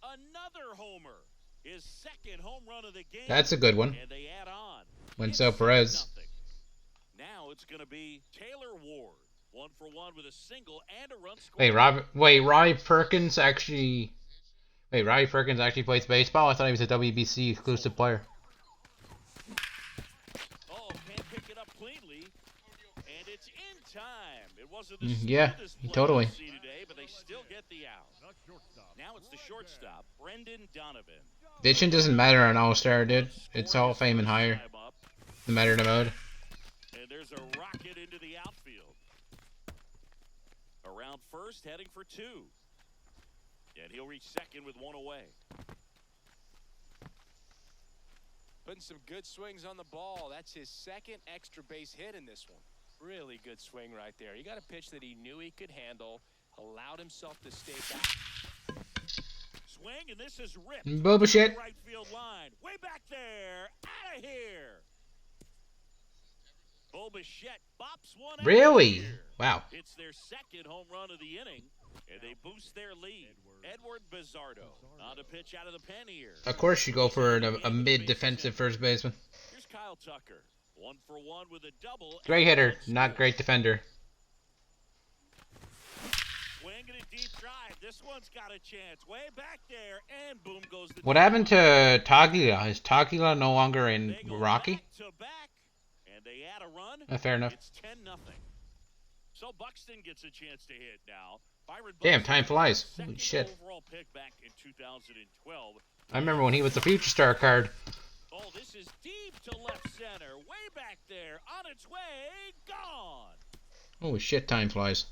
Another homer. His second home run of the game. That's a good one. And they add on. Wenzel It's Perez. 6-0. Now it's going to be Taylor Ward. 1 for 1 with a single and a run scored. Robbie Perkins actually plays baseball? I thought he was a WBC exclusive player. Oh, can't pick it up cleanly. And it's in time. It wasn't the Yeah, smoothest play totally. we'll see today, but they still get the out. The shortstop. Now it's the shortstop, Brendan Donovan. Pitching doesn't matter on All-Star, dude. It's Hall of Fame and higher. Time up, No matter the mode. and there's a rocket into the outfield. Around first, heading for 2. And he'll reach second with 1 away. Putting some good swings on the ball. That's his second extra base hit in this one. Really good swing right there. He got a pitch that he knew he could handle, allowed himself to stay back. Swing, and this is ripped. Boba shit. Right field line. Way back there. Out of here. Bo Bichette bops one out Really? of here. Wow. It's their second home run of the inning, and they boost their lead. Edward Bizardo on the pitch out of the pen here. Of course you go for a mid-defensive first baseman. Here's Kyle Tucker. 1 for 1 with a double. Great and a hitter, run not scored. great defender. Swing and a deep drive. This one's got a chance. Way back there, and boom goes the. What happened to Taglia? Is Taglia no longer in They go Rocky? back to back, and they add a run. Fair enough. It's 10-0. So Buxton gets a chance to hit now. Byron Damn, Buxton, time flies. second Holy shit. overall pick back in 2012. I remember when he was the Future Star card. Oh, this is deep to left center. Way back there. On its way. Gone. Holy shit, time flies.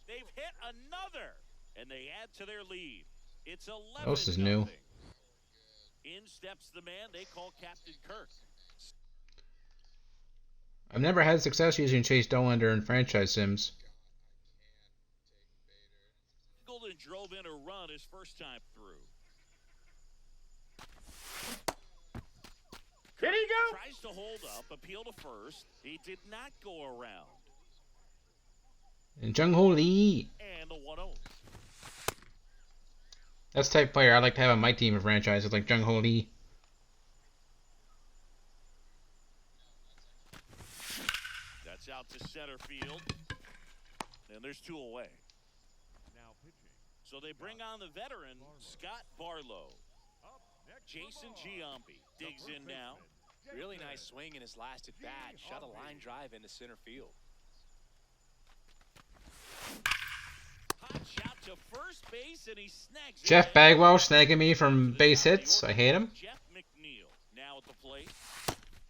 They've hit another. And they add to their lead. It's 11-0. This is new. In steps the man they call Captain Kirk. I've never had success using Chase Dollander in franchise sims. Golden drove in a run his first time through. Did he go? Tries to hold up, appeal to first. He did not go around. And Jung Ho Lee. And the 1-0. That's the type of player I like to have on my team of franchises, like Jung Ho Lee. That's out to center field. And there's 2 away. Now pitching. So they bring on the veteran, Scott Barlow. Up next. Jason from Giambi the digs first in now. baseman, Really Jason. nice swing in his last at bat. Shot a line drive into center field. Hot shot to first base, and he snags it. Jeff Bagwell snagging me from base hits. I hate him. Jeff McNeil now at the plate.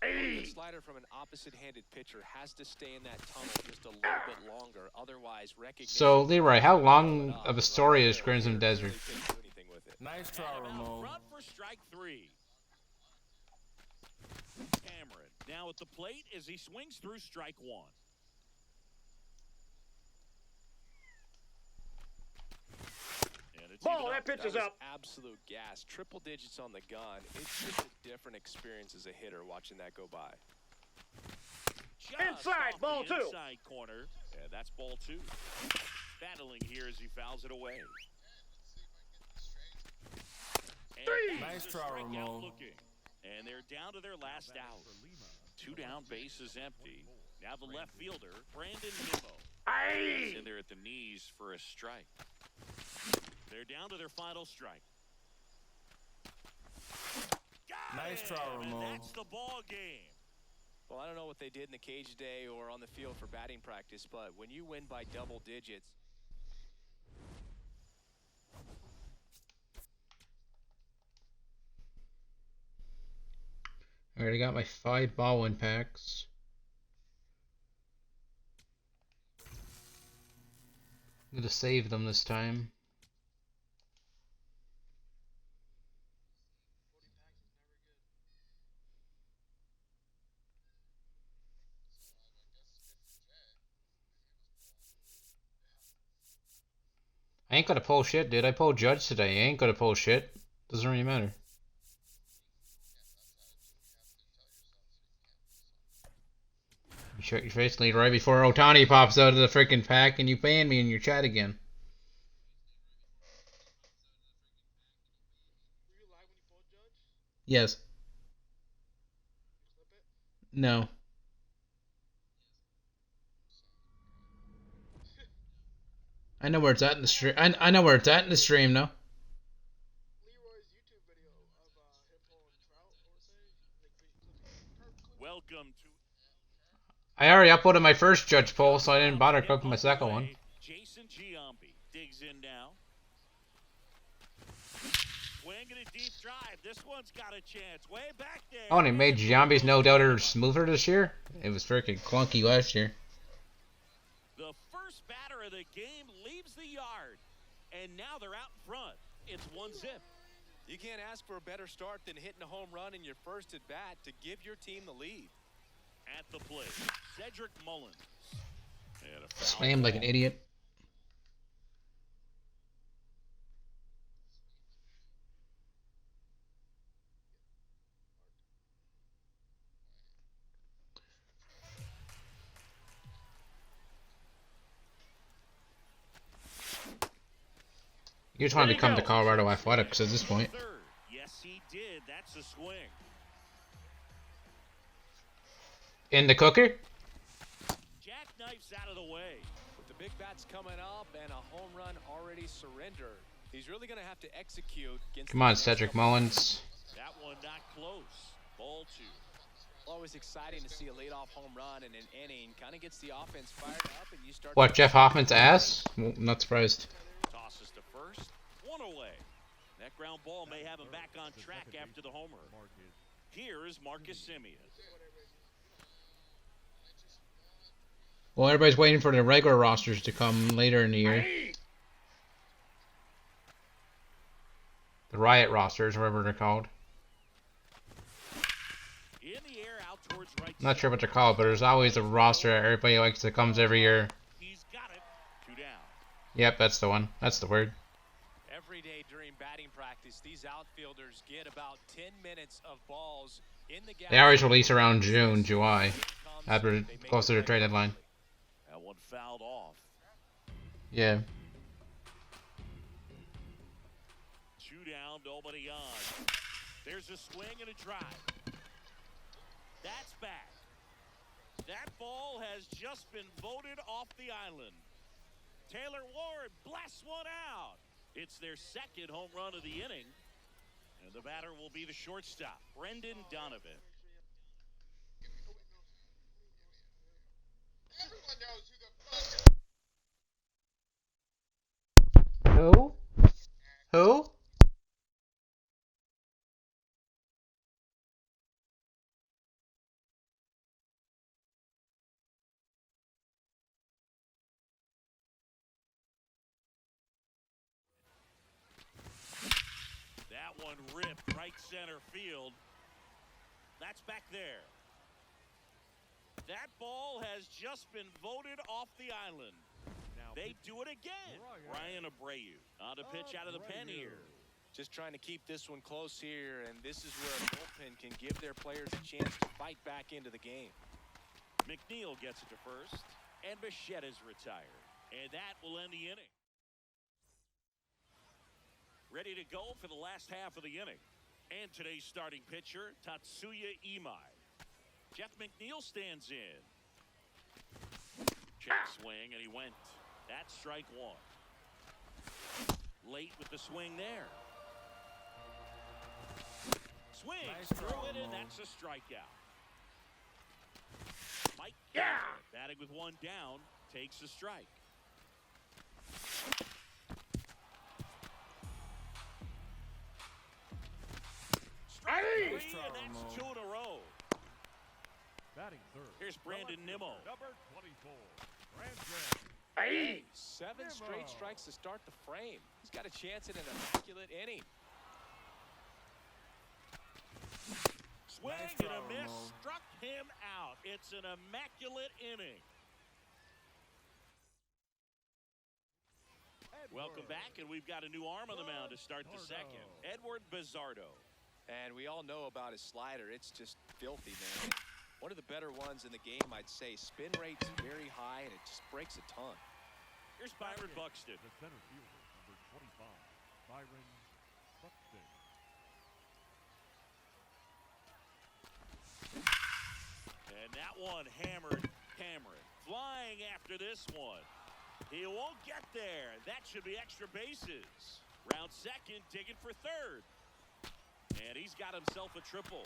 The slider from an opposite-handed pitcher has to stay in that tunnel just a little bit longer. Otherwise, recognition. So, Leroy, how long of a story is Crimson Desert? Nice try, And out Ramon. front for strike 3. Cameron now at the plate as he swings through strike 1. And it's Ball, even that up. pitch is That was up. absolute gas. Triple digits on the gun. It's just a different experience as a hitter watching that go by. Just Inside, off ball the 2. inside corner. And that's ball 2. Battling here as he fouls it away. And Three. that's Nice the try, strikeout Ramon. looking. And they're down to their last out. 2 down, bases empty. Now the left fielder, Brandon Nimmo. Aye. In there at the knees for a strike. They're down to their final strike. Got Nice him, try, and Ramon. that's the ball game. Well, I don't know what they did in the cage today or on the field for batting practice, but when you win by double digits, I already got my 5 Baldwin packs. I'm gonna save them this time. I ain't gonna pull shit, dude. I pulled Judge today. I ain't gonna pull shit. Doesn't really matter. You shut your face, right before Otani pops out of the freaking pack and you ban me in your chat again. Yes. No. I know where it's at in the stream. I know where it's at in the stream now. Welcome to I already uploaded my first Judge poll, so I didn't bother cooking my second one. Jason Giambi digs in now. Swinging a deep drive. This one's got a chance. Way back there. Oh, and it made Giambi's no-doubter smoother this year? It was freaking clunky last year. The first batter of the game leaves the yard. And now they're out in front. It's 1-0. you can't ask for a better start than hitting a home run in your first at bat to give your team the lead. At the plate, Cedric Mullins. And a foul Slammed like an ball. idiot. You're trying to come to Colorado Athletics at this point. Third. Yes, he did. That's a swing. In the cooker? Jackknife's out of the way. With the big bats coming up and a home run already surrendered, he's really going to have to execute against Come on, the next Cedric couple- Mullins. That one not close. Ball 2. Always exciting to see a leadoff home run in an inning. Kind of gets the offense fired up, and you start. What, Jeff Hoffman's ass? Well, not surprised. Tosses to first. One away. That ground ball may have him back on track after the homer. Here is Marcus Simeon. Well, everybody's waiting for the regular rosters to come later in the year. The Riot rosters, whatever they're called. In the air out towards right. I'm not sure what they're called, but there's always a roster that everybody likes that comes every year. He's got it. 2 down. Yep, that's the one. That's the word. Every day during batting practice, these outfielders get about 10 minutes of balls in the gap. They always release around June, July, after closer to the trade deadline. That one fouled off. Yeah. 2 down, nobody on. There's a swing and a drive. That's back. That ball has just been voted off the island. Taylor Ward blasts one out. It's their second home run of the inning. And the batter will be the shortstop, Brendan Donovan. Everyone knows who the fuck that one ripped right center field. That's back there. That ball has just been voted off the island. Now They do it again. Ryan Abreu on the pitch out of the pen here. Just trying to keep this one close here, and this is where a bullpen can give their players a chance to fight back into the game. McNeil gets it to first, and Bichette is retired. And that will end the inning. Ready to go for the last half of the inning. And today's starting pitcher, Tatsuya Imai. Jeff McNeil stands in. Check swing, and he went. That's strike one. Late with the swing there. Swing through it, and that's a strikeout. Mike batting with one down, takes a strike. Strike three, and that's 2 in a row. batting third. Here's Brandon Nimmo. Number 24, Brandon. 7 straight strikes to start the frame. He's got a chance at an immaculate inning. Swing and a miss, struck him out. It's an immaculate inning. Welcome back, and we've got a new arm on the mound to start the second. Edward Bizardo. And we all know about his slider. It's just filthy, man. One of the better ones in the game, I'd say. Spin rate's very high, and it just breaks a ton. Here's Byron Buxton. The center fielder, number 25, Byron Buxton. And that one hammered Cameron. Flying after this one. He won't get there. That should be extra bases. Round second, digging for third. And he's got himself a triple.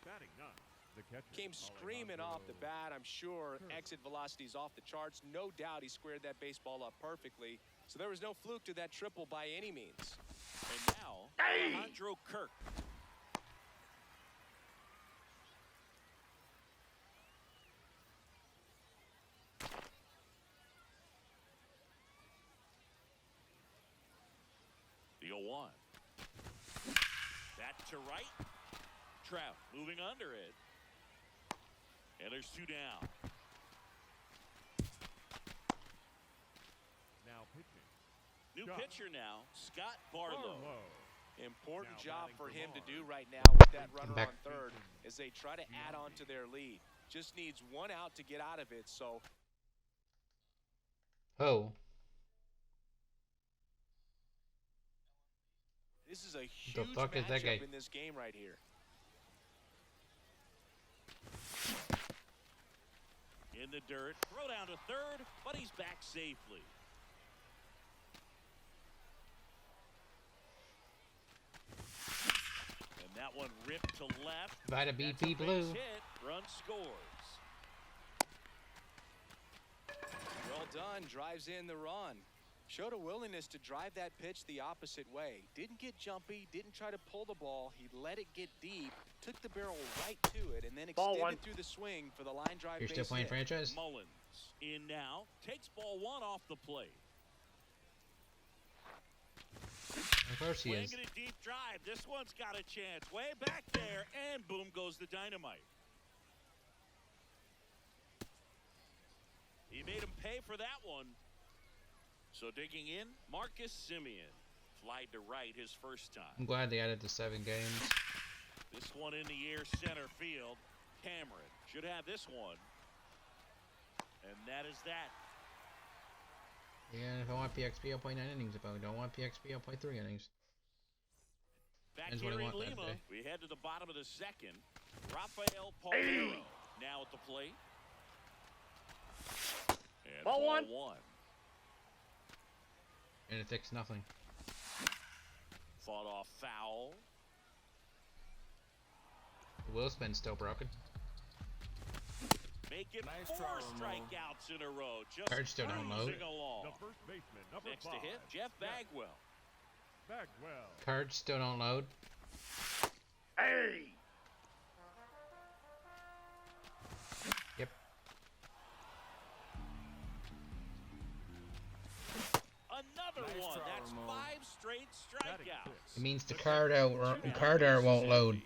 Batting ninth, the catcher. Came screaming off the bat. I'm sure exit velocity's off the charts. No doubt he squared that baseball up perfectly. So there was no fluke to that triple by any means. And now, Alejandro Kirk. The 0-1. That to right. Trout moving under it. And there's 2 down. Now pitching. New Scott. pitcher now, Scott Barlow. Important Now job batting for for him to Mars. do right now with that runner back. on third as they try to add on to their lead. Just needs 1 out to get out of it. So Oh. this is a The huge fuck is that matchup guy? in this game right here. In the dirt, throw down to third, but he's back safely. And that one ripped to left. Vita That's a BP base Blue. hit. Run scores. Well done. Drives in the run. Showed a willingness to drive that pitch the opposite way. Didn't get jumpy. Didn't try to pull the ball. He let it get deep. Took the barrel right to it and then Ball extended one. through the swing for the line drive You're base still playing hit. franchise? Mullins in now. Takes ball 1 off the plate. Of course he is. Swinging a deep drive. This one's got a chance. Way back there, and boom goes the dynamite. He made him pay for that one. So digging in, Marcus Simeon. Flied to right his first time. I'm glad they added the 7 games. This one in the air center field. Cameron should have this one. And that is that. Yeah, if I want PXP, I'll play 9 innings. If I don't want PXP, I'll play 3 innings. Back That's what here I in want that Lima, day. we head to the bottom of the second. Rafael Palmeiro now at the plate. And Ball one. 1. And it fixed nothing. Fought off foul. The wheel spin's still broken. Make it Nice 4 try, Ramon. strikeouts in a row. Just Cards still don't load. cruising along. The first baseman, number Next 5. to hit, Jeff Bagwell. Bagwell. Cards still don't load. Hey! Yep. Another Nice one. try, That's Ramon. 5 straight Batting It means the card art won't load.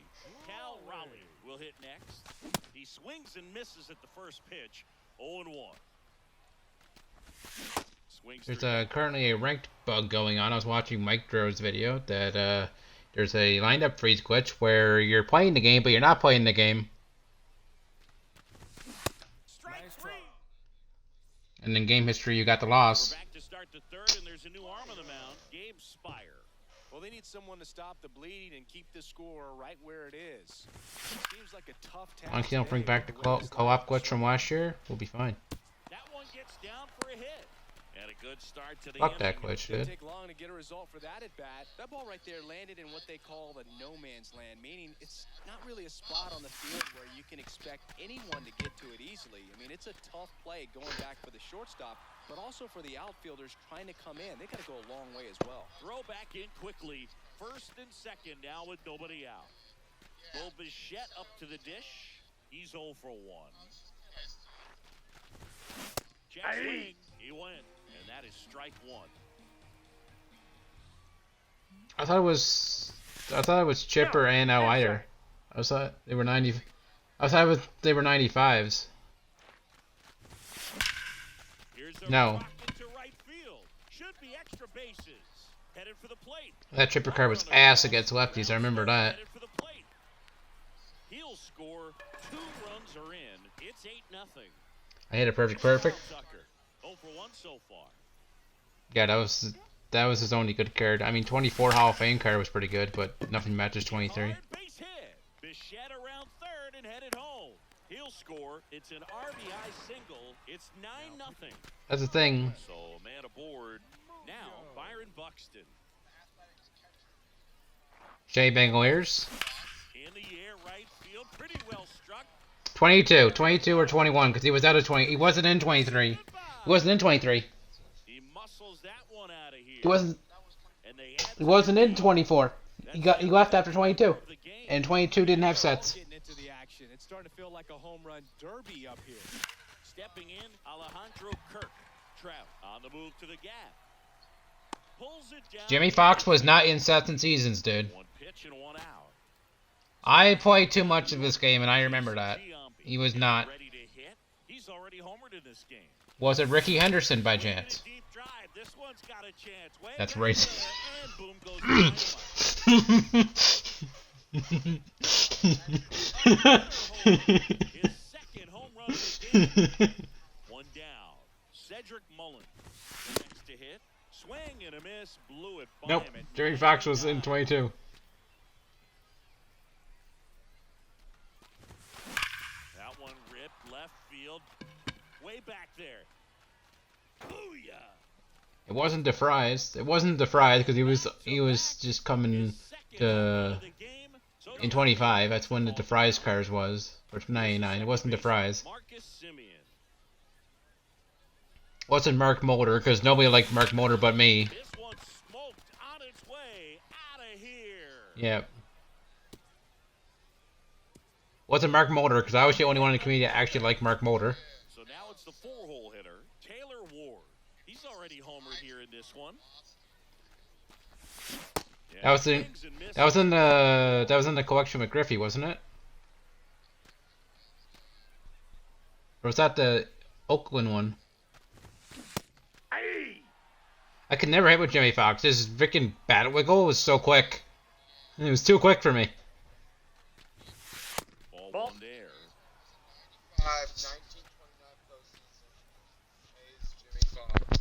Cal Raleigh will hit next. He swings and misses at the first pitch. 0-1. Swings There's currently a ranked bug going on. I was watching Mike Dro's video that there's a lineup freeze glitch where you're playing the game but you're not playing the game. Strike three. And in game history you got the loss. We're back to start the third, and there's a new arm on the mound, Gabe Spire. Well, they need someone to stop the bleeding and keep the score right where it is. Seems like a tough task. As long as you don't bring back the co-op glitch from last year, we'll be fine. That one gets down for a hit. And a good start to the Fuck that inning. glitch, Didn't dude. take long to get a result for that at bat. That ball right there landed in what they call the no man's land, meaning it's not really a spot on the field where you can expect anyone to get to it easily. I mean, it's a tough play going back for the shortstop, but also for the outfielders trying to come in. They got to go a long way as well. Throw back in quickly. First and second now with nobody out. Bo Bichette up to the dish. He's 0 for 1. Check swing. He went. And that is strike one. I thought it was Chipper and Allider. I thought they were 90. I thought they were 95s. Here's a No. rocket to right field. Should be extra bases. Headed for the plate. That Chipper card was ass against lefties. I remember that. Headed for the plate. He'll score. 2 runs are in. It's 8-0. I hit a perfect. Tucker. 0 for 1 so far. Yeah, that was his only good card. I mean, 24 Hall of Fame card was pretty good, but nothing matches 23. Hard base hit. Bichette around third and headed home. He'll score. It's an RBI single. It's 9-0. That's the thing. So a man aboard. Now Byron Buxton. Jay Bangaliers. In the air, right field. Pretty well struck. 22 or 21, because he was out of 20. He wasn't in 23. He wasn't in 23. He muscles that one out of here. He wasn't. And they had He wasn't in 24. He left after 22, the game. and 22 didn't have sets. Getting into the action. It's starting to feel like a home run derby up here. Stepping in, Alejandro Kirk. Trout on the move to the gap. Pulls it down. Jimmy Fox was not in sets and seasons, dude. 1 pitch and 1 out. I played too much of this game, and I remember that. He was not. Ready to hit. He's already homered in this game. Was it Ricky Henderson by chance? Deep drive. This one's got a chance. Way That's back racist. there, and boom goes his second home run of the game. 1 down. Cedric Mullins. Next to hit. Swing and a miss. Blew it by Nope. him. at Jimmy Fox was in 99. 22. That one ripped left field. Way back there. Booyah. It wasn't DeFries. It wasn't DeFries because he was just coming to in 25. That's when the DeFries cars was, or 99. It wasn't DeFries. Marcus Simeon. It wasn't Mark Mulder because nobody liked Mark Mulder but me. This one smoked on its way out of here. Yep. Wasn't Mark Mulder because I was the only one in the community that actually liked Mark Mulder. So now it's the 4-hole hitter, Taylor Ward. He's already homered here in this one. Yeah, That was in swings and misses. that was in the collection with Griffey, wasn't it? Or was that the Oakland one? I could never hit with Jimmy Fox. His freaking bat wiggle was so quick. It was too quick for me. Ball one there. 1929 postseason. Hayes, Jimmy Fox.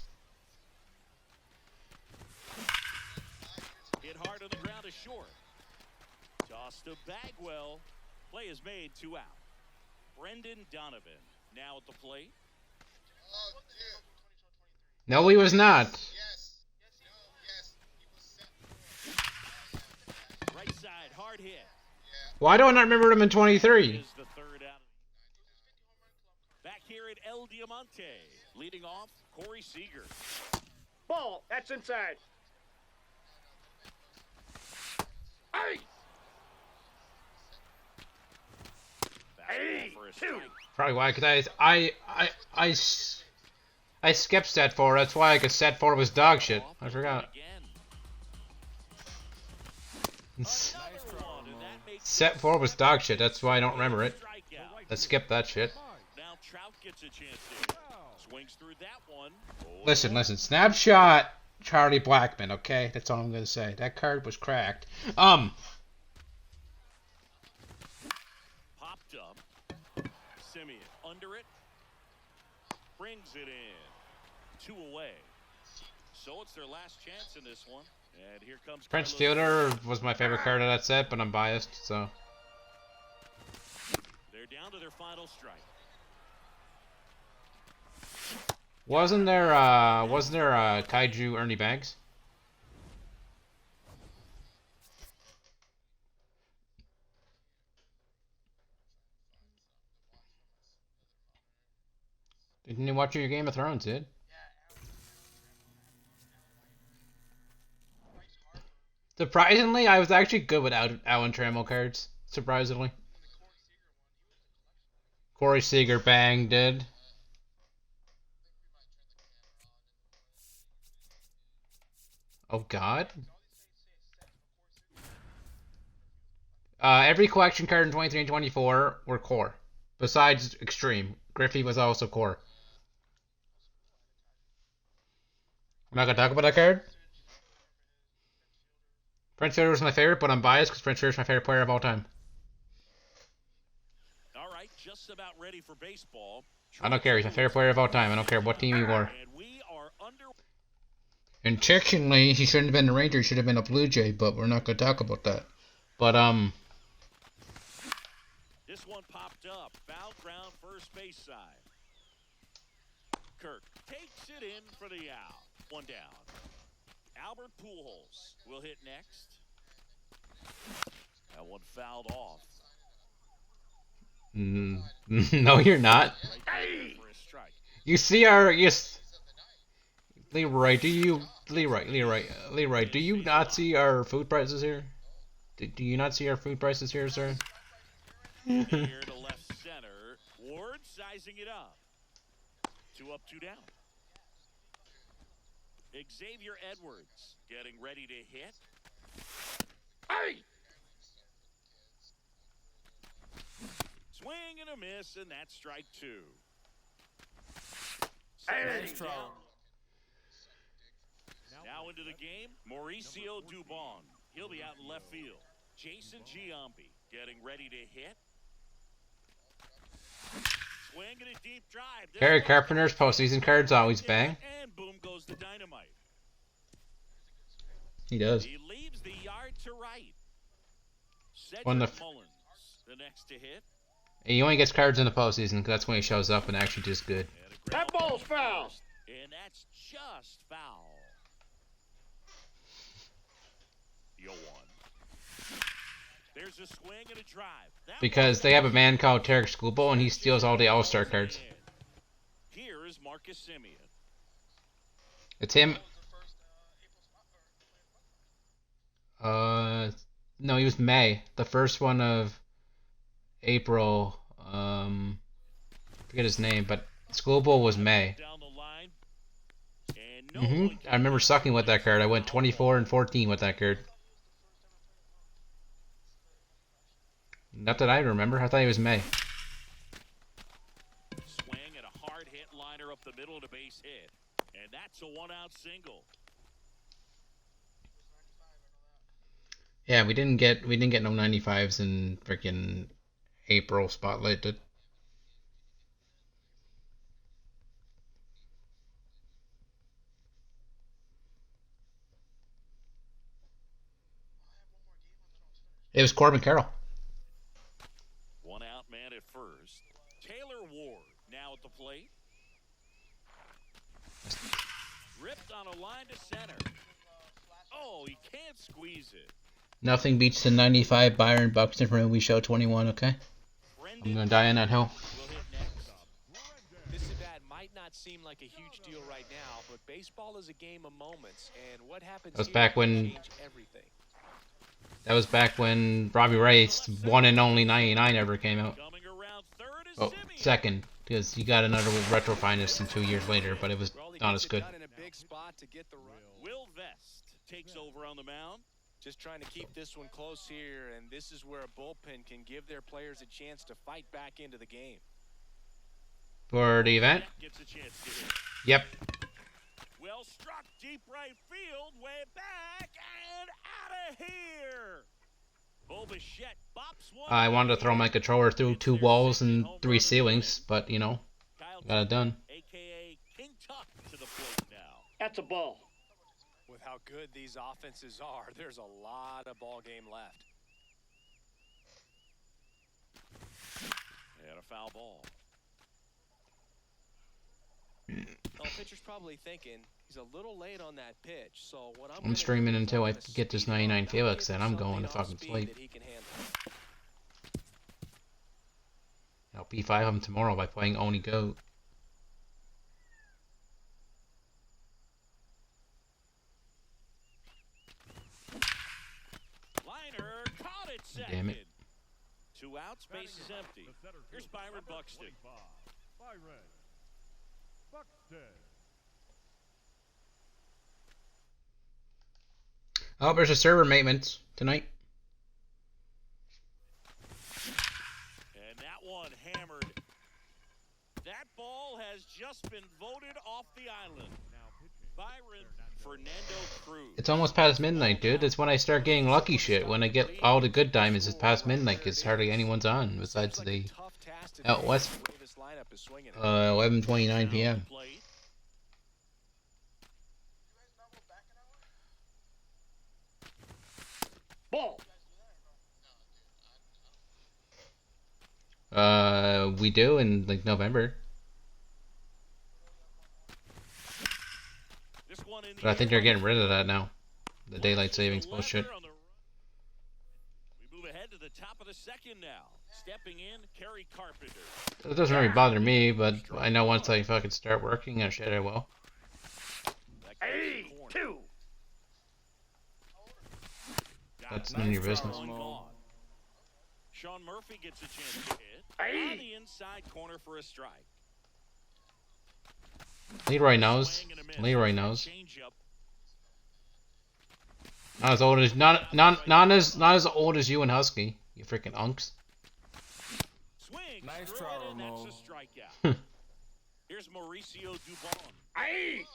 Hit hard on the ground to short. Toss to Bagwell. Play is made, 2 out. Brendan Donovan now at the plate. Oh, dude. No, he was not. Yes. Yes. He was set. Right side, hard hit. Why do I not remember him in 23? Is the third out. Back here at El Diamante. Leading off, Corey Seager. Ball. That's inside. Hey. Fastball for a strike. Probably why, because I skipped set 4. That's why, because set 4 was dog shit. I forgot. Again. Another one, and that makes Set 4 was dog shit. That's why I don't remember it. strikeout. Let's skip that shit. Now Trout gets a chance to swings through that one. Oh, Listen. Snapshot Charlie Blackmon, okay? That's all I'm gonna say. That card was cracked. popped up. Simeon under it. Brings it in. 2 away. So it's their last chance in this one. And here comes Prince Carlos. Fielder was my favorite card of that set, but I'm biased, so. They're down to their final strike. Wasn't there Kaiju Ernie Banks? Didn't you watch your Game of Thrones, dude? Surprisingly, I was actually good with Alan Trammell cards. Surprisingly. Corey Seager bang did. Oh God. Every collection card in 23 and 24 were core. Besides Extreme. Griffey was also core. I'm not gonna talk about that card. Prince Fielder was my favorite, but I'm biased because Prince Fielder is my favorite player of all time. All right, just about ready for baseball. I don't care. He's my favorite player of all time. I don't care what team he wore. And we are under. And technically, he shouldn't have been a Ranger. He should have been a Blue Jay, but we're not gonna talk about that. But This one popped up. Foul ground, first base side. Kirk takes it in for the out. 1 down. Albert Pujols will hit next. That one fouled off. no, you're not. Right there for a strike. You see our Leroy, do you not see our food prices here? Do you not see our food prices here, sir? Here to left center. Ward sizing it up. 2 up, 2 down. Xavier Edwards getting ready to hit. Hey! Swing and a miss, and that's strike 2. Hey! Now into the game, Mauricio Dubon. He'll be out in left field. Jason Giambi getting ready to hit. Swing and a deep drive. This Gary one- Carpenter's postseason cards always bang. And boom goes the dynamite. He does. He leaves the yard to right. When the Cedric Mullins, the next to hit. He only gets cards in the postseason because that's when he shows up and actually does good. And a That ground ball's ball foul. first, and that's just foul. Yo one. There's a swing and a drive. That Because one- they have a man called Tarek Skubal and he steals all the All-Star cards. Here is Marcus Simeon. It's him. No, he was May. The first one of April. Forget his name, but Skubal was May. Down the line. And no one I remember sucking with that card. I went 24 and 14 with that card. Not that I remember. I thought he was May. swing and a hard hit liner up the middle to base hit. And that's a 1-out single. Yeah, we didn't get no 95s in freaking April Spotlight did. It was Corbin Carroll. 1-out man at first. Taylor Ward now at the plate. Ripped on a line to center. Oh, he can't squeeze it. Nothing beats the 95 Byron Buxton from movie show 21, okay? I'm gonna die on that hill. Will hit next. This at-bat might not seem like a huge deal right now, but baseball is a game of moments, and what happens That was here back can when- change everything. That was back when Robbie Ray's one and only 99 ever came out. Coming around third is Oh, Simeon. second, because he got another retro finest in 2 years later, but it was Well, he not gets as it good. done in a big spot to get the run. Will Vest takes over on the mound. Just trying to keep this one close here, and this is where a bullpen can give their players a chance to fight back into the game. For the event? Gets a chance to hit. Yep. Well struck, deep right field, way back and out of here. Bo Bichette bops one. I wanted to throw my controller through 2 walls and 3 ceilings, but you know, Kyle got it done. AKA King Tuck to the plate now. That's a ball. With how good these offenses are, there's a lot of ball game left. And a foul ball. Well, pitcher's probably thinking he's a little late on that pitch, so what I'm streaming until I get this 99 Felix, then I'm going to fucking sleep. I'll P5 him tomorrow by playing Oni Goat. Liner caught it second. Damn it. 2 outs, base is empty. The center Here's fielder, Byron number Buxton. 25, Byron Buxton. Oh, there's a server maintenance tonight. And that one hammered. That ball has just been voted off the island. Now pitching. Byron Fernando Cruz. It's almost past midnight, dude. That's when I start getting lucky shit. When I get all the good diamonds, it's past midnight because hardly anyone's on besides the out west. 11:29 p.m. Plate. Ball. We do in like November, This one in the but I think they're air. getting rid of that now. The daylight savings Lever bullshit. on the- We move ahead to the top of the second now. Stepping in, Kerry Carpenter. It doesn't really bother me, but I know once I fucking start working and shit, I will. That goes to the corner. 2. Got That's it. none of your business. One gone. Sean Murphy gets a chance to hit. Aye. On the inside corner for a strike. Leroy knows. Swing and a miss. Leroy knows. Changeup. Not as old as not as old as you and Husky. You freaking unks. Swing. Nice through try, it, and that's Ramon. a strikeout. Here's Mauricio Dubon. Aye.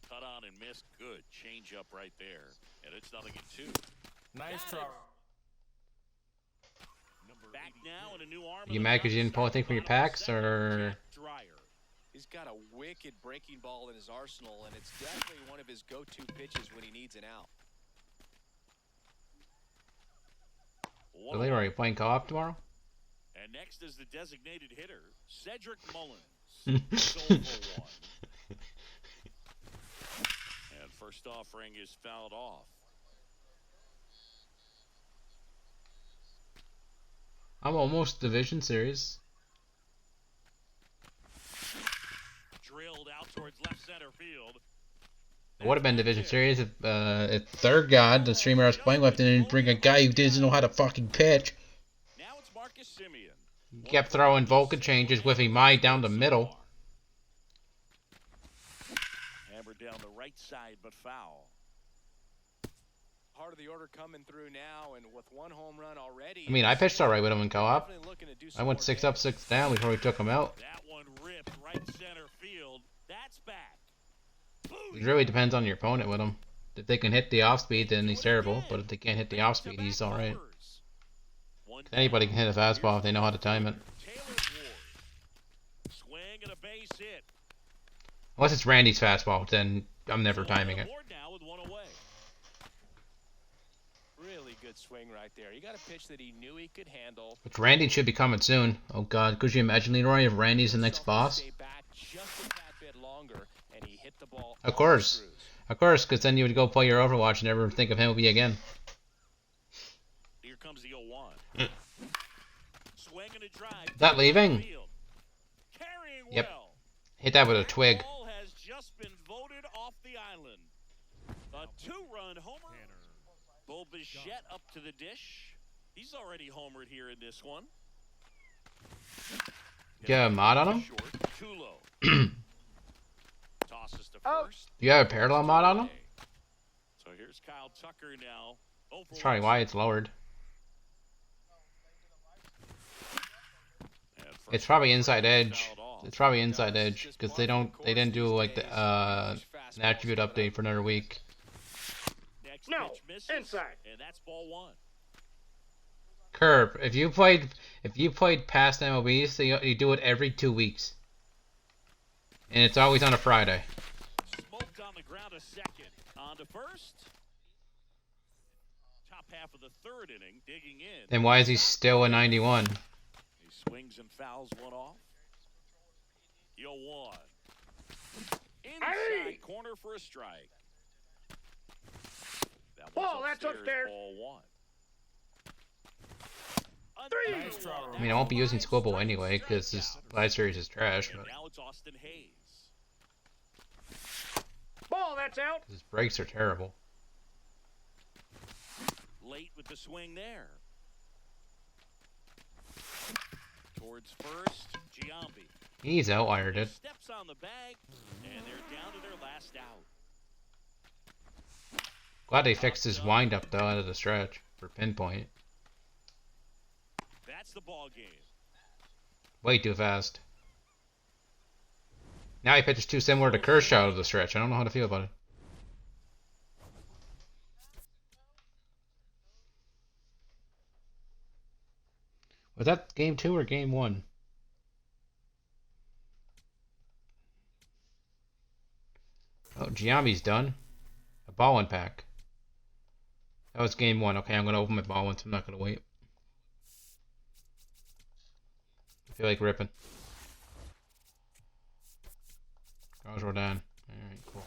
Cut on and missed. Good changeup right there. And it's 0-2. Nice Got try. it. Back now in a new arm. You mad because you didn't pull anything from your packs, or Jack Dreyer. He's got a wicked breaking ball in his arsenal, and it's definitely one of his go-to pitches when he needs an out. So Leroy, are you playing co-op tomorrow? And next is the designated hitter, Cedric Mullins. Sold for 1. And first offering is fouled off. I'm almost Division Series. Drilled out towards left center field. It would have been Division Series if Third God, the streamer I was playing with, didn't bring a guy who doesn't know how to fucking pitch. Now it's Marcus Simeon. He kept throwing Vulcan changes with Imai down the middle. Hammered down the right side, but foul. Part of the order coming through now, and with 1 home run already. I mean, I pitched alright with him in co-op. Definitely looking to do I some went more 6 damage. up, 6 down before we took him out. That one ripped right center field. That's back. It really depends on your opponent with him. If they can hit the off speed, then he's terrible. But if they can't hit the off speed, he's alright. Anybody can hit a fastball if they know how to time it. Taylor Ward. Swing and a base hit. Unless it's Randy's fastball, then I'm never timing it. Ward now with 1 away. Really good swing right there. He got a pitch that he knew he could handle. Which Randy should be coming soon. Oh god, could you imagine, Leroy, if Randy's the next boss? Stay back just a tad bit longer, and he hit the ball Of on course. the screws. Of course, because then you would go play your Overwatch and never think of him again. Here comes the 0-1. Swing and a drive. Is that leaving? Field. Carrying Yep. well. Hit that with a twig. Ball has just been voted off the island. A 2-run homer. Bo Bichette up to the dish. He's already homered here in this one. You got a mod on him? Short, too low. Tosses to Oh. first. Do you have a parallel mod on them? So here's Kyle Tucker now. That's probably why it's lowered. It's probably Inside Edge. It's probably Inside Edge because they didn't do like the an attribute update for another week. Next No, pitch misses, inside. and that's ball one. Curb. If you played past MLBs, so you do it every 2 weeks, and it's always on a Friday. Smoked on the ground a second. On to first. Top half of the third inning, digging in. Then why is he still a 91? He swings and fouls one off. 0-1. Inside Hey! corner for a strike. That Ball, that's upstairs. Ball one. Three. Nice try, I mean, I won't be using Squibble anyway because this live series is trash, And but now it's Austin Hayes. Ball, that's out. his breaks are terrible. Late with the swing there. Towards first, Giambi. He's outwired it. Steps on the bag, and they're down to their last out. Glad they fixed his windup though out of the stretch for pinpoint. That's the ball game. Way too fast. Now he pitches too similar to Kershaw out of the stretch. I don't know how to feel about it. Was that game 2 or game 1? Oh, Giambi's done. A ball pack. That was game 1. Okay, I'm gonna open my ball one, so I'm not gonna wait. I feel like ripping. Carlos Rodon. Alright, cool.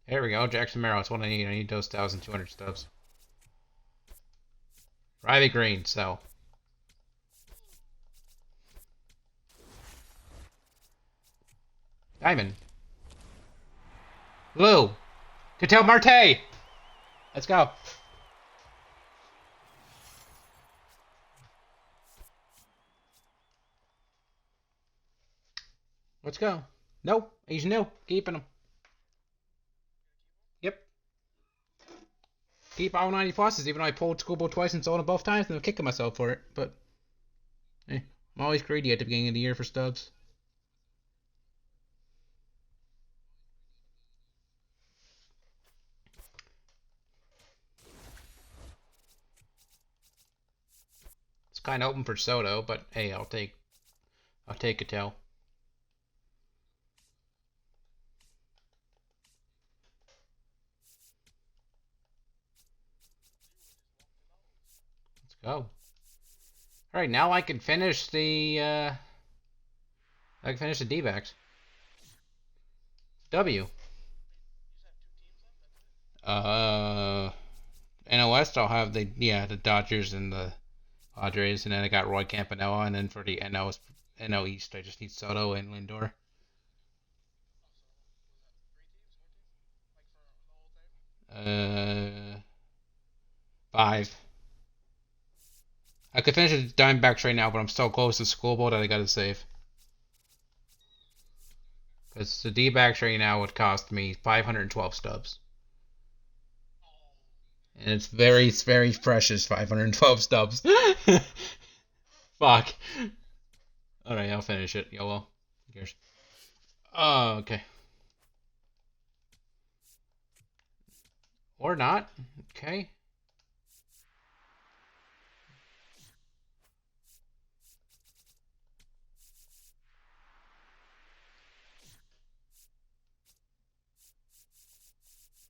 There we go. Jackson Merrill. That's what I need. I need those 1,200 stubs. Riley Green. Sell. Diamond. Blue. Ketel Marte. Let's go. Let's go. Nope. He's new. Keeping him. Yep. Keep all 90 pluses, even though I pulled Schoolboy twice and sold them both times, and I'm kicking myself for it. But, I'm always greedy at the beginning of the year for stubs. It's kind of open for Soto, but hey, I'll take Ketel. Go. Alright, now I can finish the D-backs. W. NOS I'll have the Dodgers and the Padres, and then I got Roy Campanella, and then for the NL East I just need Soto and Lindor. Five. I could finish the Diamondbacks right now, but I'm so close to Schoolboy that I gotta save. Because the D-backs right now would cost me 512 stubs. And it's very, very precious 512 stubs. Fuck. Alright, I'll finish it. YOLO. Who cares? Oh, okay. Or not. Okay.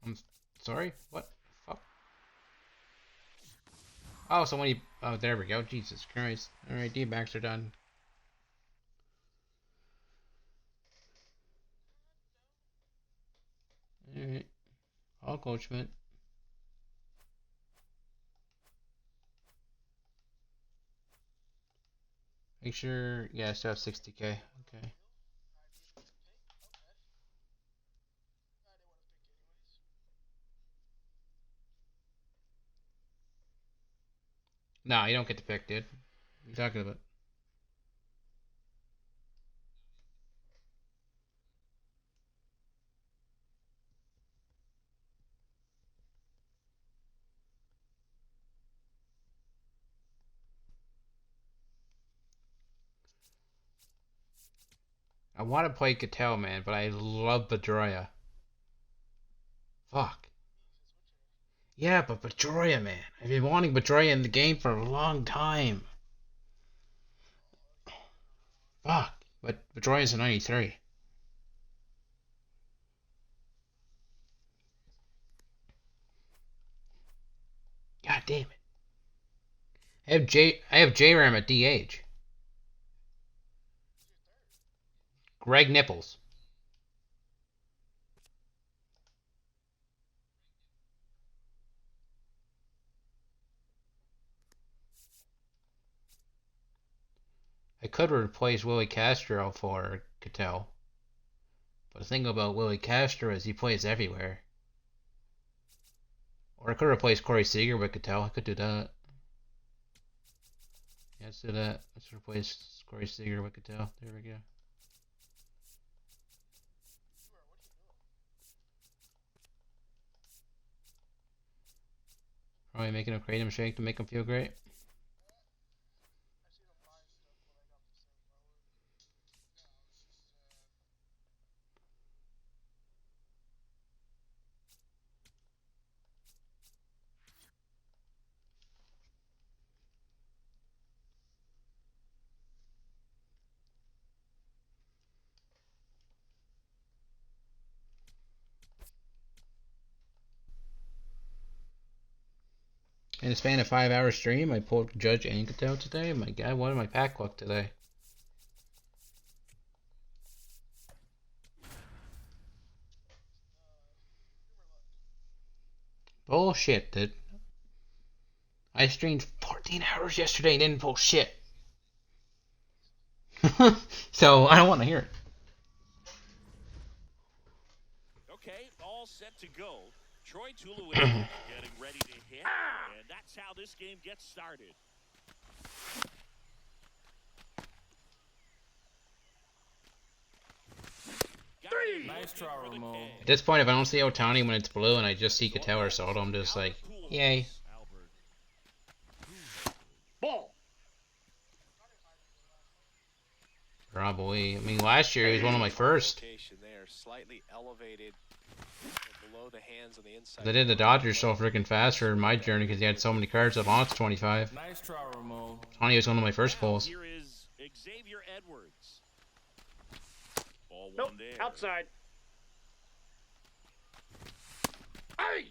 I'm sorry? What? Fuck. Oh, so when you... Oh, there we go. Jesus Christ. Alright, D-backs are done. Alright. All Goldschmidt. Make sure... Yeah, I still have 60k. Okay. No, you don't get to pick, dude. What are you talking about? I want to play Cattell, man, but I love Bedroya. Fuck. Yeah, but Bedroya, man. I've been wanting Bedroya in the game for a long time. Fuck. But Bedroya's a 93. God damn it. I have J-Ram at DH. Greg Nipples. I could replace Willie Castro for Cattell. But the thing about Willie Castro is he plays everywhere. Or I could replace Corey Seager with Cattell. I could do that. Yeah, let's do that. Let's replace Corey Seager with Cattell. There we go. Probably making a Kratom shake to make him feel great. In a span of 5 hour stream, I pulled Judge and Cattell today. My God, what did my pack look today? Bullshit, dude. I streamed 14 hours yesterday and didn't pull shit. So I don't want to hear it. Okay, all set to go. Troy Tulowitzki getting ready to hit, and that's how this game gets started. Nice try, Ramon. At this point, if I don't see Otani when it's blue and I just see Cattell or Soto, I'm just like, yay. Ball. Probably. I mean, last year he was one of my first. Location there, slightly elevated below the hands on the inside. They did the Dodgers so freaking fast for my journey because he had so many cards that launched 25. Nice try, Ramon. Otani was one of my first Now, pulls. here is Xavier Edwards. Ball Nope. one there. Outside. Hey.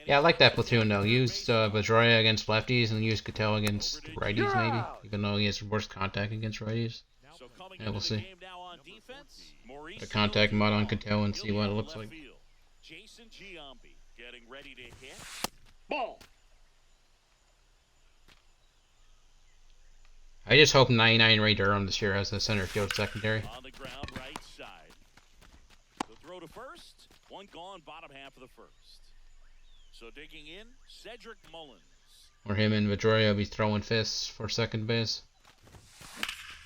Yeah, I like that platoon though. Use Pedroia against lefties and use Cattell against righties maybe. Even though he has worse contact against righties. So coming Yeah, we'll into the see. game now on defense, Mauricio A contact mod on Cattell and see what it looks left like. field. Jason Giambi getting ready to hit. Ball. I just hope 99 Ray Durham this year has a center field secondary. On the ground, right side. The throw to first. One gone, bottom half of the first. So digging in, Cedric Mullins. Or him and Pedroia will be throwing fists for second base.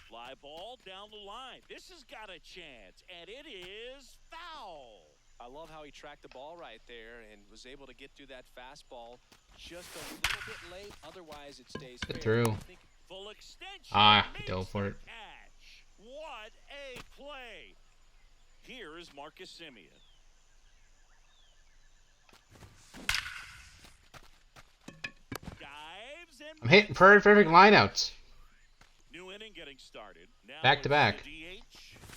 Fly ball down the line. This has got a chance, and it is foul. I love how he tracked the ball right there and was able to get through that fastball just a little bit late. Otherwise, it stays Get fair. through. I think Full extension. Ah, makes go for the it. Catch. What a play. Here is Marcus Simeon. Dives and I'm hitting perfect lineouts. new inning getting started. Now Back to it's back. the DH,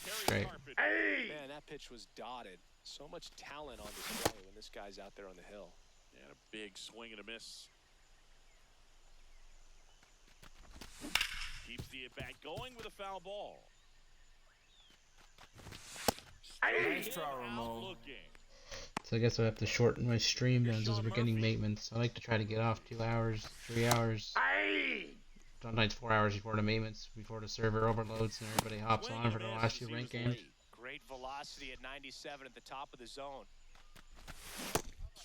Terry Great. Carpenter. Hey. Man, that pitch was dotted. So much talent on display when this guy's out there on the hill. And a big swing and a miss. Keeps the at-bat going with a foul ball. Nice Straight try, out Ramon. looking. So I guess I have to shorten my stream down since we're getting maintenance. I like to try to get off 2 hours, 3 hours, Hey. sometimes 4 hours before the maintenance, before the server overloads and everybody hops Swing on and for a the miss last as few he ranked was games. late. Great velocity at 97 at the top of the zone.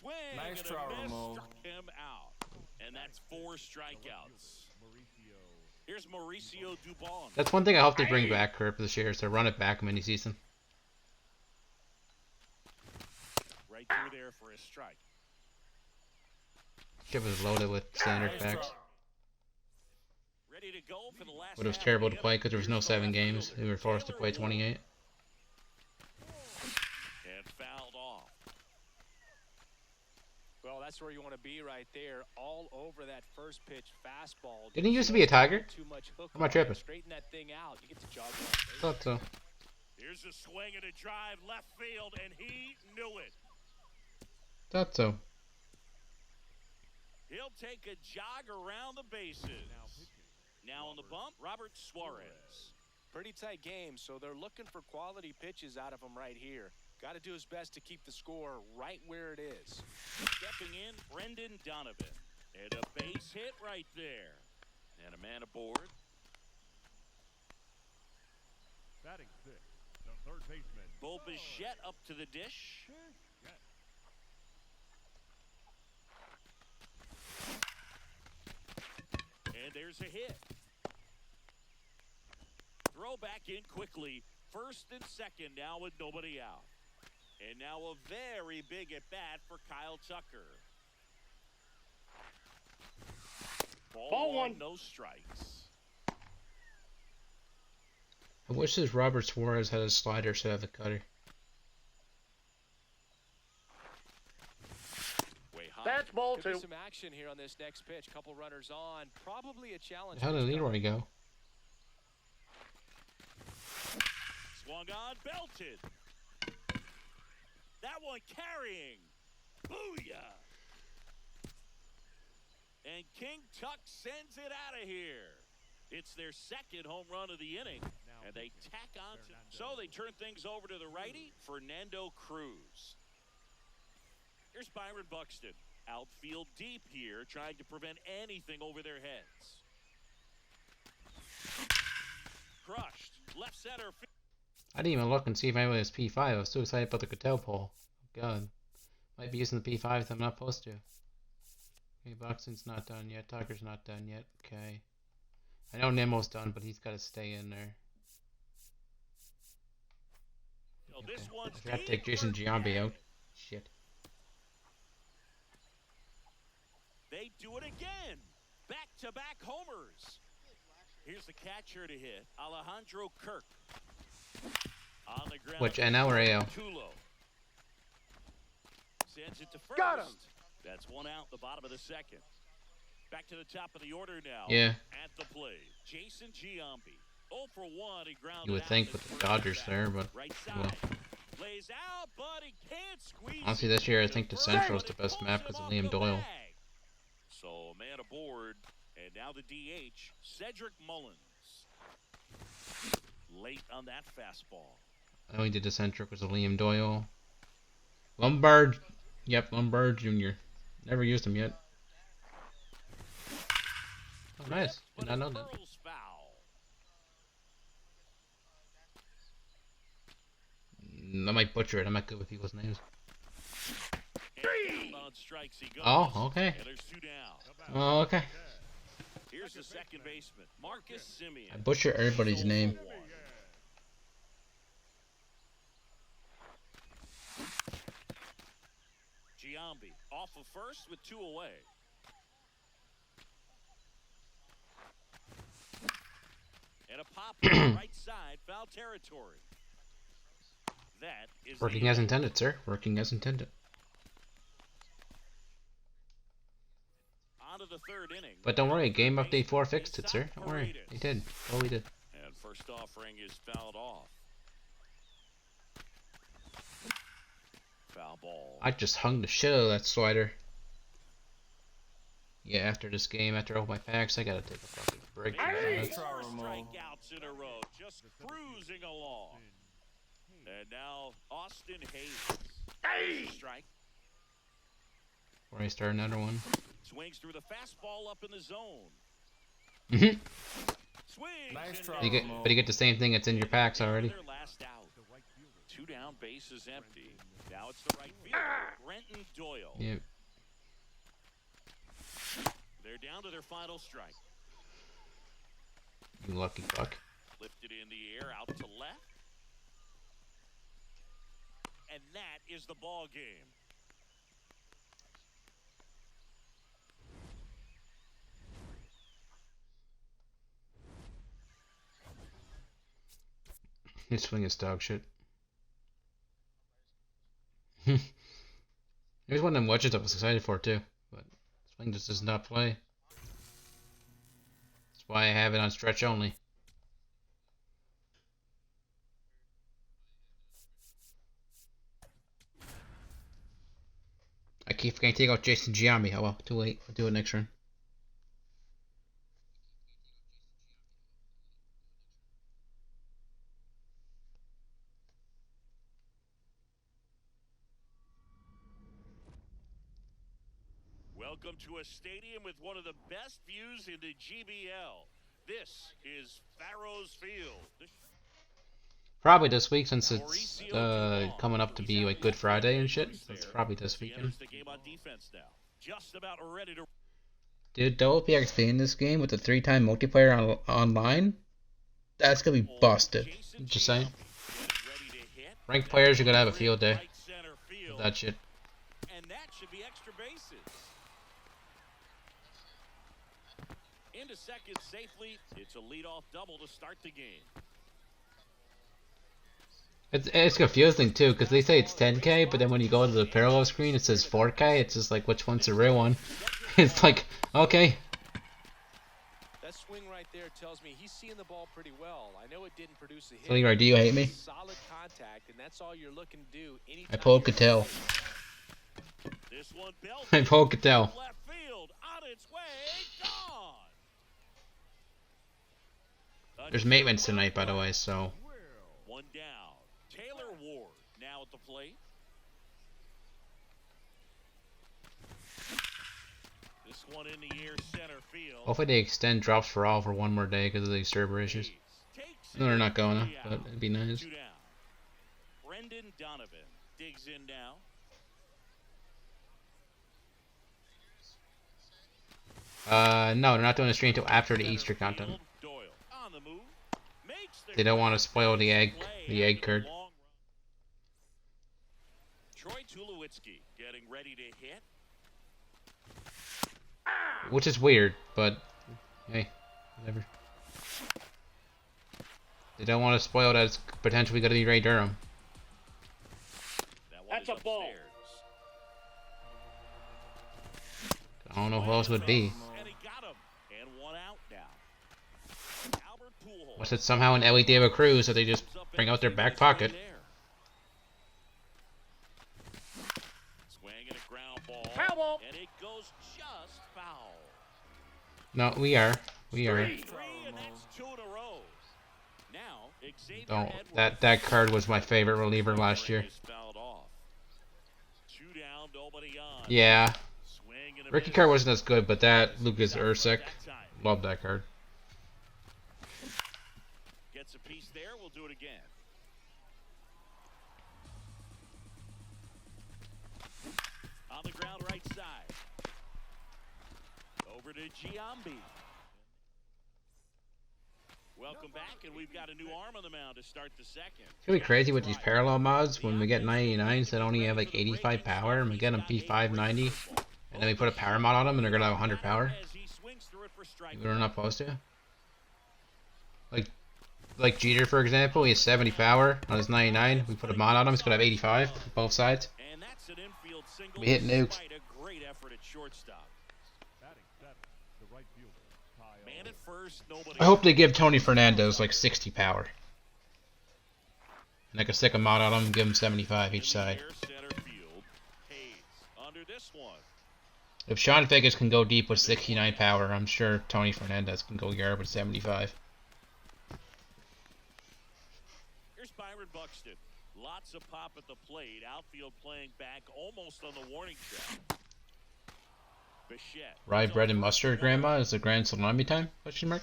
Swing Nice and try, a miss Ramon. struck him out. And that's 4 strikeouts. Here's Mauricio Dubon. That's one thing I hope they bring back, Kurt, this year, is to run it back mini season. Right through there for a strike. Shit was loaded with standard Nice packs. try. Ready to go for the last But it was half terrible of to the play inning. because there was no Here's the 7 left games. fielder, We were forced to Taylor play Ward. 28. And fouled off. Well, that's where you want to be right there, all over that first pitch fastball. Didn't he used to be a Tiger? Too much hook Am I on it. tripping? Straighten that thing out. You get to jog Thought so. Here's a swing and a drive left field, and he knew it. Thought so. He'll take a jog around the bases. Now on the bump, Robert Suarez. Pretty tight game, so they're looking for quality pitches out of him right here. Got to do his best to keep the score right where it is. Stepping in, Brendan Donovan. And a base hit right there. And a man aboard. Batting six, the third baseman. Bo Bichette up to the dish. And there's a hit. Throw back in quickly. First and second now with nobody out. And now a very big at bat for Kyle Tucker. Ball one. No strikes. I wish this Robert Suarez had a slider instead of a cutter. Way high. That's ball Could be two. some action here on this next pitch. Couple runners on. Probably a challenge. How for did this Leroy go? Swung on, belted. That one carrying. Booyah. And King Tuck sends it out of here. It's their second home run of the inning. And they tack on to. So they turn things over to the righty, Fernando Cruz. Here's Byron Buxton. Outfield deep here, trying to prevent anything over their heads. Crushed. Left center. I didn't even look and see if anybody was P5. I was too excited about the Cattell poll. Oh, God. Might be using the P5 if I'm not supposed to. Okay, Buxton's not done yet. Tucker's not done yet. Okay. I know Nemo's done, but he's got to stay in there. Oh, this one's I forgot to take deep Jason for Giambi Jack. out. Shit. They do it again. Back-to-back homers. Here's the catcher to hit, Alejandro Kirk. On the ground. Which, NL or AL? Tulo. Sends it to first. Got him. That's one out, the bottom of the second. Back to the top of the order now. Yeah. At the plate, Jason Giambi. 0 for 1. He grounded You would out think in with his the first Dodgers at-bat. there, but Right well. side. Lays out, but he can't squeeze. Honestly, it this year I to think the first, Central is but the it best pulls map him because of off Liam the Doyle. bag. So a man aboard, and now the DH, Cedric Mullins. Late on that fastball. I know he did the Centric was a Liam Doyle. Lombard. Yep, Lombard Jr. Never used him yet. Oh, nice. Did not know that. Curls foul. I might butcher it. I'm not good with people's names. And on strikes he goes. Oh, okay. And there's 2 down. Oh, okay. Here's the second baseman, Marcus Simeon. I butcher everybody's name. Giambi off of first with 2 away. And a pop on the right side, foul territory. That is Working the as end. intended, sir. Working as intended. On to the third inning. But don't worry, Game Update 4 fixed it, sir. Don't worry. They did. Totally did. And first offering is fouled off. Foul ball. I just hung the shit out of that slider. Yeah, after this game, after all my packs, I gotta take a fucking break. Maybe Hey! That's- 4 Ramon. strikeouts in a row, just cruising along. And now Austin Hayes. Hey! Strike. Before I start another one. Swings through the fastball up in the zone. Mhm. Swings. Nice and try, But you get, Ramon. but you get the same thing that's in your packs already. Their last out. 2 down. around, base is empty. Now it's the right fielder, Brenton Doyle. Yep. They're down to their final strike. You lucky fuck. Lifted in the air, out to left. And that is the ball game. His swing is dog shit. There's one of them wedges I was excited for too, but swing just does not play. That's why I have it on stretch only. I keep forgetting to take out Jason Giambi. Oh well, too late. I'll do it next round. Welcome to a stadium with one of the best views in the GBL. This is Farrows Field. Probably this week since it's coming up to be like Good Friday and shit. So it's probably this He weekend. enters the game on defense now. Just about ready to. Dude, double PXP in this game with the 3-time multiplayer online? That's gonna be busted. Just saying. Ranked players are gonna have a field day with that shit. And that should be extra bases. Into second safely. It's a leadoff double to start the game. It's confusing too, because they say it's 10K, but then when you go to the parallel screen, it says 4K. It's just like, which one's the real one? It's like, okay. That swing right there tells me he's seeing the ball pretty well. I know it didn't produce a hit. Leroy, do you hate me? Solid contact, and that's all you're looking to do. I pulled Cattell. This one belted I pulled Cattell. left field on its way, gone. There's maintenance tonight, by the way, so. One down. Taylor Ward now at the plate. This one in the air, center field. Hopefully they extend drops for all for one more day because of these server issues. Takes No, they're not going to, three but out. it'd be nice. 2 down. Brendan Donovan digs in now. No, they're not doing the stream until after the Easter content. Doyle on the move. Makes the They don't want to spoil the egg play curd. long run. Troy Tulowitzki getting ready to hit. Which is weird, but hey, whatever. They don't want to spoil that it's potentially going to be Ray Durham. That one That's is a ball. upstairs. I don't know who else would be. And he got him. And one out now. Albert Pujols. Was it somehow an Ellie David Cruz that they just bring out their back pocket? Swing and a ground ball. Foul ball. And it goes just foul. No, we are. We are. Three, and that's 2 in a row. Now, Xavier Don't. Edwards. That card was my favorite reliever last year. Is fouled off. 2 down, nobody on. Yeah. Swing and a Ricky miss. card wasn't as good, but that Lucas Ursek, That time. love that card. Gets a piece there. We'll do it again. On the ground, right side. Over to Giambi. Welcome back, and we've got a new arm on the mound to start the second. It's gonna be crazy with these parallel mods when we get 99s that only have like 85 power, and we get them P590, and then we put a power mod on them, and they're gonna have 100 power. As he swings through it for strike We're one. not supposed to. Like Jeter, for example, he has 70 power on his 99. We put a mod on him, it's gonna have 85 on both sides. And that's an infield single. We hit nukes. Despite a great effort at shortstop. Batting seventh, the right fielder, Kyle. Man at first, nobody. I hope they give Tony Fernandez like 60 power. And I can stick a mod on him and give him 75 each side. Near center field. Hayes under this one. If Sean Vegas can go deep with 69 power, I'm sure Tony Fernandez can go yard with 75. Here's Byron Buxton. Lots of pop at the plate. Outfield playing back almost on the warning track. Bichette. Rye bread and mustard, Grandma? Is the grand salami time? Question mark.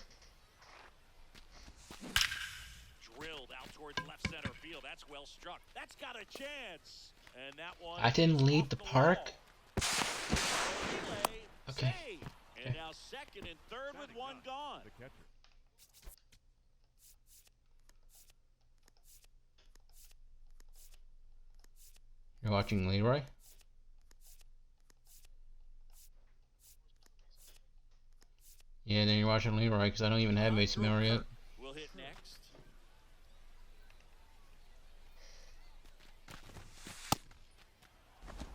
Drilled out towards left center field. That's well struck. That's got a chance. And that one. I didn't lead off the wall. park. Relay, Okay. save. And now second and third with one gone. The catcher. You're watching Leroy? Yeah, then you're watching Leroy because I don't even have Mason Miller yet. We'll hit next.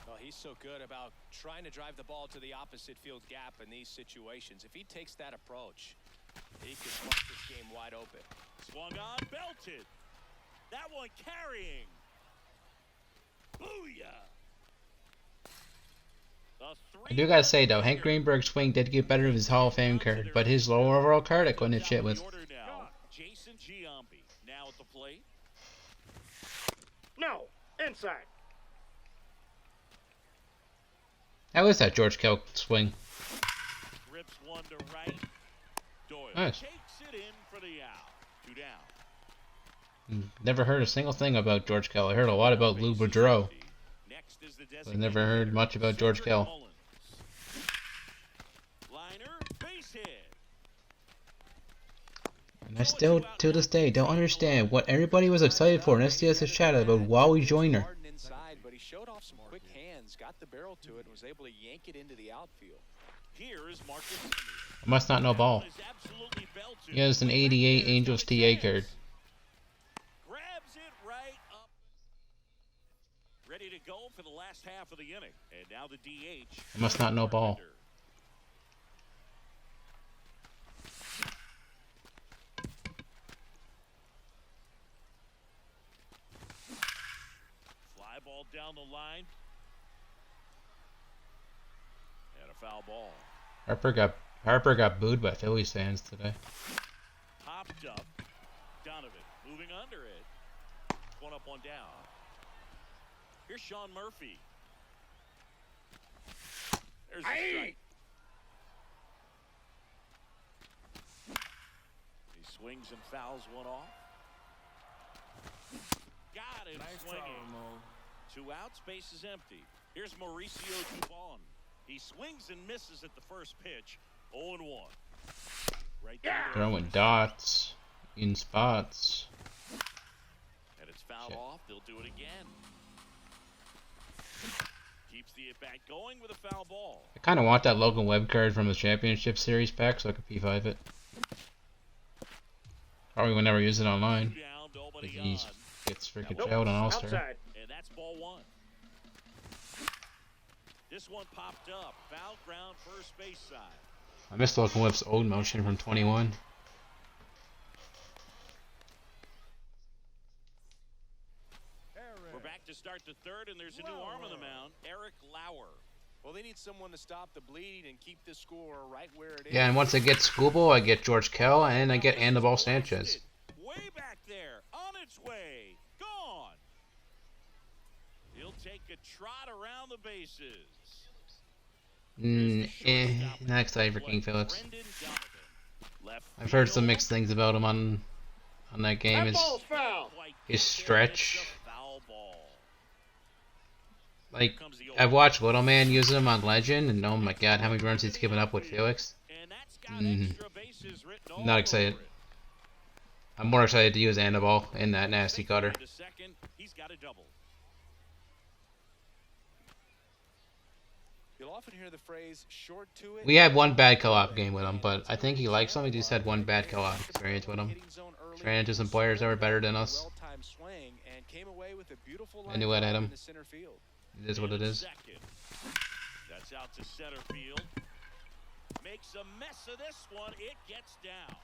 Well, he's so good about trying to drive the ball to the opposite field gap in these situations. If he takes that approach, he could bust this game wide open. Swung on, belted. That one carrying. Booyah. I do gotta say though, Hank Greenberg's swing did get better with his Hall of Fame card, but his lower overall card I couldn't hit shit with. Jason Giambi now at the plate. No. Inside. How is that George Kell swing? Rips one to right. Doyle Nice. takes it in for the out. 2 down. Never heard a single thing about George Kell. I heard a lot about Lou Boudreau, Next is the but I never heard much about George Kell. Mullins. Liner, base hit. And I still, to this day, don't understand what everybody was excited for in SDS's chat about Wally Joyner. Harden inside, but he showed off some quick hands, got the barrel to it, and was able to yank it into the outfield. Here is Marcus Semien. I must not know ball. Is absolutely belted. He has an 88 Angels TA card. Grabs it right up. Ready to go for the last half of the inning. And now the DH. I must not know ball. Fly ball down the line. And a foul ball. Harper got booed by Phillies fans today. Popped up. Donovan moving under it. One up, one down. Here's Sean Murphy. There's a strike. He swings and fouls one off. Got him Nice try, swinging. Ramon. 2 outs, base is empty. Here's Mauricio Dubon. He swings and misses at the first pitch. 0-1. Right there. Throwing dots in spots. And it's fouled Shit. off. They'll do it again. Keeps the at-bat going with a foul ball. I kind of want that Logan Webb card from the Championship Series pack so I could P5 it. Probably will never use it online. 2 down, nobody He on. gets freaking Nope. shelled on All-Star. Outside. And that's ball 1. This one popped up. Foul ground, first base side. I missed Logan Webb's old motion from 21. We're back to start the third, and there's a new arm on the mound. Eric Lauer. Well, they need someone to stop the bleed and keep this score right where it is. Yeah, and once I get Scooble, I get George Kell, and I get Anibal Sanchez. Way back there, on its way, gone. He'll take a trot around the bases. Not excited for King Phillips. Brendan Donovan. Left I've heard some field. mixed things about him on that game. That His, ball's foul. Quite his there, stretch. it's a foul ball. Like, Comes the I've watched Little Man use him on Legend, and oh my god, how many runs he's given up with Felix. And that's got Mhm. extra bases written all Not excited. over it. I'm more excited to use Anibal in that nasty Take cutter. it to second. He's got a double. You'll often hear the phrase short to it. We had one bad co-op game with him, but I think he likes him. We just had one bad co-op experience with him. Ran into some players that were better than us. Well-timed swing and came away with a beautiful I knew I'd line hit drive him. in the center field. It is what it is. Second. That's out to center field. Makes a mess of this one. It gets down.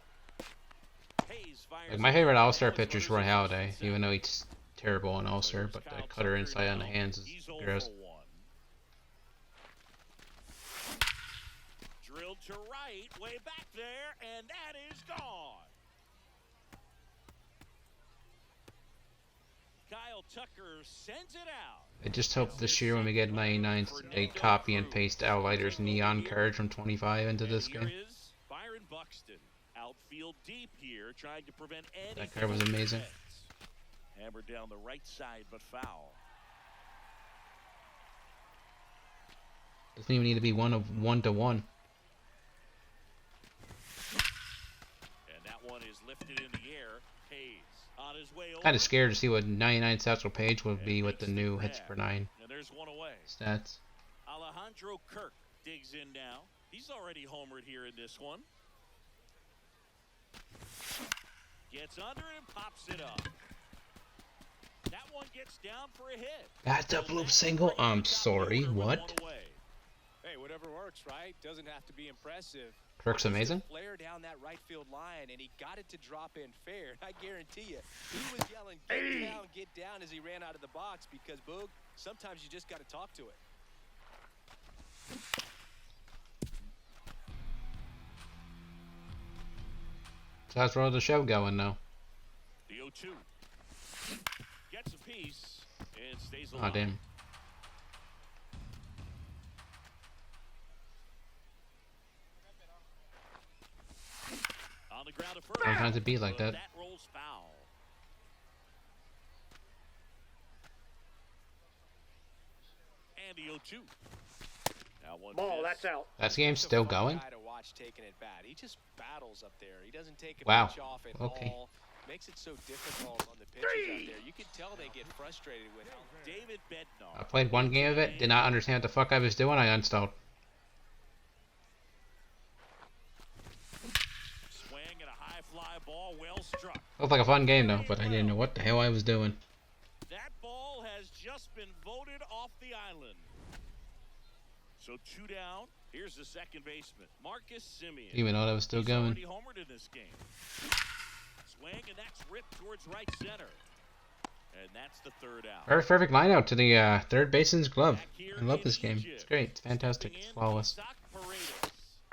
Hayes fires. Like, my favorite All-Star pitcher is Roy Halladay, even though he's terrible on All-Star, but that cutter inside on the hands is He's gross. 0-1. Drilled to right, way back there, and that is gone. Kyle Tucker sends it out. I just hope this year when we get 99s, they copy and paste Al Leiter's neon card from 25 into this And game. here is Byron Buxton, outfield deep here, trying to prevent any. That card was amazing. hits. Hammered down the right side, but foul. Doesn't even need to be 1-to-1. And that one is lifted in the air. Hayes on his way over. Kind of scared to see what 99 Satchel Paige would And be with makes the new the hits grab. per 9 And there's one away. stats. Alejandro Kirk digs in now. He's already homered here in this one. Gets under it and pops it up. That one gets down for a hit. That's a bloop single? I'm sorry, what? Hey, whatever works, right? Doesn't have to be impressive. Kirk's amazing. Flare down that right field line, and he got it to drop in fair. I guarantee you, he was yelling, get down, as he ran out of the box because, Boog, sometimes you just got to talk to it. So how's Road to the Show going now? The 0-2. Gets a piece and stays Aw, alive. damn. On the ground at first. Sometimes it be like But that. That rolls foul. And the 0-2. Now one Ball, miss. that's out. That game's still He's a fun going? guy to watch taking it bat. He just battles up there. He doesn't take a Wow. pitch off at Okay. all. Makes it so difficult on the pitches out there. You can tell they get frustrated with him. David Bednar. I played one game of it, did not understand what the fuck I was doing, I uninstalled. Swing and a high fly ball, well struck. Looked like a fun game though, but I didn't know what the hell I was doing. That ball has just been voted off the island. So 2 down. Here's the second baseman, Marcus Simeon. Even though I was still He's going. already homered in this game. Swing, and that's ripped towards right center. And that's the third out. Perfect line out to the third baseman's glove. Back here I love in this game. Egypt. It's great. It's fantastic. Stepping It's in, flawless. Isaac Paredes.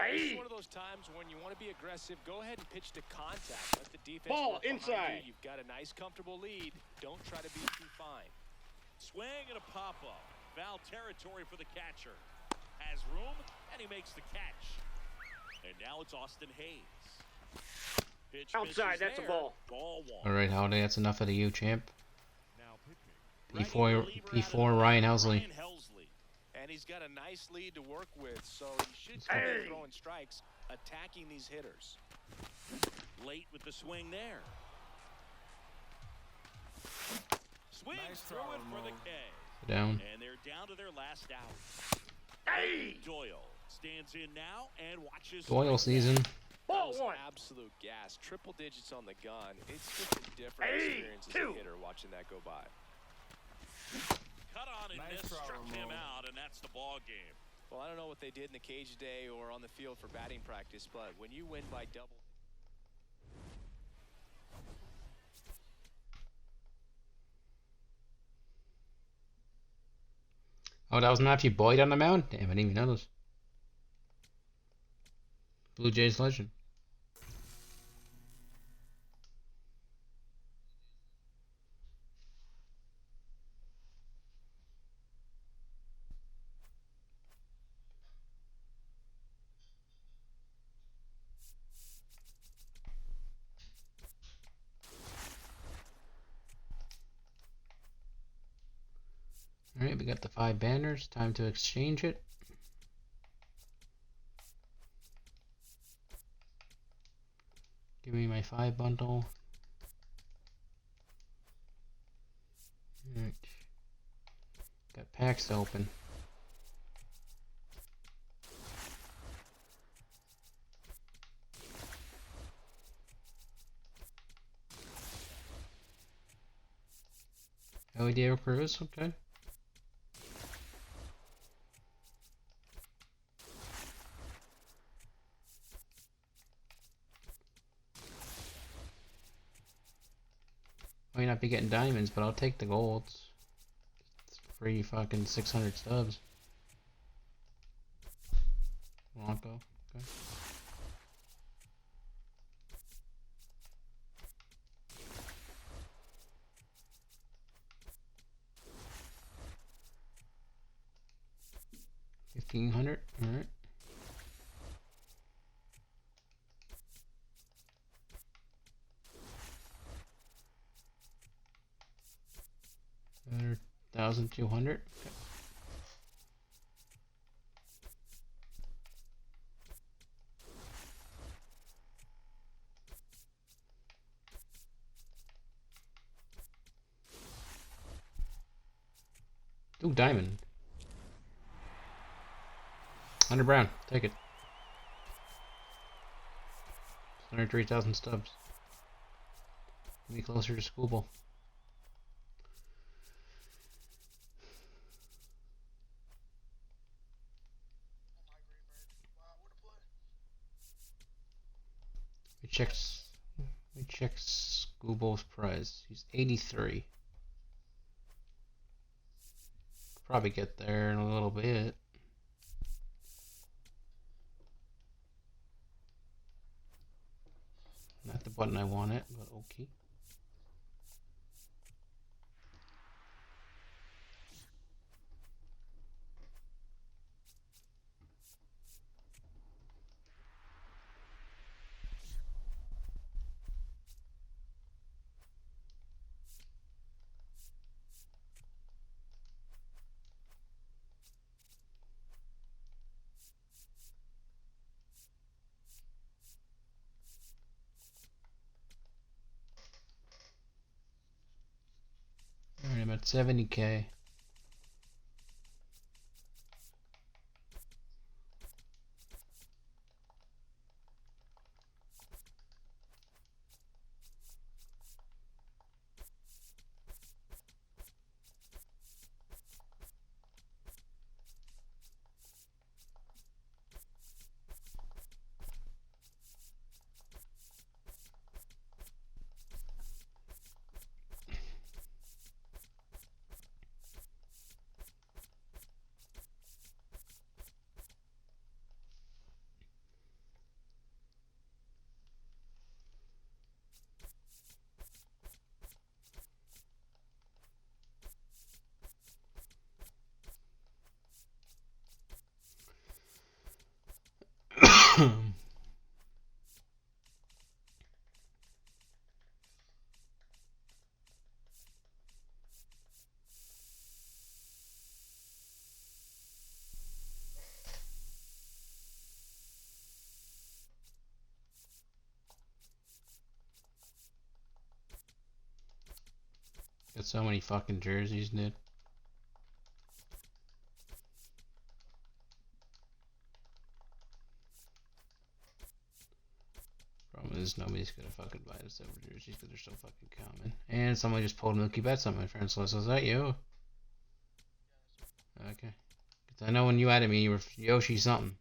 It's one of those times when you want to be aggressive, go ahead and pitch to contact. Let the defense Ball work behind inside. you. You've got a nice, comfortable lead. Don't try to be too fine. Swing and a pop-up. Foul territory for the catcher. Has room, and he makes the catch. And now it's Austin Hayes. Pitch Outside, misses that's a there. ball. Ball one. Alright, Holiday, that's enough of the U champ. Now pitching. Before Righty reliever before out of Ryan the Helsley. Ryan Helsley. And he's got a nice lead to work with, so he should come in throwing strikes, attacking these hitters. Late with the swing there. Swings Nice through try, it for the Ramon. K. Down. And they're down to their last out. Doyle stands in now and watches. Doyle season. Ball That was one. absolute gas. Triple digits on the gun. It's just a different experience as a hitter watching that go by. Cut on and Nice missed, try, struck him Ramon. out, and that's the ball game. Well, I don't know what they did in the cage today or on the field for batting practice, but when you win by double. Oh, that was Matthew Boyd on the mound? Damn, I didn't even notice. Blue Jays legend. Alright, we got the 5 banners. Time to exchange it. Give me my 5 bundle. Alright. Got packs to open. Oh, Diego Cruz, okay. Might not be getting diamonds, but I'll take the golds. It's free fucking 600 stubs. Blanco, okay. $1,500, alright. 1,200. Okay. Ooh, diamond. 100 brown. Take it. 103,000 stubs. Get me closer to school ball. We check Schoolball's prize. He's 83. Probably get there in a little bit. Not the button I wanted, but okay. Alright, I'm at 70k. Got so many fucking jerseys, dude. Problem is, nobody's gonna fucking buy the silver jerseys because they're so fucking common. And someone just pulled Milky Bets on my friend's list. Was that you? Okay. 'Cause I know when you added me, you were Yoshi something.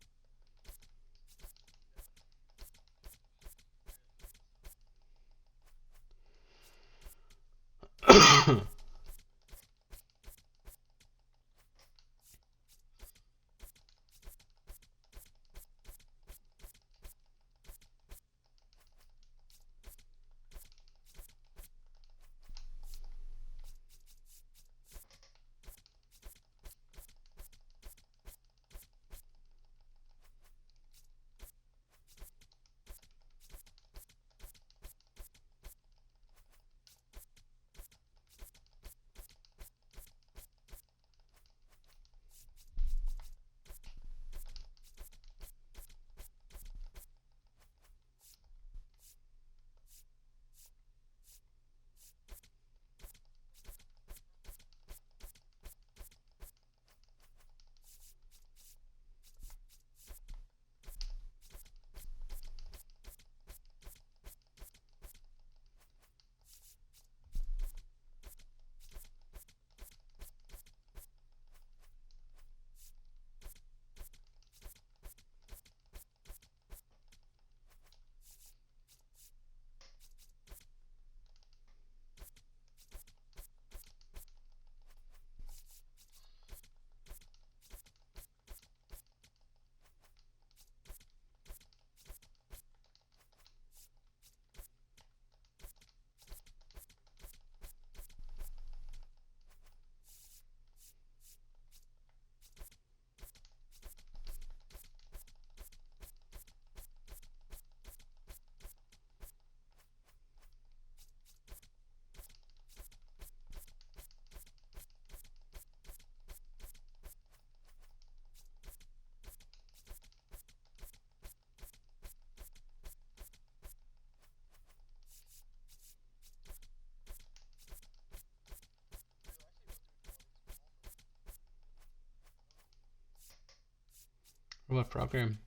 What program?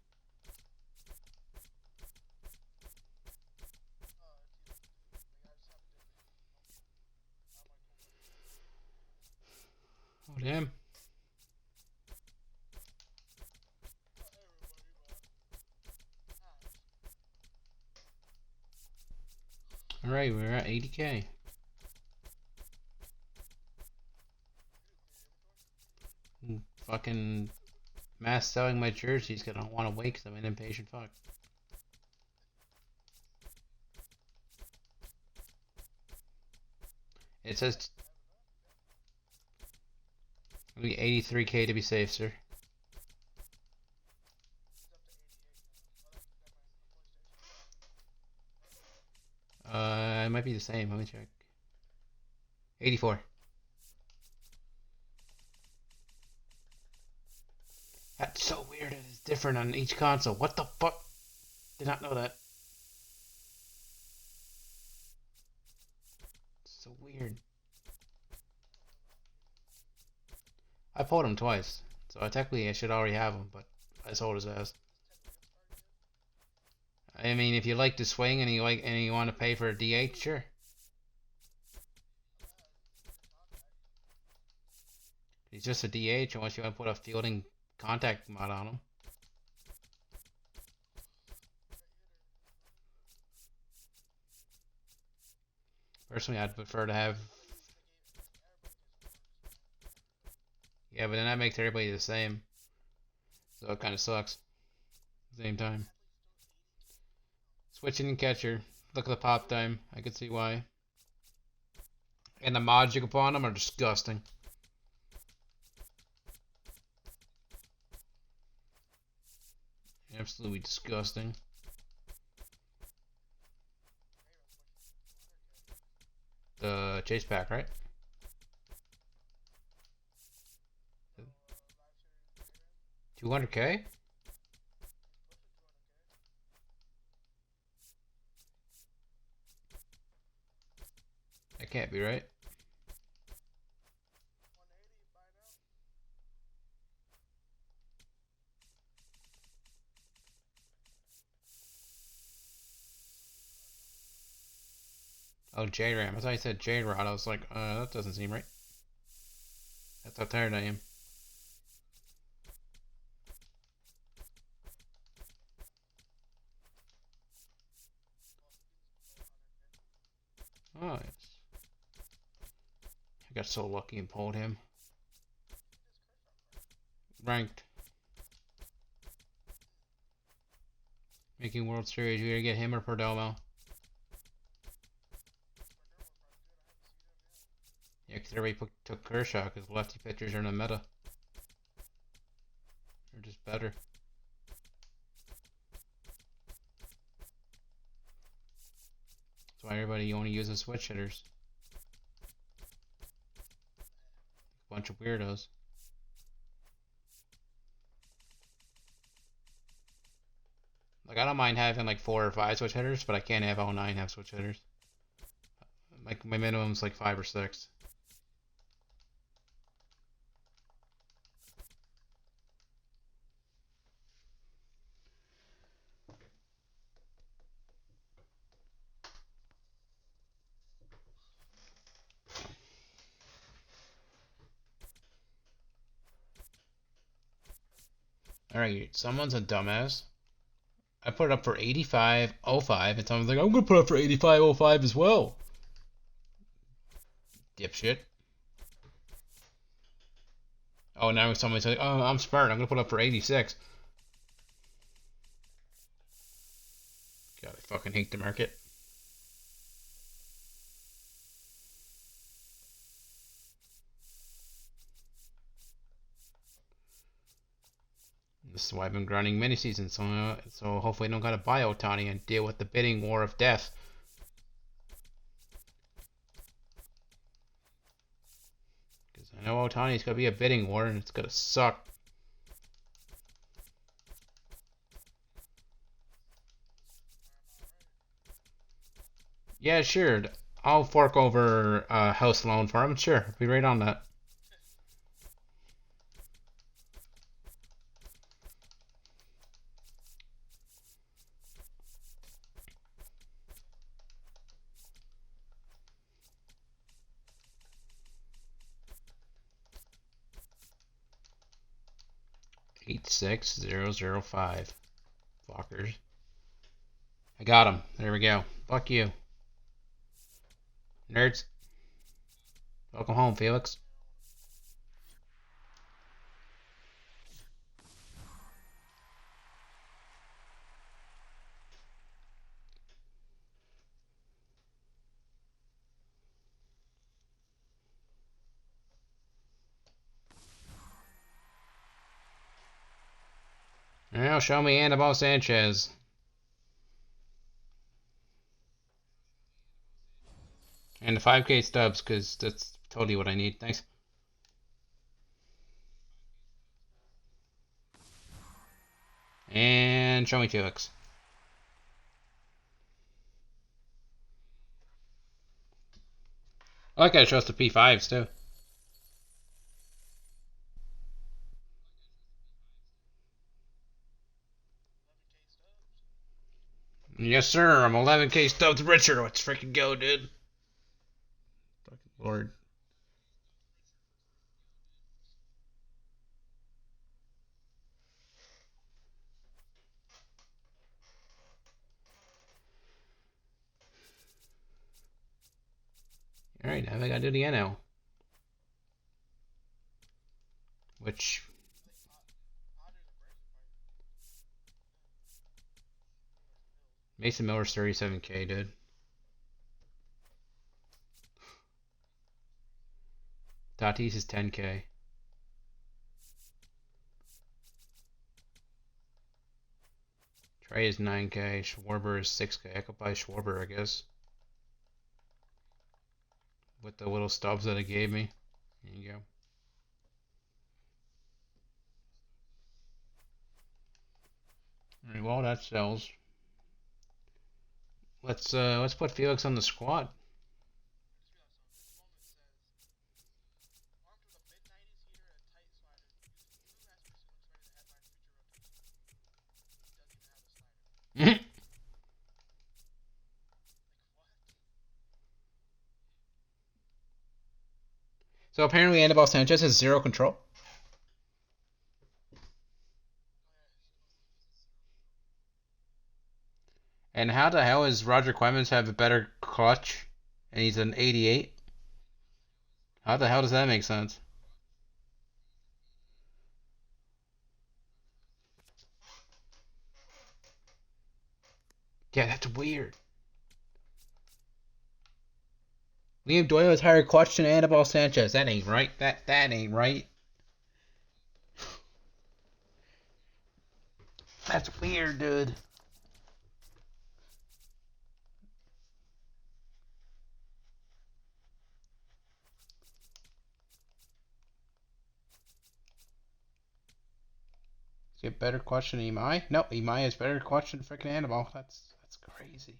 Oh damn. Alright, we're at 80k. Fucking mass selling my jerseys because I don't want to wait because I'm an impatient fuck. It says 83k to be safe, sir. It might be the same. Let me check. 84. That's so weird. It's different on each console. What the fuck? Did not know that. So weird. I pulled him twice, so technically I should already have him, but I sold his ass. I mean, if you like to swing and you want to pay for a DH, sure. He's just a DH unless you want to put a fielding contact mod on him. Personally, I'd prefer to have. Yeah, but then that makes everybody the same, so it kind of sucks. At the same time. Switching and catcher. Look at the pop time. I can see why. And the mods you can put on them are disgusting. Absolutely disgusting. The chase pack, right? $200K? That can't be right. Oh, J-Ram. I thought you said J-Rod. I was like, that doesn't seem right. That's how tired I am. Oh, yes. I got so lucky and pulled him. Ranked. Making World Series. You gotta get him or Perdomo. Yeah, because everybody took Kershaw because lefty pitchers are in the meta. They're just better. That's why everybody only uses switch hitters. Bunch of weirdos. Like, I don't mind having like 4 or 5 switch hitters, but I can't have all 9 have switch hitters. Like, my minimum's like 5 or 6. Alright, someone's a dumbass. I put it up for 85.05 and someone's like, I'm gonna put it up for 85.05 as well. Dipshit. Oh, now somebody's like, oh, I'm smart, I'm gonna put it up for 86. God, I fucking hate the market. This is why I've been grinding mini seasons, so hopefully I don't gotta buy Ohtani and deal with the bidding war of death. Because I know Ohtani's gonna be a bidding war and it's gonna suck. Yeah, sure. I'll fork over a house loan for him. Sure, I'll be right on that. 86005. Fuckers. I got him. There we go. Fuck you. Nerds. Welcome home, Felix. Now show me Anibal Sanchez. And the 5K stubs, because that's totally what I need. Thanks. And show me Felix. I like how it shows the P5s too. Yes, sir. I'm 11K stubbed Richard. Let's freaking go, dude. Fucking Lord. Alright, now I gotta do the NL. Which... Mason Miller's 37K, dude. Tatis is 10K. Trey is 9K. Schwarber is 6K. I could buy Schwarber, I guess. With the little stubs that it gave me. There you go. Alright, well that sells. Let's put Felix on the squad. So apparently Anibal Sanchez has zero control. And how the hell does Roger Clemens have a better clutch and he's an 88? How the hell does that make sense? Yeah, that's weird. Liam Doyle has higher clutch than Anibal Sanchez. That ain't right. That ain't right. That's weird, dude. Get better clutch than Imai? No, Imai has better clutch than freaking Anibal. That's crazy.